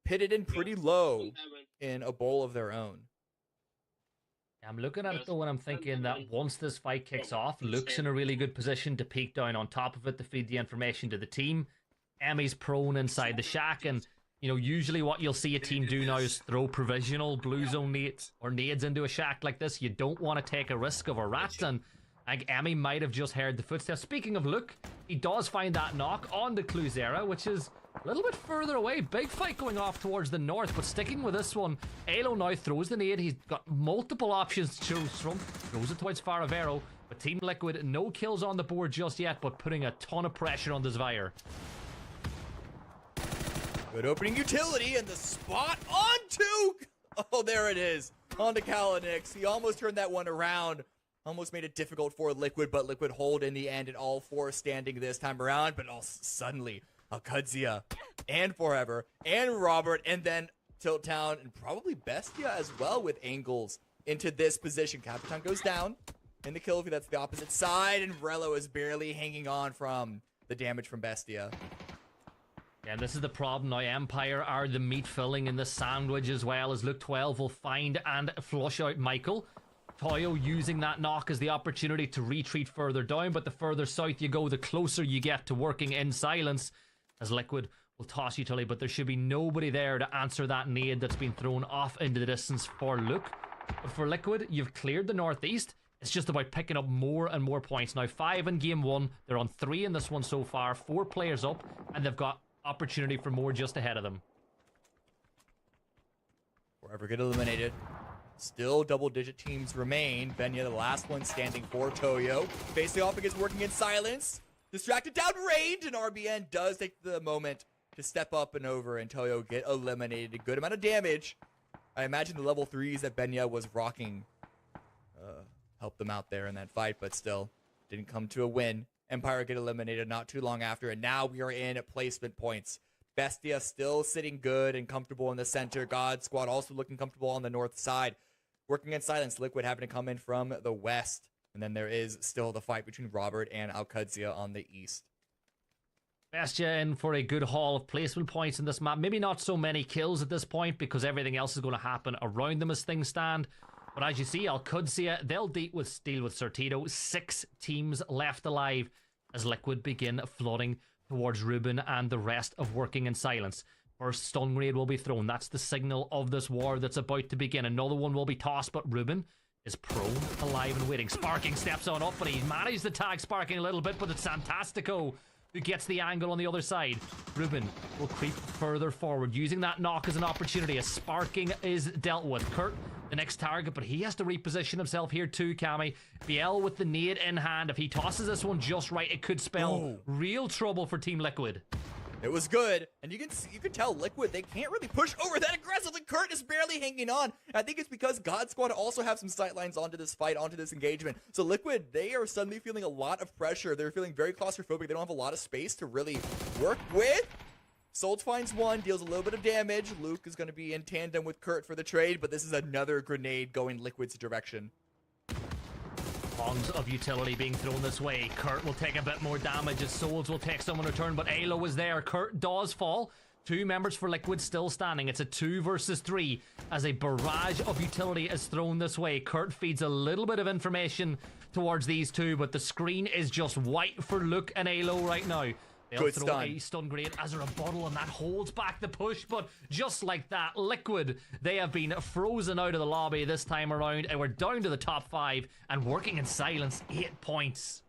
pitted in pretty low in a bowl of their own. I'm looking at it though, and I'm thinking that once this fight kicks off, Luke's in a really good position to peek down on top of it to feed the information to the team. Emmy's prone inside the shack, and you know, usually what you'll see a team do now is throw provisional blue zone nades or nades into a shack like this. You don't want to take a risk of a rat, and I think Emmy might have just heard the footsteps. Speaking of Luke, he does find that knock on the Cluzera, which is a little bit further away. Big fight going off towards the north, but sticking with this one, Alo now throws the nade. He's got multiple options to choose from. Throws it towards Faravero, but Team Liquid, no kills on the board just yet, but putting a ton of pressure on this Zvire. Good opening utility, and the spot onto... Oh, there it is. Onto Kalinix. He almost turned that one around. Almost made it difficult for Liquid, but Liquid hold in the end, and all 4 standing this time around. But all suddenly, Al-Qudsiya and Forever and Robert, and then Tilt Town, and probably Bestia as well with angles into this position. Capitan goes down in the kill feed. That's the opposite side, and Rello is barely hanging on from the damage from Bestia. Yeah, this is the problem now. Empire are the meat filling in the sandwich, as well as Luke 12 will find and flush out Michael. Toyo using that knock as the opportunity to retreat further down, but the further south you go, the closer you get to working in silence, as Liquid will toss utility, but there should be nobody there to answer that nade that's been thrown off into the distance for Luke. But for Liquid, you've cleared the northeast. It's just about picking up more and more points. Now 5 in game 1, they're on 3 in this one so far, 4 players up, and they've got opportunity for more just ahead of them. Forever get eliminated. Still double-digit teams remain. Benya, the last one standing for Toyo. Facing off against Working in Silence. Distracted down range, and RBN does take the moment to step up and over, and Toyo get eliminated. A good amount of damage. I imagine the level 3s that Benya was rocking helped them out there in that fight, but still didn't come to a win. Empire get eliminated not too long after, and now we are in at placement points. Bestia still sitting good and comfortable in the center. God Squad also looking comfortable on the north side. Working in Silence, Liquid having to come in from the west. And then there is still the fight between Robert and Alcudzia on the east. Bestia in for a good haul of placement points in this map. Maybe not so many kills at this point because everything else is going to happen around them as things stand. But as you see, Alcudzia, they'll deal with Sortido. 6 teams left alive as Liquid begin flooding towards Ruben and the rest of Working in Silence. First stun grenade will be thrown. That's the signal of this war that's about to begin. Another one will be tossed, but Ruben is prone, alive and waiting. Sparking steps on up, but he managed to tag Sparking a little bit, but it's Fantastico who gets the angle on the other side. Ruben will creep further forward, using that knock as an opportunity as Sparking is dealt with. Kurt, the next target, but he has to reposition himself here too, Cammy. BL with the nade in hand. If he tosses this one just right, it could spell real trouble for Team Liquid. It was good, and you can tell Liquid, they can't really push over that aggressively. Kurt is barely hanging on. I think it's because God Squad also have some sightlines onto this fight, onto this engagement. So Liquid, they are suddenly feeling a lot of pressure. They're feeling very claustrophobic. They don't have a lot of space to really work with. Solt finds one, deals a little bit of damage. Luke is going to be in tandem with Kurt for the trade, but this is another grenade going Liquid's direction. Bombs of utility being thrown this way. Kurt will take a bit more damage as Souls will take some in return, but Alo is there. Kurt does fall. 2 members for Liquid still standing. It's a 2 versus 3 as a barrage of utility is thrown this way. Kurt feeds a little bit of information towards these 2, but the screen is just white for Luke and Alo right now. They'll Good throw stun. a stun grenade as a rebuttal, and that holds back the push, but just like that, Liquid, they have been frozen out of the lobby this time around, and we're down to the top 5, and Working in Silence, 8 points.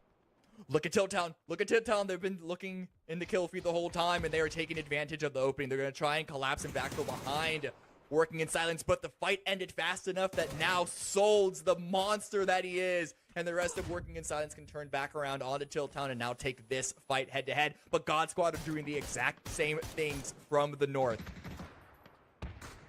Look at Tilt Town. Look at Tilt Town. They've been looking in the kill feed the whole time, and they are taking advantage of the opening. They're going to try and collapse and backfill behind Working in Silence, but the fight ended fast enough that now Solds, the monster that he is, and the rest of Working in Silence can turn back around onto Tilt Town and now take this fight head to head. But God Squad are doing the exact same things from the north.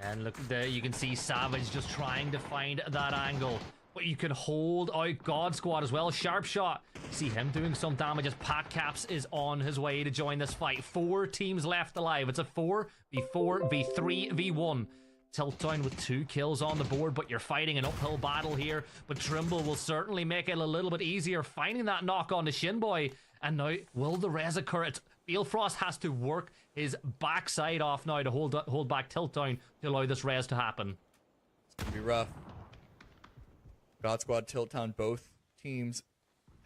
And look there, you can see Savage just trying to find that angle. But you can hold out God Squad as well. Sharp shot. See him doing some damage as Pat Caps is on his way to join this fight. 4 teams left alive. It's a 4v4 v3 v1. Tilt Town with 2 kills on the board, but you're fighting an uphill battle here. But Trimble will certainly make it a little bit easier, finding that knock on the Shinboy. And now, will the res occur? Beelfrost has to work his backside off now to hold back Tilt Town to allow this res to happen. It's going to be rough. God Squad, Tilt Town, both teams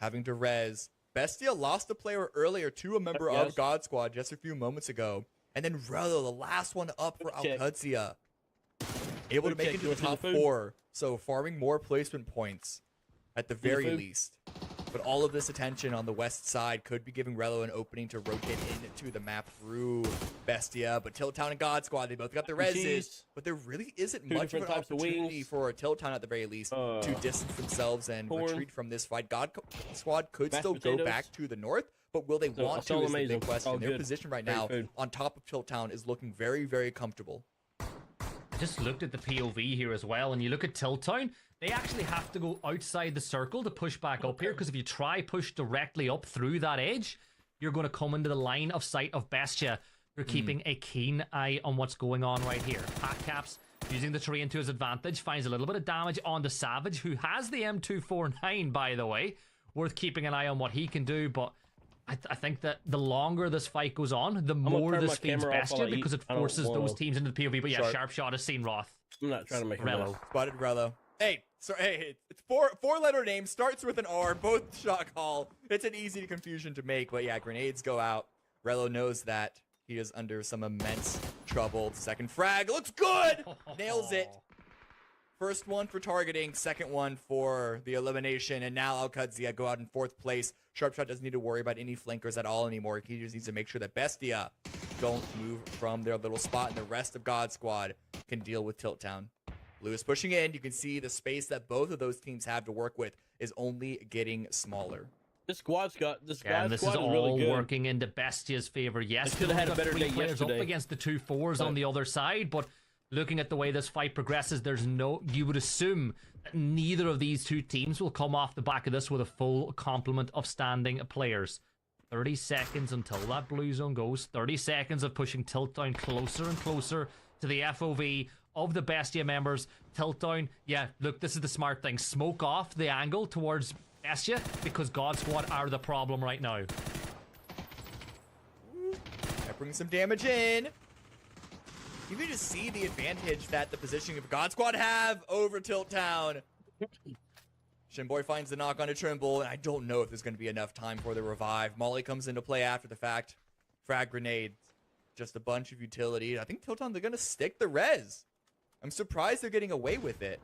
having to res. Bestia lost a player earlier to a member of God Squad just a few moments ago. And then Rello, the last one up for Alcudzia. Able to make it to the top 4, so farming more placement points at the very least. But all of this attention on the west side could be giving Rello an opening to rotate into the map through Bestia. But Tilt Town and God Squad, they both got the reses, but there really isn't much of an opportunity for Tilt Town at the very least to distance themselves and retreat from this fight. God Squad could still go back to the north, but will they want to is the big question. Their position right now on top of Tilt Town is looking very, very comfortable. I just looked at the POV here as well, and you look at Tilt Town, they actually have to go outside the circle to push back up here, because if you try push directly up through that edge, you're going to come into the line of sight of Bestia. They're keeping a keen eye on what's going on right here. Pat Caps using the terrain to his advantage, finds a little bit of damage on the Savage, who has the M249, by the way. Worth keeping an eye on what he can do, but I think that the longer this fight goes on, the more this feeds Bestia, because it forces those teams into the POV. But yeah, Sharp Shot has seen Roth. I'm not trying to make Rello. Spotted Rello. Hey, so hey, it's four-letter name, starts with an R, both shot call. It's an easy confusion to make, but yeah, grenades go out. Rello knows that. He is under some immense trouble. Second frag, looks good! Nails it. First one for targeting, second one for the elimination, and now Alcadzia go out in 4th place. Sharpshot doesn't need to worry about any flankers at all anymore. He just needs to make sure that Bestia don't move from their little spot, and the rest of God Squad can deal with Tilt Town. Lewis pushing in. You can see the space that both of those teams have to work with is only getting smaller. This squad's got and this is all really good. working into Bestia's favor. Yes, they could have had a better day players yesterday. up against the 2 4s on the other side, but looking at the way this fight progresses, you would assume that neither of these two teams will come off the back of this with a full complement of standing players. 30 seconds until that blue zone goes. 30 seconds of pushing Tilt Down closer and closer to the FOV of the Bestia members. Tilt Down, yeah, look, this is the smart thing. Smoke off the angle towards Bestia, because God Squad are the problem right now. That brings some damage in. You can just see the advantage that the positioning of God Squad have over Tilt Town. Shinboy finds the knock on a Trimble, and I don't know if there's going to be enough time for the revive. Molly comes into play after the fact. Frag grenade. Just a bunch of utility. I think Tilt Town, they're going to stick the res. I'm surprised they're getting away with it.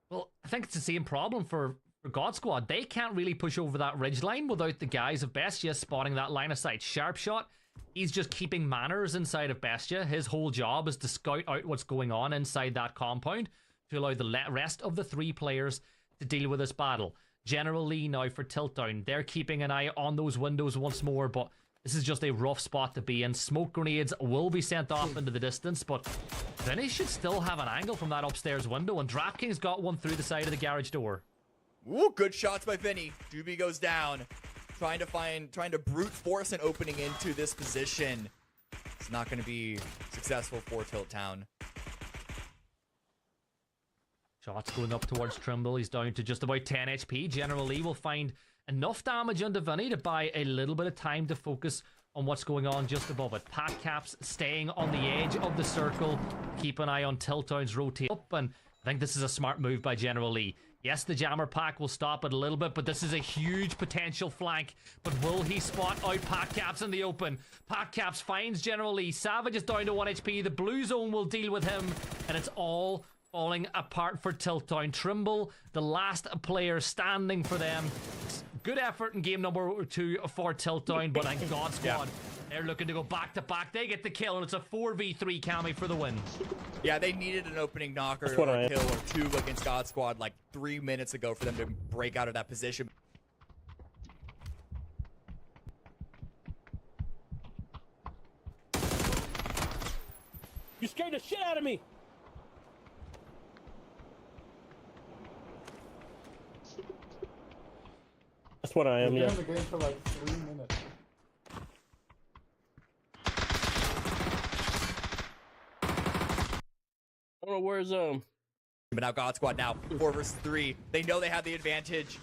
Well, I think it's the same problem for God Squad. They can't really push over that ridge line without the guys of Bestia spotting that line of sight. Sharp Shot, he's just keeping manners inside of Bestia. His whole job is to scout out what's going on inside that compound to allow the rest of the 3 players to deal with this battle. General Lee now for Tilt Down. They're keeping an eye on those windows once more, but this is just a rough spot to be in. Smoke grenades will be sent off into the distance, but Vinny should still have an angle from that upstairs window, and DraftKings got one through the side of the garage door. Ooh, good shots by Vinny. Doobie goes down. Trying to brute force an opening into this position. It's not going to be successful for Tilt Town. Shots going up towards Trimble. He's down to just about 10 HP. General Lee will find enough damage onto Vinny to buy a little bit of time to focus on what's going on just above it. Pat Caps staying on the edge of the circle. Keep an eye on Tilt Town's rotate up, and I think this is a smart move by General Lee. Yes, the jammer pack will stop it a little bit, but this is a huge potential flank. But will he spot out Pat Caps in the open? Pat Caps finds General Lee. Savage is down to 1 HP. The blue zone will deal with him, and it's all falling apart for Tilt Town. Trimble, the last player standing for them. Good effort in game number 2 for Tilt Town, but on God Squad, they're looking to go back to back. They get the kill, and it's a 4v3 Cammy for the win. Yeah, they needed an opening knocker or a kill or 2 against God Squad like 3 minutes ago for them to break out of that position. You scared the shit out of me. That's what I am, yeah. We've been in the game for like 3 minutes. I don't know where's But now God Squad now 4 versus 3. They know they have the advantage.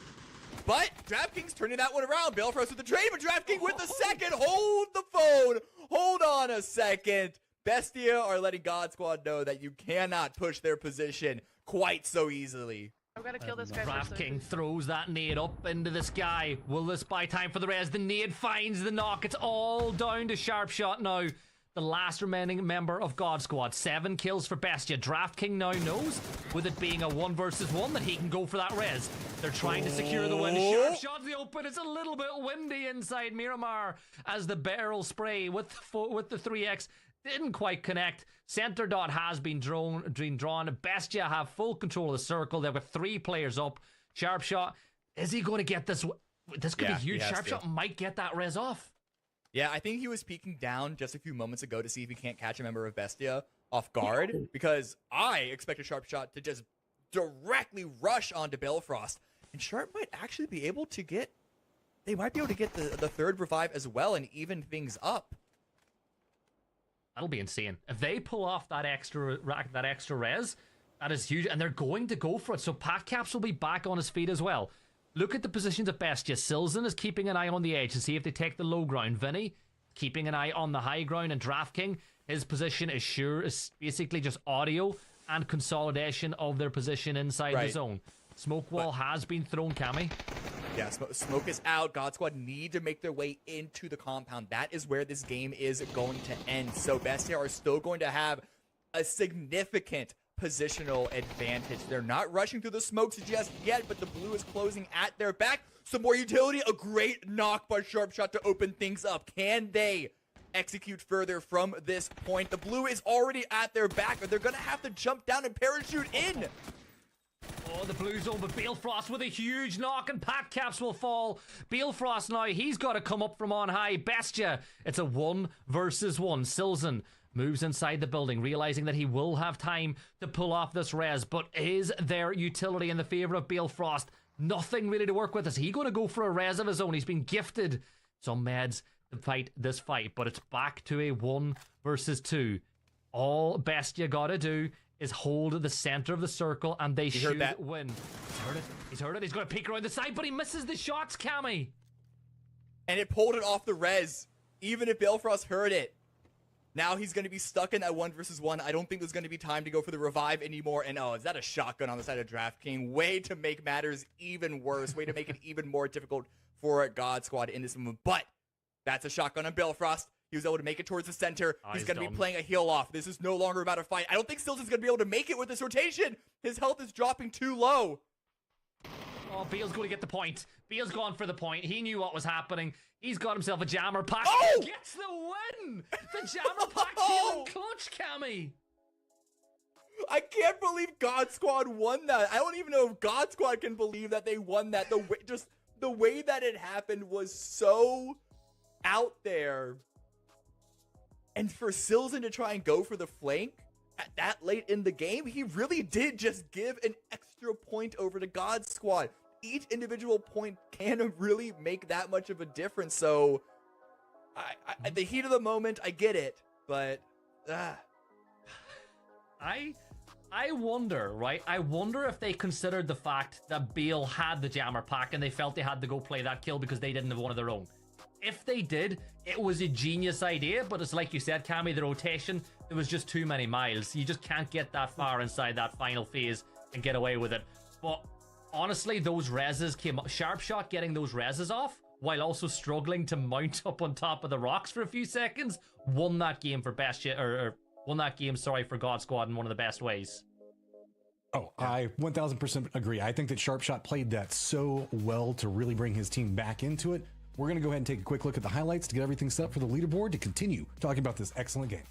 But DraftKings turning that one around. Balefrost with the trade, but DraftKings with the second. Hold the phone. Hold on a second. Bestia are letting God Squad know that you cannot push their position quite so easily. I've got to kill this guy first. DraftKings throws that nade up into the sky. Will this buy time for the res? The nade finds the knock. It's all down to Sharp Shot now. The last remaining member of God Squad. 7 kills for Bestia. DraftKings now knows, with it being a 1 versus 1, that he can go for that res. They're trying to secure the win. Sharp Shot the open. It's a little bit windy inside Miramar as the barrel spray with the 3x didn't quite connect. Center dot has been drawn. Bestia have full control of the circle. They've got 3 players up. Sharp Shot, is he going to get this? This could be huge. Sharp Shot might get that res off. Yeah, I think he was peeking down just a few moments ago to see if he can't catch a member of Bestia off guard, because I expect a Sharp Shot to just directly rush onto Balefrost. And Sharp might actually be able to get... They might be able to get the 3rd revive as well and even things up. that'll be insane. If they pull off that extra res, that is huge, and they're going to go for it. So Pat Caps will be back on his feet as well. Look at the positions of Bestia. Silzen is keeping an eye on the edge to see if they take the low ground. Vinny keeping an eye on the high ground, and DraftKing, his position is basically just audio and consolidation of their position inside the zone. Smoke wall has been thrown, Cammy. Yeah, smoke is out. God Squad need to make their way into the compound. That is where this game is going to end. So Bestia are still going to have a significant positional advantage. They're not rushing through the smokes just yet, but the blue is closing at their back. Some more utility, a great knock by Sharpshot to open things up. Can they execute further from this point? The blue is already at their back, but they're going to have to jump down and parachute in. Oh, the blue zone, but Balefrost with a huge knock, and Pat Caps will fall. Balefrost now, he's got to come up from on high. Bestia, it's a 1 versus 1. Silzen moves inside the building, realizing that he will have time to pull off this res, but is there utility in the favor of Balefrost? Nothing really to work with. Is he going to go for a res of his own? He's been gifted some meds to fight this fight, but it's back to a 1 versus 2. All Bestia got to do is hold the center of the circle, and they should win. He's heard it. He's heard it. He's going to peek around the side, but he misses the shots, Cammy. And it pulled it off the res, even if Balefrost heard it. Now he's going to be stuck in that 1 versus 1. I don't think there's going to be time to go for the revive anymore. And oh, is that a shotgun on the side of DraftKings? Way to make matters even worse. Way to make it even more difficult for God Squad in this moment. But that's a shotgun on Balefrost. He was able to make it towards the center. He's going to be playing a heal off. This is no longer about a fight. I don't think Silzen's going to be able to make it with this rotation. His health is dropping too low. Oh, Beal's going to get the point. Beal's gone for the point. He knew what was happening. He's got himself a jammer pack. Oh! Gets the win! The jammer pack feeling clutch, Cammy. I can't believe God Squad won that. I don't even know if God Squad can believe that they won that. The way that it happened was so out there. And for Silzen to try and go for the flank at that late in the game, he really did just give an extra point over to God Squad. Each individual point can really make that much of a difference. So, at the heat of the moment, I get it, but I wonder, right? I wonder if they considered the fact that Beal had the jammer pack and they felt they had to go play that kill because they didn't have one of their own. If they did, it was a genius idea, but it's like you said, Cammy, the rotation, there was just too many miles. You just can't get that far inside that final phase and get away with it. But honestly, those reses came up. Sharpshot getting those reses off while also struggling to mount up on top of the rocks for a few seconds won that game for Bestia, or won that game, sorry, for God Squad in one of the best ways. Oh, I 1000% agree. I think that Sharpshot played that so well to really bring his team back into it. We're going to go ahead and take a quick look at the highlights to get everything set up for the leaderboard to continue talking about this excellent game.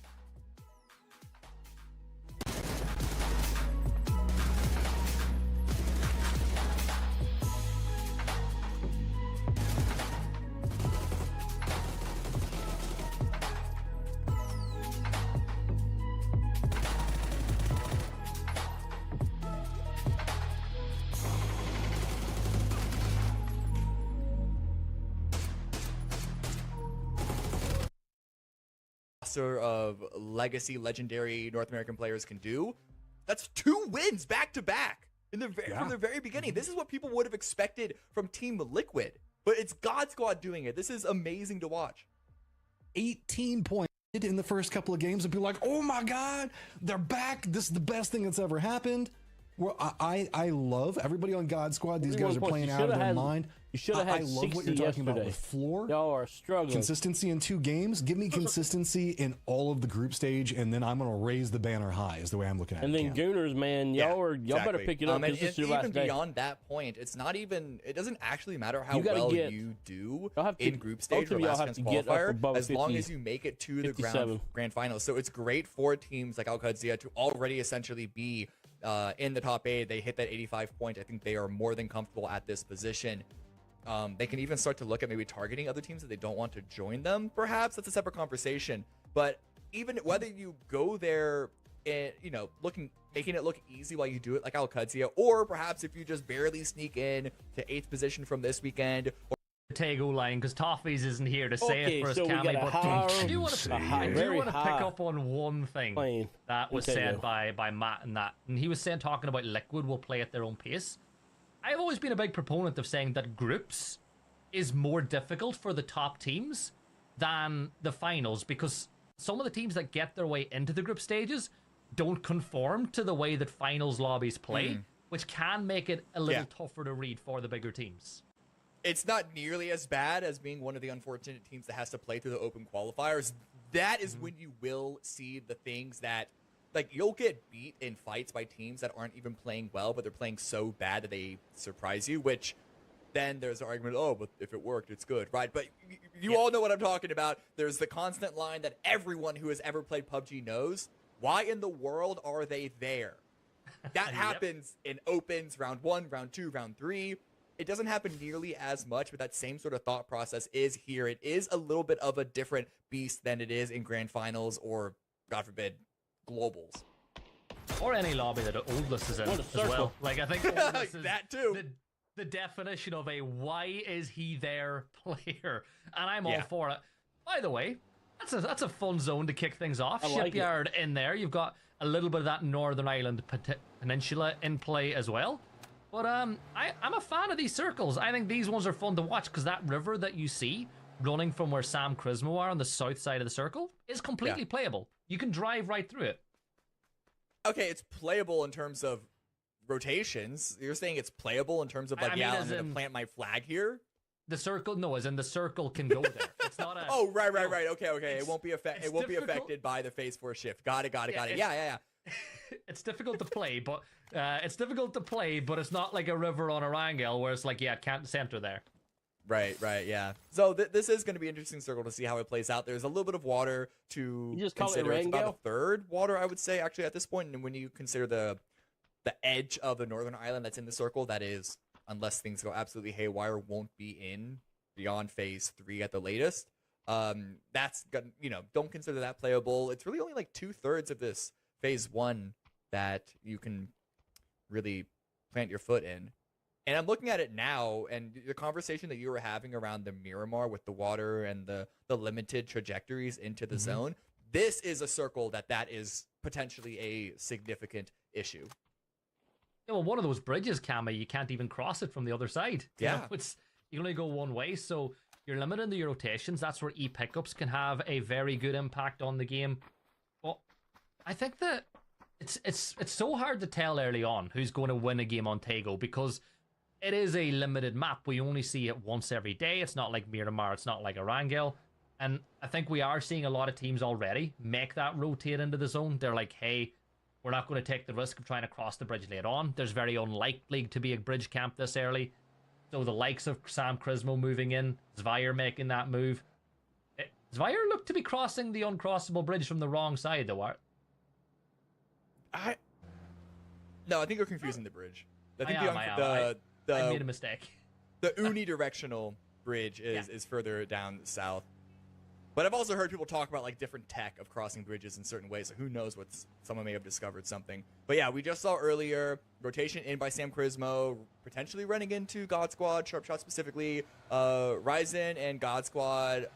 Of legacy legendary North American players can do. That's 2 wins back to back from the very beginning. This is what people would have expected from Team Liquid, but it's God Squad doing it. This is amazing to watch. 18 points in the first couple of games and people are like, oh my god, they're back. This is the best thing that's ever happened. Well, I love everybody on God Squad. These guys are playing out of their mind. You should have had I love what you're talking about with floor. Y'all are struggling. Consistency in 2 games. Give me consistency in all of the group stage, and then I'm going to raise the banner high. Is the way I'm looking at it. And then Gooners, man, y'all better pick it up. And this is your last even day. beyond that point, it's not even. It doesn't actually matter how well you do in group stage or last chance qualifier, as long as you make it to the grand finals. So it's great for teams like Al-Qadsia to already essentially be in the top 8. They hit that 85 point. I think they are more than comfortable at this position. They can even start to look at maybe targeting other teams that they don't want to join them. Perhaps that's a separate conversation. But even whether you go there and, making it look easy while you do it like Al-Qadsia, or perhaps if you just barely sneak in to 8th position from this weekend, or Tego line because Toffees isn't here to say Okay, it for us, so we got Cammy, a but higher- I do want say to it. Very pick high up on one thing plane that was in said Tego. by Matt and he was saying talking about Liquid will play at their own pace. I've always been a big proponent of saying that groups is more difficult for the top teams than the finals because some of the teams that get their way into the group stages don't conform to the way that finals lobbies play, which can make it a little tougher to read for the bigger teams. It's not nearly as bad as being one of the unfortunate teams that has to play through the open qualifiers. That is when you will see the things that, like, you'll get beat in fights by teams that aren't even playing well, but they're playing so bad that they surprise you, which then there's the argument, oh, but if it worked, it's good, right? But you all know what I'm talking about. There's the constant line that everyone who has ever played PUBG knows. Why in the world are they there? That happens in opens, round 1, round 2, round 3. It doesn't happen nearly as much, but that same sort of thought process is here. It is a little bit of a different beast than it is in grand finals or, God forbid, globals. Or any lobby that Oldless is in What a as circle. well. Like, I think Oldless is That too. the definition of a why is he there player. And I'm all for it. By the way, that's a fun zone to kick things off. I like Shipyard in there. You've got a little bit of that Northern Ireland peninsula in play as well. But I'm a fan of these circles. I think these ones are fun to watch because that river that you see running from where Sam Crismo are on the south side of the circle is completely playable. You can drive right through it. Okay, it's playable in terms of rotations. You're saying it's playable in terms of, like, I mean, I'm going to plant my flag here? The circle, no, as in the circle can go there. It's not a. Oh, right. Okay. It won't be affected by the phase 4 shift. Got it. Yeah. It's difficult to play, but it's not like a river on Erangel where it's like, it can't center there. Right, yeah. So this is going to be an interesting circle to see how it plays out. There's a little bit of water to You just call it consider. It's about Erangel? a third water, I would say, actually, at this point. And when you consider the edge of the northern island that's in the circle, that is, unless things go absolutely haywire, won't be in beyond phase 3 at the latest. That's gonna, don't consider that playable. It's really only like 2/3 of this phase 1 that you can really plant your foot in. And I'm looking at it now, and the conversation that you were having around the Miramar with the water and the limited trajectories into the zone, this is a circle that is potentially a significant issue. Yeah, well, one of those bridges, Cammy, you can't even cross it from the other side. Yeah. You can only go one way, so you're limited to your rotations. That's where e-pickups can have a very good impact on the game. But I think that it's so hard to tell early on who's going to win a game on Tego because it is a limited map. We only see it once every day. It's not like Miramar. It's not like Erangel. And I think we are seeing a lot of teams already make that rotate into the zone. They're like, hey, we're not going to take the risk of trying to cross the bridge later on. There's very unlikely to be a bridge camp this early. So the likes of Sam Crismo moving in, Zvire making that move. Zvire looked to be crossing the uncrossable bridge from the wrong side, though, Art. No, I think you're confusing the bridge. I think I made a mistake. The unidirectional bridge is further down south. But I've also heard people talk about like different tech of crossing bridges in certain ways. So who knows what someone may have discovered something. But yeah, we just saw earlier rotation in by Sam Crismo, potentially running into God Squad, Sharpshot specifically. Ryzen and God Squad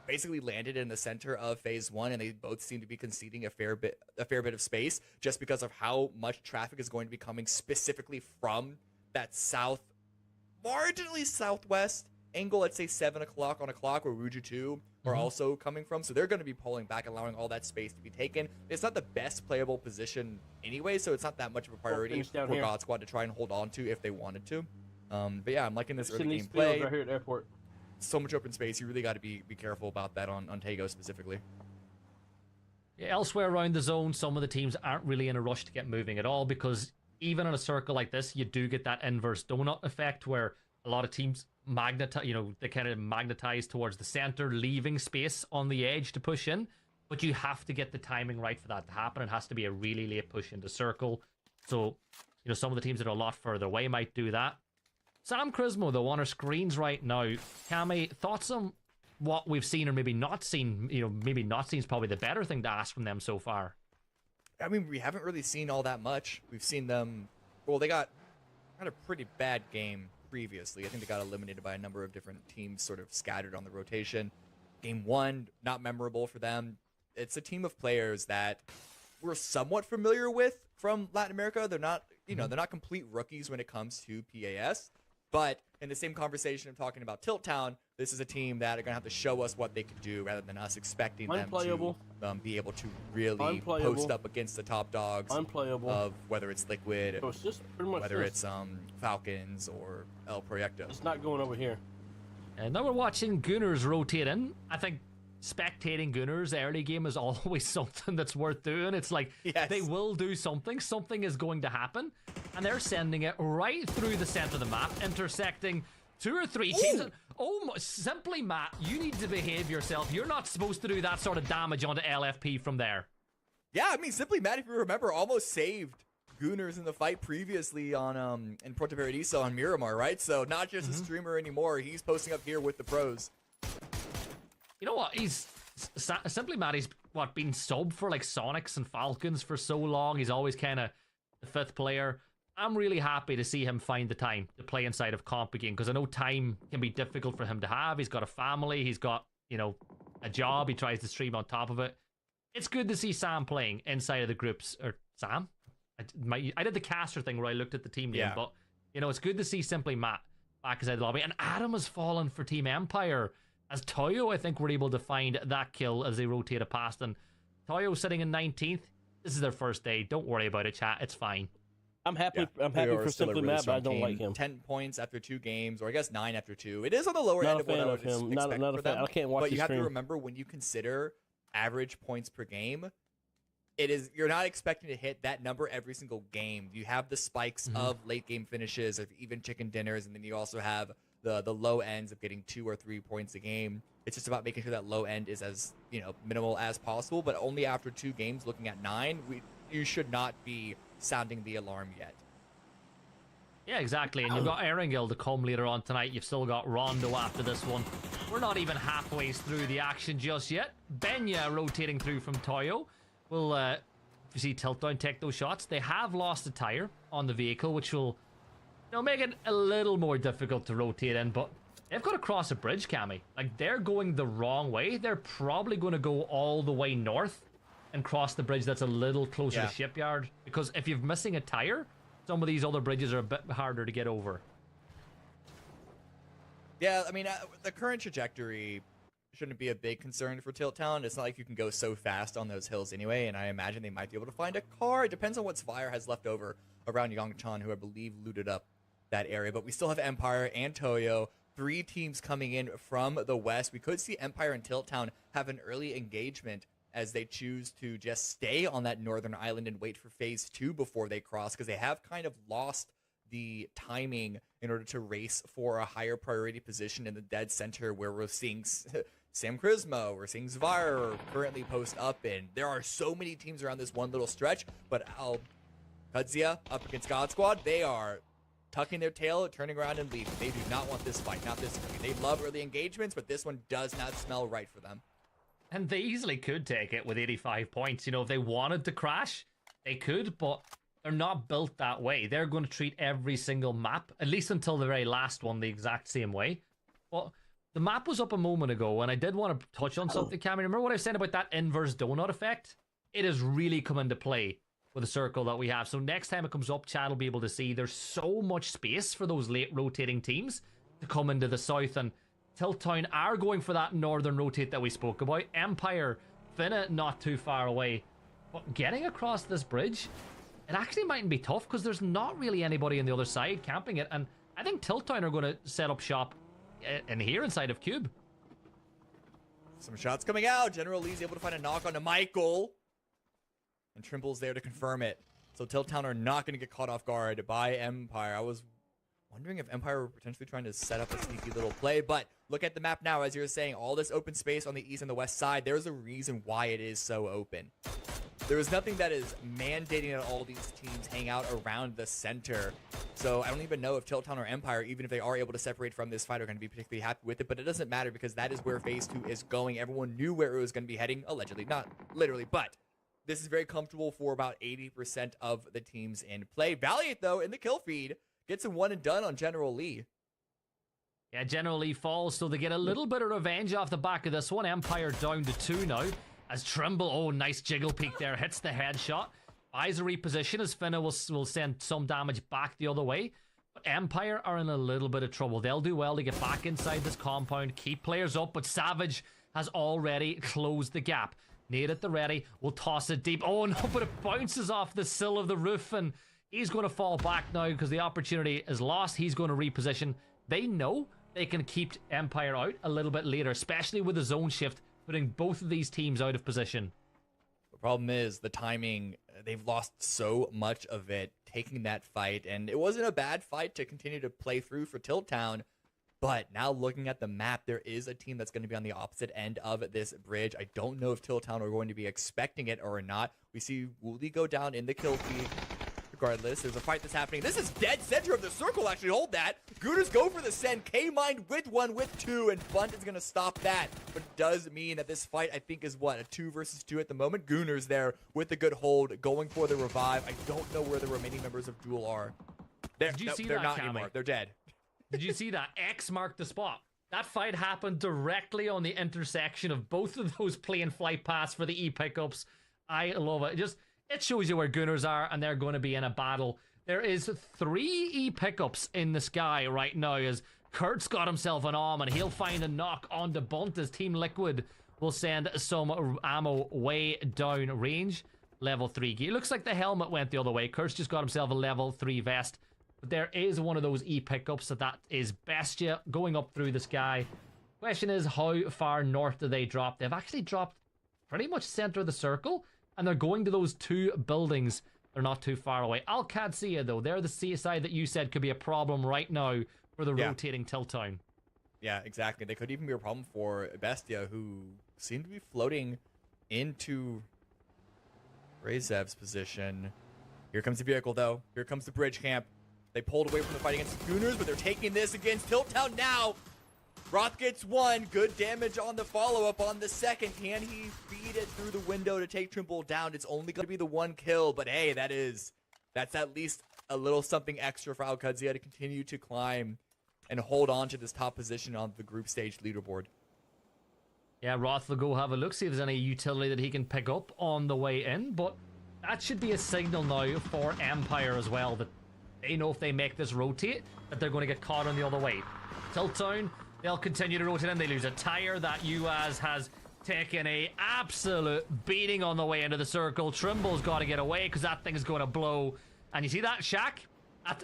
basically landed in the center of phase 1, and they both seem to be conceding a fair bit of space just because of how much traffic is going to be coming specifically from that marginally southwest angle. Let's say 7 o'clock on a clock, where Ruju 2 are also coming from. So they're going to be pulling back, allowing all that space to be taken. It's not the best playable position anyway, so it's not that much of a priority for God Squad to try and hold on to if they wanted to. But yeah, I'm liking this early game play. Right here at airport. So much open space. You really got to be careful about that on Tego specifically. Yeah, elsewhere around the zone, some of the teams aren't really in a rush to get moving at all because even in a circle like this, you do get that inverse donut effect where a lot of teams they kind of magnetize towards the center, leaving space on the edge to push in. But you have to get the timing right for that to happen. It has to be a really late push into circle. So, some of the teams that are a lot further away might do that. Sam Crismo, though, on our screens right now. Cammy, thoughts on what we've seen or maybe not seen? Maybe not seen is probably the better thing to ask from them so far. I mean, we haven't really seen all that much. We've seen them. Well, they had a pretty bad game previously. I think they got eliminated by a number of different teams sort of scattered on the rotation. Game 1, not memorable for them. It's a team of players that we're somewhat familiar with from Latin America. They're not, they're not complete rookies when it comes to PAS. But in the same conversation of talking about Tilt Town, this is a team that are going to have to show us what they can do rather than us expecting them to be able to really post up against the top dogs of whether it's Liquid, So it's just pretty much whether this. it's Falcons or El Proyecto. It's not going over here. And now we're watching Gunners rotating. I think spectating Gunners early game is always something that's worth doing. It's like they will do something. Something is going to happen. And they're sending it right through the center of the map, intersecting 2 or 3 teams. Simply, Matt, you need to behave yourself. You're not supposed to do that sort of damage onto LFP from there. Yeah, I mean, Simply Matt, if you remember, almost saved Gunners in the fight previously on in Puerto Paradiso on Miramar, right? So not just a streamer anymore. He's posting up here with the pros. You know what? He's Simply Matt. He's been sub for like Sonics and Falcons for so long. He's always kind of the 5th player. I'm really happy to see him find the time to play inside of comp again, because I know time can be difficult for him to have. He's got a family. He's got, a job. He tries to stream on top of it. It's good to see Sam playing inside of the groups. Or Sam? I did the caster thing where I looked at the team name, but it's good to see Simply Matt back inside the lobby. And Adam has fallen for Team Empire, as Toyo, I think, were able to find that kill as they rotated past. And Toyo sitting in 19th. This is their first day. Don't worry about it, chat. It's fine. I'm happy. I'm happy for Simply Matt, but I don't like him. 10 points after 2 games, or I guess 9 after 2. It is on the lower end of what I would expect for them. I can't watch but you have stream. to remember, when you consider average points per game, you're not expecting to hit that number every single game. You have the spikes of late game finishes, of even chicken dinners, and then you also have the low ends of getting 2 or 3 points a game. It's just about making sure that low end is as minimal as possible. But only after 2 games, looking at 9, you should not be sounding the alarm yet. Yeah, exactly. And you've got Erangel to come later on tonight. You've still got Rondo after this one. We're not even halfway through the action just yet. Benya rotating through from Toyo. We'll, if you see Tilt Down take those shots, they have lost a tire on the vehicle, which will make it a little more difficult to rotate in. But they've got to cross a bridge, Cammy. Like, they're going the wrong way. They're probably going to go all the way north and cross the bridge that's a little closer to Shipyard, because if you're missing a tire, some of these other bridges are a bit harder to get over. Yeah, I mean, the current trajectory shouldn't be a big concern for Tilt Town. It's not like you can go so fast on those hills anyway, and I imagine they might be able to find a car. It depends on what Spire has left over around Yongchan, who I believe looted up that area. But we still have Empire and Toyo, 3 teams coming in from the west. We could see Empire and Tilt Town have an early engagement as they choose to just stay on that northern island and wait for phase 2 before they cross, because they have kind of lost the timing in order to race for a higher priority position in the dead center, where we're seeing Sam Charisma, we're seeing Zvire currently post up in. There are so many teams around this one little stretch, but Kudzia up against God Squad, they are tucking their tail, turning around and leaving. They do not want this fight, not this early. They love early engagements, but this one does not smell right for them. And they easily could take it with 85 points. If they wanted to crash, they could, but they're not built that way. They're going to treat every single map, at least until the very last one, the exact same way. But the map was up a moment ago, and I did want to touch on something, Cammy. Remember what I said about that inverse donut effect? It has really come into play with the circle that we have. So next time it comes up, chat will be able to see there's so much space for those late rotating teams to come into the south, and Tilt Town are going for that northern rotate that we spoke about. Empire, Finna not too far away. But getting across this bridge, it actually mightn't be tough, because there's not really anybody on the other side camping it. And I think Tilt Town are going to set up shop in here inside of Cube. Some shots coming out. General Lee's able to find a knock onto Michael. And Trimple's there to confirm it. So Tilt Town are not going to get caught off guard by Empire. I was wondering if Empire were potentially trying to set up a sneaky little play, but look at the map now. As you're saying, all this open space on the east and the west side, there's a reason why it is so open. There is nothing that is mandating that all these teams hang out around the center. So I don't even know if Tilt Town or Empire, even if they are able to separate from this fight, are going to be particularly happy with it, but it doesn't matter, because that is where phase 2 is going. Everyone knew where it was going to be heading, allegedly, not literally, but this is very comfortable for about 80% of the teams in play. Valiant, though, in the kill feed, gets a one and done on General Lee. Yeah, generally falls, so they get a little bit of revenge off the back of this one. Empire down to 2 now. As Trimble, oh, nice jiggle peek there, hits the headshot. Buys a reposition as Finna will send some damage back the other way. But Empire are in a little bit of trouble. They'll do well to get back inside this compound, keep players up, but Savage has already closed the gap. Nade at the ready, will toss it deep. Oh no, but it bounces off the sill of the roof, and he's going to fall back now because the opportunity is lost. He's going to reposition. They know they can keep Empire out a little bit later, especially with the zone shift, putting both of these teams out of position. The problem is the timing. They've lost so much of it taking that fight, and it wasn't a bad fight to continue to play through for Tilt Town. But now looking at the map, there is a team that's going to be on the opposite end of this bridge. I don't know if Tilt Town are going to be expecting it or not. We see Wooly go down in the kill feed. Regardless, there's a fight that's happening. This is dead center of the circle, actually. Hold that. Gooners go for the send. K-Mind with 1, with 2, and Bunt is going to stop that. But it does mean that this fight, I think, is what, a 2 versus 2 at the moment. Gooners there with a good hold, going for the revive. I don't know where the remaining members of Duel are. They're not anymore. They're dead. Did you see that? X marked the spot. That fight happened directly on the intersection of both of those plane flight paths for the E-pickups. I love it. It shows you where Gooners are, and they're going to be in a battle. There is 3 E-pickups in the sky right now as Kurt's got himself an arm, and he'll find a knock on the Bunt as Team Liquid will send some ammo way down range. Level 3 gear. Looks like the helmet went the other way. Kurt's just got himself a level 3 vest. But there is one of those E-pickups, so that is Bestia going up through the sky. Question is, how far north do they drop? They've actually dropped pretty much center of the circle, and they're going to those 2 buildings. They're not too far away. Al-Qadsiya, though, they're the seaside that you said could be a problem right now for the rotating Tilt Town. Yeah, exactly. They could even be a problem for Bestia, who seem to be floating into Razev's position. Here comes the vehicle, though. Here comes the bridge camp. They pulled away from the fight against Gooners, but they're taking this against Tilt Town now. Roth gets 1. Good damage on the follow-up on the second. Can he feed it through the window to take Trimble down? It's only going to be the 1 kill, but hey, that's at least a little something extra for Al-Qadsiya to continue to climb and hold on to this top position on the group stage leaderboard. Yeah, Roth will go have a look, see if there's any utility that he can pick up on the way in, but that should be a signal now for Empire as well, that they know if they make this rotate, that they're going to get caught on the other way. Tilt Town, they'll continue to rotate in. They lose a tire. That UAZ has taken a absolute beating on the way into the circle. Trimble's got to get away because that thing's going to blow. And you see that shack?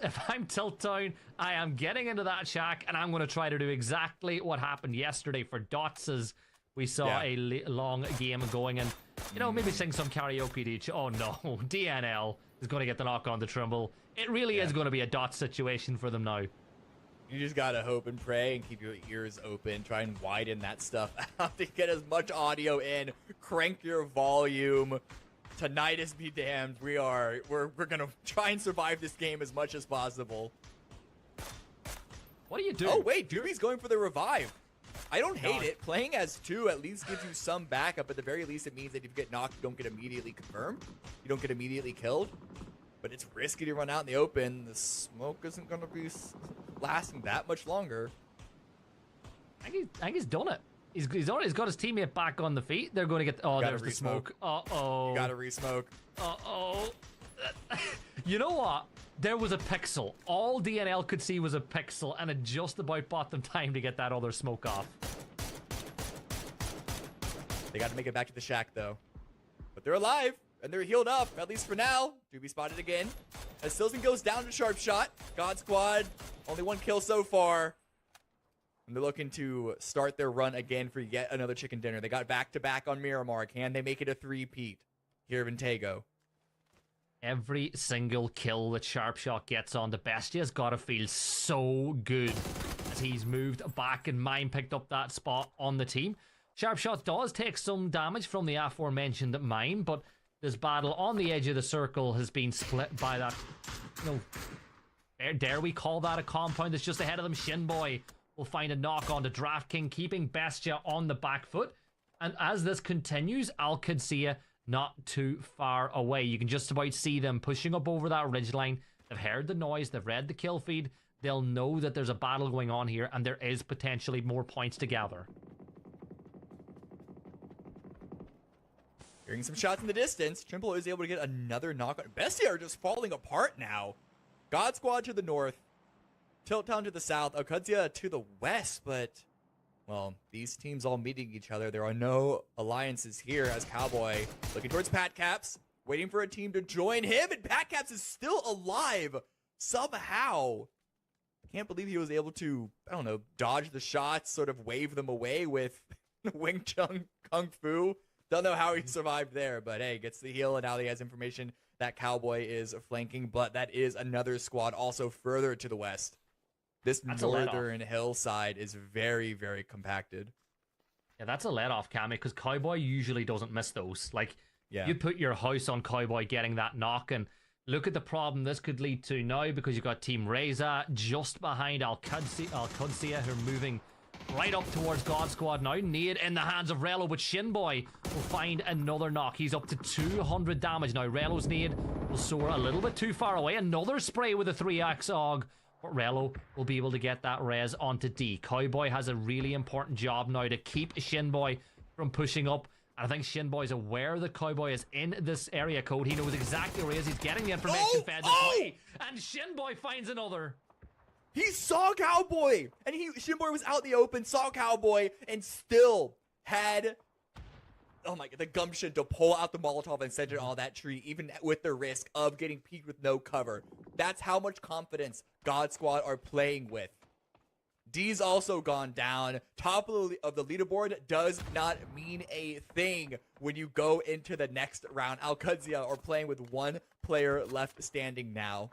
If I'm Tilt Town, I am getting into that shack, and I'm going to try to do exactly what happened yesterday for Dots as we saw a long game going. And, you know, maybe sing some karaoke to each. Oh, no. DNL is going to get the knock on the Trimble. It really is going to be a Dots situation for them now. You just gotta hope and pray and keep your ears open. Try and widen that stuff out to get as much audio in. Crank your volume. Tonight is be damned. We're gonna try and survive this game as much as possible. What do you do? Oh wait, Doobie's going for the revive. I don't hate it. Playing as 2 at least gives you some backup. At the very least, it means that if you get knocked, you don't get immediately confirmed. You don't get immediately killed. But it's risky to run out in the open. The smoke isn't going to be lasting that much longer. I think he's done it. He's got his teammate back on the feet. They're going to get... Oh, there's the smoke. Uh-oh. You got to re-smoke. Uh-oh. You know what? There was a pixel. All DNL could see was a pixel, and it just about bought them time to get that other smoke off. They got to make it back to the shack, though. But they're alive. And they're healed up, at least for now. Doobie spotted again. As Silson goes down to Sharp Shot. God Squad, only 1 kill so far. And they're looking to start their run again for yet another chicken dinner. They got back-to-back on Miramar. Can they make it a 3-peat here in Tago? Every single kill that Sharp Shot gets on the Bestia's got to feel so good as he's moved back and Mine picked up that spot on the team. Sharp Shot does take some damage from the aforementioned Mine, but this battle on the edge of the circle has been split by that, you know, dare we call that a compound that's just ahead of them? Shinboy will find a knock on the Draft King, keeping Bestia on the back foot. And as this continues, Al-Qadsiya not too far away. You can just about see them pushing up over that ridgeline. They've heard the noise, they've read the kill feed, they'll know that there's a battle going on here and there is potentially more points to gather. Hearing some shots in the distance, Trimble is able to get another knock. Bestia are just falling apart now. God Squad to the north, Tilt Town to the south, Alcudia to the west, but, well, these teams all meeting each other. There are no alliances here as Cowboy looking towards Pat Caps, waiting for a team to join him, and Pat Caps is still alive somehow. Can't believe he was able to, I don't know, dodge the shots, sort of wave them away with Wing Chun Kung Fu. Don't know how he survived there, but hey, gets the heal, and now he has information that Cowboy is flanking, but that is another squad also further to the west. This northern hillside is very, very compacted. Yeah, that's a let-off, Cammy, because Cowboy usually doesn't miss those. Like, Yeah. you put your house on Cowboy getting that knock, and look at the problem this could lead to now, because you've got Team Reza just behind Alcudia, who are moving right up towards God Squad now. Nade in the hands of Relo, but Shinboy will find another knock. He's up to 200 damage now. Relo's nade will soar a little bit too far away. Another spray with a 3x AUG, but Relo will be able to get that res onto D. Cowboy has a really important job now to keep Shinboy from pushing up. And I think Shinboy's aware that Cowboy is in this area code. He knows exactly where he is. He's getting the information fed this way. And Shinboy finds another. He saw Cowboy, and Shinboy was out in the open, saw Cowboy, and still had, oh my god, the gumption to pull out the Molotov and send it on that tree, even with the risk of getting peeked with no cover. That's how much confidence God Squad are playing with. D's also gone down. Top of the leaderboard does not mean a thing when you go into the next round. Alcudia are playing with one player left standing now.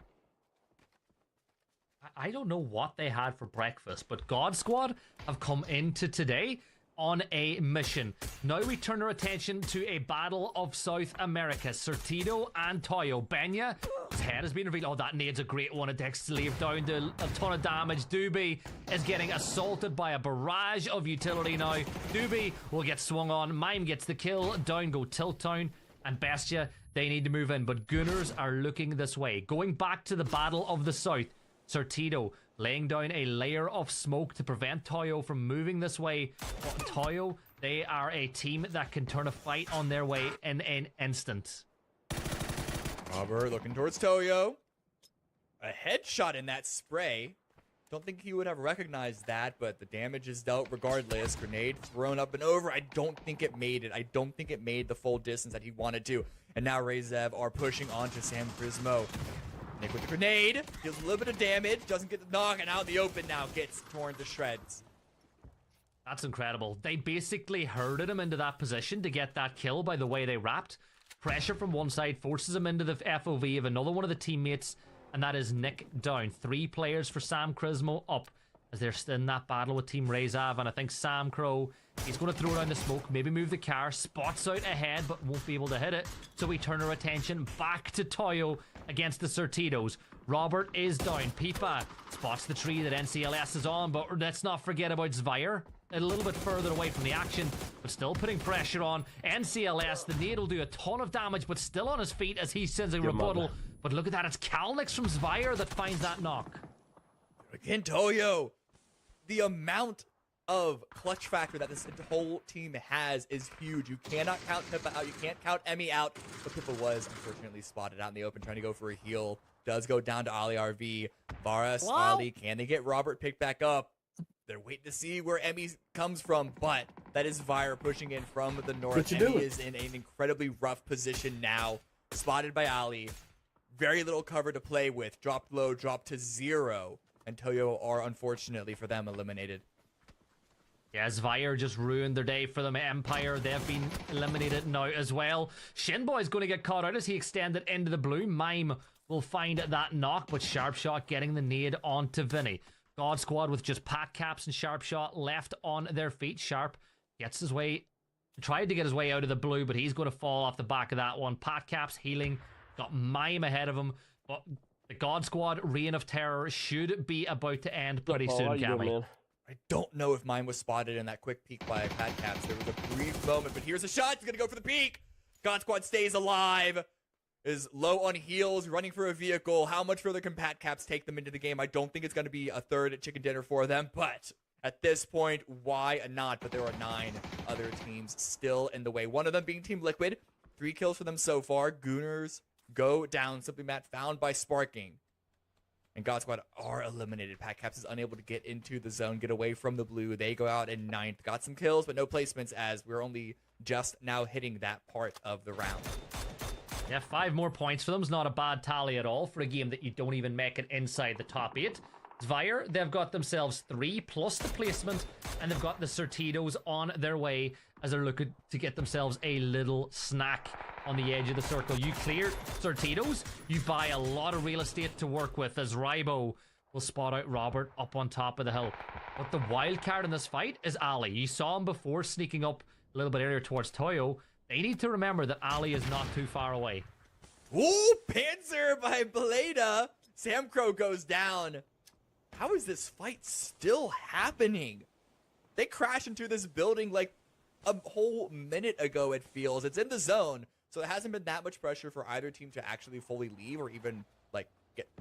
I don't know what they had for breakfast, but God Squad have come into today on a mission. Now we turn our attention to a battle of South America. Surtido and Toyo. Benya, his head has been revealed. Oh, that nade's a great one. It takes Slave down to a ton of damage. Doobie is getting assaulted by a barrage of utility now. Doobie will get swung on. Mime gets the kill. Down go Tilt Town and Bestia. They need to move in, but Gunners are looking this way. Going back to the battle of the South. Surtido laying down a layer of smoke to prevent Toyo from moving this way. But Toyo, they are a team that can turn a fight on their way in an instant. Robert looking towards Toyo. A headshot in that spray. Don't think he would have recognized that, but the damage is dealt regardless. Grenade thrown up and over. I don't think it made it. I don't think it made the full distance that he wanted to. And now Rezev are pushing onto Sam Prismo. Nick with the grenade, deals a little bit of damage, doesn't get the knock, and out in the open now gets torn to shreds. That's incredible. They basically herded him into that position to get that kill by the way they wrapped. Pressure from one side forces him into the FOV of another one of the teammates, and that is Nick down. 3 players for Sam Crismo up as they're still in that battle with Team Rezav, and I think Sam Crow, he's going to throw down the smoke, maybe move the car, spots out ahead, but won't be able to hit it. So we turn our attention back to Toyo against the Surtidos. Robert is down. Pipa spots the tree that NCLS is on, but let's not forget about Zvire. A little bit further away from the action, but still putting pressure on. NCLS, the nade will do a ton of damage, but still on his feet as he sends a rebuttal. But look at that, it's Kalnix from Zvire that finds that knock. Again, Toyo. The amount of clutch factor that this whole team has is huge. You cannot count Pippa out. You can't count Emmy out. But Pippa was unfortunately spotted out in the open trying to go for a heal. Does go down to Ali RV. Varas, Ali, can they get Robert picked back up? They're waiting to see where Emmy comes from, but that is Vire pushing in from the north. Emmy is in an incredibly rough position now. Spotted by Ali. Very little cover to play with. Dropped low, dropped to 0. And Toyo are, unfortunately for them, eliminated. Yeah, Zvire just ruined their day for them. Empire, they've been eliminated now as well. Shinboy's going to get caught out as he extended into the blue. Mime will find that knock, but Sharpshot getting the nade onto Vinny. God Squad with just Pat Caps and Sharpshot left on their feet. Sharp gets his way, tried to get his way out of the blue, but he's going to fall off the back of that one. Pat Caps healing, got Mime ahead of him, but the God Squad reign of terror should be about to end pretty soon, Cammy. I don't know if mine was spotted in that quick peek by Pat Caps. There was a brief moment, but here's a shot. He's going to go for the peek. God Squad stays alive. is low on heals, running for a vehicle. How much further can Pat Caps take them into the game? I don't think it's going to be a third chicken dinner for them, but at this point, why not? But there are 9 other teams still in the way. One of them being Team Liquid. 3 kills for them so far. Gooners go down. Simply Matt found by Sparking. And God Squad are eliminated. Pat Caps is unable to get into the zone, get away from the blue. They go out in 9th. Got some kills, but no placements as we're only just now hitting that part of the round. Yeah, 5 more points for them is not a bad tally at all for a game that you don't even make it inside the top 8. Zvire, they've got themselves 3 plus the placement, and they've got the Certitos on their way as they're looking to get themselves a little snack on the edge of the circle. You clear Certitos, you buy a lot of real estate to work with as Rybo will spot out Robert up on top of the hill. But the wild card in this fight is Ali. You saw him before sneaking up a little bit earlier towards Toyo. They need to remember that Ali is not too far away. Ooh, Panzer by Blada. Sam Crow goes down. How is this fight still happening? They crash into this building like a whole minute ago, it feels. It's in the zone, so there hasn't been that much pressure for either team to actually fully leave or even like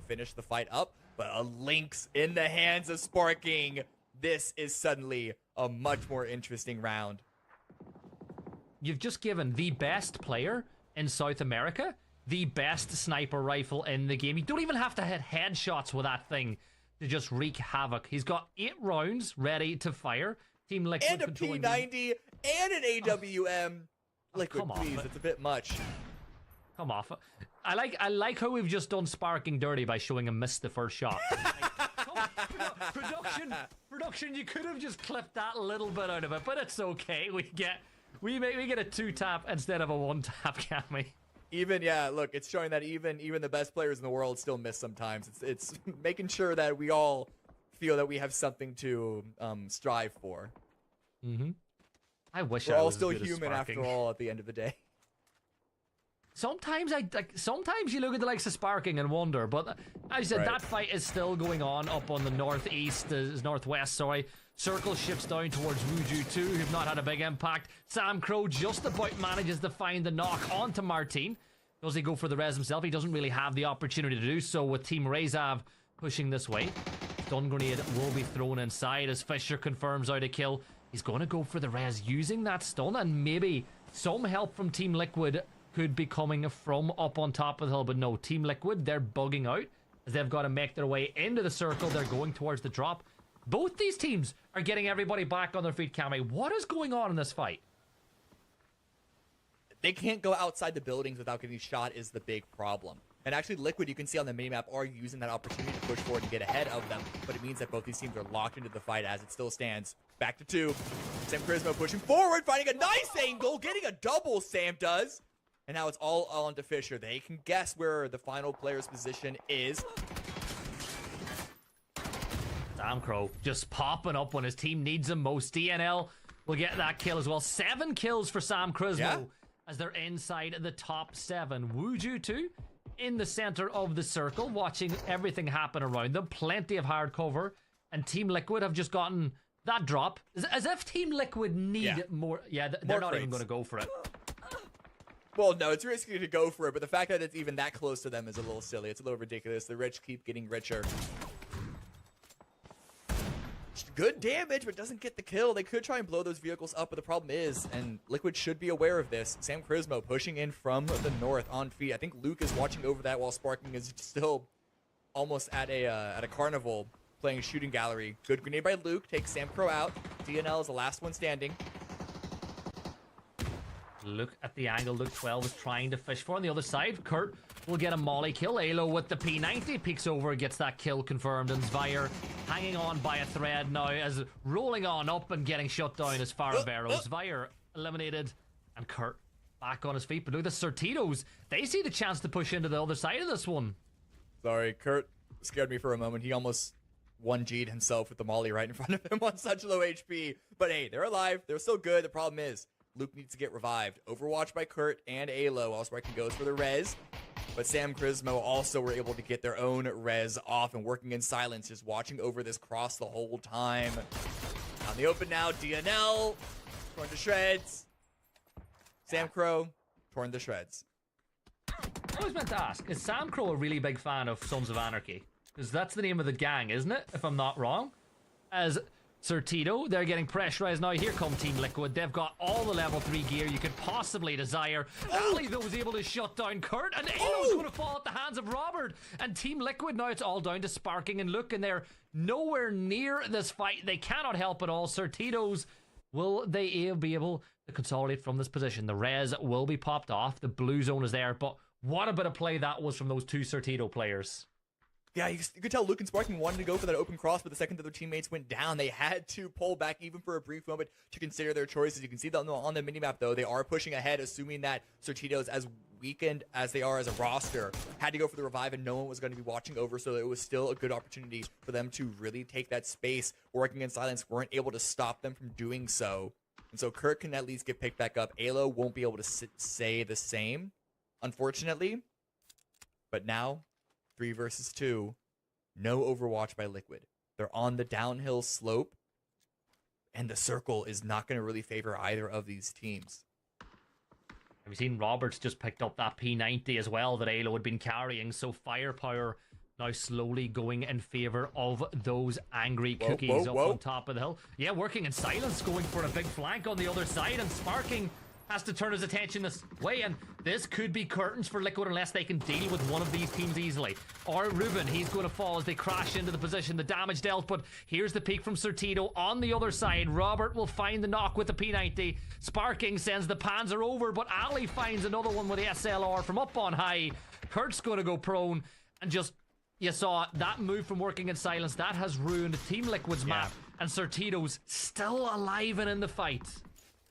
finish the fight up. But a Lynx in the hands of Sparking. This is suddenly a much more interesting round. You've just given the best player in South America the best sniper rifle in the game. You don't even have to hit headshots with that thing to just wreak havoc. He's got 8 rounds ready to fire. Team Liquid and a P90 and an AWM. Liquid, please, it's a bit much. Come off. I like how we've just done Sparking dirty by showing him miss the first shot. Production, you could have just clipped that little bit out of it, but it's okay. We get a 2-tap instead of a 1-tap, can't we? Even, yeah, look, it's showing that even the best players in the world still miss sometimes. It's making sure that we all feel that we have something to strive for. Mm-hmm. I wish we're I all was still as good as human Sparking. after all at the end of the day. Sometimes sometimes you look at the likes of Sparking and wonder, but as I said, that fight is still going on up on the northwest, sorry. Circle shifts down towards Wuju 2, who've not had a big impact. Sam Crow just about manages to find the knock onto Martin. Does he go for the res himself? He doesn't really have the opportunity to do so with Team Rezav pushing this way. Stun grenade will be thrown inside as Fisher confirms out a kill. He's going to go for the res using that stun, and maybe some help from Team Liquid could be coming from up on top of the hill, but no, Team Liquid, they're bugging out as they've got to make their way into the circle. They're going towards the drop. Both these teams are getting everybody back on their feet, Cammy. What is going on in this fight? They can't go outside the buildings without getting shot is the big problem. And actually, Liquid, you can see on the minimap, are using that opportunity to push forward and get ahead of them. But it means that both these teams are locked into the fight as it still stands. Back to 2. Sam Charisma pushing forward, finding a nice angle, getting a double, Sam does. And now it's all on to Fisher. They can guess where the final player's position is. Sam Crow just popping up when his team needs him most. DNL will get that kill as well. 7 kills for Sam Crismo as they're inside the top 7. Wuju 2 in the center of the circle, watching everything happen around them. Plenty of hard cover. And Team Liquid have just gotten that drop. As if Team Liquid need more. Yeah, they're not even going to go for it. Well, no, it's risky to go for it, but the fact that it's even that close to them is a little silly. It's a little ridiculous. The rich keep getting richer. Good damage, but doesn't get the kill. They could try and blow those vehicles up, but the problem is, and Liquid should be aware of this, Sam Crismo pushing in from the north on feet. I think Luke is watching over that while Sparking is still almost at a carnival playing shooting gallery. Good grenade by Luke, takes Sam Crow out. DNL is the last one standing. Look at the angle Luke 12 is trying to fish for. On the other side, Kurt will get a molly kill. Alo with the P90 peeks over, gets that kill confirmed, and Zvire hanging on by a thread now as rolling on up and getting shut down as Farabero. Zvire eliminated, and Kurt back on his feet. But look at the Certitos. They see the chance to push into the other side of this one. Sorry, Kurt scared me for a moment. He almost 1G'd himself with the molly right in front of him on such low HP. But hey, they're alive. They're still good. The problem is, Luke needs to get revived. Overwatched by Kurt and Alo. Allsparking goes for the res. But Sam Crismo also were able to get their own res off and working in silence, just watching over this cross the whole time. On the open now, DNL. Torn to shreds. Sam Crow, torn to shreds. I was meant to ask, is Sam Crow a really big fan of Sons of Anarchy? Because that's the name of the gang, isn't it? If I'm not wrong. As Sir Tito, they're getting pressurized now. Here come Team Liquid. They've got all the level 3 gear you could possibly desire. Ali, though, was able to shut down Kurt, and Alo's going to fall at the hands of Robert. And Team Liquid, now it's all down to Sparking and Luke, and they're nowhere near this fight. They cannot help at all. Sir Tito's, will they be able to consolidate from this position? The res will be popped off. The blue zone is there, but what a bit of play that was from those two Sir Tito players. Yeah, you could tell Luke and Sparking wanted to go for that open cross, but the second that their teammates went down, they had to pull back even for a brief moment to consider their choices. You can see that on the minimap, though. They are pushing ahead, assuming that Sir Tito's, as weakened as they are as a roster, had to go for the revive and no one was going to be watching over, so it was still a good opportunity for them to really take that space. Working in silence weren't able to stop them from doing so. And so Kurt can at least get picked back up. Alo won't be able to say the same, unfortunately. But now, 3 versus 2. No Overwatch by Liquid. They're on the downhill slope, and the circle is not going to really favor either of these teams. Have you seen Roberts just picked up that P90 as well that Alo had been carrying? So firepower now slowly going in favor of those angry cookies up on top of the hill. Yeah, working in silence, going for a big flank on the other side, and Sparking has to turn his attention this way, and this could be curtains for Liquid unless they can deal with one of these teams easily. Or Ruben, he's going to fall as they crash into the position, the damage dealt, but here's the peek from Sir Tito on the other side. Robert will find the knock with the P90. Sparking sends the Panzer over, but Ali finds another one with the SLR from up on high. Kurt's going to go prone, and just, you saw that move from working in silence, that has ruined Team Liquid's map, and Sir Tito's still alive and in the fight.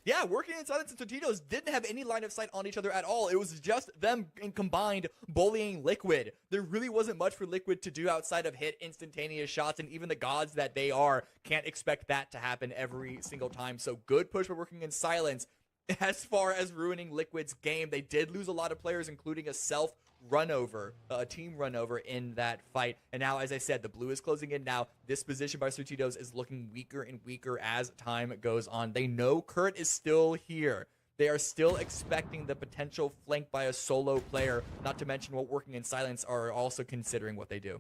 Yeah, working in silence and Tito's didn't have any line of sight on each other at all. It was just them in combined bullying Liquid. There really wasn't much for Liquid to do outside of hit instantaneous shots, and even the gods that they are can't expect that to happen every single time. So good push for working in silence. As far as ruining Liquid's game, they did lose a lot of players, including a a team run over in that fight. And now, as I said, the blue is closing in now. This position by Sir Tito's is looking weaker and weaker as time goes on. They know Kurt is still here. They are still expecting the potential flank by a solo player, not to mention what working in silence are also considering what they do.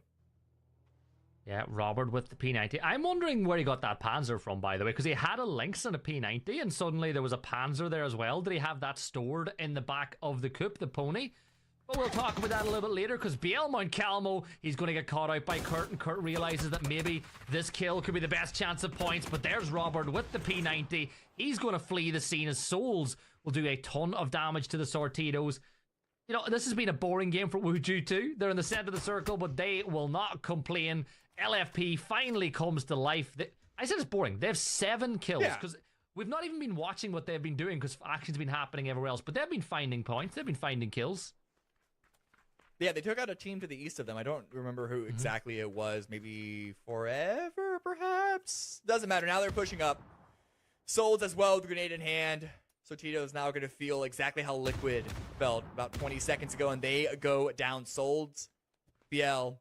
Yeah, Robert with the P90. I'm wondering where he got that Panzer from, by the way, because he had a Lynx and a P90, and suddenly there was a Panzer there as well. Did he have that stored in the back of the coupe, the pony? But we'll talk about that a little bit later, because Biel Mount Calmo, he's going to get caught out by Kurt, and Kurt realizes that maybe this kill could be the best chance of points, but there's Robert with the P90. He's going to flee the scene as Souls will do a ton of damage to the Sortitos. You know, this has been a boring game for Wuju too. They're in the center of the circle, but they will not complain. LFP finally comes to life. I said it's boring. They have 7 kills, because we've not even been watching what they've been doing, because action's been happening everywhere else, but they've been finding points. They've been finding kills. Yeah, they took out a team to the east of them. I don't remember who exactly it was. Maybe Forever, perhaps? Doesn't matter. Now they're pushing up. Souls as well with the grenade in hand. So Tito's now going to feel exactly how Liquid felt about 20 seconds ago, and they go down. Souls, BL,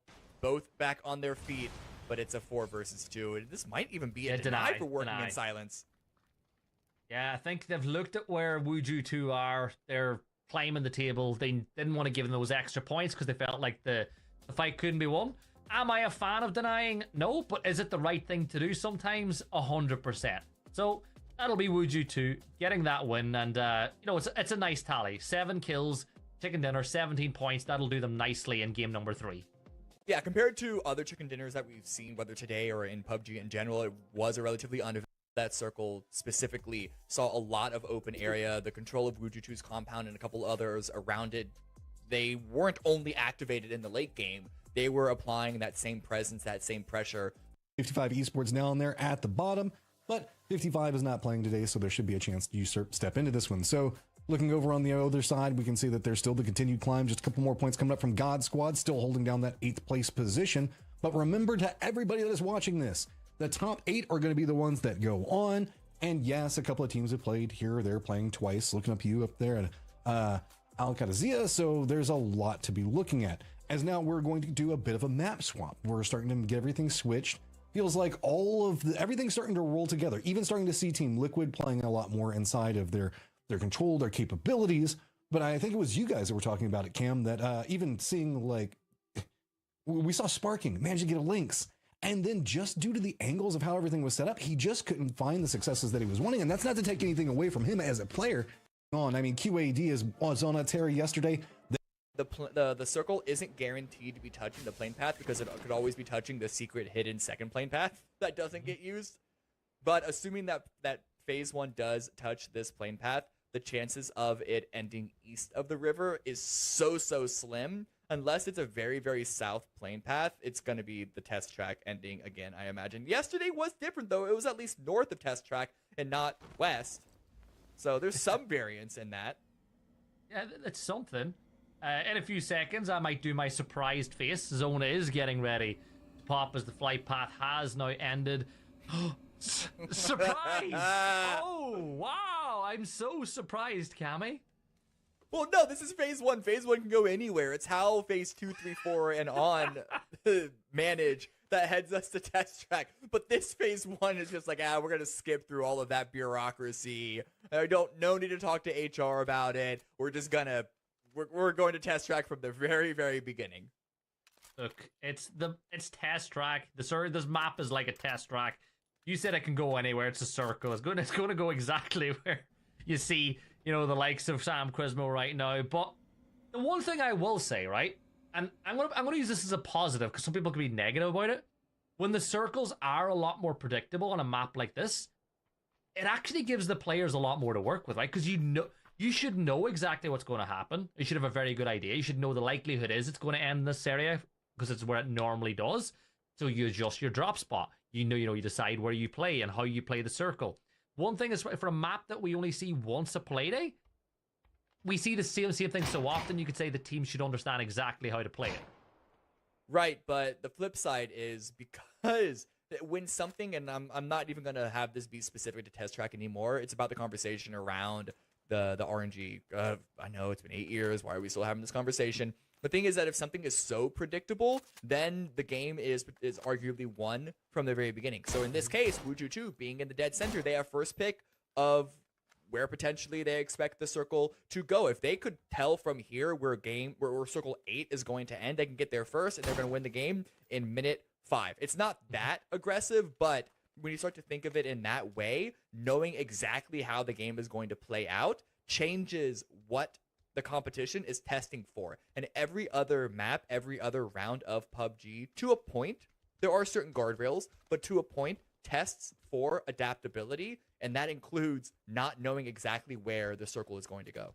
both back on their feet, but it's a 4 versus 2. And this might even be a deny for working in silence. Yeah, I think they've looked at where Wuju 2 are. They're climbing the table. They didn't want to give them those extra points because they felt like the fight couldn't be won. Am I a fan of denying? No, but is it the right thing to do sometimes? 100%. So that'll be Wuju 2 getting that win, and you know, it's a nice tally. 7 kills, chicken dinner, 17 points. That'll do them nicely in game number 3. Yeah, compared to other chicken dinners that we've seen, whether today or in PUBG in general, it was a relatively uneven. That circle specifically saw a lot of open area. The control of Wuju 2's compound and a couple others around it, they weren't only activated in the late game, they were applying that same presence, that same pressure. 55 Esports now in there at the bottom, but 55 is not playing today, so there should be a chance to usurp step into this one. So looking over on the other side, we can see that there's still the continued climb. Just a couple more points coming up from God Squad, still holding down that 8th place position. But remember, to everybody that is watching this, the top 8 are going to be the ones that go on. And yes, a couple of teams have played here or there, playing twice. Looking up you up there at Alcatrazia, so there's a lot to be looking at. As now we're going to do a bit of a map swap. We're starting to get everything switched. Feels like everything's starting to roll together. Even starting to see Team Liquid playing a lot more inside of their control, their capabilities. But I think it was you guys that were talking about it, Cam, that even seeing like, we saw Sparking manage to get a Lynx. And then just due to the angles of how everything was set up, he just couldn't find the successes that he was wanting. And that's not to take anything away from him as a player. I mean, QAD was on a tear yesterday. The circle isn't guaranteed to be touching the plane path because it could always be touching the secret hidden second plane path that doesn't get used. But assuming that phase 1 does touch this plane path, the chances of it ending east of the river is so slim. Unless it's a very, very south plane path, it's going to be the test track ending again, I imagine. Yesterday was different, though. It was at least north of test track and not west. So there's some variance in that. Yeah, that's something. In a few seconds, I might do my surprised face. Zone is getting ready to pop as the flight path has now ended. Surprise! Oh, wow! I'm so surprised, Cammy. Well, no, this is phase 1. Phase 1 can go anywhere. It's how phase 2, 3, 4, and on manage that heads us to test track. But this phase 1 is just like, we're going to skip through all of that bureaucracy. No need to talk to HR about it. We're just going to, we're going to test track from the very, very beginning. Look, it's test track. This map is like a test track. You said it can go anywhere. It's a circle. It's going to go exactly where you see, the likes of Sam Quizmo right now. But the one thing I will say, right, and I'm gonna use this as a positive because some people can be negative about it. When the circles are a lot more predictable on a map like this, it actually gives the players a lot more to work with, right? Because you should know exactly what's going to happen. You should have a very good idea. You should know the likelihood is it's going to end in this area because it's where it normally does. So you adjust your drop spot. You decide where you play and how you play the circle. One thing is, for a map that we only see once a play day, we see the same thing so often, you could say the team should understand exactly how to play it. Right, but the flip side is because when something, and I'm not even going to have this be specific to test track anymore, it's about the conversation around the RNG. I know it's been 8 years. Why are we still having this conversation? The thing is that if something is so predictable, then the game is arguably won from the very beginning. So in this case, Wuju 2 being in the dead center, they have first pick of where potentially they expect the circle to go. If they could tell from here where circle 8 is going to end, they can get there first and they're going to win the game in minute 5. It's not that aggressive, but when you start to think of it in that way, knowing exactly how the game is going to play out changes what the competition is testing for. And every other map, every other round of PUBG, to a point, there are certain guardrails, but to a point, tests for adaptability, and that includes not knowing exactly where the circle is going to go.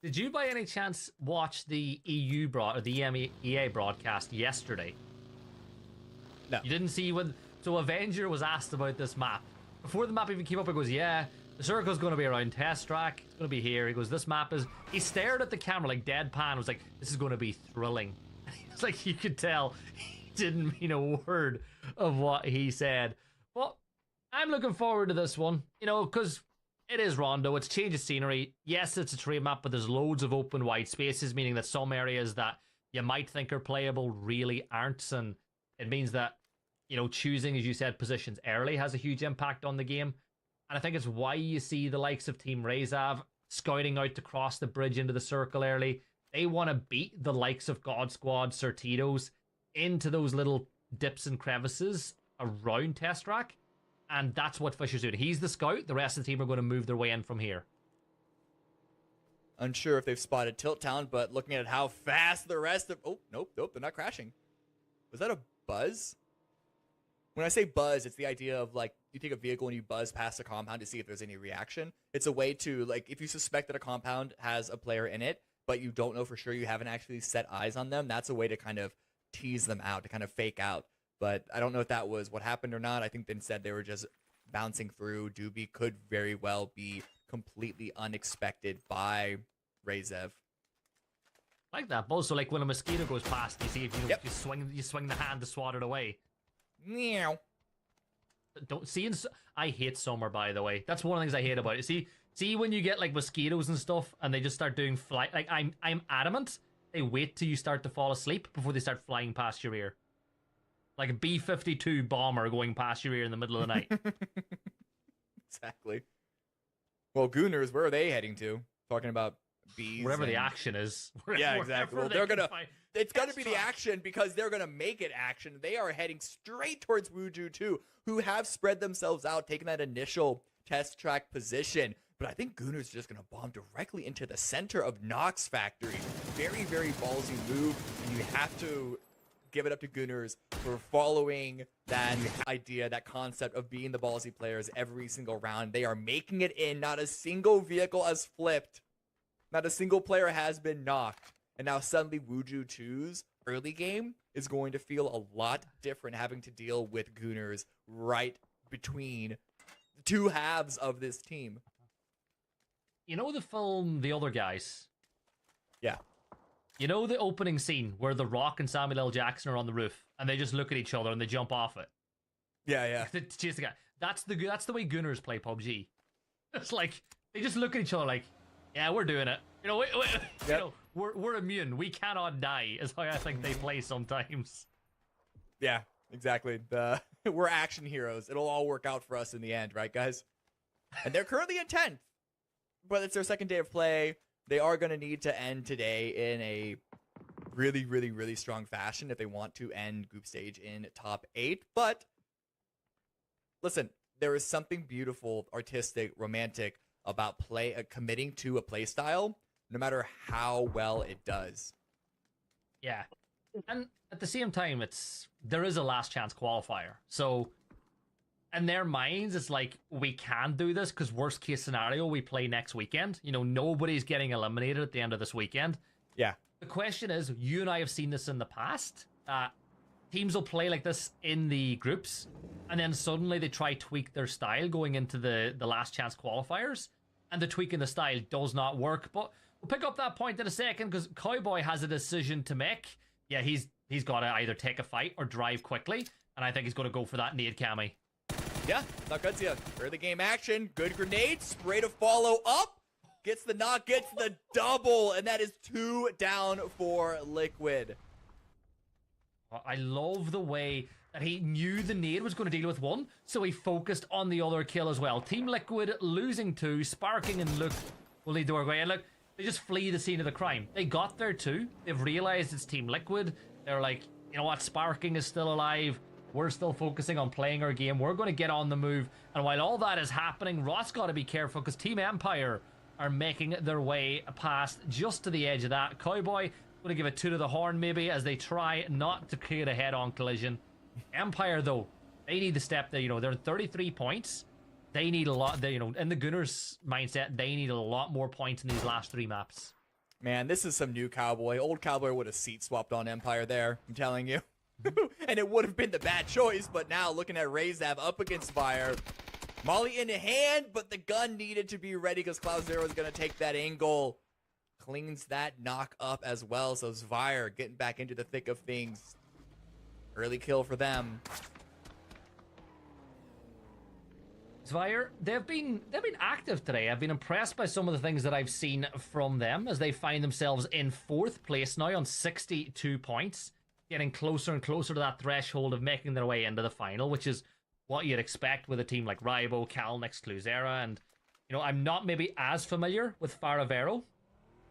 Did you by any chance watch the EA broadcast yesterday? No. You didn't see when... So Avenger was asked about this map. Before the map even came up, he goes, yeah, the circle's going to be around test track. It's going to be here. He goes, this map is... He stared at the camera like deadpan. Was like, this is going to be thrilling. It's like you could tell he didn't mean a word of what he said. But I'm looking forward to this one. Because it is Rondo. It's change of scenery. Yes, it's a trade map, but there's loads of open wide spaces, meaning that some areas that you might think are playable really aren't. And it means that, choosing, as you said, positions early has a huge impact on the game. And I think it's why you see the likes of Team Rezav scouting out to cross the bridge into the circle early. They want to beat the likes of God Squad, Certitos into those little dips and crevices around test track. And that's what Fisher's doing. He's the scout. The rest of the team are going to move their way in from here. Unsure if they've spotted Tilt Town, but looking at how fast the rest of... Oh, nope, they're not crashing. Was that a buzz? When I say buzz, it's the idea of, like, you take a vehicle and you buzz past a compound to see if there's any reaction. It's a way to, like, if you suspect that a compound has a player in it, but you don't know for sure, you haven't actually set eyes on them, that's a way to kind of tease them out, to kind of fake out. But I don't know if that was what happened or not. I think instead they were just bouncing through. Doobie could very well be completely unexpected by Rezev. Like that. Also, like when a mosquito goes past, you see if you swing the hand to swat it away. Meow. Don't see. I hate summer, by the way. That's one of the things I hate about it. See when you get like mosquitoes and stuff, and they just start doing flight. Like I'm adamant. They wait till you start to fall asleep before they start flying past your ear. Like a B-52 bomber going past your ear in the middle of the night. Exactly. Well, Gooners, where are they heading to? Talking about bees. Wherever the and- action is. Yeah, exactly. Well, Wherever they're they can gonna. find- It's gonna Test be the track. action because they're gonna make it action. They are heading straight towards Wuju too, who have spread themselves out, taking that initial test track position. But I think Gunner's just gonna bomb directly into the center of Nox Factory. Very, very ballsy move, and you have to give it up to Gunners for following that idea, that concept of being the ballsy players every single round. They are making it in. Not a single vehicle has flipped. Not a single player has been knocked. And now suddenly Wuju 2's early game is going to feel a lot different, having to deal with Gunners right between the two halves of this team. You know the film The Other Guys? Yeah. You know the opening scene where The Rock and Samuel L. Jackson are on the roof and they just look at each other and they jump off it? Yeah, yeah. To chase the guy. That's the way Gunners play PUBG. It's like they just look at each other like, yeah, we're doing it. You know, you know, we're immune. We cannot die. Is how I think they play sometimes. Yeah, exactly. We're action heroes. It'll all work out for us in the end, right, guys? And they're currently in 10th, but it's their second day of play. They are going to need to end today in a really, really, really strong fashion if they want to end group stage in top 8. But listen, there is something beautiful, artistic, romantic about committing to a play style, no matter how well it does. Yeah. And at the same time, there is a last chance qualifier. So in their minds, it's like, we can do this because worst case scenario, we play next weekend. You know, nobody's getting eliminated at the end of this weekend. Yeah. The question is, you and I have seen this in the past. Teams will play like this in the groups, and then suddenly they try tweak their style going into the last chance qualifiers, and the tweak in the style does not work. But we'll pick up that point in a second because Cowboy has a decision to make. Yeah, he's got to either take a fight or drive quickly, and I think he's going to go for that nade cami. Yeah, not good to you. Early game action. Good grenade. Spray to follow up. Gets the knock, gets the double, and that is 2 down for Liquid. I love the way that he knew the nade was going to deal with one, so he focused on the other kill as well. Team Liquid losing 2, Sparking and Luke will lead the way. And look, they just flee the scene of the crime. They got there too. They've realized it's Team Liquid. They're like, you know what, Sparking is still alive. We're still focusing on playing our game. We're going to get on the move. And while all that is happening, Ross got to be careful because Team Empire are making their way past just to the edge of that. Cowboy going to give a 2 to the horn maybe as they try not to create a head-on collision. Empire, though, they need to step there. You know, they're 33 points. They need a lot. You know, in the Gunners' mindset, they need a lot more points in these last 3 maps. Man, this is some new Cowboy. Old Cowboy would have seat swapped on Empire there, I'm telling you. And it would have been the bad choice, but now looking at Razav up against Fire. Molly in hand, but the gun needed to be ready because Cloud Zero is going to take that angle. Cleans that knock up as well, so Zvire getting back into the thick of things. Early kill for them. Zvire, they've been active today. I've been impressed by some of the things that I've seen from them as they find themselves in 4th place now on 62 points, getting closer and closer to that threshold of making their way into the final, which is what you'd expect with a team like Rybo, Calnix, Cluzera, and you know, I'm not maybe as familiar with Faravero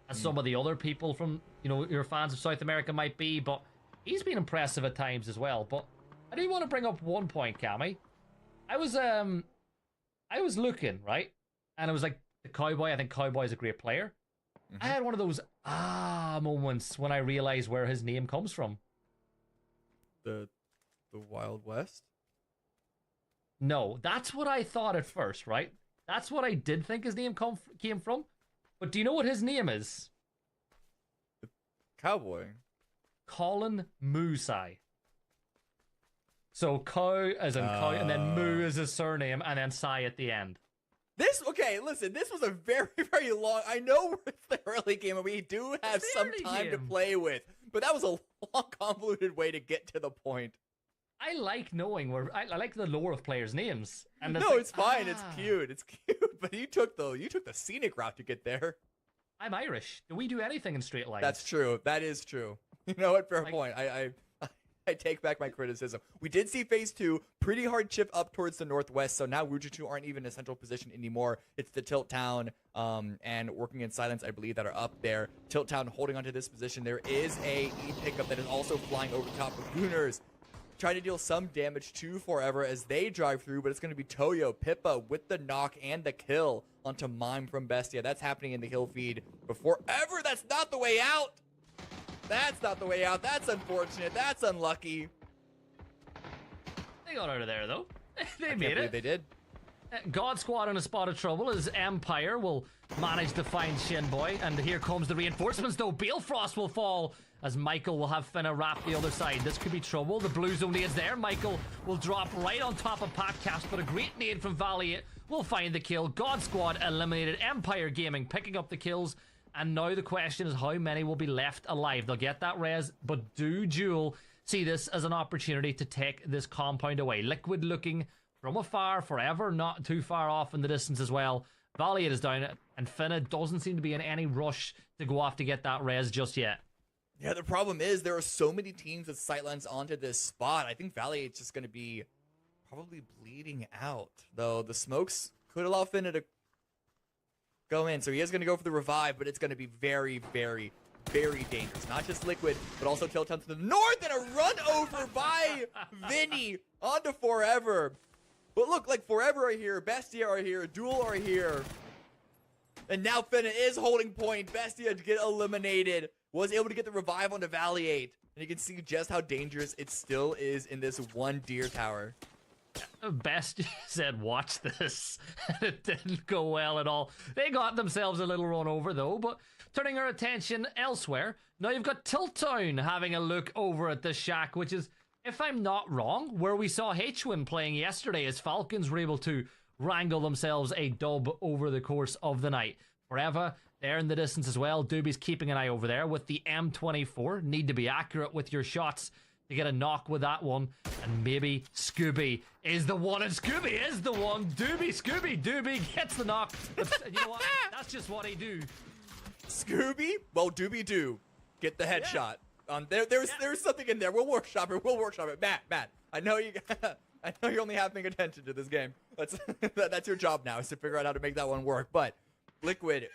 as some of the other people from, you know, your fans of South America might be, but he's been impressive at times as well. But I do want to bring up one point, Cammy. I was looking, right? And I was like, the Cowboy, I think Cowboy's a great player. I had one of those moments when I realized where his name comes from. The Wild West? No, that's what I thought at first, right? That's what I did think his name came from. But do you know what his name is? Cowboy. Colin Moosai. So cow as in cow, and then Moo is his surname, and then Sai at the end. Okay, listen, this was a very, very long, I know it's the early game and we do have some time to play with, but that was a long, convoluted way to get to the point. I like knowing where, I like the lore of players' names. And No, it's fine, it's cute, but you took the scenic route to get there. I'm Irish. Do we do anything in straight lines? That's true, that is true. You know what, fair point. I I take back my criticism. We did see phase 2, pretty hard chip up towards the northwest, so now Wuju 2 aren't even in a central position anymore. It's the Tilt Town and Working in Silence, I believe, that are up there. Tilt Town holding onto this position. There is a E pickup that is also flying over top of Gooners. Trying to deal some damage to Forever as they drive through, but it's going to be Toyo, Pippa with the knock and the kill onto Mime from Bestia. That's happening in the kill feed. But Forever, that's not the way out. That's not the way out. That's unfortunate. That's unlucky. They got out of there, though. They I made can't believe it. they did. God Squad in a spot of trouble as Empire will manage to find Shinboy. And here comes the reinforcements, though. Balefrost will fall as Michael will have Finna wrap the other side. This could be trouble. The blue zone is there. Michael will drop right on top of Patcast, but a great nade from Valiant will find the kill. God Squad eliminated. Empire Gaming picking up the kills. And now the question is how many will be left alive. They'll get that res, but do Jewel see this as an opportunity to take this compound away? Liquid looking from afar, Forever not too far off in the distance as well. Valiant is down, and Finna doesn't seem to be in any rush to go off to get that res just yet. Yeah, the problem is there are so many teams with sightlines onto this spot. I think Valiant's just going to be probably bleeding out, though the smokes could allow Finna to go in. So he is going to go for the revive, but it's going to be very, very, very dangerous. Not just Liquid, but also Tilt Town to the north, and a run over by Vinny onto Forever. But look, like Forever are here, Bestia are here, Duel are here. And now Finna is holding point. Bestia to get eliminated. Was able to get the revive onto Valiate. And you can see just how dangerous it still is in this one Deer Tower. Best said, watch this. It didn't go well at all. They got themselves a little run over, though, but turning our attention elsewhere. Now you've got Tilt Town having a look over at the shack, which is, if I'm not wrong, where we saw H-Win playing yesterday as Falcons were able to wrangle themselves a dub over the course of the night. Forever, there in the distance as well. Doobie's keeping an eye over there with the M24. Need to be accurate with your shots to get a knock with that one. And maybe Scooby is the one, and Scooby is the one. Doobie gets the knock. But you know what? That's just what he do. Scooby? Well, Doobie do. Get the headshot. There's something in there. We'll workshop it. Matt, I know you I know you're only half paying attention to this game. That's your job now, is to figure out how to make that one work. But Liquid,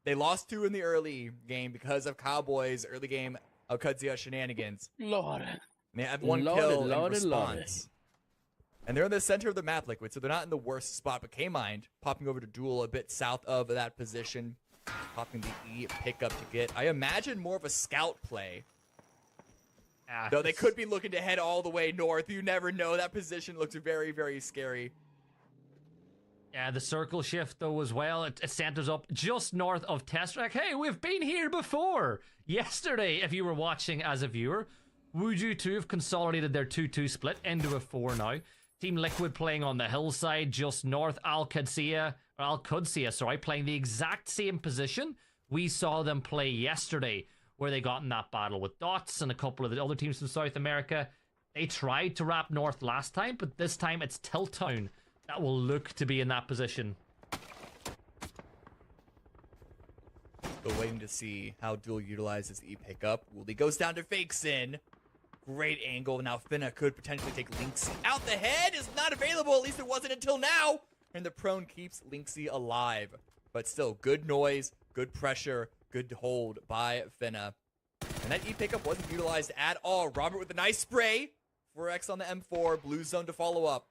they lost 2 in the early game because of Cowboys' early game Alcadzia shenanigans. Lord. And they have 1 kill in response. And they're in the center of the map, Liquid, so they're not in the worst spot. But K-Mind popping over to Duel a bit south of that position. Popping the E pickup to get, I imagine, more of a scout play. Though they could be looking to head all the way north. You never know. That position looks very, very scary. Yeah, the circle shift, though, as well. It centers up just north of Tesseract. Hey, we've been here before. Yesterday, if you were watching as a viewer, Wuju 2 have consolidated their 2-2 split into a 4 now. Team Liquid playing on the hillside just north. Al-Qudsiya, playing the exact same position we saw them play yesterday, where they got in that battle with Dots and a couple of the other teams from South America. They tried to wrap north last time, but this time it's Tilt Town that will look to be in that position. Still waiting to see how Duel utilizes the E pickup. Wooly goes down to fakes in. Great angle. Now Finna could potentially take Lynxie out. The head is not available. At least it wasn't until now. And the prone keeps Lynxie alive. But still, good noise, good pressure, good hold by Finna. And that E pickup wasn't utilized at all. Robert with a nice spray. 4x on the M4. Blue zone to follow up.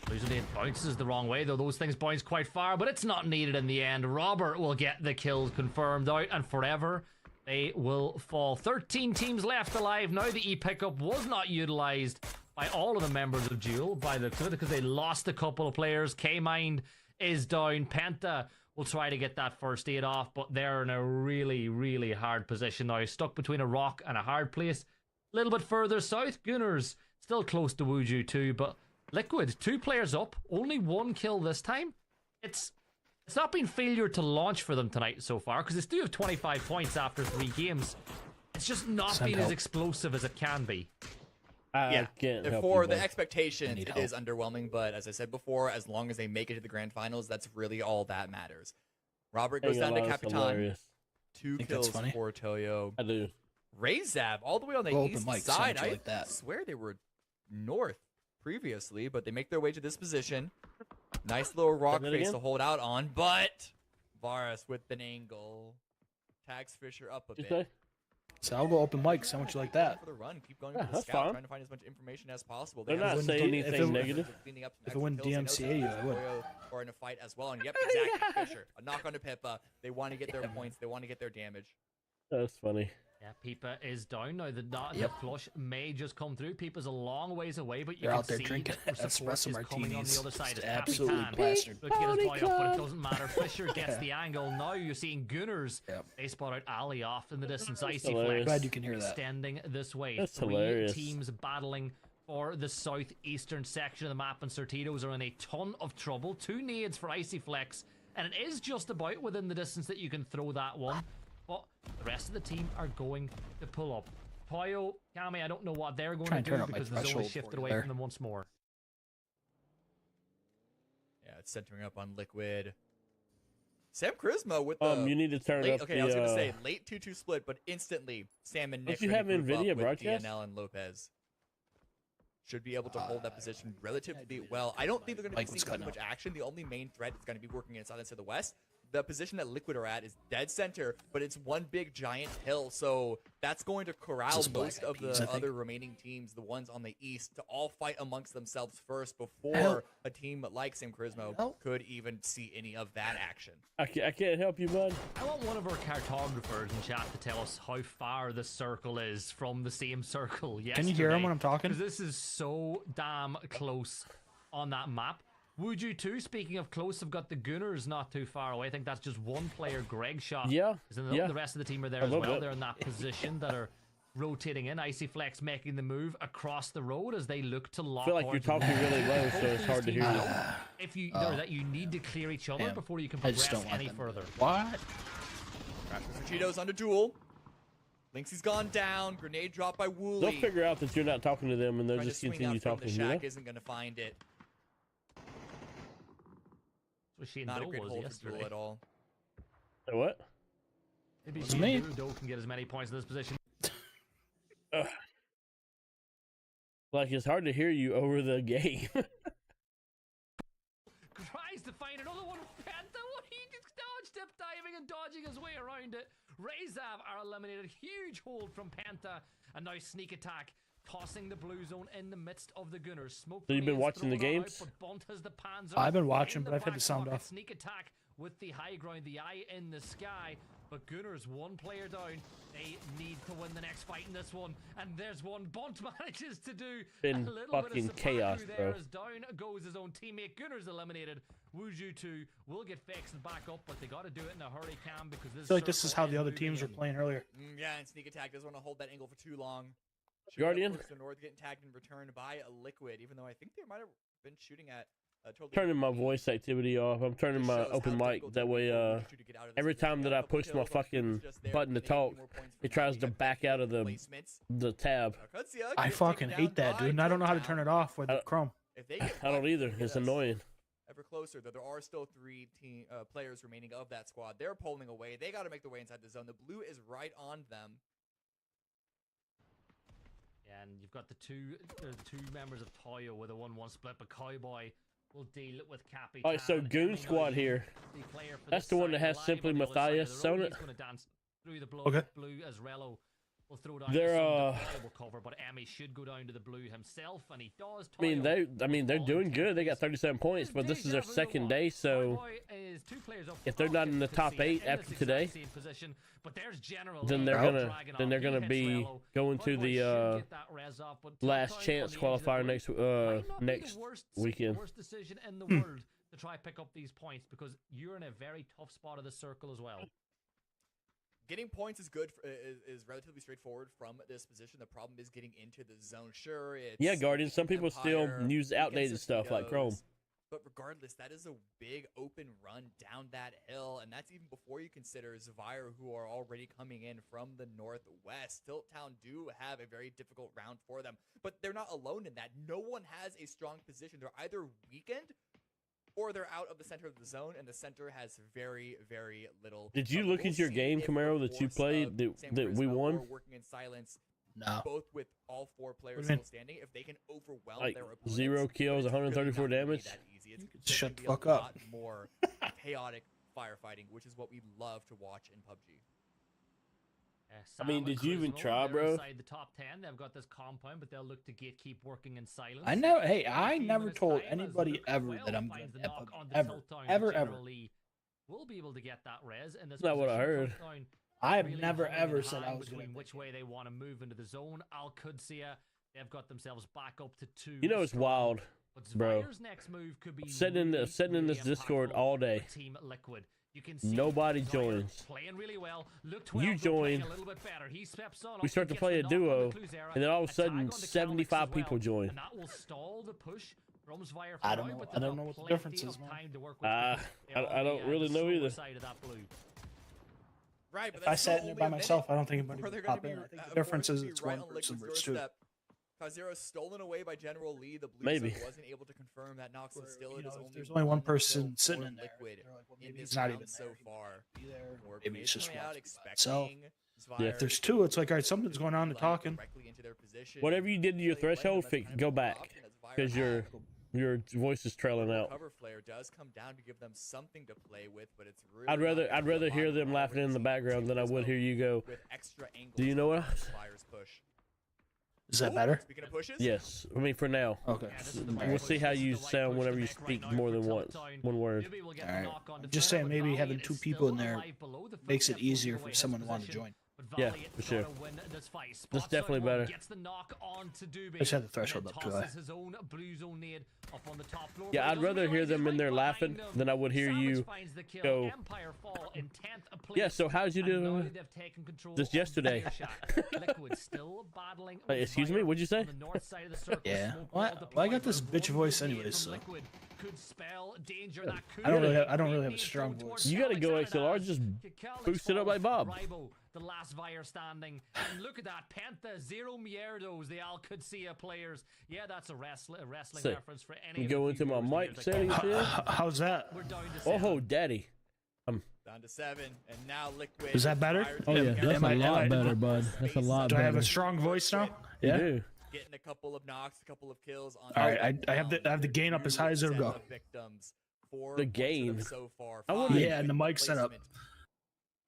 Blue zone bounces the wrong way, though. Those things bounce quite far, but it's not needed in the end. Robert will get the kills confirmed out, and Forever, they will fall. 13 teams left alive now. The E pickup was not utilized by all of the members of Duel because they lost a couple of players. K-Mind is down. Penta will try to get that first aid off, but they're in a really, really hard position now. Stuck between a rock and a hard place. A little bit further south, Gunners still close to Wuju 2, but Liquid, 2 players up, only 1 kill this time. It's not been failure to launch for them tonight so far, because they still have 25 points after 3 games. It's just not been as explosive as it can be. For the expectations, it is underwhelming, but as I said before, as long as they make it to the grand finals, that's really all that matters. Robert goes down to Capitan. 2 kills for Toyo. I do. Razab all the way on the Go open east mic, so side. much I like that. swear they were north previously, but they make their way to this position. Nice little rock that face again? to hold out on, but Varus with an angle tags Fisher up a Just bit. say? So I'll go open mic. So much like that. For the run, keep going Yeah, for the that's scout, fine. trying to find as much information as possible. They're have not some saying good anything efforts negative. of cleaning up some If it went extra kills. I know DMCA, I would. Toyo are in a fight as well, and yep, exactly. Fisher, a knock on to Pippa. They want to get their points. They want to get their damage. That's funny. Yeah, Peepa is down now. The Yep. flush may just come through. Peepa's a long ways away, but you They're can out there see drinking that support espresso is coming on martinis. the other side. Just It's absolutely Capitan. plastered. Look to get his boy up, but Club. it doesn't matter. Fisher gets the angle. Now you're seeing Gunners. Yep. They spot out Ali off in the distance. That's Icy hilarious. Flex Glad you can hear that. extending this way. That's Three hilarious. teams battling for the southeastern section of the map, and Certitos are in a ton of trouble. 2 nades for Icy Flex, and it is just about within the distance that you can throw that one. But the rest of the team are going to pull up. Poyo, Kami, I don't know what they're going Try to and do turn up my because the zone threshold is shifted for you away there. from them once more. Yeah, it's centering up on Liquid. Sam Charisma with the You need to turn late, up okay, the. I was gonna say late 2-2 split, but instantly Sam and Nick Don't you ready have to group NVIDIA up with broadcast? DNL and Lopez. Should be able to hold that position relatively well. I don't think they're going to be Mike was seeing too cutting much action. The only main threat that's going to be working inside to the west. The position that Liquid are at is dead center, but it's one big giant hill, so that's going to corral This is Black most Eyed of the Peas, I think. other remaining teams, the ones on the east, to all fight amongst themselves first before Hell. a team like Sam Charisma Hell. could even see any of that action. I can't help you, bud. I want one of our cartographers in chat to tell us how far the circle is from the same circle yesterday. Can you hear him when I'm talking? 'Cause this is so damn close on that map. Would you too, speaking of close, have got the Gunners not too far away. I think that's just one player, Greg shot. Yeah, yeah. The rest of the team are there A as little well. bit. They're in that position that are rotating in. Icy Flex making the move across the road as they look to lock I feel like you're horns. talking really low, so it's hard to hear you. If you Oh. that you need to clear each other Damn. before you can I just progress don't want any them. further. What? Crash with Cheetos under duel. Lynxie's gone down. Grenade dropped by Wooly. They'll figure out that you're not talking to them, and they'll Trying to just swing continue out from talking. the You know? shack isn't going to find it. What Shane Not a Doe great was hold for yesterday. duel at all. Say what? Maybe It's Shane me. Doe can get as many points in this position. Like it's hard to hear you over the game. Tries to find another one. Penta, what he just dodge dip diving and dodging his way around it. Razav are eliminated. Huge hold from Penta, and now sneak attack. Tossing the blue zone in the midst of the Gunners. Smoke So you've been grenades watching the thrown out, games? but Bunt has the Panzer I've been watching, in but I've had the back sound pocket. off. Sneak attack with the high ground, the eye in the sky. But Gunners, one player down. They need to win the next fight in this one. And there's one Bunt manages to do. Been a little fucking bit of chaos, seppuku bro. there as down goes his own teammate. Gunners eliminated. Wuju 2 will get fixed back up, but they got to do it in a hurry, Cam, because this I feel like this is circle how the other moving teams were in. playing earlier. Yeah, and sneak attack doesn't want to hold that angle for too long. Shooting up Guardian? towards the north, getting tagged in return by a Liquid, even though I think they might have been shooting at totally Turning my different voice activity off. I'm turning Just my shows how open mic. difficult That it way, is for Wuju to get out of this every position. time Got that a I couple push my kills, fucking just there, button to getting 18 talk, more points for it tries to Navi. back out of the tab. Akutsia I gets fucking taken hate down that, by dude, and I don't know how to Town. turn it off with the Chrome. If they get I don't lucky, either. they get It's us annoying. Ever closer, though there are still 3 players remaining of that squad. They're pulling away. They got to make their way inside the zone. The blue is right on them. And you've got the two members of Toyo with a 1-1 split, but Cowboy will deal with Cappy. Alright, so Goon Squad here. That's the one that has Simply Matthias on it. He's going to dance through the blue, Okay. blue as Rello will throw down They're, some defensible cover, but Emmy should go down to the blue himself, and he does. I mean, Toyo they're all doing in good. They got 37 points, but this is their second day, so Cowboy is 2 players up if they're not in the top 8 after today, position, but there's General then they're gonna be going to the last chance qualifier next weekend. Worst decision in the Hmm. world to try pick up these points, because you're in a very tough spot of the circle as well. Getting points is good. Is relatively straightforward from this position. The problem is getting into the zone. Sure, it's Yeah, Guardian. Some people still Empire use outdated against stuff like Chrome. Certitos. But regardless, that is a big open run down that hill, and that's even before you consider Zvire, who are already coming in from the northwest. Tilttown do have a very difficult round for them, but they're not alone in that. No one has a strong position. They're either weakened or they're out of the center of the zone, and the center has very, very little. Did you of it. look We'll at your see game, if the Camaro, that you force played of Sam that we Prismo won? or working in silence, No. both with all 4 players do you mean? still standing, if they can overwhelm Like their opponents, 0 kills, but it's really 134 not gonna be damage? that easy. It's Shut gonna the be a fuck up. lot more chaotic firefighting, which is what we love to watch in PUBG. I mean, did you even Prismo, try, they're bro? Inside the top 10, they've got this compound, but they'll look to keep working in silence. I know. Hey, I 15 never minutes told time as anybody Luke ever 12 that I'm finds good the at knock PUBG. on the Ever, tilt down. ever, General ever. Lee will be able to get that res in this That's not what I position. heard. Tilt down I have really never humming ever and said I hawing was good between at which way they want to move into the zone. Al Qudsiya, they've got themselves back up to 2. You know it's strong. wild, But bro. Zvire's next move could be Sitting in this Discord impactful all day. for Team Liquid. You can see Nobody Zvire joins. Playing really well. Luke You 12 playing join. a little bit better. He steps on We up start and to gets play the a knock on the duo, Cluzera, and then all of a tag sudden, onto Calix 75 as people well, join. And that will stall the push from Zvire for I don't now, know. but I don't they've know got what the plenty difference of is, man. time to work with Ah, because they're I on don't the really know slower either. side of that blue. Right, but If I that's still sat in there only by a myself, minute I don't think anybody before would they're gonna pop in. be, I think the before difference it's is gonna it's be right one on person Liquid's versus 2. doorstep. Kazero stolen away by General Lee. The blue Maybe. zone wasn't able to confirm that Nox and still it is only There's only one person kill sitting for in there. Liquid They're like, well, in maybe this he's not round even so there. far. Be there. Or Maybe it's just coming out wants to be by itself. expecting Yeah. If there's 2, it's like, all right, something's going on. They're talking. directly into their position. Whatever you did to your So they blend them, threshold, that's fix, kind of go the back option that Zvire because had. your voice is trailing out. Cover flare does come down to give them something to play with, but it's really I'd not rather gonna I'd be a rather lot hear of them power laughing in the to background than I would hear you go. with extra angles Do you know what? on Zvire's push. Is that better? Speaking of pushes, Yes, I mean for now. Okay. We'll see how you sound whenever you speak more than once, one word. Alright. I'm just saying, maybe having 2 people in there makes it easier for someone to want to join. Yeah, for sure. That's definitely better. I just had the threshold up too high. Yeah, I'd rather hear them in there laughing than I would hear you go. Yeah, so how'd you do this yesterday? Wait, excuse me, what'd you say? Yeah. Well, I got this bitch voice anyways, so I don't really have a strong voice. You gotta go XLR, just boost it up like Bob. The last Vire standing. And look at that. Penta, 0 Mierdos, the Al Qudsiya players. Yeah, that's a wrestling Sick. reference for any Go of the into my viewers mic here. settings here. How's that? We're down to 7. Oh, daddy. down to 7, and now Liquid. Is that better? Oh yeah, that's Am a I- lot am I- better, bud. That's a lot Do I better. have a strong voice now? You Yeah. do. Getting a couple of knocks, a couple of kills on. All right, I have the gain up as high as it'll go. Victims, 4 The points gain. so far. I wouldn't- 5 Yeah, and the mic setup. placement.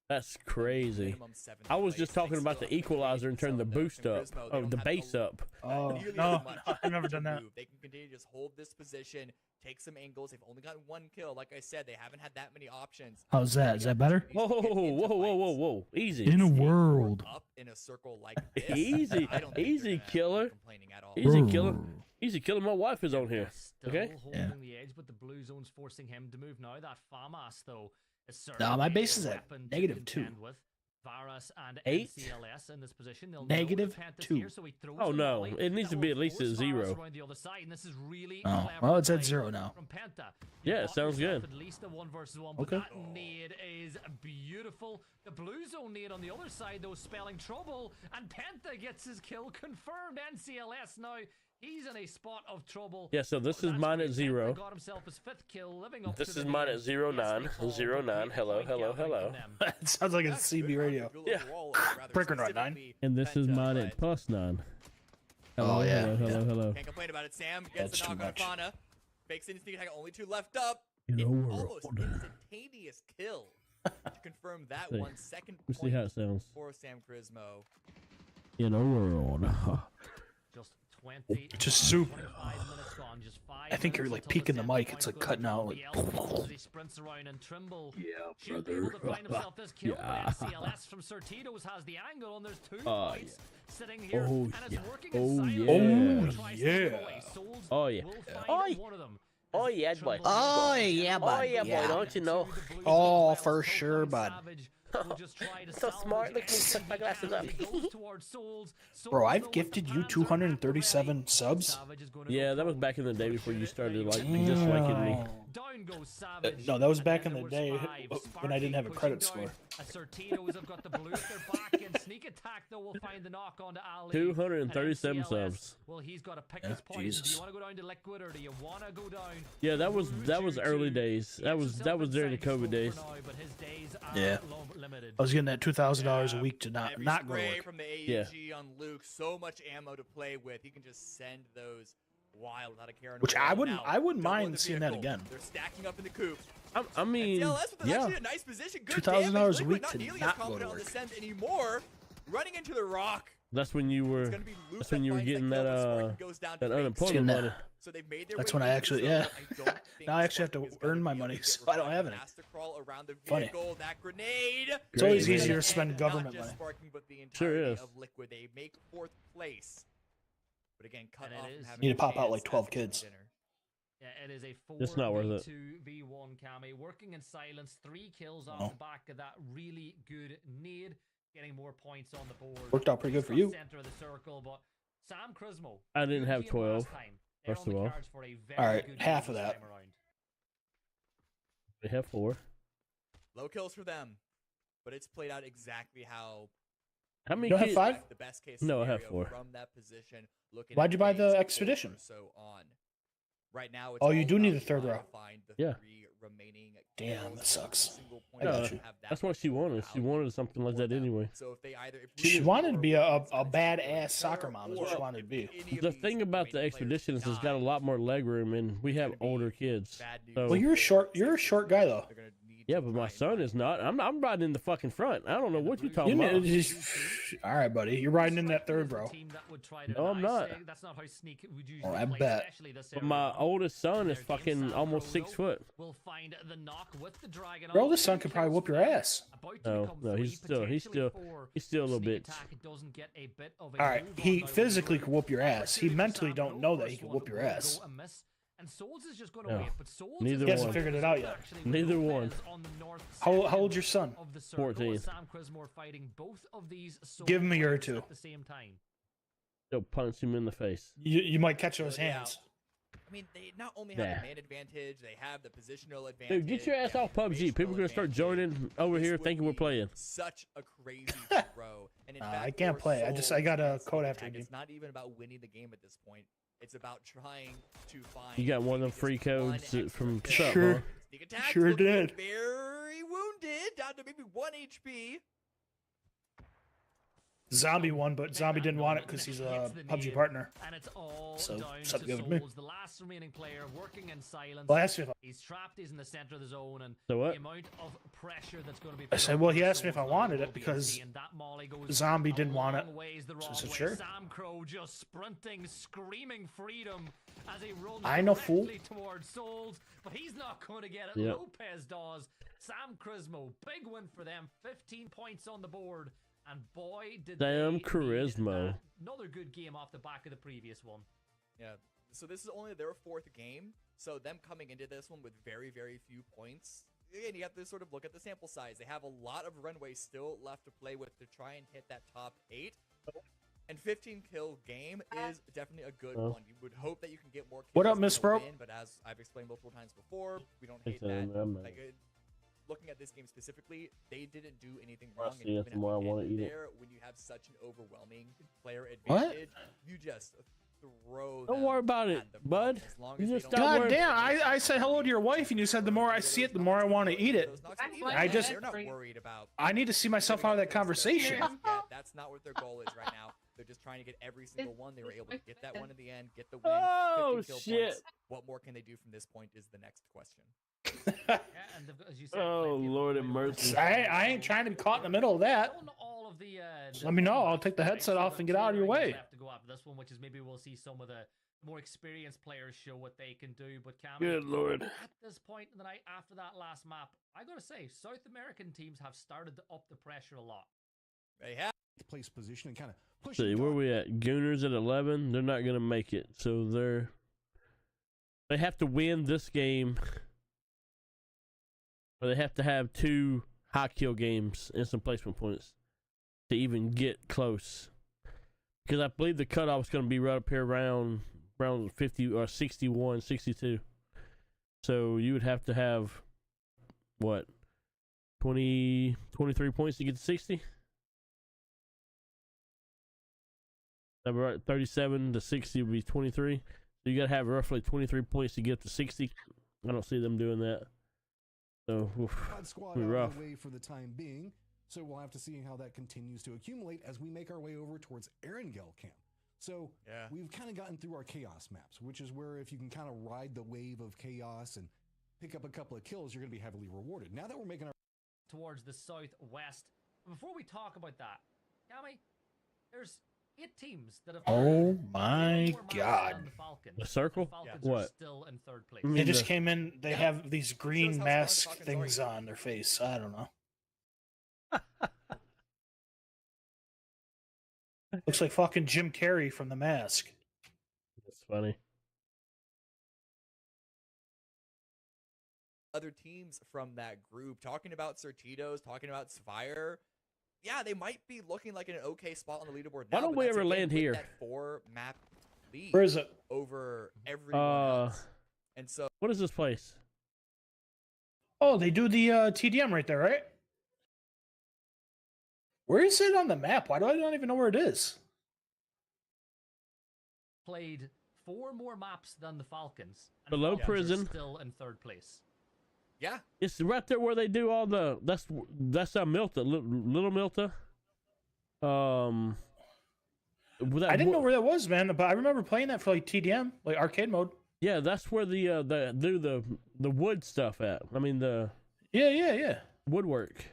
That's crazy. Minimum 7th I was place. just talking They about still the have to equalizer and turn the Charismo, boost up. they Oh, don't the have bass up. Oh nearly no, as much I've never done to that. move. They can continue to just hold this position, take some angles. They've only gotten 1 kill. Like I said, they haven't had that many options. How's that? Is that better? Whoa, whoa. Easy. In a world. Up in a circle like this. Easy, I don't think easy, they're gonna killer. be complaining at all. Easy killer. Easy killer. My wife is on here. Still Okay. holding the edge, but the blue zone's forcing him to move now. That FAMAS, though, is No, my certainly base a is at weapon to -2. contend with. Varus and 8? NCLS in this position. They'll -2. Here, so he throws Oh the no, volley. it needs That to be will at least at force Varus 0. around the other side, and this is really Oh, clever well, it's at play 0 now. from Penta. Yeah, You've it got sounds yourself good. At least a 1 versus 1, but Okay. that nade is beautiful. The blue zone nade on the other side, though, spelling trouble, and Penta gets his kill confirmed. NCLS now. He's in a spot of trouble. Yeah, so this is That's mine great. at Penta 0. got himself his 5th kill, living up This to is the mine name. at 09, Yes, they call 09. the Hello, point hello, gathering hello. from them. It sounds like a CB radio. Yeah. Breaker Rod 9. And this is mine at +9. Hello, Oh, yeah. hello. Can't complain about it. Sam gets That's the too knock on much. Fauna. Fakes in sneak attack. Only 2 left up. In a Almost world. instantaneous kill to confirm that See. 1 second Let's see point how it sounds. for Sam Crismo. In a world. Just 20. Just soup. 25 minutes gone, just 5 I think you're minutes like until peeking the the mic. set It's like point cutting out. goes Like, for the Elves as he sprints around and Trimble should be able to find himself this kill, Yeah. but NCLS from Certitos has the angle, and there's 2 Oh, points sitting here, Oh, and it's yeah. working Oh, in silence. yeah. He tries to get Yeah. away. Souls Oh, yeah. will find Oh, one of them. Oh, yeah, boy. Oh, yeah, bud. Oh, yeah, boy, Yeah. don't you know? Oh, for sure, bud. So smart. Look at me put my glasses up. Bro, I've gifted you 237 subs. Yeah, that was back in the day before you started like disliking me. Down goes Savage. No, that was and back then in the there day was 5. when I didn't have a Sparky credit pushing score. down. Certitos have got the blue. They're back in sneak attack. attack, though, will find the knock onto Ali. 237 And MCLS, subs. well, he's got to pick Yeah, his poison. Do Jesus. you want to go down to liquid or do you want to go down? Yeah, that was Blue early Juju? days. He That gets was himself during the inside COVID smoke days. for now, but his days are Yeah. limited. I was getting that $2,000 a week to not Every go to spray work. from the AUG on Luke, so much ammo to play with. He can just send those wild without a care in the Which I world. wouldn't Now, I wouldn't double in mind the seeing that vehicle. again. They're stacking up in the coop. I mean, TLS with yeah. actually a nice position. Good $2,000 damage. a Liquid week not to nearly not as go to confident on work. the send anymore. Running into the rock. That's when you were. It's gonna be Luke That's when you were finds getting kill, that but Sparky goes down that to eight. unemployment Getting money. that. So they've made their That's way when I into actually- the yeah. zone. I don't think Now I actually have to Sparky is gonna earn my be able money, to get so I don't have revived. any. Has to crawl around the Funny. vehicle. That grenade. It's always Great, easier man. to spend And government not just money. Sparking, but the Sure entirety is. of Liquid. They make 4th place. But again, cut And it off is. from having Need a to pop out chance like 12 at kids. dinner. Yeah, it is a 4 It's not worth it. 2v1 Cammy. Working in silence, 3 kills off No. the back of that really good nade. Getting more points on the board. Worked out pretty good He's for got you. Center of the circle, but Sam Crismo. I didn't good have game 12, last time. They're first on the of all. cards for a very Alright, good half game of this that. time around. They have 4. Low kills for them. But it's played out exactly how How many You don't have kids? 5? the best case No, I scenario have 4. from that position. Looking Why'd at you buy the phase 4 expedition? So on. Right now, it's Oh, you all do need about the third trying row. to find the Yeah. 3 remaining Damn, kills. that sucks. Single point I got doesn't you. have that That's what much she wanted. She value wanted something like for that them. anyway. So if they either if She lose wanted to be a it's gonna take badass the soccer winner, mom is what she or wanted to be. if any of The these thing about the remaining players expedition is it's got a die, lot more leg room, and we have gonna be older kids. bad news So- Well, you're a short guy though. they're gonna need Yeah, to but try my and son find is not. I'm riding in the fucking front. I don't know what you're talking You about. need all right, buddy. You're riding in that third row. No, I'm not. That's not how Sneak would usually Oh, I play, bet. especially this But area. my oldest son is Their game, fucking Sam almost Crow, 6 though, foot. will find the knock with the dragon. Your oldest son could probably whoop your ass. No, he's still a little bit. All right, he physically could whoop your ass. He mentally don't know that he can whoop your ass. And Souls is just going No, to wait, but Souls neither He hasn't one. figured it out yet. actually Neither Lopez one. on the north How section old's your son? of the circle, 14. with Sam Crismore fighting both of these Souls Give him a year or players two. at the same time. They'll punch him in the face. You might catch those hands. I mean, they not only have Nah. the man advantage, they have the positional advantage. Dude, get your ass they have off PUBG. informational People are gonna start advantage. joining over This here would thinking we're be playing. Such a crazy throw. And in I fact, can't for play. I got a Souls, code after and the It's game. not even about winning the game at this point. It's about trying to find. You got one of them maybe free just one codes extra from kill. Sup, Sure. huh? Sneak attack, Sure looking did. very wounded, down to maybe 1 HP. Zombie won, but Zombie didn't want it because he's a PUBG partner. And it's all So, down something to good with me. Souls, the last remaining player working in silence. Well, I asked him if I- He's trapped, he's in the center of the zone, and So what? the amount of pressure that's going to be I said, put well, on he the asked me if I Souls wanted will it be because insane. That Molly goes Zombie a didn't want long it. ways the So I wrong said, way. sure. Sam Crow just sprinting, screaming freedom as he runs I know, fool. directly towards Souls, but he's not going to get it. Yep. Lopez does. Sam Crismo, big win for them. 15 points on the board. And boy, did Sam they need Crismo. that. Another good game off the back of the previous one. Yeah. So this is only their 4th game. So them coming into this one with very, very few points. Again, you have to sort of look at the sample size. They have a lot of runway still left to play with to try and hit that top 8. And 15 kill game is definitely a good one. You would hope that you can get more kills. What up, in Miss a Bro? win, but as I've explained multiple times before, we don't Thanks, hate that. I'm not. Like, looking at this game specifically, they didn't do anything I'll wrong. And see it even the more I at the wanna end eat it. there, when you have such an overwhelming player What? advantage, you just throw. Don't them worry about it, at the bud. problem, as long You as they just don't stop God worrying. damn! I said hello to your wife, and you said the more I see it, the more I want to eat it. Those knocks in I just- they're not worried about. I need to see myself out of that conversation. Yeah, that's not what their goal is right now. They're just trying to get every single one. They were able to get that one in the end, get the win. Oh, 15 kill shit. Points. What more can they do from this point is the next question. Yeah, and they've got, as you said, Oh, plenty of Lord have runway. mercy. I ain't trying to be caught in the middle of that. Done all of the, Let me know. I'll take the headset off and get out of your way. Left to go after this one, which is maybe we'll see some of the more experienced players show what they can do. But Cam, Good Lord. at this point in the night, after that last map, I gotta say, South American teams have started to up the pressure a lot. They have. Place position and kind of push. See, where we at? Gooners at 11. They're not gonna make it, so they have to win this game, or they have to have 2 high kill games and some placement points to even get close. Because I believe the cutoff is going to be right up here around 50 or 61, 62. So you would have to have what, 23 points to get to 60. That right, 37 to 60 would be 23. So you got to have roughly 23 points to get to 60. I don't see them doing that. So, Squad be out rough. of the way for the time being, so we'll have to see how that continues to accumulate as we make our way over towards Erangel camp. So we've kind of gotten through our chaos maps, which is where if you can kind of ride the wave of chaos and pick up a couple of kills, you're going to be heavily rewarded. Now that we're making our towards the southwest. Before we talk about that, Cammy, there's 8 teams that have. Oh my god! The circle? What? Still in 3rd place. They just came in. They have these green mask things on their face. I don't know. Looks like fucking Jim Carrey from The Mask. That's funny. Other teams from that group talking about Certitos, talking about Spire. Yeah, they might be looking like in an okay spot on the leaderboard now. Why don't we ever land here? That 4 map lead Where is it? over everyone else. And so, what is this place? Oh, they do the TDM right there, right? Where is it on the map? Why do I not even know where it is? Played 4 more maps than the Falcons. And Below Falcons are prison. Still in 3rd place. Yeah, it's right there where they do all the. That's Milta, Little Milta. I didn't know where that was, man. But I remember playing that for like TDM, like arcade mode. Yeah, that's where the do the wood stuff at. I mean yeah woodwork.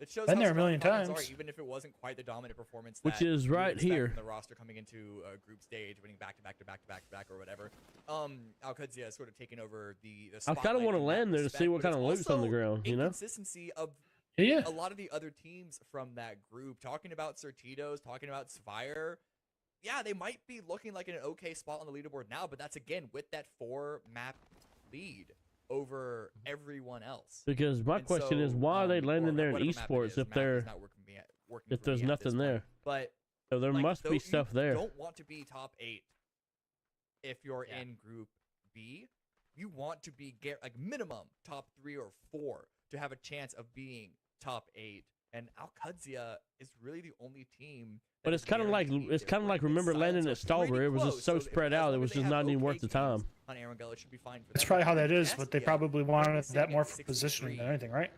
it shows Been how there a strong million the Falcons times. Are, even if it wasn't quite the dominant performance, Which that is you would right expect here. from the roster coming into a group stage, winning back to back or whatever. Alcudia is sort of taking over the I kind of want to land there to see what kind of loot's on the ground. You know, inconsistency of yeah. a lot of the other teams from that group. Talking about Certitos, talking about Spire. Yeah, they might be looking like in an okay spot on the leaderboard now, but that's again with that 4 map lead over everyone else. Because my question is, why are they landing there in esports if they're if there's nothing there? But so there must be stuff there. You don't want to be top 8 if you're in Group B. You want to be like minimum top 3 or 4 to have a chance of being top 8. And Alcudia is really the only team. But it's kind of like remember landing at Stalver. It was just so spread out. It was just not even worth the time. On Erangel, it should be fine for That's them. probably how that is, but they probably wanted that more for positioning than anything, right?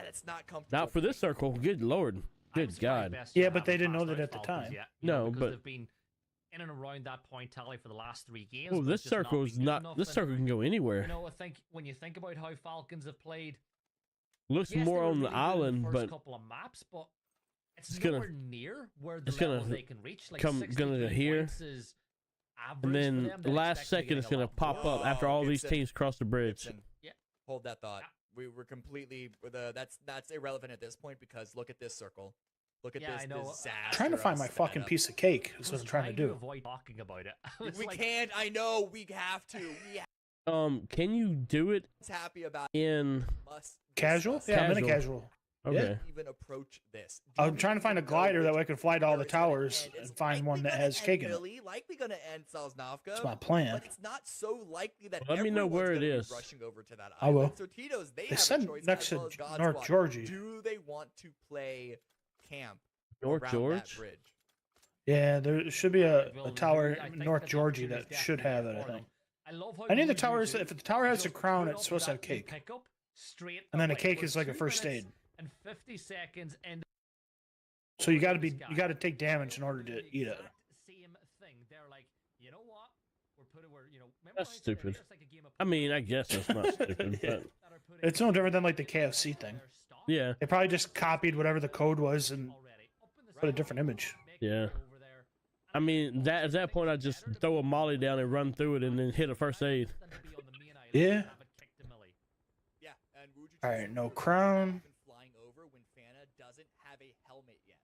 That's not comfortable. Not for this circle. Good lord. Good God. Yeah, but they didn't know that at the time. No, but they've been in and around that point tally for the last 3 games. Oh, this circle is not. This circle can go anywhere. You know, I think when you think about how Falcons have played, looks yes, more they were on the really good in island, first but couple of maps, but it's gonna- nowhere near where the it's level gonna they can reach. Like come 63 gonna here, points is average and for then them. They're last expecting second to it's get a gonna lot pop more. up after all these teams cross the bridge. Gibson, Yeah. Hold that thought. We were completely that's irrelevant at this point because look at this circle. Look at this disaster. Trying to find my fucking piece of cake is what I'm trying to do. Avoid talking about it. We can't. I know. We have to. Can you do it happy about in casual? Yeah, I'm in a casual. Okay. Even approach this. I'm trying to find a glider that way I can fly to all the towers and find one that has cake in it. Really likely going to end Sosnovka. That's my plan. But it's not so likely that Let me know where it everyone's is. gonna be rushing over to that I will. island. So Tito's, they have said a choice next as well to as God North Squad. Georgie. Do they want to play camp North around George? that bridge? Yeah, there should be a Well, tower I think in North the Georgie opportunity that is should have it, definitely I for think. them. I love how Any of the you towers, do if the tower has a just crown, put it's up supposed to have that cake. pickup straight And then a away. cake With is like a 2 first aid. minutes And 50 seconds and So you got to take damage in order to eat it. same thing. They're like, you know what? Remember That's how I said stupid. earlier, it's like a game of I mean, I guess that's not stupid, but It's no different than like the KFC thing. yeah, They probably just copied whatever the code was and put a different image. yeah. I mean, that at that point, I just throw a molly down and run through it, and then hit a first aid. Yeah. Yeah, and would you All right, no crown. flying over when Fana doesn't have a helmet yet.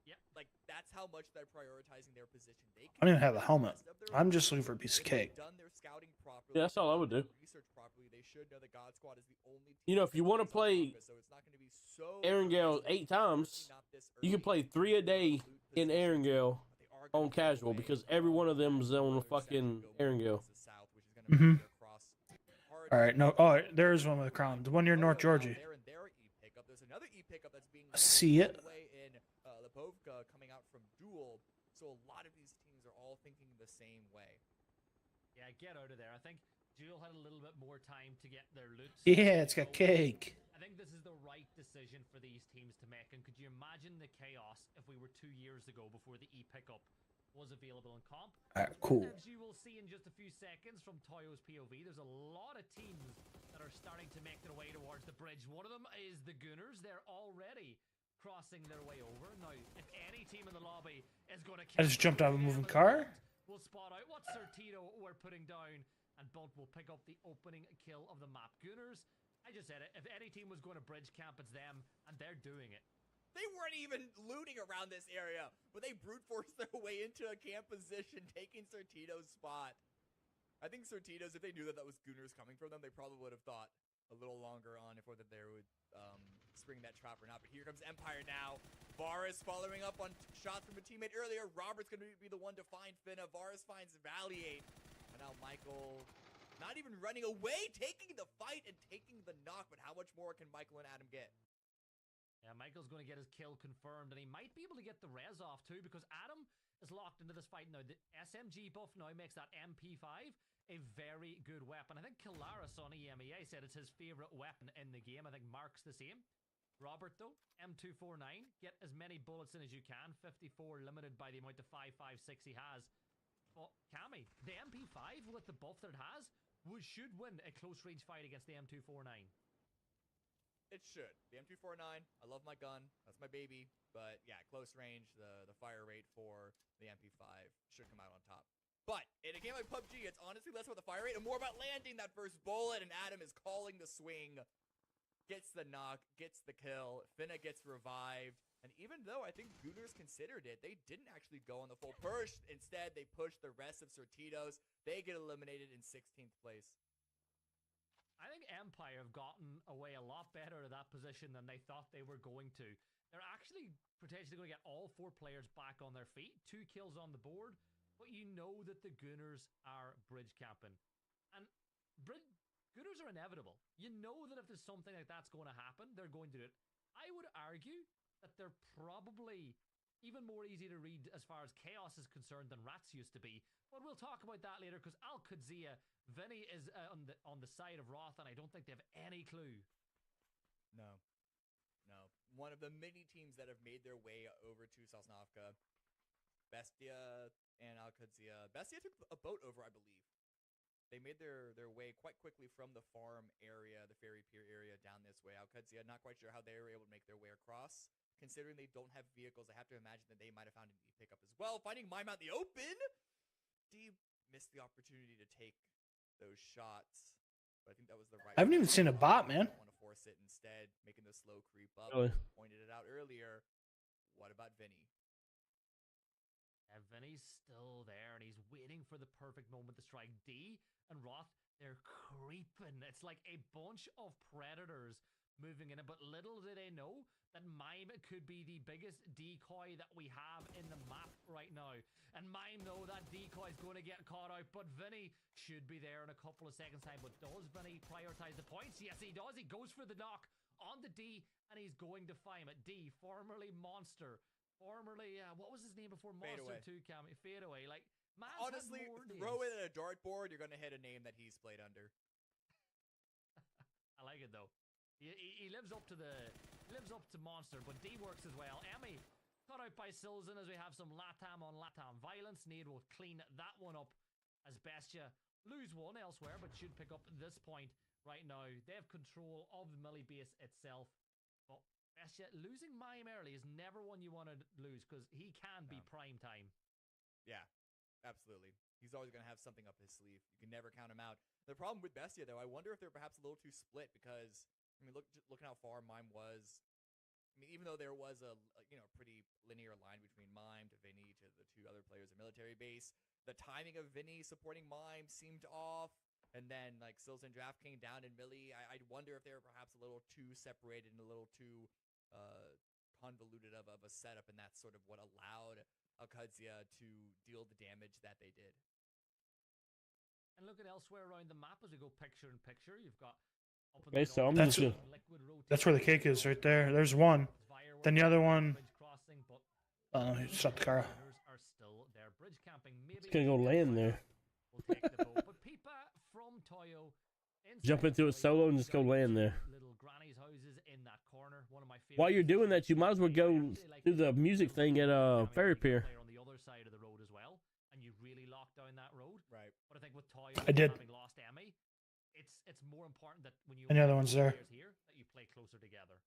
Yep. Like that's how much they're prioritizing their position. They I don't even have a helmet. I'm just looking for a piece of if they've cake. done their scouting properly, Yeah, that's all I would do. research properly, they should know that God Squad is the only team You know, if you that want to plays play on purpose, so it's not going to be so Erangel 8 times, you can play 3 a day in Erangel on casual because every one of them is on fucking Erangel. Mm-hmm. All right, no. Oh, there's one with a crown. The one near North Georgie. There's another E pickup that's being I see it. in Lipovka coming out from Duel. So a lot of these teams are all thinking the same way. Yeah, get out of there. I think Jewel had a little bit more time to get their loot. Yeah, it's got cake. I think this is the right decision for these teams to make. And could you imagine the chaos if we were 2 years ago before the e-pickup was available in comp? Cool. As you will see in just a few seconds from Toyo's POV, there's a lot of teams that are starting to make their way towards the bridge. One of them is the Gooners. They're already crossing their way over. Now, if any team in the lobby is going to... I just jumped out of a moving car. We'll spot out what Certito we're putting down, and Bunt will pick up the opening kill of the map. Gooners, I just said it, if any team was going to bridge camp, it's them, and they're doing it. They weren't even looting around this area, but they brute forced their way into a camp position, taking Certito's spot. I think Certitos, if they knew that that was Gooners coming from them, they probably would have thought a little longer on if whether they would spring that trap or not. But here comes Empire now. Varus following up on shots from a teammate earlier. Robert's going to be the one to find Finna. Varus finds Valiate. And now Michael not even running away, taking the fight and taking the knock. But how much more can Michael and Adam get? Yeah, Michael's going to get his kill confirmed, and he might be able to get the res off too, because Adam is locked into this fight now. The SMG buff now makes that MP5 a very good weapon. I think Kalaris on EMEA said it's his favorite weapon in the game. I think Mark's the same. Robert, though, M249, get as many bullets in as you can. 54 limited by the amount of 5.56 he has. But Cammy, the MP5 with the buff that it has should win a close range fight against the M249. It should. The M249, I love my gun. That's my baby. But yeah, close range, the fire rate for the MP5 should come out on top. But in a game like PUBG, it's honestly less about the fire rate and more about landing that first bullet. And Adam is calling the swing. Gets the knock, gets the kill. Finna gets revived. And even though I think Gooners considered it, they didn't actually go on the full push. Instead, they pushed the rest of Certitos. They get eliminated in 16th place. I think Empire have gotten away a lot better to that position than they thought they were going to. They're actually potentially going to get all 4 players back on their feet. 2 kills on the board. But you know that the Gooners are bridge camping. And Gooners are inevitable. You know that if there's something like that's going to happen, they're going to do it. I would argue that they're probably even more easy to read as far as chaos is concerned than rats used to be. But we'll talk about that later, because Al-Qudsiya, Vinny is on the side of Roth, and I don't think they have any clue. No. One of the many teams that have made their way over to Sosnovka. Bestia and Al-Qudsiya. Bestia took a boat over, I believe. They made their way quite quickly from the farm area, the ferry pier area, down this way. Al-Qudsiya, not quite sure how they were able to make their way across. Considering they don't have vehicles, I have to imagine that they might have found an e-pickup as well. Finding Mime out in the open! D missed the opportunity to take those shots. But I think that was the right... I haven't even seen a bot, man. I want to force it instead, making the slow creep up. Really? Pointed it out earlier. What about Vinny? Yeah, Vinny's still there, and he's waiting for the perfect moment to strike. D and Roth, they're creeping. It's like a bunch of predators moving in it, but little do they know that Mime could be the biggest decoy that we have in the map right now. And Mime, though, that decoy is going to get caught out, but Vinny should be there in a couple of seconds' time. But does Vinny prioritize the points? Yes, he does. He goes for the knock on the D, and he's going to find it. D, formerly Monster, formerly, what was his name before Monster 2 came? Fadeaway. Like, man, honestly, throw it at a dartboard, you're going to hit a name that he's played under. I like it, though. He lives up to Monster, but D works as well. Emmy cut out by Silzen as we have some Latam on Latam violence. Nade will clean that one up as Bestia lose one elsewhere, but should pick up this point right now. They have control of the Millie base itself. But Bestia losing Mime early is never one you want to lose, because he can be prime time. Yeah, absolutely. He's always going to have something up his sleeve. You can never count him out. The problem with Bestia, though, I wonder if they're perhaps a little too split, because I mean, looking how far Mime was. I mean, even though there was a pretty linear line between Mime to Vinny to the 2 other players in military base, the timing of Vinny supporting Mime seemed off. And then, like, Sills and Draft King down in Millie, I'd wonder if they were perhaps a little too separated and a little too convoluted of a setup, and that's sort of what allowed Al-Qudsiya to deal the damage that they did. And look at elsewhere around the map as we go picture in picture. You've got that's where the cake is, right there. There's one. Then the other one. Shut the car. are still there bridge camping. Maybe It's gonna go land there. we'll take the vote. But Pipa from Toyo. Jump into it solo and just go land there. Little granny's houses in that corner. One of my favorite. While you're doing that, you might as well go do the music thing at Ferry Pier. On the other side of the road as well, and you really lock down that road. Right. But I think with Toyo I did. having lost Emmy, it's more important that when you And the other one's there. players here that you play closer together.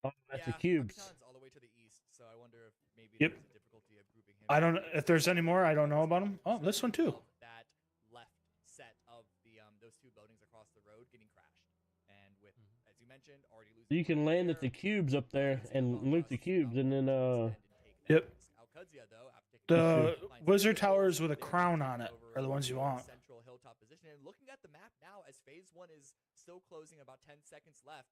Oh, that's yeah, the cubes. Buckaton's all the way to the east, so I wonder if maybe Yep. there's a difficulty of grouping him. I don't know if there's any more. I don't know about them. Oh, this one too. That left set of the those two buildings across the road getting crashed, and with as you mentioned, already losing. You can land at the cubes up there and loot the cubes, and then Yep. Alcuzia, though, after taking The wizard towers with a crown on it are the ones you want. Central hilltop position, and looking at the map now, as phase 1 is still closing, about 10 seconds left.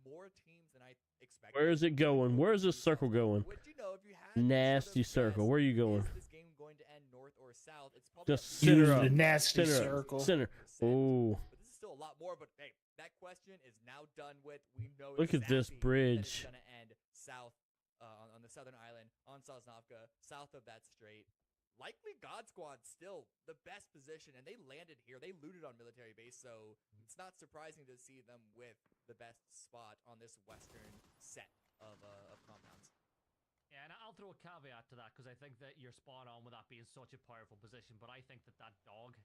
More teams than I expected. where is it going? Where is this circle going? Would you know if you had Nasty circle. Where are you going? is this game going to end north or south? It's probably Just Center center of up. the nasty Center up. circle. Center. Oh, But this is still a lot more. But hey, that question is now done with. We know. Look at this exactly bridge. That it's gonna end south on the southern island on Sosnovka, south of that strait. Likely God Squad still the best position, and they landed here. They looted on military base, so it's not surprising to see them with the best spot on this western set of compounds. Yeah, and I'll throw a caveat to that because I think that you're spot on with that being such a powerful position. But I think that dog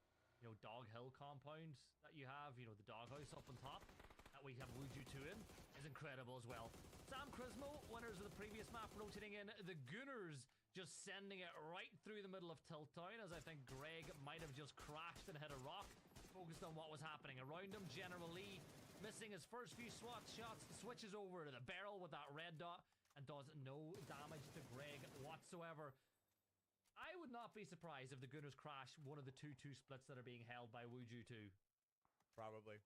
hill compound that you have, the doghouse up on top that we have Wuju 2 in, is incredible as well. Sam Crismo, winners of the previous map, rotating in. The Gunners just sending it right through the middle of Tilt Town, as I think Greg might have just crashed and hit a rock, focused on what was happening around him. General Lee missing his first few SWAT shots, switches over to the barrel with that red dot, and does no damage to Greg whatsoever. I would not be surprised if the Gunners crash one of the 2-2 splits that are being held by Wuju 2. Probably.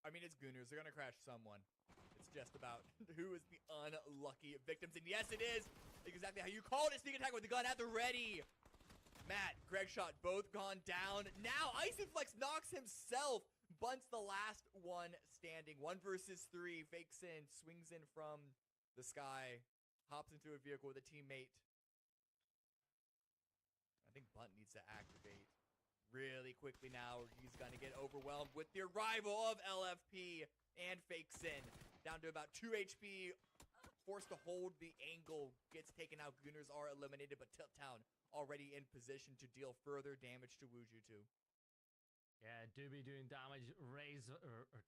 I mean, it's Gunners. They're going to crash someone. It's just about who is the unlucky victims. And yes, it is exactly how you called it. Sneak attack with the gun at the ready. Matt, Greg shot, both gone down. Now, Icyflex knocks himself. Bunts the last one standing. 1 versus 3. Fakes in, swings in from the sky. Hops into a vehicle with a teammate. I think Bunt needs to activate really quickly now. He's going to get overwhelmed with the arrival of LFP and fakes in. Down to about 2 HP. Forced to hold the angle. Gets taken out. Gunners are eliminated, but Tilt Town already in position to deal further damage to Wuju 2. Yeah, Doobie doing damage.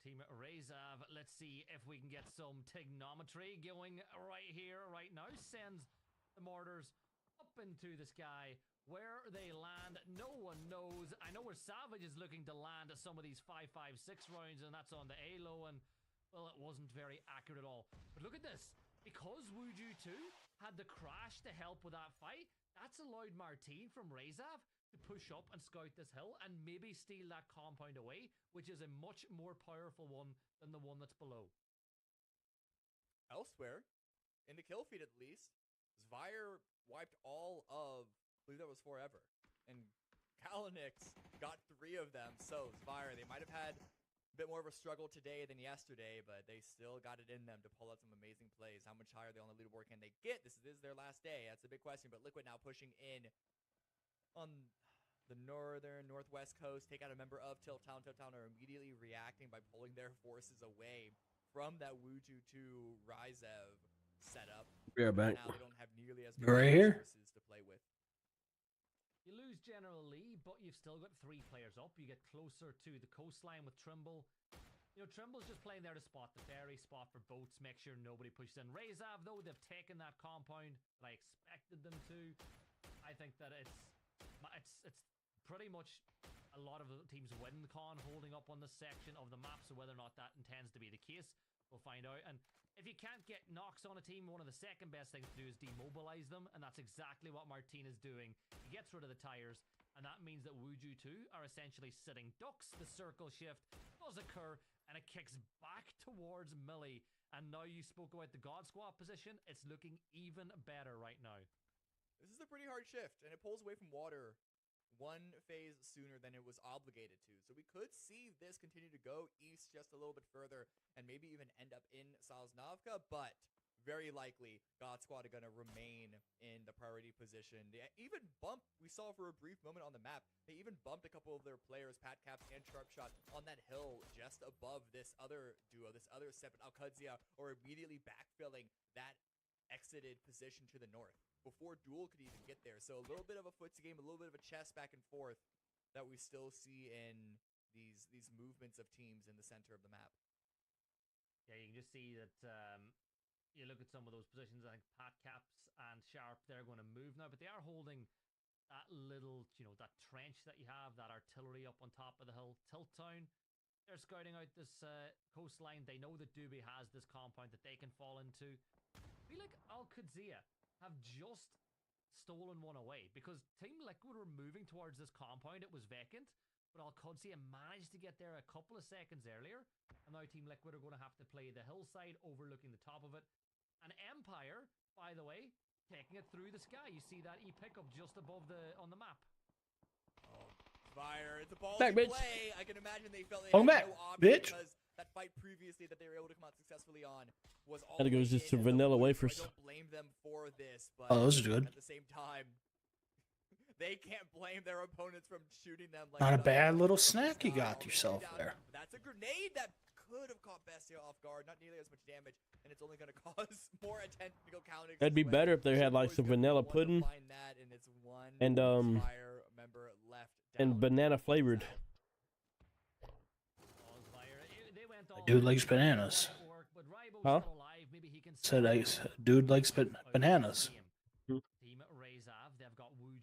Team Razav. Let's see if we can get some trigonometry going right here, right now. Sends the mortars up into the sky. Where they land, no one knows. I know where Savage is looking to land some of these 5.56 rounds, and that's on the A-low, and, well, it wasn't very accurate at all. But look at this. Because Wuju 2 had the crash to help with that fight, that's allowed Martine from Razav to push up and scout this hill and maybe steal that compound away, which is a much more powerful one than the one that's below. Elsewhere, in the kill feed at least, Zvire wiped all of, I believe that was Forever, and Kalinix got 3 of them. So Zvire, they might have had a bit more of a struggle today than yesterday, but they still got it in them to pull out some amazing plays. How much higher they on the leaderboard can they get? This is their last day. That's a big question, but Liquid now pushing in on the northwest coast, take out a member of Tilt Town. Tilt Town are immediately reacting by pulling their forces away from that Wuju 2 Ryzev setup. Yeah, back. Now they don't have nearly as You're right here. resources to play with. You lose General Lee, but you've still got 3 players up. You get closer to the coastline with Trimble. Trimble's just playing there to spot the ferry, spot for boats, make sure nobody pushes in. Razav, though, they've taken that compound that I expected them to. I think that it's pretty much a lot of the teams win con holding up on this section of the map, so whether or not that intends to be the case, we'll find out. And if you can't get knocks on a team, one of the second best things to do is demobilize them, and that's exactly what Martine is doing. He gets rid of the tires, and that means that Wuju 2 are essentially sitting ducks. The circle shift does occur, and it kicks back towards Millie. And now you spoke about the God Squad position. It's looking even better right now. This is a pretty hard shift, and it pulls away from water 1 phase sooner than it was obligated to. So we could see this continue to go east just a little bit further and maybe even end up in Sosnovka, but very likely God Squad are going to remain in the priority proximity position. They even bumped, we saw for a brief moment on the map, they even bumped a couple of their players, Pat Caps and Sharpshot, on that hill just above this other duo, this other Separate Alcadzia, or immediately backfilling that exited position to the north before Duel could even get there. So a little bit of a footsie game, a little bit of a chess back and forth that we still see in these movements of teams in the center of the map. Yeah, you can just see that you look at some of those positions. I think Pat Caps and Sharp, they're going to move now, but they are holding that little, that trench that you have, that artillery up on top of the hill. Tilt Town, they're scouting out this coastline. They know that Doobie has this compound that they can fall into. I feel like Al-Qudsiya have just stolen one away because Team Liquid were moving towards this compound. It was vacant, but Al-Qudsiya managed to get there a couple of seconds earlier, and now Team Liquid are going to have to play the hillside overlooking the top of it. And Empire, by the way, taking it through the sky. You see that E-pickup just above on the map. Fire, it's a ball Back, bitch. play. I can imagine they felt they Oh, had back, no option bitch. because that fight previously that they were able to come out successfully on was all Had to go just to in the vanilla woods, so wafers. I don't blame them for this, but Oh, those are good. at the same time, they can't blame their opponents from shooting them. Like Not a that. bad little snack you got yourself there. That's a grenade that could have caught Bestia off guard, not nearly as much damage, and it's only going to cause more attention to go counting. That'd be better if they had like some vanilla pudding and banana flavored. Dude likes bananas. Huh? Said dude likes bananas.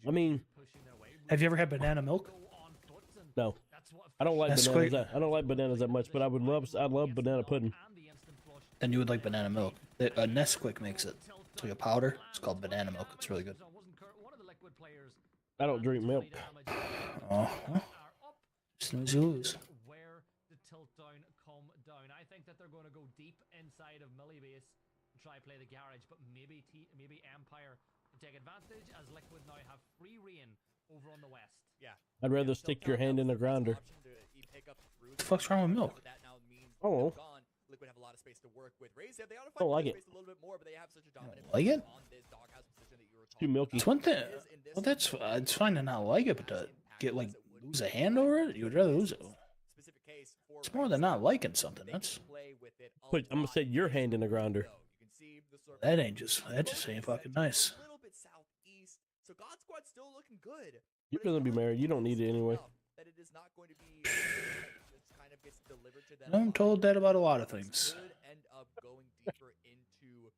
I mean, Have you ever had banana milk? no, I don't like That's bananas. quick. I don't like bananas that much, but I love banana pudding. Then you would like banana milk. Nesquik makes it. It's like a powder. It's called banana milk. It's really good. I don't drink milk. Oh, well, snooze you lose. Where the tilt down come down. I think that they're going to go deep inside of Millie Base and try play the garage, but maybe Empire can take advantage as Liquid now have free reign over on the west. Yeah. I'd rather stick your hand in the grinder. What the fuck's wrong with milk? Oh. Liquid have a lot of space to work with. Raze, they ought to Don't find like space it. a little bit more, but they have such a dominant Like it? on this doghouse position that you were Too milky. It's one thing. Well, that's it's fine to not like it, but to get lose a hand over it, you would rather lose it. It's more than not liking something. That's Put, I'm gonna say your hand in the grinder. that just ain't fucking nice. A little bit southeast. So God Squad's still looking good. You're gonna be married. You don't need it anyway. That it is not going to be kind of gets delivered to them. I'm told that about a lot of things. Could end up going deeper into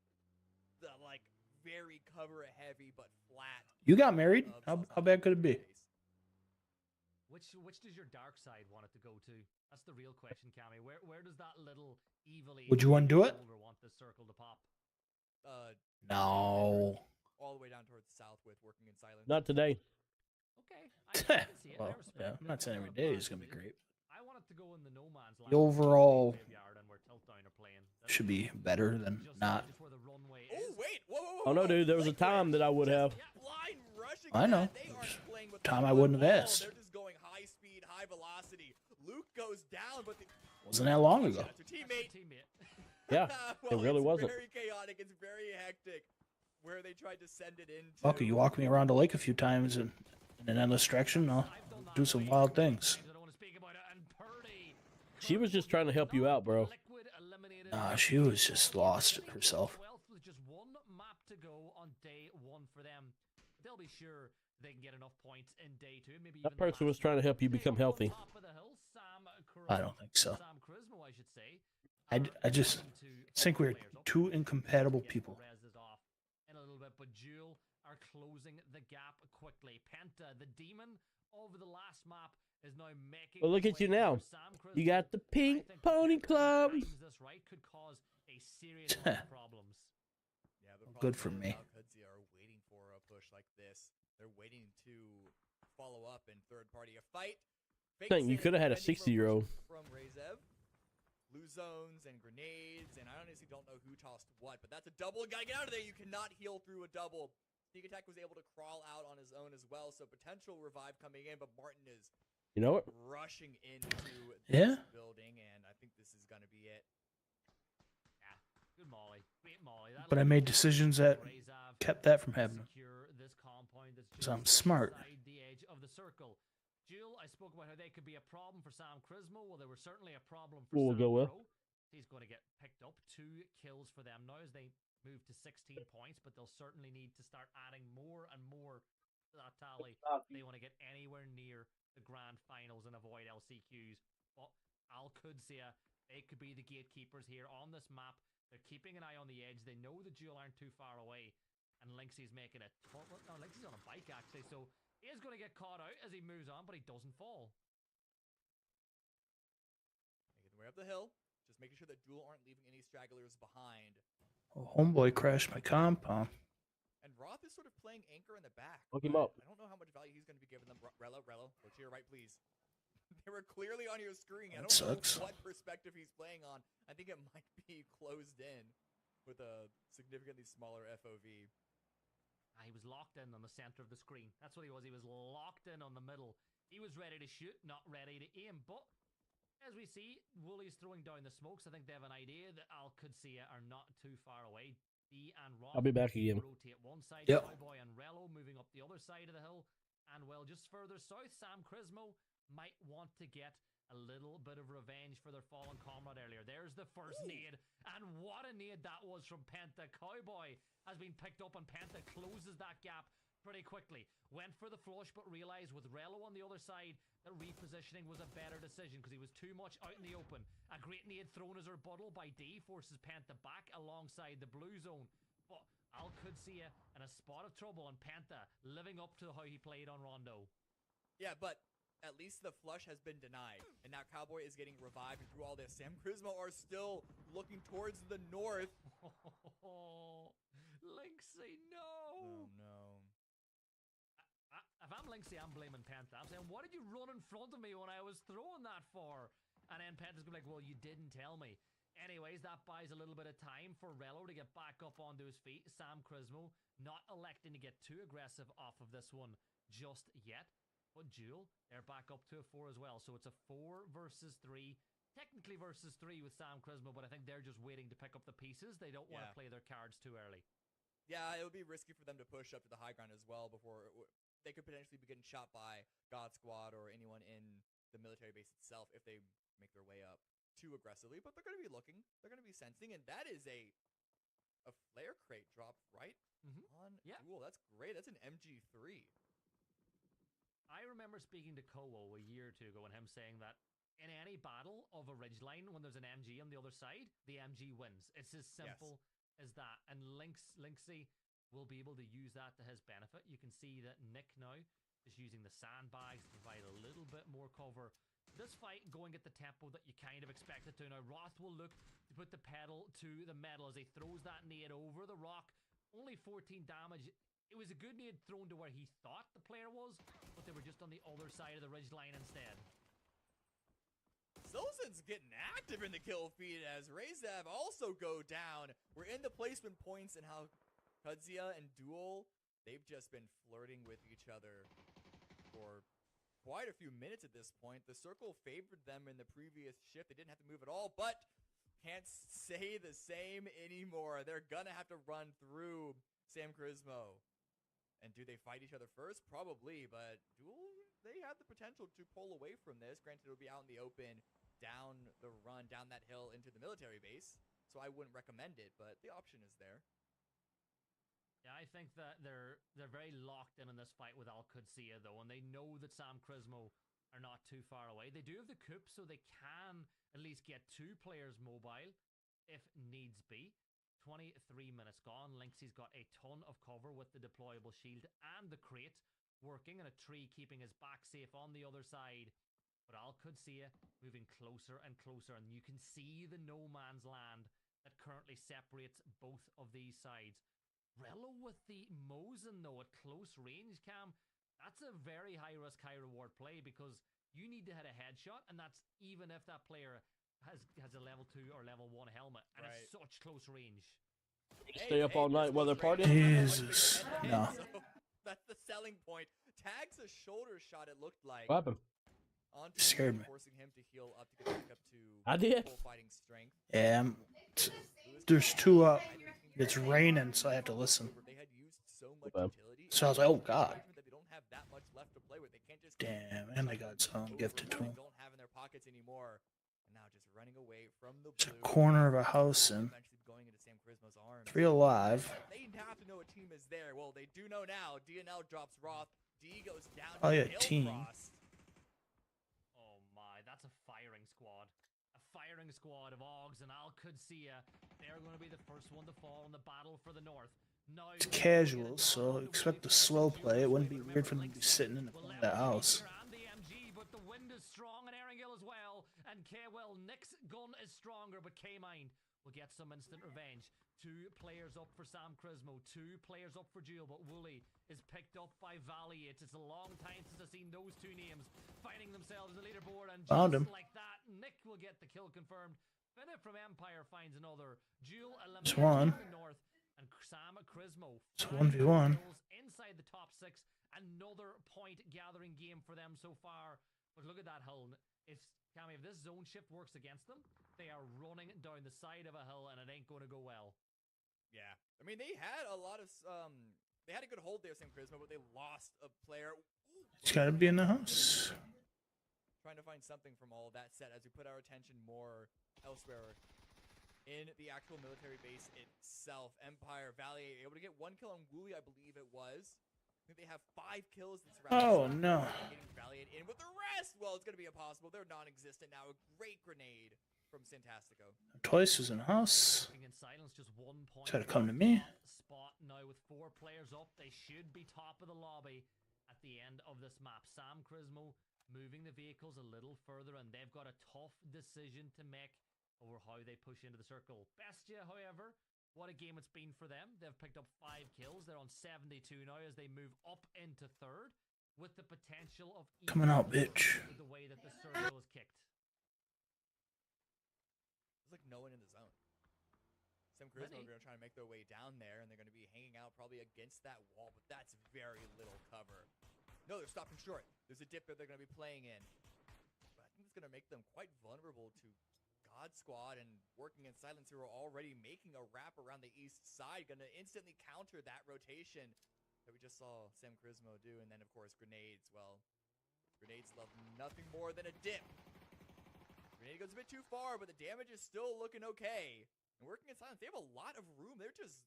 the very cover heavy but flat. You got married? How bad could it be? Which does your dark side want it to go to? That's the real question, Cammy. Where does that little evil Would you undo it? want this circle to pop? No. All the way down towards the south with working in silence. Not today. Okay, I can see it. I Well, respect yeah, it. I'm not saying every day is gonna be great. I want it to go in the no man's land. The overall graveyard and where Tiltdown are playing. should be better than not. Just where the runway Oh is. wait! Whoa! Oh no, dude. There was a time that I would have. Blind rushing. I know. They are playing with Time the I wouldn't have ball. asked. They're just going high speed, high velocity. Luke goes down, but the Wasn't that long ago? that's your teammate. Yeah, Well, it really it's wasn't. very chaotic. It's very hectic. Where they tried to send it into. Fuck, you walk me around the lake a few times in an endless direction, I'll do some wild things. I don't want to speak about it. And Purdy. She was just trying to help you out, bro. Liquid eliminated. Nah, she was just lost herself. 12th with just one map to go on day one for them. They'll be sure they can get enough points in day two. Maybe That even person was trying to help you become healthy. top of the hill, I don't think so. Sam Charisma, I should say. I just think we're two incompatible people. Rez is off in a little bit, but Jewel are closing the gap quickly. Penta, the demon over the last map, is now making. Well, look at you now. You got the Pink Pony Club. This right could cause a serious amount of problems. Yeah, the Good problem for is me. Al-Qudsiya are waiting for a push like this. They're waiting to follow up in third party a fight. Think you could have had a 60-year-old. From Razev. Blue zones and grenades, and I honestly don't know who tossed what, but that's a double. Gotta get out of there. You cannot heal through a double. Sneak Attack was able to crawl out on his own as well, so potential revive coming in, but Martin is You know what? rushing into this Yeah. building, and I think this is gonna be it. Yeah, good Molly. Great Molly. But I made decisions that kept that from happening. Secure this point that's 'Cause just I'm smart. inside the edge of the circle. Jewel, I spoke about how they could be a problem for Sam Crismo. Well, they were certainly a problem for We'll Sam go with. Pro. He's going to get picked up. 2 kills for them now as they move to 16 points, but they'll certainly need to start adding more and more to that tally. They want to get anywhere near the grand finals and avoid LCQs. But Al Qudsia, they could be the gatekeepers here on this map. They're keeping an eye on the edge. They know the Jewel aren't too far away. And Lynxie's making a ton. No, Lynxie's on a bike actually, so he is going to get caught out as he moves on, but he doesn't fall. Making their way up the hill. Just making sure that Duel aren't leaving any stragglers behind. Oh, homeboy crashed my compound. And Roth is sort of playing anchor in the back. Look him but up. I don't know how much value he's going to be giving them. Rello, go to your right, please. They were clearly on your screen. I That don't sucks. know what perspective he's playing on. I think it might be closed in with a significantly smaller FOV. He was locked in on the center of the screen. That's what he was. He was locked in on the middle. He was ready to shoot, not ready to aim. But as we see, Woolie's throwing down the smokes. I think they have an idea that Al Qudsia are not too far away. D and Roth I'll be back again. rotate one side. Yep. Cowboy and Rello moving up the other side of the hill. And well, just further south, Sam Crismo might want to get a little bit of revenge for their fallen comrade earlier. There's the first nade, and what a nade that was from Penta. Cowboy has been picked up, and Penta closes that gap pretty quickly. Went for the flush, but realized with Rello on the other side that repositioning was a better decision because he was too much out in the open. A great nade thrown as a rebuttal by D forces Penta back alongside the blue zone. But Al Qudsia in a spot of trouble, and Penta living up to how he played on Rondo. Yeah, but at least the flush has been denied. And now Cowboy is getting revived. And through all this, Sam Crismo are still looking towards the north. Lynxie, no! Oh, no. If I'm Lynxie, I'm blaming Penta. I'm saying, what did you run in front of me when I was throwing that for? And then Penta's going to be like, well, you didn't tell me. Anyways, that buys a little bit of time for Rello to get back up onto his feet. Sam Crismo not electing to get too aggressive off of this one just yet. But Jewel, they're back up to a 4 as well. So it's a 4 versus 3. Technically versus 3 with Sam Crismo, but I think they're just waiting to pick up the pieces. They don't want to play their cards too early. Yeah, it would be risky for them to push up to the high ground as well before they could potentially be getting shot by God Squad or anyone in the military base itself if they make their way up too aggressively. But they're going to be looking. They're going to be sensing. And that is a flare crate dropped right on Jewel. That's great. That's an MG3. I remember speaking to Kowo a year or two ago and him saying that in any battle of a ridgeline, when there's an MG on the other side, the MG wins. It's as simple as that. And Lynxie will be able to use that to his benefit. You can see that Nick now is using the sandbags to provide a little bit more cover. This fight going at the tempo that you kind of expect it to. Now, Roth will look to put the pedal to the metal as he throws that nade over the rock. Only 14 damage. It was a good nade thrown to where he thought the player was, but they were just on the other side of the ridgeline instead. Silson's getting active in the kill feed as Rezav also go down. We're in the placement points and how Qudsia and Duel, they've just been flirting with each other for quite a few minutes at this point. The circle favored them in the previous shift. They didn't have to move at all, but can't say the same anymore. They're gonna have to run through Sam Crismo. And do they fight each other first? Probably, but Duel, they have the potential to pull away from this. Granted, it'll be out in the open, down the run, down that hill into the military base. So I wouldn't recommend it, but the option is there. Yeah, I think that they're very locked in this fight with Al Qudsia, though, and they know that Sam Crismo are not too far away. They do have the coup, so they can at least get 2 players mobile if needs be. 23 minutes gone. Lynxie's got a ton of cover with the deployable shield and the crate working, and a tree keeping his back safe on the other side. But Al Qudsia moving closer and closer, and you can see the no man's land that currently separates both of these sides. Rello with the Mosin, though, at close range, Cam. That's a very high risk, high reward play because you need to hit a headshot, and that's even if that player has a level 2 or level 1 helmet, and it's such close range. Stay up all night while they're partying. Jesus. No. So that's the selling point. Tags a shoulder shot, it looked like. What happened? Onto Scared me. forcing him to heal up to get back up to I did. full fighting strength. Yeah, there's 2 up. It's raining, so I have to listen. They had used so much utility So I was like, oh god. That they don't have that much left to play with. They can't just Damn, and they got some gifted to they him. don't have in their pockets anymore. And now just running away from the It's a blue. corner of a house and Eventually going into Sam Charisma's arms. 3 alive. They have to know a team is there. Well, they do know now. DNL drops Roth. D goes down. Oh, to yeah, team. Hillfrost. Oh my, that's a firing squad. A firing squad of Augs and Al Qudsiya. They're going to be the first one to fall in the battle for the north. Now, It's casual, so expect a slow play. It wouldn't be weird for them to be sitting in the front of that house. and the MG, but the wind is strong in Erringale as well. And well, Nick's gun is stronger, but K-Mind will get some instant revenge. 2 players up for Sam Charisma, 2 players up for Jewel, but Wooly is picked up by Valiant. It's a long time since I've seen those 2 names fighting themselves in the leaderboard, and Found just him. like that, Nick will get the kill confirmed. Finna from Empire finds another. Jewel It's eliminates one. the north, and Sam Charisma It's 5 1v1. kills inside the top 6. Another point gathering game for them so far. But look at that hill. If this zone shift works against them, they are running down the side of a hill, and it ain't going to go well. Yeah. I mean, they had a lot of they had a good hold there, Sam Charisma, but they lost a player. Ooh, It's gotta be in the house. trying to find something from all of that set as we put our attention more elsewhere in the actual military base itself. Empire Valley able to get 1 kill on Wooly, I believe it was. I think they have 5 kills this round. Oh, no. Getting Valiant in with the rest. Well, it's gonna be impossible. They're non-existent now. A great grenade from Santastico. Twice was in the house. In silence, just 1 point. Try to come to me. Spot now with 4 players up. They should be top of the lobby at the end of this map. Sam Charisma moving the vehicles a little further, and they've got a tough decision to make over how they push into the circle. Bestia, however, what a game it's been for them. They've picked up 5 kills. They're on 72 now as they move up into 3rd, with the potential of Coming out, bitch. the way that the circle is kicked. There's like no one in the zone. Sam Charisma are going to try and make their way down there, and they're going to be hanging out probably against that wall, but that's very little cover. No, they're stopping short. There's a dip that they're going to be playing in. But I think it's going to make them quite vulnerable to God Squad and working in silence, who are already making a wrap around the east side, going to instantly counter that rotation that we just saw Sam Charisma do. And then, of course, grenades. Well, grenades love nothing more than a dip. Grenade goes a bit too far, but the damage is still looking okay. And working in silence, they have a lot of room. They're just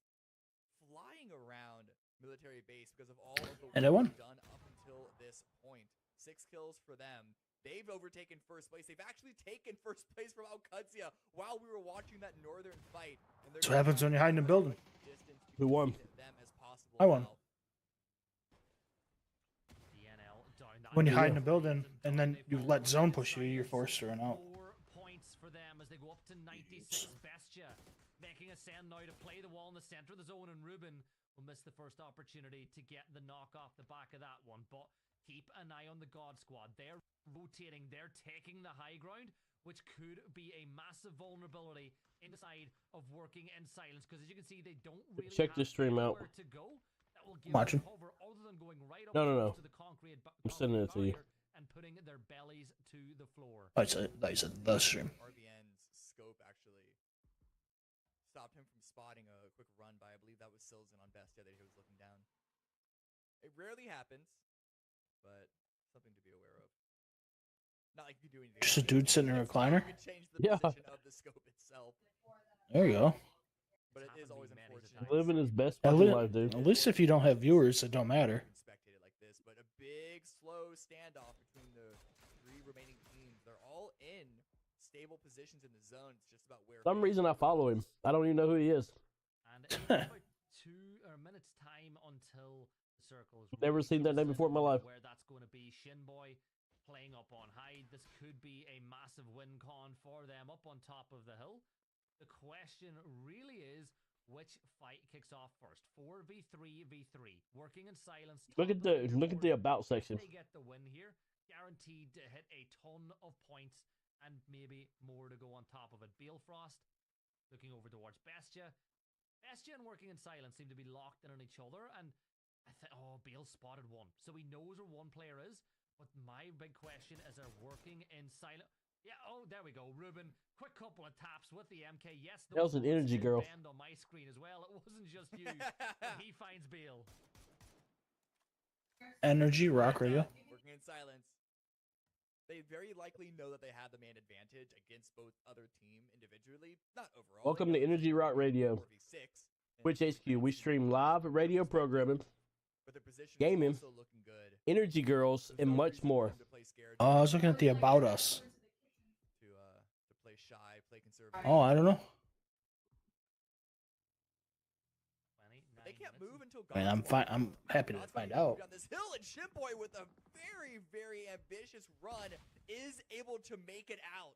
flying around military base because of all of the work And I won. they've done up until this point. 6 kills for them. They've overtaken first place. They've actually taken first place from Al Qudsiya while we were watching that northern fight. And That's what happens when you hide in a building. Who won? Them as possible I won. now. When you hide in a building and then you let zone push you, you're forced to run out. 4 points for them as they go up to 96. Bestia making a send now to play the wall in the center of the zone, and Ruben will miss the first opportunity to get the knock off the back of that one. But keep an eye on the God Squad. They're rotating. They're taking the high ground, which could be a massive vulnerability inside of working in silence. Because as you can see, they don't really Check this stream out. to go. That will give Watching. them cover other than going right up No. to the concrete I'm sending it to you. and putting their bellies to the floor. I said the stream. RBN's scope actually stopped him from spotting a quick run by, I believe that was Silzen on Bestia that he was looking down. It rarely happens, but something to be aware of. Not like you can do anything. Just a dude sitting in a recliner? You can change the Yeah. position of the scope itself. There you go. But it is always unfortunate. Living his best At, fucking life, dude. at least if you don't have viewers, it don't matter. Spectated like this, but a big slow standoff between the 3 remaining teams. They're all in stable positions in the zone. It's just about where. For some reason I follow him. I don't even know who he is. And it's about 2 minutes time until the circle is Never seen that name before in my life. where that's going to be. Shinboy playing up on Hyde. This could be a massive win con for them up on top of the hill. The question really is, which fight kicks off first? 4v3v3. Working in silence. Look at the about section. They get the win here. Guaranteed to hit a ton of points and maybe more to go on top of it. Balefrost looking over towards Bestia. Bestia and Working in Silence seem to be locked in on each other, and I think, oh, Bale spotted one. So he knows where one player is, but my big question is, are Working in Silence... Yeah, oh, there we go. Ruben, quick couple of taps with the MK. Yes, That was an energy girl. Bend on my screen as well. It wasn't just you. He finds Bale. Energy Rock Radio. Working in silence. They very likely know that they have the man advantage against both other team individually, not overall. Welcome to Energy Rock Radio. Twitch HQ. We stream live radio programming, gaming, energy girls, and much more. Oh, I was looking at the About Us. To play shy, play conservative. Oh, I don't know. They can't move until I mean, I'm fine. I'm happy to find out. On this hill, and Shimboy with a very, very ambitious run is able to make it out.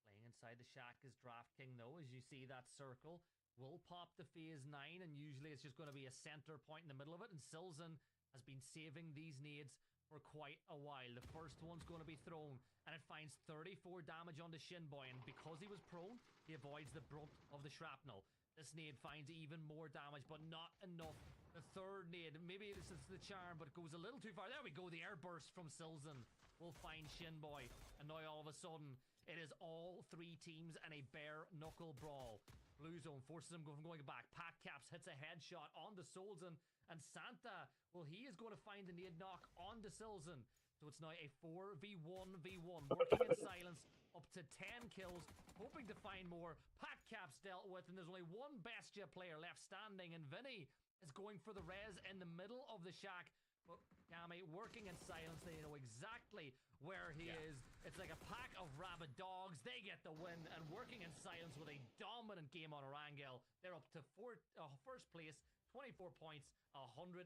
Playing inside the shack is DraftKing, though, as you see that circle. Will pop the phase 9, and usually it's just going to be a center point in the middle of it, and Silzen has been saving these nades for quite a while. The first one's going to be thrown, and it finds 34 damage on the Shinboy, and because he was prone, he avoids the brunt of the shrapnel. This nade finds even more damage, but not enough. The third nade, maybe this is the charm, but it goes a little too far. There we go, the airburst from Silzen will find Shinboy, and now all of a sudden, it is all three teams and a bare knuckle brawl. Blue Zone forces him from going back. Pat Caps hits a headshot on the Solzen, and Santa, well, he is going to find the nade knock on the Silzen. So it's now a 4v1v1, working in silence, up to 10 kills, hoping to find more. Pat Caps dealt with, and there's only one Bestia player left standing, and Vinny is going for the res in the middle of the shack. But Kami working in silence, they know exactly where he is. It's like a pack of rabid dogs. They get the win, and working in silence with a dominant game on Orangel. They're up to first place, 24 points, 107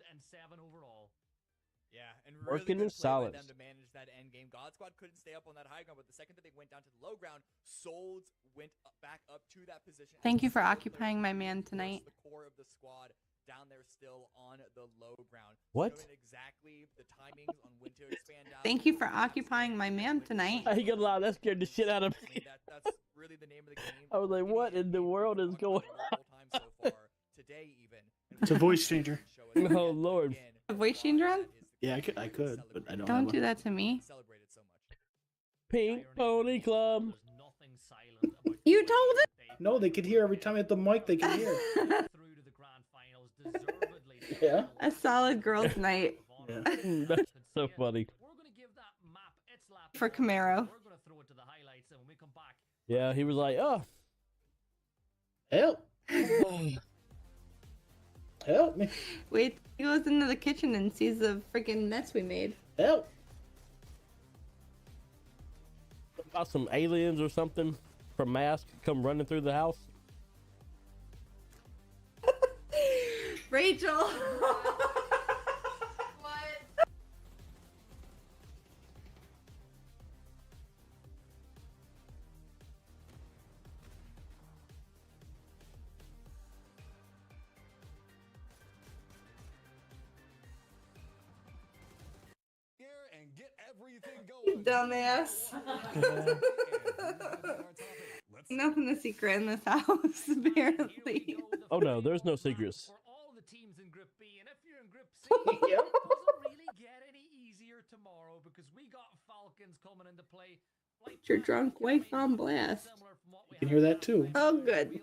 overall. Yeah, and really Working in good play by silence. them to manage that end game. God Squad couldn't stay up on that high ground, but the second that they went down to the low ground, Souls went back up to that position. Thank you for occupying my man tonight. The core of the squad down there still on the low ground. What? Knowing exactly the timings on when to expand out. Thank you for occupying my man tonight. I ain't gonna lie, that scared the shit out of me. That's really the name of the game. I was like, what in the world is going on? So far today, even. It's a voice changer. Oh, Lord. A voice changer on? Yeah, I could, but I don't. Don't do that to me. Pink Pony Club. You told it? No, they could hear every time I hit the mic. They could hear. Yeah. A solid girls' night. Yeah. That's so funny. For Camaro. Yeah, he was like, oh. Help. Help me. Wait, he goes into the kitchen and sees the freaking mess we made. Help. About some aliens or something from Mask come running through the house. Rachel. And get everything going. Dumbass. Nothing a secret in this house, apparently. Oh no, there's no secrets. For all the teams in Group B, and if you're in Group C, it doesn't really get any easier tomorrow because we got Falcons coming into play. Your drunk wife on blast. You can hear that too. Oh, good.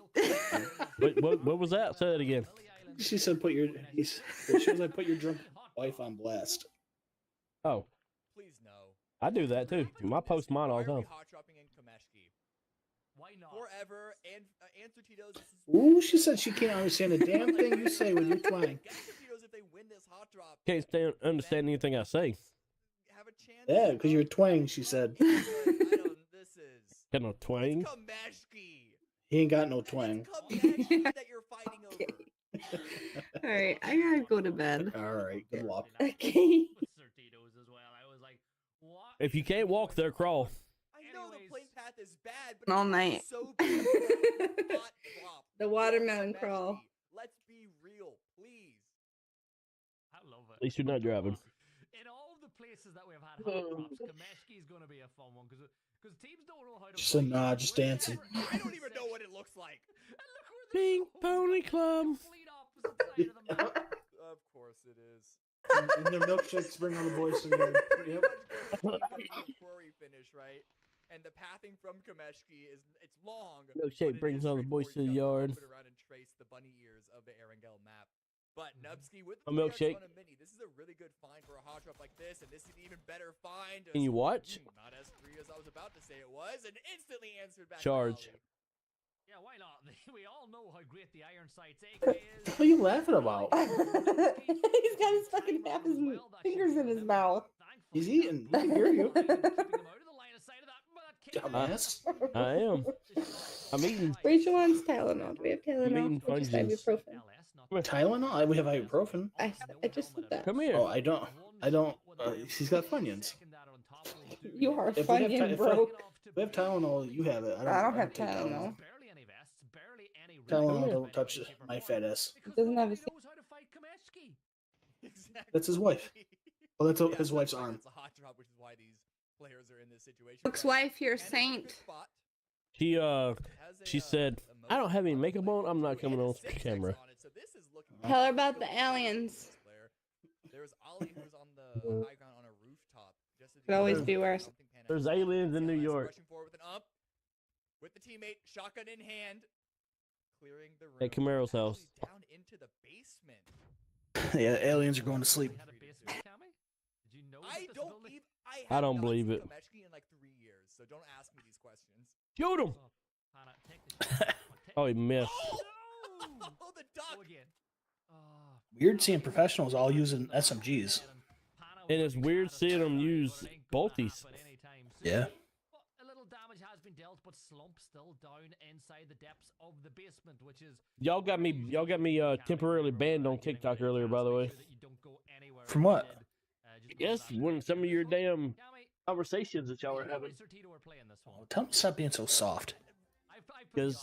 Wait, what was that? Say that again. She said, she was like, put your drunk wife on blast. Oh. Please no. I do that too. I post mine all the time. Hot dropping in Kameshki. Why not? Forever and answer Tito's. Ooh, she said she can't understand a damn thing you say with your twang. If they win this hot drop, Can't understand anything I say. have a chance. Yeah, because you're twang, she said. This is Got no twang. Kameshki. He ain't got no twang. Kameshki that you're fighting over. All right, I gotta go to bed. All right, good luck. Okay. If you can't walk there, crawl. I know the plane path is bad, but All it's night. so beautiful. Hot drop. The watermelon crawl. Let's be real, please. I love it. At least you're not driving. In all the places that we've had hot drops, Kameshki is going to be a fun one because teams don't know how to. She said, nah, just dancing. I don't even know what it looks like. Pink Pony Club. Of course it is. And the milkshakes bring all the boys together. Yep. Before we finish, right? And the pathing from Kameshki it's long. Milkshake brings all the boys to the yard. Put around and trace the bunny ears of the Erangel map. But Nubsky with A the milkshake. on a mini. This is a really good find for a hot drop like this, and this is an even better find. Can you watch? Not as free as I was about to say it was, and instantly answered back. Charge. Yeah, why not? We all know how great the Iron Sights AK is. What are you laughing about? He's got his fucking half his fingers in his mouth. He's eating. I can hear you. Dumbass. I am. I'm eating. Rachel wants Tylenol. Do we have Tylenol? eating Or just Funyuns. ibuprofen? Tylenol? We have ibuprofen. I just said that. Come here. Oh, I don't. She's got Funyuns. You are If we have funny Ty- and if broke. We have Tylenol. You have it. I don't have take Tylenol. Tylenol don't touch my fat ass. It doesn't have a That's his wife. Oh, that's his wife's arm. It's a hot drop, which is why these players are in this situation. Luke's wife, you're a saint. She said, I don't have any makeup on. I'm not coming on camera. Tell her about the aliens. There's Ollie who's on the high ground on a rooftop. Could always be worse. There's aliens in New York. Rushing forward with an up, with the teammate, shotgun in hand, clearing the room. At Camaro's house. Down into the basement. Yeah, aliens are going to sleep. I don't even. I don't believe it. In like 3 years, so don't ask me these questions. Shoot him! Oh, he missed. Oh, the duck! Weird seeing professionals all using SMGs. And it's weird seeing them use bolties. Yeah. A little damage has been dealt, but Slump still down inside the depths of the basement, which is Y'all got me temporarily banned on TikTok earlier, by the way. From what? Yes, when some of your damn conversations that y'all were having. Oh, tell them to stop being so soft. Because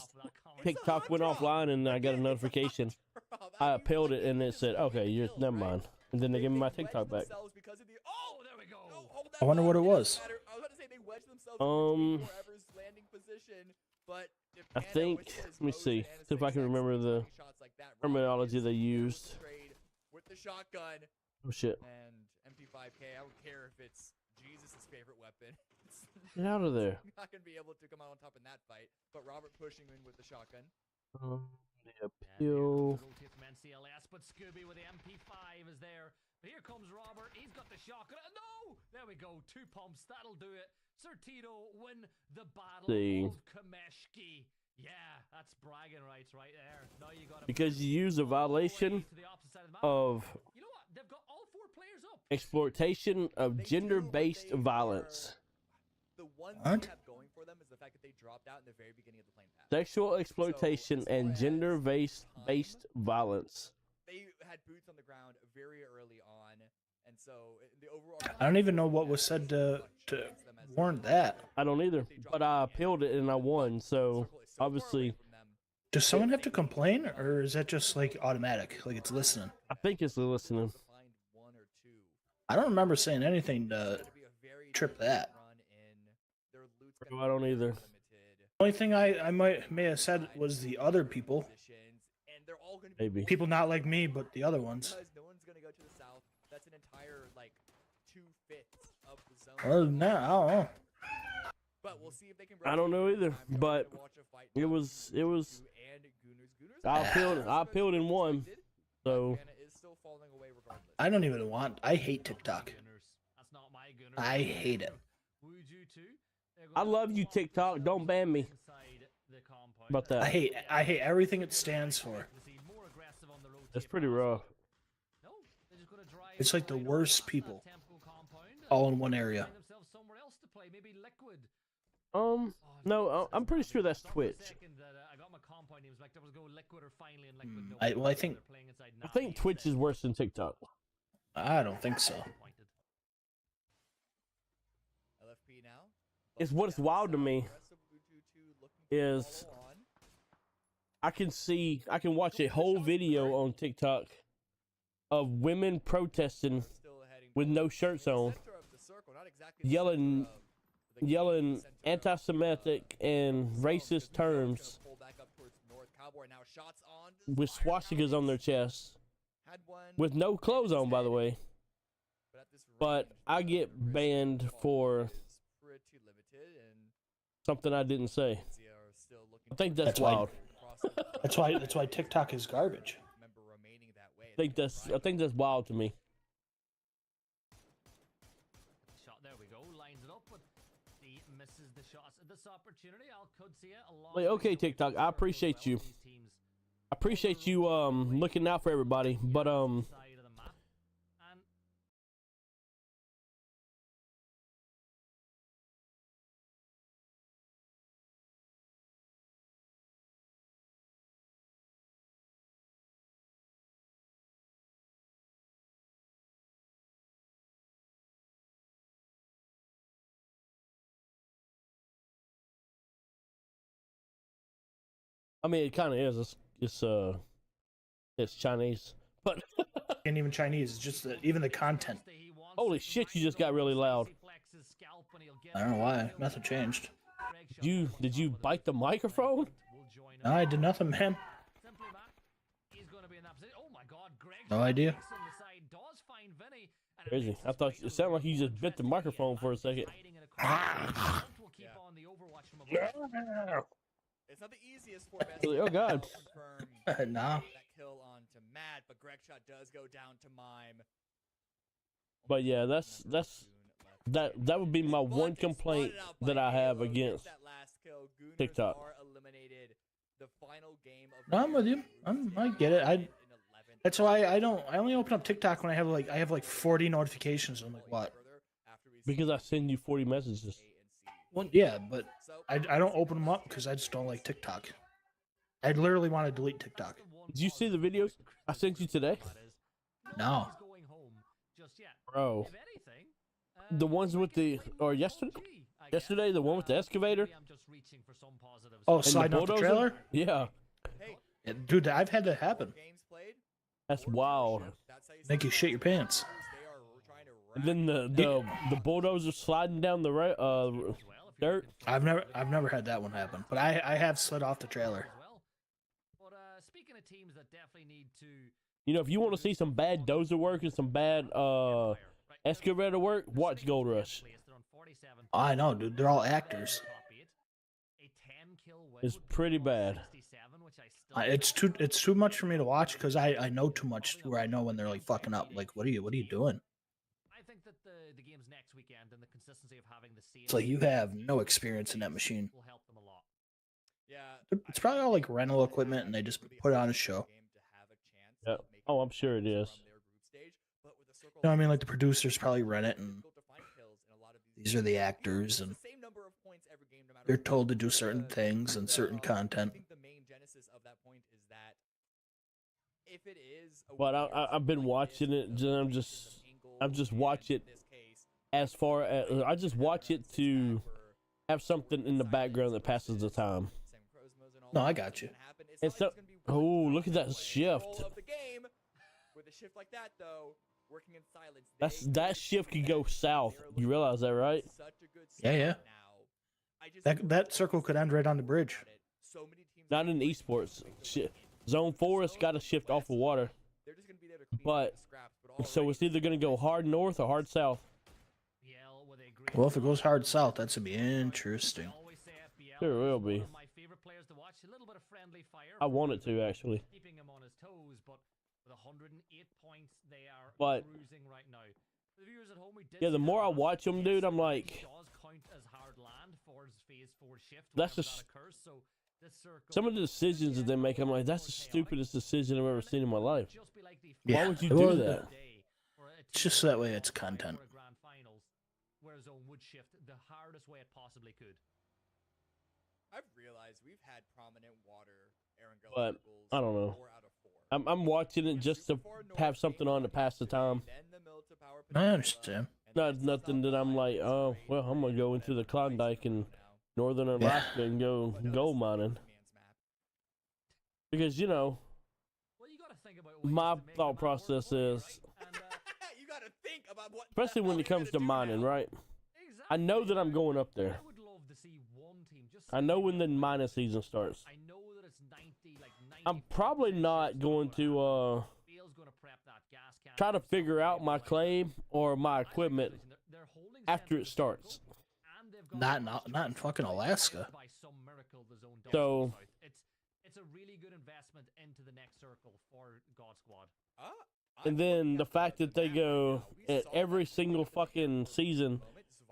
TikTok went offline and I got a notification. I appealed it and it said, okay, you're never mind. And then they gave me my TikTok back. Oh, there we go. I wonder what it was. I was about to say they wedged themselves landing position, but I think, let me see if I can remember the terminology they used. With the shotgun. Oh shit. And MP5K, I don't care if it's Jesus' favorite weapon. Get out of there. Not gonna be able to come out on top in that fight, but Robert pushing in with the shotgun. The appeal. But Scooby with the MP5 is there. But here comes Robert. He's got the shotgun. No! There we go. 2 pumps. That'll do it. Sir Tito win the battle of Kameshki. Yeah, that's bragging rights right there. Now you got Because you use a violation of You know what? They've got all 4 players up. exploitation of gender-based violence. The one thing they have going for them is the fact that they dropped out in the very beginning of the plane path. Sexual exploitation and gender-based violence. They had boots on the ground very early on, and so the overall. I don't even know what was said to warrant that. I don't either, but I appealed it and I won, so obviously. Does someone have to complain, or is that just like automatic, like it's listening? I think it's listening. I don't remember saying anything to trip that. I don't either. The only thing I may have said was the other people. Maybe. People not like me, but the other ones. Because no one's gonna go to the south. That's an entire like 2/5 of the zone. Other than that, I don't know. But we'll see if they can. I don't know either, but it was. I appealed and won, so. I don't even want. I hate TikTok. I hate it. I love you, TikTok. Don't ban me. About that. I hate everything it stands for. It's pretty rough. It's like the worst people, all in one area. No, I'm pretty sure that's Twitch. I think Twitch is worse than TikTok. I don't think so. It's what's wild to me is I can watch a whole video on TikTok of women protesting with no shirts on, yelling anti-Semitic and racist terms with swastikas on their chests, with no clothes on, by the way. But I get banned for something I didn't say. I think that's wild. That's why TikTok is garbage. think that's wild to me. Shot, there we go. Lines it up, but he misses the shots. This opportunity, could see it a long Like, okay, TikTok, I appreciate you. I appreciate you looking out for everybody, but side of the map. And I mean, it kind of is. It's Chinese, but And even Chinese, it's just even the content. Holy shit! You just got really loud. I don't know why. Nothing changed. Did you bite the microphone? No, I did nothing, man. No idea. Crazy. I thought it sounded like you just bit the microphone for a second. It's not the easiest for best. Oh god. Nah. That kill onto Matt, but Greg shot does go down to Mime. But yeah, that would be my one complaint that I have against TikTok. No, I'm with you. I get it. That's why I only open up TikTok when I have like 40 notifications. I'm like, what? Because I send you 40 messages. Well, yeah, but I don't open them up because I just don't like TikTok. I literally want to delete TikTok. Did you see the videos I sent you today? No. Bro. The ones with yesterday, the one with the excavator. Oh, and sliding off the trailer? Yeah. Yeah, dude, I've had that happen. That's wild. Make you shit your pants. And then the bulldozer sliding down the dirt. I've never had that one happen, but I have slid off the trailer. Speaking of teams that definitely need to, You know, if you want to see some bad dozer work and some bad excavator work, watch Gold Rush. I know, dude. They're all actors. It's pretty bad. It's too much for me to watch because I know too much where I know when they're like fucking up. Like, what are you doing? I think that the games next weekend and the consistency of having the same. It's like you have no experience in that machine. Will help them a lot. Yeah. It's probably all like rental equipment, and they just put it on a show. Yeah. Oh, I'm sure it is. You know what I mean? Like the producers probably rent it, and these are the actors, and they're told to do certain things and certain content. But I've been watching it. And I'm just watch it as far as I just watch it to have something in the background that passes the time. No, I got you. It's so, oh, look at that shift. With a shift like that, though, working in silence. That shift could go south. You realize that, right? Yeah. That circle could end right on the bridge. Not in esports. Zone 4 has got to shift off the water. But so it's either going to go hard north or hard south. Well, if it goes hard south, that's gonna be interesting. There will be. I want it to actually. Keeping him on his toes, but with 108 points, they are But cruising right now. The viewers at home, yeah, the more I watch them, dude, I'm like, that's just some of the decisions that they make. I'm like, that's the stupidest decision I've ever seen in my life. Yeah, why would you do that? It's just so that way it's content. Where zone would shift the hardest way it possibly could. I've realized we've had prominent water But I don't know. I'm watching it just to have something on to pass the time. I understand. Not nothing that I'm like, oh well, I'm gonna go into the Klondike in northern Alaska and go gold mining. Because you know, my thought process is, especially when it comes to mining, right? I know that I'm going up there. I know when the mining season starts. I'm probably not going to try to figure out my claim or my equipment after it starts. Not in fucking Alaska. So it's a really good investment into the next circle for God Squad. And then the fact that they go at every single fucking season,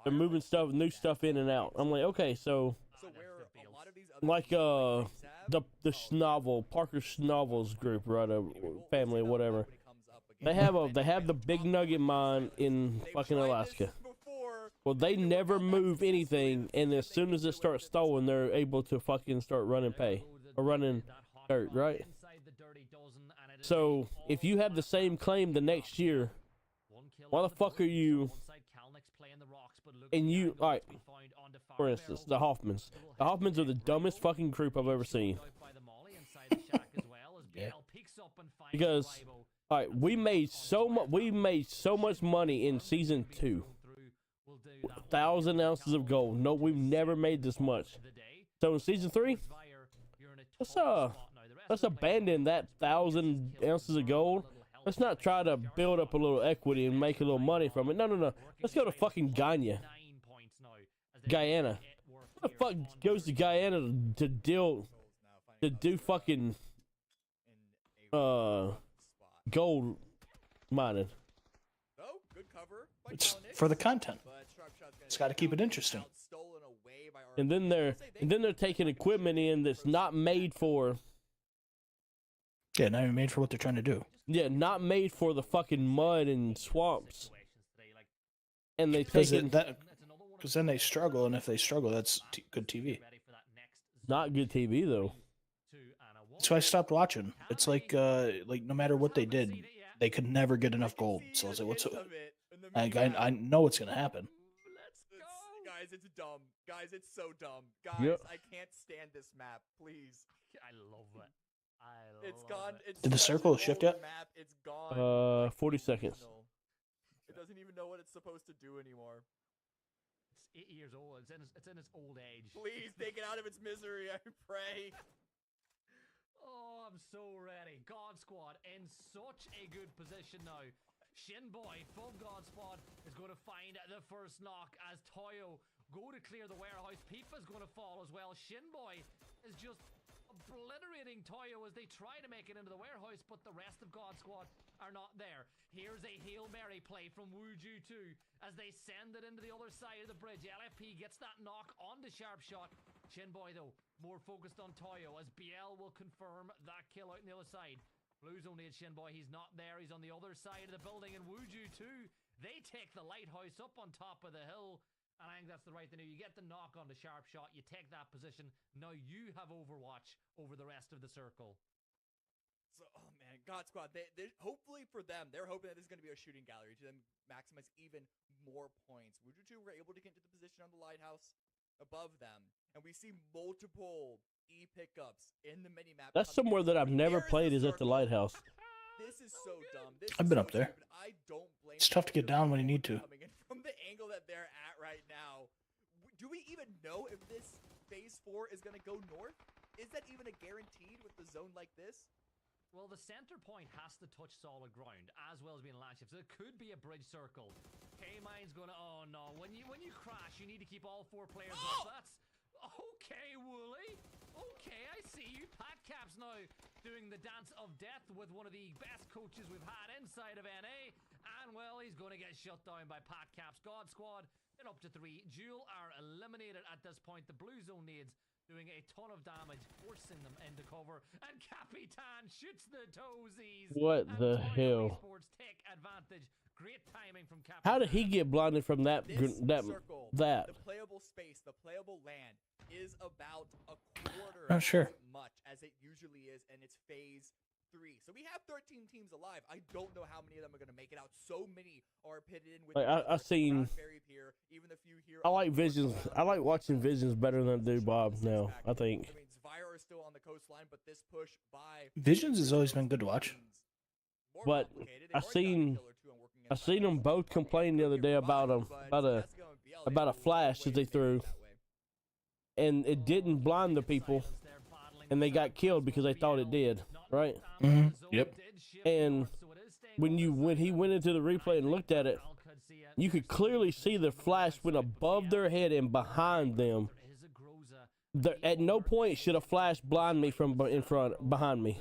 they're moving stuff, new stuff in and out. I'm like, okay, so like the Schnovel, Parker Schnovel's group, right, family or whatever. They have the big nugget mine in fucking Alaska. Well, they never move anything, and as soon as it starts stalling, they're able to fucking start running pay or running dirt, right? So if you have the same claim the next year, why the fuck are you? And you, all right, for instance, the Hoffmans. The Hoffmans are the dumbest fucking group I've ever seen. Yeah. Because, all right, we made so much money in season 2. 1,000 ounces of gold. No, we've never made this much. So in season 3, let's abandon that 1,000 ounces of gold. Let's not try to build up a little equity and make a little money from it. No. Let's go to fucking Guyana. Who the fuck goes to Guyana to do fucking gold mining? It's for the content. It's got to keep it interesting. And then they're taking equipment in that's not made for. Yeah, not even made for what they're trying to do. Yeah, not made for the fucking mud and swamps. And they take because then they struggle, and if they struggle, that's good TV. Not good TV though. So I stopped watching. It's like no matter what they did, they could never get enough gold. So I was like, I know what's gonna happen. Guys, it's dumb. Guys, it's so dumb. Guys, yep. I can't stand this map. Please. I love it. It's gone. Did the circle shift yet? Map. It's gone. 40 seconds. It doesn't even know what it's supposed to do anymore. It's 8 years old. It's in its old age. Please take it out of its misery, I pray. Oh, I'm so ready. God Squad in such a good position now. Shinboy from God Squad is going to find the first knock as Toyo go to clear the warehouse. Pipa's going to fall as well. Shinboy is just obliterating Toyo as they try to make it into the warehouse, but the rest of God Squad are not there. Here's a Hail Mary play from Wuju 2 as they send it into the other side of the bridge. LFP gets that knock on the sharp shot. Shinboy, though, more focused on Toyo as BL will confirm that kill out on the other side. Blues only at Shinboy. He's not there. He's on the other side of the building. And Wuju 2, they take the lighthouse up on top of the hill. And I think that's the right thing to do. You get the knock on the sharp shot. You take that position. Now you have Overwatch over the rest of the circle. So, oh man, God Squad, they hopefully for them, they're hoping that this is going to be a shooting gallery to then maximize even more points. Wuju 2 were able to get into the position on the lighthouse above them. And we see multiple E-pickups in the mini-map. That's somewhere that I've never played is at the lighthouse. This is so dumb. I've been up there. I don't blame it's tough to get down when you need to. From the angle that they're at right now, do we even know if this phase 4 is going to go north? Is that even a guaranteed with the zone like this? Well, the center point has to touch solid ground as well as being a land shift. So it could be a bridge circle. K-Mine's going to, oh no, when you crash, you need to keep all 4 players up. That's okay, Wooly. Okay, I see you. Pat Caps now doing the dance of death with one of the best coaches we've had inside of NA. And, well, he's going to get shut down by Pat Caps. God Squad, they're up to 3. Jewel are eliminated at this point. The Blue Zone nades doing a ton of damage, forcing them into cover. And Capitan shoots the toesies. What the hell? Esports take advantage. Great timing from Capitan. How did he get blinded from that? Circle, that? The playable space, the playable land is about a quarter Not sure. as much as it usually is, and it's phase 3. So we have 13 teams alive. I don't know how many of them are going to make it out. So many are pitted in with. I've seen. Here, even a few here. I like Visions. I like watching Visions better than I do Bob now. I think. I mean, Zvire is still on the coastline, but this push by Visions has always been good to watch. But I seen them both complain the other day about a flash that they threw, and it didn't blind the people, and they got killed because they thought it did. Right? Mm-hmm. Yep. And when he went into the replay and looked at it, you could clearly see the flash went above their head and behind them. At no point should a flash blind me from behind me.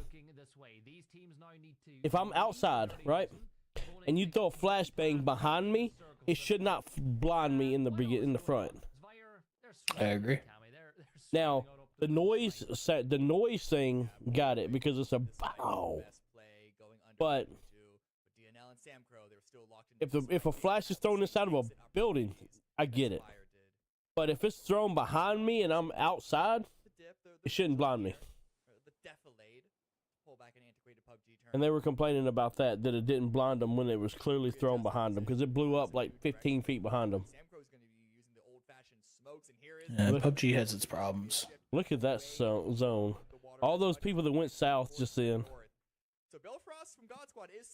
These teams now need to if I'm outside, right, and you throw a flashbang behind me, it should not blind me in the front. I agree. Now, the noise thing got it because it's a bow. But if a flash is thrown inside of a building, I get it. But if it's thrown behind me and I'm outside, it shouldn't blind me. And they were complaining about that it didn't blind them when it was clearly thrown behind them because it blew up like 15 feet behind them. Yeah, PUBG has its problems. Look at that zone. All those people that went south just then.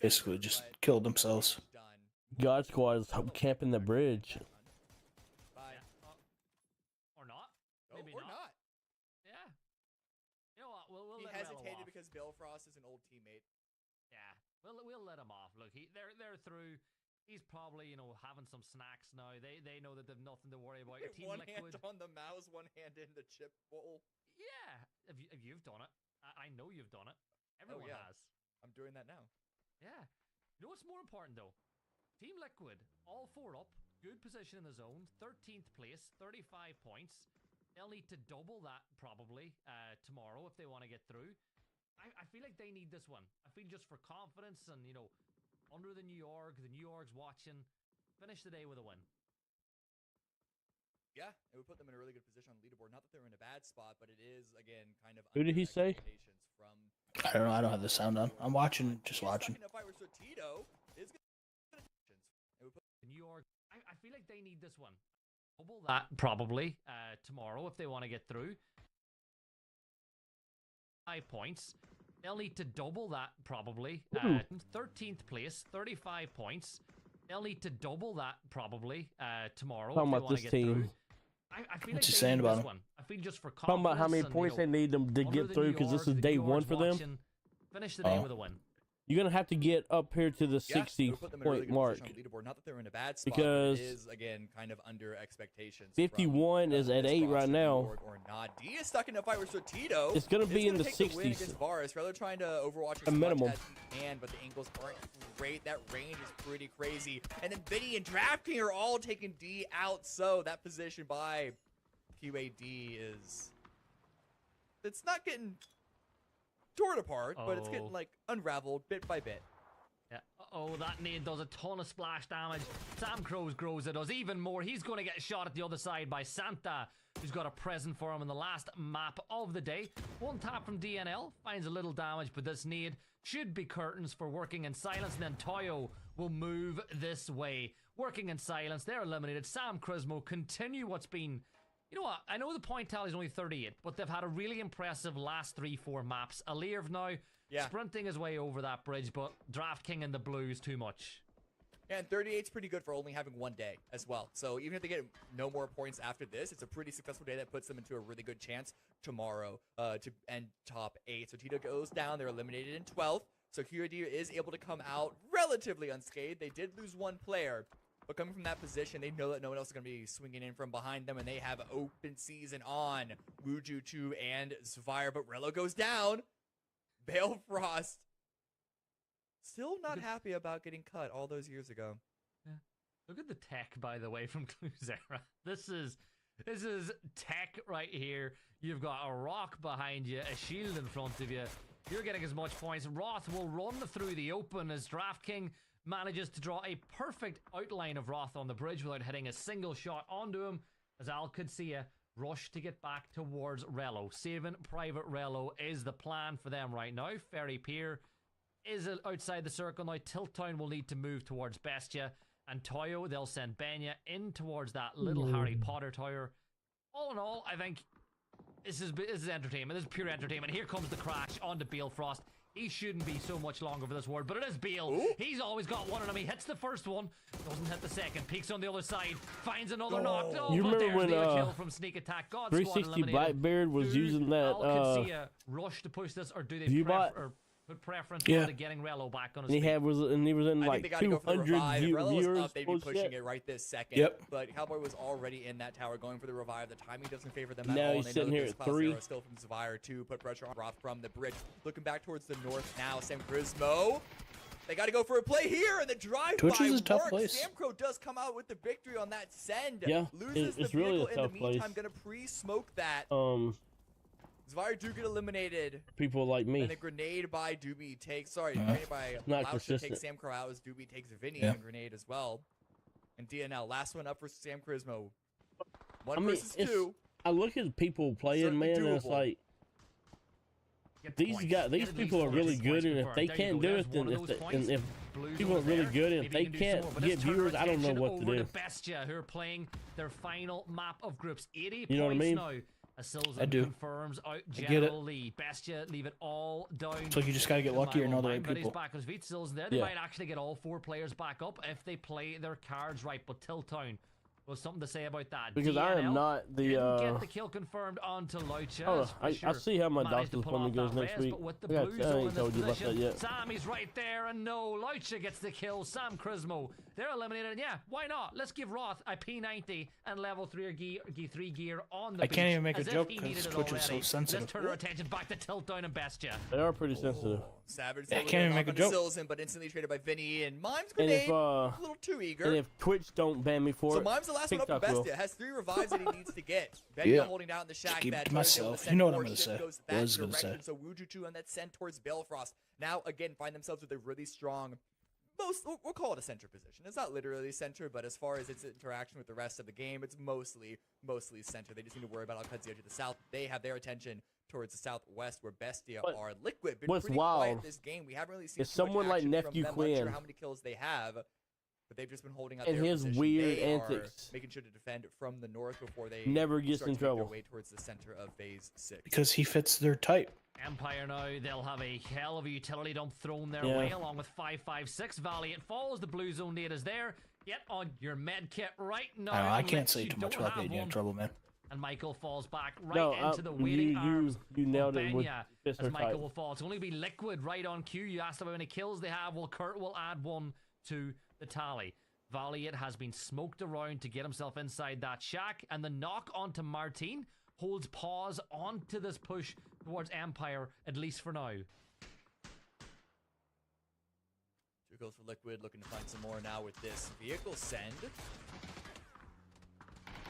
Basically just killed themselves. God Squad is camping the bridge. Or not. Maybe or not. not. Yeah. You know what? We'll he let hesitated off. because Balefrost is an old teammate. Yeah. We'll let him off. Look, they're through. He's probably, having some snacks now. They know that they've nothing to worry about. Team One Liquid. hand on the mouse, one hand in the chip bowl. Yeah. If you've done it. I know you've done it. Everyone has. I'm doing that now. Yeah. You know what's more important, though? Team Liquid, all 4 up, good position in the zone, 13th place, 35 points. They'll need to double that, probably, tomorrow if they want to get through. I feel like they need this one. I feel just for confidence and, under the New York's watching, finish the day with a win. Yeah, it would put them in a really good position on the leaderboard. Not that they're in a bad spot, but it is, again, kind of... Who did he say? I don't know. I don't have the sound on. I'm watching, just watching. New York, I feel like they need this one. Double that, probably, tomorrow if they want to get through. 5 points. They'll need to double that, probably. 13th place, 35 points. They'll need to double that, probably, tomorrow Talking if they about want this to get team. through. I feel What's like he they saying need about this him? one. I feel just for Talking confidence. about how many and, points they need them to under get the through New because this is York, the day New one York's for them. watching, finish the day with a win. You're going to have to get up here to the 60 point mark. Not that they're in a bad spot, because but it is, again, kind of under expectations. 51 is at 8 right now. Or not. D is stuck in a fight with Tito. It's going to be in the take the win 60s. against Varus. Rather trying to overwatch A as minimum. much as he can, but the angles aren't great. That range is pretty crazy. And then Biddy and DraftKings are all taking D out, so that position by QAD is... It's not getting torn apart, but it's getting, unraveled bit by bit. Yeah. Oh, that nade does a ton of splash damage. Sam Crow's grows it does even more. He's going to get shot at the other side by Santa, who's got a present for him in the last map of the day. One tap from DNL, finds a little damage, but this nade should be curtains for Working in Silence, and then Toyo will move this way. Working in Silence, they're eliminated. Sam Crismo continue what's been... You know what? I know the point tally is only 38, but they've had a really impressive last 3-4 maps. Alirv now sprinting his way over that bridge, but DraftKings and the blue is too much. Yeah, and 38's pretty good for only having one day as well. So even if they get no more points after this, it's a pretty successful day that puts them into a really good chance tomorrow to end top 8. So Tito goes down. They're eliminated in 12th. So QAD is able to come out relatively unscathed. They did lose one player. But coming from that position, they know that no one else is going to be swinging in from behind them, and they have open season on Wuju 2 and Zvire. But Rello goes down. Balefrost still not happy about getting cut all those years ago. Yeah. Look at the tech, by the way, from Cluzera. This is tech right here. You've got a rock behind you, a shield in front of you. You're getting as much points. Roth will run through the open as DraftKings manages to draw a perfect outline of Roth on the bridge without hitting a single shot onto him, as Al could see a rush to get back towards Rello. Saving Private Rello is the plan for them right now. Ferry Pier is outside the circle now. Tiltown will need to move towards Bestia, and Toyo, they'll send Benya in towards that little Harry Potter tower. All in all, I think this is entertainment. This is pure entertainment. Here comes the crash onto Balefrost. He shouldn't be so much longer for this word, but it is Beal. Ooh. He's always got one of them. He hits the first one, doesn't hit the second. Peeks on the other side, finds another knock. Oh, You but remember there's when the kill from sneak attack. God 360 Blackbeard was using that Al could see a rush to push this, or do they Viewbot? or put preference Yeah. on to getting Rello back on his And feet. he was in I think like they gotta go for the 200 revive. If Rello was viewers. up, they'd be pushing bullshit. it right this second. Yep. But Cowboy was already in that tower going for the revive. The timing doesn't favor them at Now all. he's and they know sitting that here there's at Cloud 3. Zero still from Zavire to put pressure on Roth from the bridge. Looking back towards the north now, Sam Grismo. They got to go for a play here, and the drive Twitch by is a tough works. place. Samcro does come out with the victory on that send. Yeah, Loses it's the really vehicle a in the tough place. meantime. Gonna pre-smoke that. Zavire do get eliminated. People like me. And a grenade by Doobie takes, grenade by Not Laucha consistent. takes Samcro out as Doobie takes Vinny Yeah. and grenade as well. And DNL, last one up for Sam Crismo. I One mean, versus it's, two. I look at people playing, Certainly man, and it's doable. like these people are really good, and if they can't do it, then if people are really good, and if they can't get viewers, I don't know what to do. Bestia, who are playing their final map of groups. 80 You know what I points mean? now. As Silzen I do. confirms out I get general it. lead. Bestia leave it all down. So you just gotta get to lucky or know the Michael. right But he's people. back on his feet. Silzen there. They Yeah. might actually get all 4 players back up if they play their cards right. But Tiltown was something to say about that. Because I am DNL not the, didn't get the kill confirmed onto Lucha. Oh, as I Fisher see how my managed to doctor's pull off appointment goes that next res, week. But with the I Blues ain't all in this told you about that position, yet. Sammy's right there, and no, Lucha gets the kill. Sam Crismo, they're eliminated. And yeah, why not? Let's give Roth a P90 and level 3 gear on the I can't beach, even make a as if joke he 'cause needed it Twitch is so already. sensitive. Let's turn our attention back to Tiltdown and Bestia. They are pretty sensitive. Savage Yeah, I able to can't even knock make a on joke. Silzen, but instantly traded by Vinny and Mimes And grenade. if a little too eager. and if Twitch don't ban me for So it, Mimes the last one up for TikTok will. Bestia. Has 3 revives that he needs to get. Benny Yeah. holding down the shack. keep it that to Toyo's able myself. to You know send what I'm more gonna shit say. goes Was that gonna direction. say. So Wuju 2 on that send towards Balefrost. Now again find themselves with a really strong, we'll call it a center position. It's not literally center, but as far as its interaction with the rest of the game, it's mostly center. They just need to worry about Alcazio to the south. They have their attention towards the southwest, where Bestia But are liquid. Been what's pretty wild quiet this game. We haven't really seen is too much someone like action Nephew from them. Unsure Quinn how many kills they have, but they've just been holding out and their his position. weird They are antics making sure to defend from the north before they never gets start in to make their trouble. way towards the center of phase 6. Because he fits their type. Empire now, they'll have a hell of a utility dump thrown their Yeah. way, along with 556. Valiant falls, the blue zone data is there. Get on your med kit right now. I don't know, I unless can't say you too much don't about have getting in one. trouble, man. And Michael falls back right No, into the waiting arms you nailed of it with Benya, fist as or Michael type. will fall. It's only be Liquid right on cue. You asked about how many kills they have. Well, Kurt will add 1 to the tally. Valiant has been smoked around to get himself inside that shack, and the knock onto Martin holds pause onto this push towards Empire, at least for now. 2 kills for Liquid, looking to find some more now with this vehicle send.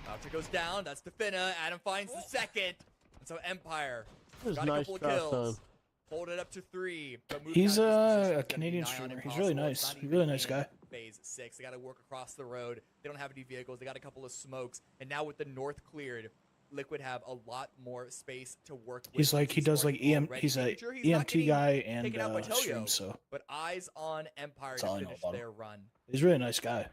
After goes down, that's Defina. Adam finds the second. And so Empire This got a nice couple of drop kills. time. Hold it up to 3. But moving He's down to this position a is gonna be Canadian nigh on streamer. He's really impossible. It's nice. not He's a really even nice in guy. Phase 6. They got to work across the road. They don't have any vehicles. They got a couple of smokes. And now with the north cleared, Liquid have a lot more space to work with. He's like he does like EM. already. He's a Making sure he's not EMT getting guy and taken out by Toyo, streams. So But eyes on Empire That's all I to know finish about him. their run. he's a really nice guy.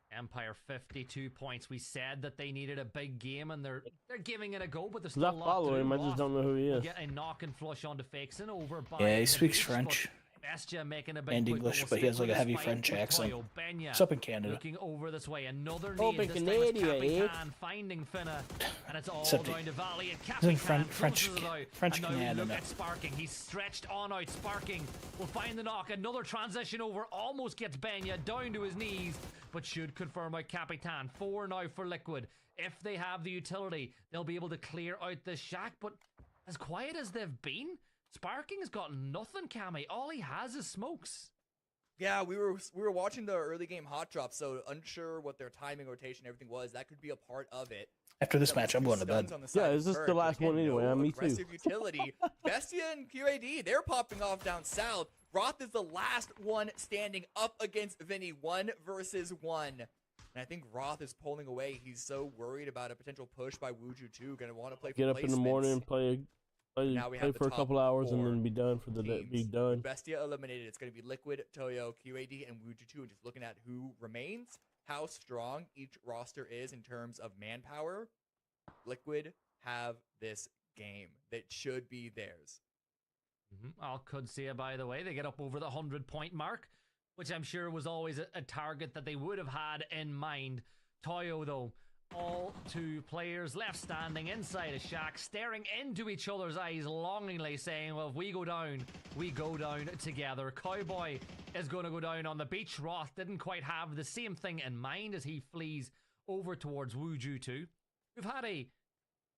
Empire 52 points. We said that they needed a big game, and they're giving it a go, but there's I still a lot follow to him, do. I just Roth don't know who he will is. Get a knock and flush onto Fakeson over by Yeah, he the speaks beach, French. Bestia making a big And push, English, we'll but he stick has like with a his heavy fight French with accent. Toyo. Benya It's up in Canada. looking over this way. Another Oh, nade, this time it's Capitan finding Finna, and it's all Except down to Valley. And he's in Capitan French closes it out. French And now we Canada. look at Sparking. He's stretched on out. Sparking will find the knock. Another transition over. Almost gets Benya down to his knees, but should confirm out Capitan. 4 now for Liquid. If they have the utility, they'll be able to clear out this shack, but as quiet as they've been, Sparking has got nothing, Cammy. All he has is smokes. Yeah, we were watching the early game hot drop, so unsure what their timing, rotation, everything was. That could be a part of it. After this match, I'm going to bed. Yeah, is this the last one anyway? Me too. Aggressive utility. Bestia and QAD, they're popping off down south. Roth is the last one standing up against Vinny, 1 versus 1. And I think Roth is pulling away. He's so worried about a potential push by Wuju 2. Gonna want to play for Get up in the morning and play Now we have the for a top couple hours and 4 then be done for the day. Be done. Bestia eliminated. It's going to be Liquid, Toyo, QAD, and Wuju 2. And just looking at who remains, how strong each roster is in terms of manpower, Liquid have this game that should be theirs. All could see it, by the way. They get up over the 100-point mark, which I'm sure was always a target that they would have had in mind. Toyo, though, All two players left standing inside a shack, staring into each other's eyes longingly, saying, well, if we go down together. Cowboy is going to go down on the beach. Roth didn't quite have the same thing in mind as he flees over towards Wuju 2. We've had a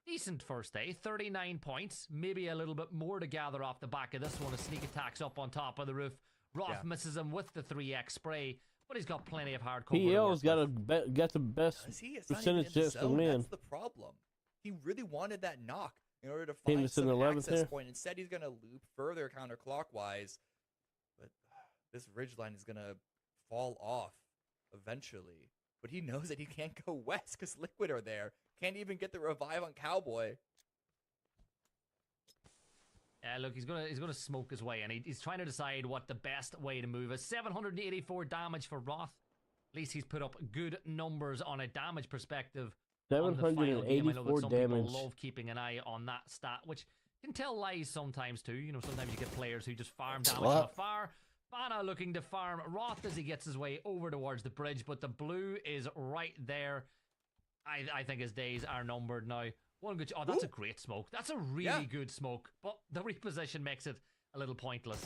decent first day, 39 points, maybe a little bit more to gather off the back of this one as Sneak Attack's up on top of the roof. Roth misses him with the 3x spray, but he's got plenty of hard cover. PL's got the best percentage chance to win. That's the problem. He really wanted that knock in order to find some access point. Instead, he's going to loop further counterclockwise, but this ridgeline is going to fall off eventually. But he knows that he can't go west because Liquid are there. Can't even get the revive on Cowboy. Look, he's gonna smoke his way, and he's trying to decide what the best way to move is. 784 damage for Roth. At least he's put up good numbers on a damage perspective. 784 damage. People love keeping an eye on that stat, which can tell lies sometimes too. You know, sometimes you get players who just farm damage from afar. Fana looking to farm Roth as he gets his way over towards the bridge, but the blue is right there. I think his days are numbered now. One good. Oh, that's a great smoke. That's a really good smoke, but the reposition makes it a little pointless.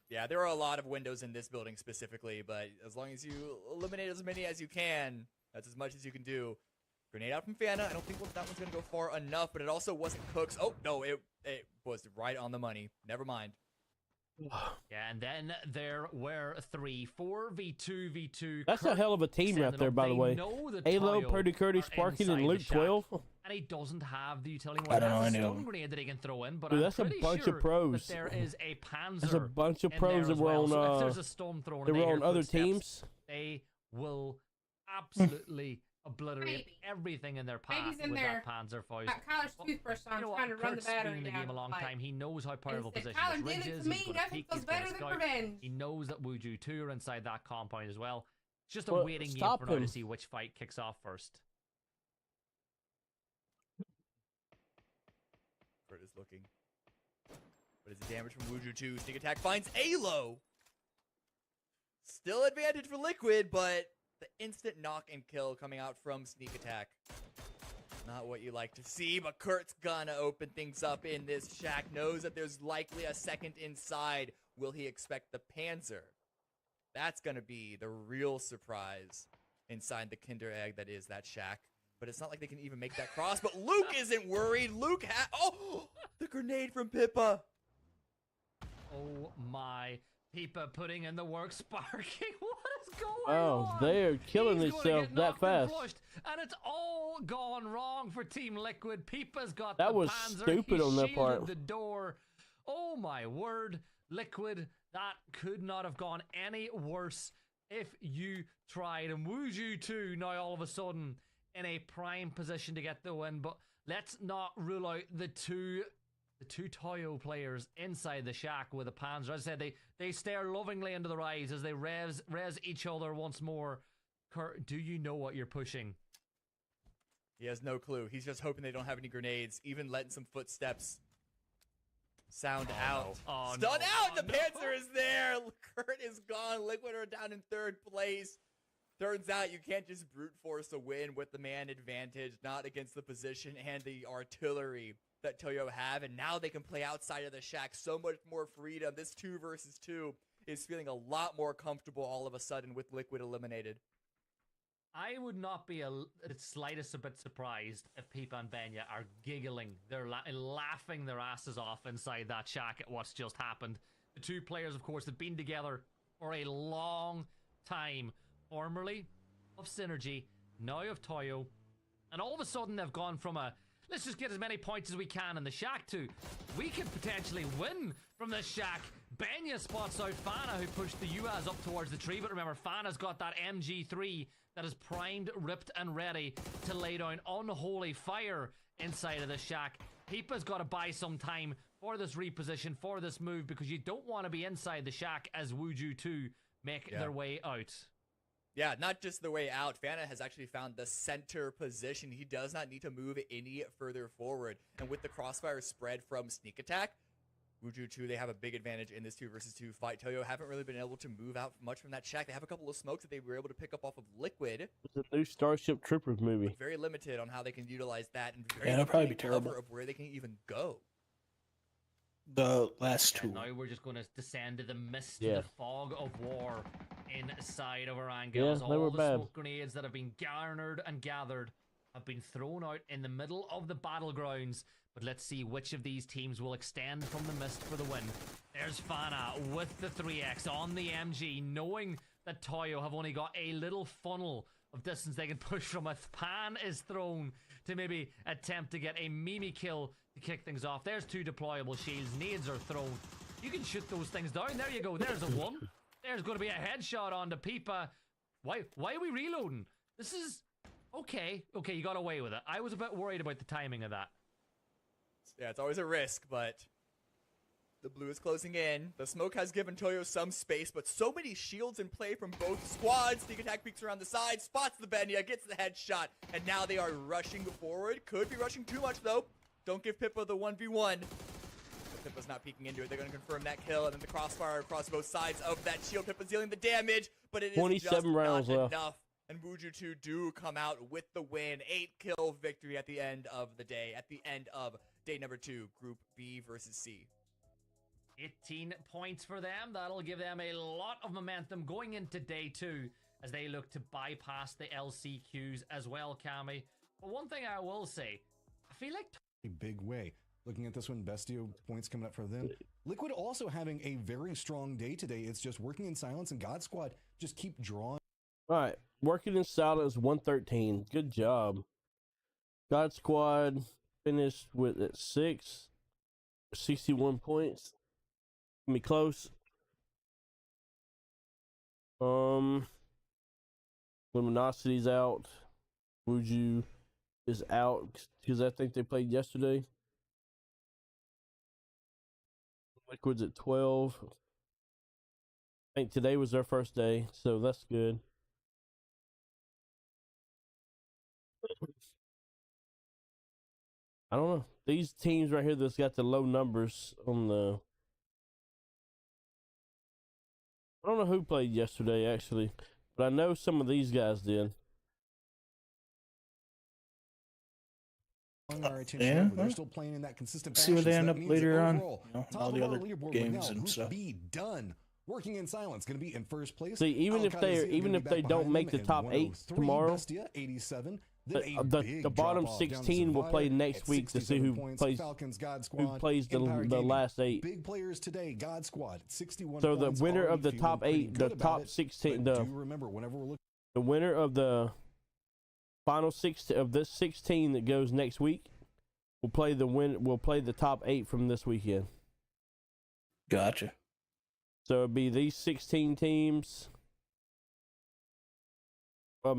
Yeah, there are a lot of windows in this building specifically, but as long as you eliminate as many as you can, that's as much as you can do. Grenade out from Fana. I don't think that one's going to go far enough, but it also wasn't Cook's. Oh, no, it was right on the money. Never mind. Yeah, and then there were 3 4v2v2. That's a hell of a team right there, by the way. Halo, Purdy Curtis, Sparkin, and Luke 12. And he doesn't have the utility. I don't know any stun grenade that he can throw in, but dude, I'm that's a pretty bunch sure of pros. that there is a Panzer. There's a bunch of pros that were on. So if there's a stun thrown, they were on other teams. They will absolutely obliterate everything in their path with that Panzer Faust. Kyler's toothbrush on, trying to run the battery been in the game a long time. He knows how powerful position Kyler this did ridge it is. to me. He's going to peek, he's going to scout. He knows that Wuju 2 are inside that compound as well. It's just a waiting game for now to see which fight kicks off first. Kurt is looking. What is the damage from Wuju 2? Sneak attack finds Alo. Still advantage for Liquid, but the instant knock and kill coming out from Sneak Attack. Not what you like to see, but Kurt's gonna open things up in this shack. Knows that there's likely a second inside. Will he expect the Panzer? That's gonna be the real surprise inside the Kinder Egg that is that shack. But it's not like they can even make that cross. But Luke isn't worried. Luke oh, the grenade from Pippa. Oh my. Pippa putting in the work, sparking. What is going on? Oh, they're killing themselves that fast. And it's all gone wrong for Team Liquid. Pippa's got that the was Panzer. stupid on their part. The door. Oh my word, Liquid. That could not have gone any worse if you tried. And Wuju 2 now all of a sudden in a prime position to get the win. But let's not rule out the two Toyo players inside the shack with a Panzer. As I said, they stare lovingly into their eyes as they res each other once more. Kurt, do you know what you're pushing? He has no clue. He's just hoping they don't have any grenades, even letting some footsteps sound out. No. Stun out! The Panzer is there! Kurt is gone. Liquid are down in third place. Turns out you can't just brute force a win with the man advantage, not against the position and the artillery that Toyo have, and now they can play outside of the shack. So much more freedom. This 2 versus 2 is feeling a lot more comfortable all of a sudden with Liquid eliminated. I would not be the slightest a bit surprised if Pippa and Benya are giggling. They're laughing their asses off inside that shack at what's just happened. The two players, of course, have been together for a long time. Formerly of Synergy, now of Toyo. And all of a sudden they've gone from a let's just get as many points as we can in the shack to we could potentially win from this shack. Benya spots out Fana, who pushed the UAZ up towards the tree, but remember, Fana's got that MG3 that is primed, ripped, and ready to lay down unholy fire inside of the shack. Pippa's got to buy some time for this reposition, for this move, because you don't want to be inside the shack as Wuju 2 make their way out. Yeah, not just the way out. Fana has actually found the center position. He does not need to move any further forward. And with the crossfire spread from Sneak Attack, Wuju 2, they have a big advantage in this 2 versus 2 fight. Toyo haven't really been able to move out much from that shack. They have a couple of smokes that they were able to pick up off of Liquid. It's a new Starship Troopers movie. But very limited on how they can utilize that, and very Yeah, that'll probably be limited cover terrible. of where they can even go. The last two. Now we're just going to descend to the mist, Yeah. the fog of war inside of Erangel. Yeah, As they all were the bad. smoke grenades that have been garnered and gathered have been thrown out in the middle of the battlegrounds. But let's see which of these teams will extend from the mist for the win. There's Fana with the 3x on the MG, knowing that Toyo have only got a little funnel of distance they can push from. A pan is thrown to maybe attempt to get a Mimi kill to kick things off. There's 2 deployable shields. Nades are thrown. You can shoot those things down. There you go. There's a 1. There's going to be a headshot on the Peepa. Why are we reloading? This is... Okay, you got away with it. I was a bit worried about the timing of that. Yeah, it's always a risk, but the blue is closing in. The smoke has given Toyo some space, but so many shields in play from both squads. Sneak attack peeks around the side, spots the Benya, gets the headshot, and now they are rushing forward. Could be rushing too much, though. Don't give Pippa the 1v1. But Pippa's not peeking into it. They're going to confirm that kill, and then the crossfire across both sides of that shield. Pippa's dealing the damage, but it is 27 just rounds not left. enough. And Wuju 2 do come out with the win. 8-kill victory at the end of the day, at the end of day number 2, Group B versus C. 18 points for them. That'll give them a lot of momentum going into day 2 as they look to bypass the LCQs as well, Cammy. But one thing I will say, I feel like... A big way. Looking at this one, Bestio points coming up for them. Liquid also having a very strong day today. It's just working in silence, and God Squad just keep drawing. All right, working in silence, 113. Good job. God Squad finished with at 61 points. Gonna be close. Luminosity's out. Wuju is out because I think they played yesterday. Liquid's at 12. I think today was their first day, so that's good. I don't know. These teams right here that's got the low numbers on the... I don't know who played yesterday, actually. But I know some of these guys did. Our attention, Yeah, but they're well, still playing in that consistent see where fashion, they so end that up means later that on, overall, you know, top all of the our other leaderboard right games now, and Group stuff. B done. Working in silence, going to be in first place. See, even if they don't make the top 8 tomorrow, Bestia, 87. the bottom 16 will play next week to see who plays the last 8. Big players today, God Squad, 61 So the points, winner of already the top feeling 8, pretty the good about top it, 16, but do remember whenever we're looking, the winner of the final 6 of this 16 that goes next week will play the top 8 from this weekend. Gotcha. So it'd be these 16 teams.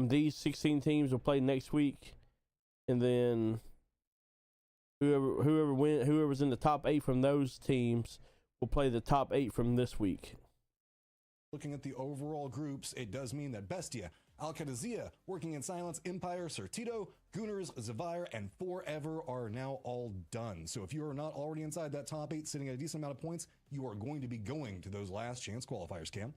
These 16 teams will play next week, and then whoever's in the top 8 from those teams will play the top 8 from this week. looking at the overall groups, it does mean that Bestia, Al-Qadazia, Working in Silence, Empire, Certito, Gooners, Zavire, and Forever are now all done. So if you are not already inside that top 8, sitting at a decent amount of points, you are going to be going to those last chance qualifiers, Cam.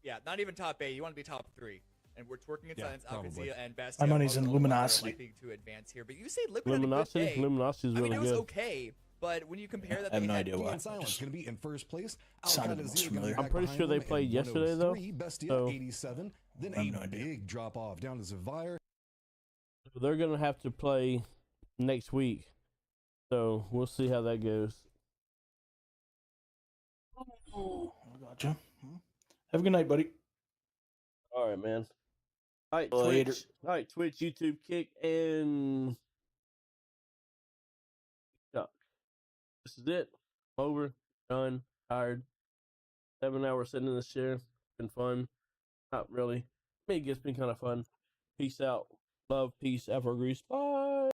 Yeah, not even top 8. You want to be top 3. And we're Working in Silence, probably. Al-Qadazia, and Bestia. My money's in Luminosity. Likely to advance here, but you say Liquid had a good Luminosity? day. Luminosity is really I mean, it was good. okay, but when you compare that, I have they no had idea why. In Silence going to be in first place. Sounded most familiar. I'm pretty sure they played yesterday, though. Bestia, So 87. Then I have a no idea. big drop off down to Zavire. they're going to have to play next week. So we'll see how that goes. Oh, I gotcha. Have a good night, buddy. All right, man. All right, Later. Twitch. All right, Twitch, YouTube, Kick, and TikTok. This is it. Over. Done. Tired. 7 hours sitting in the chair. Been fun. Not really. I mean, it's been kind of fun. Peace out. Love, peace, Afro Grease. Bye.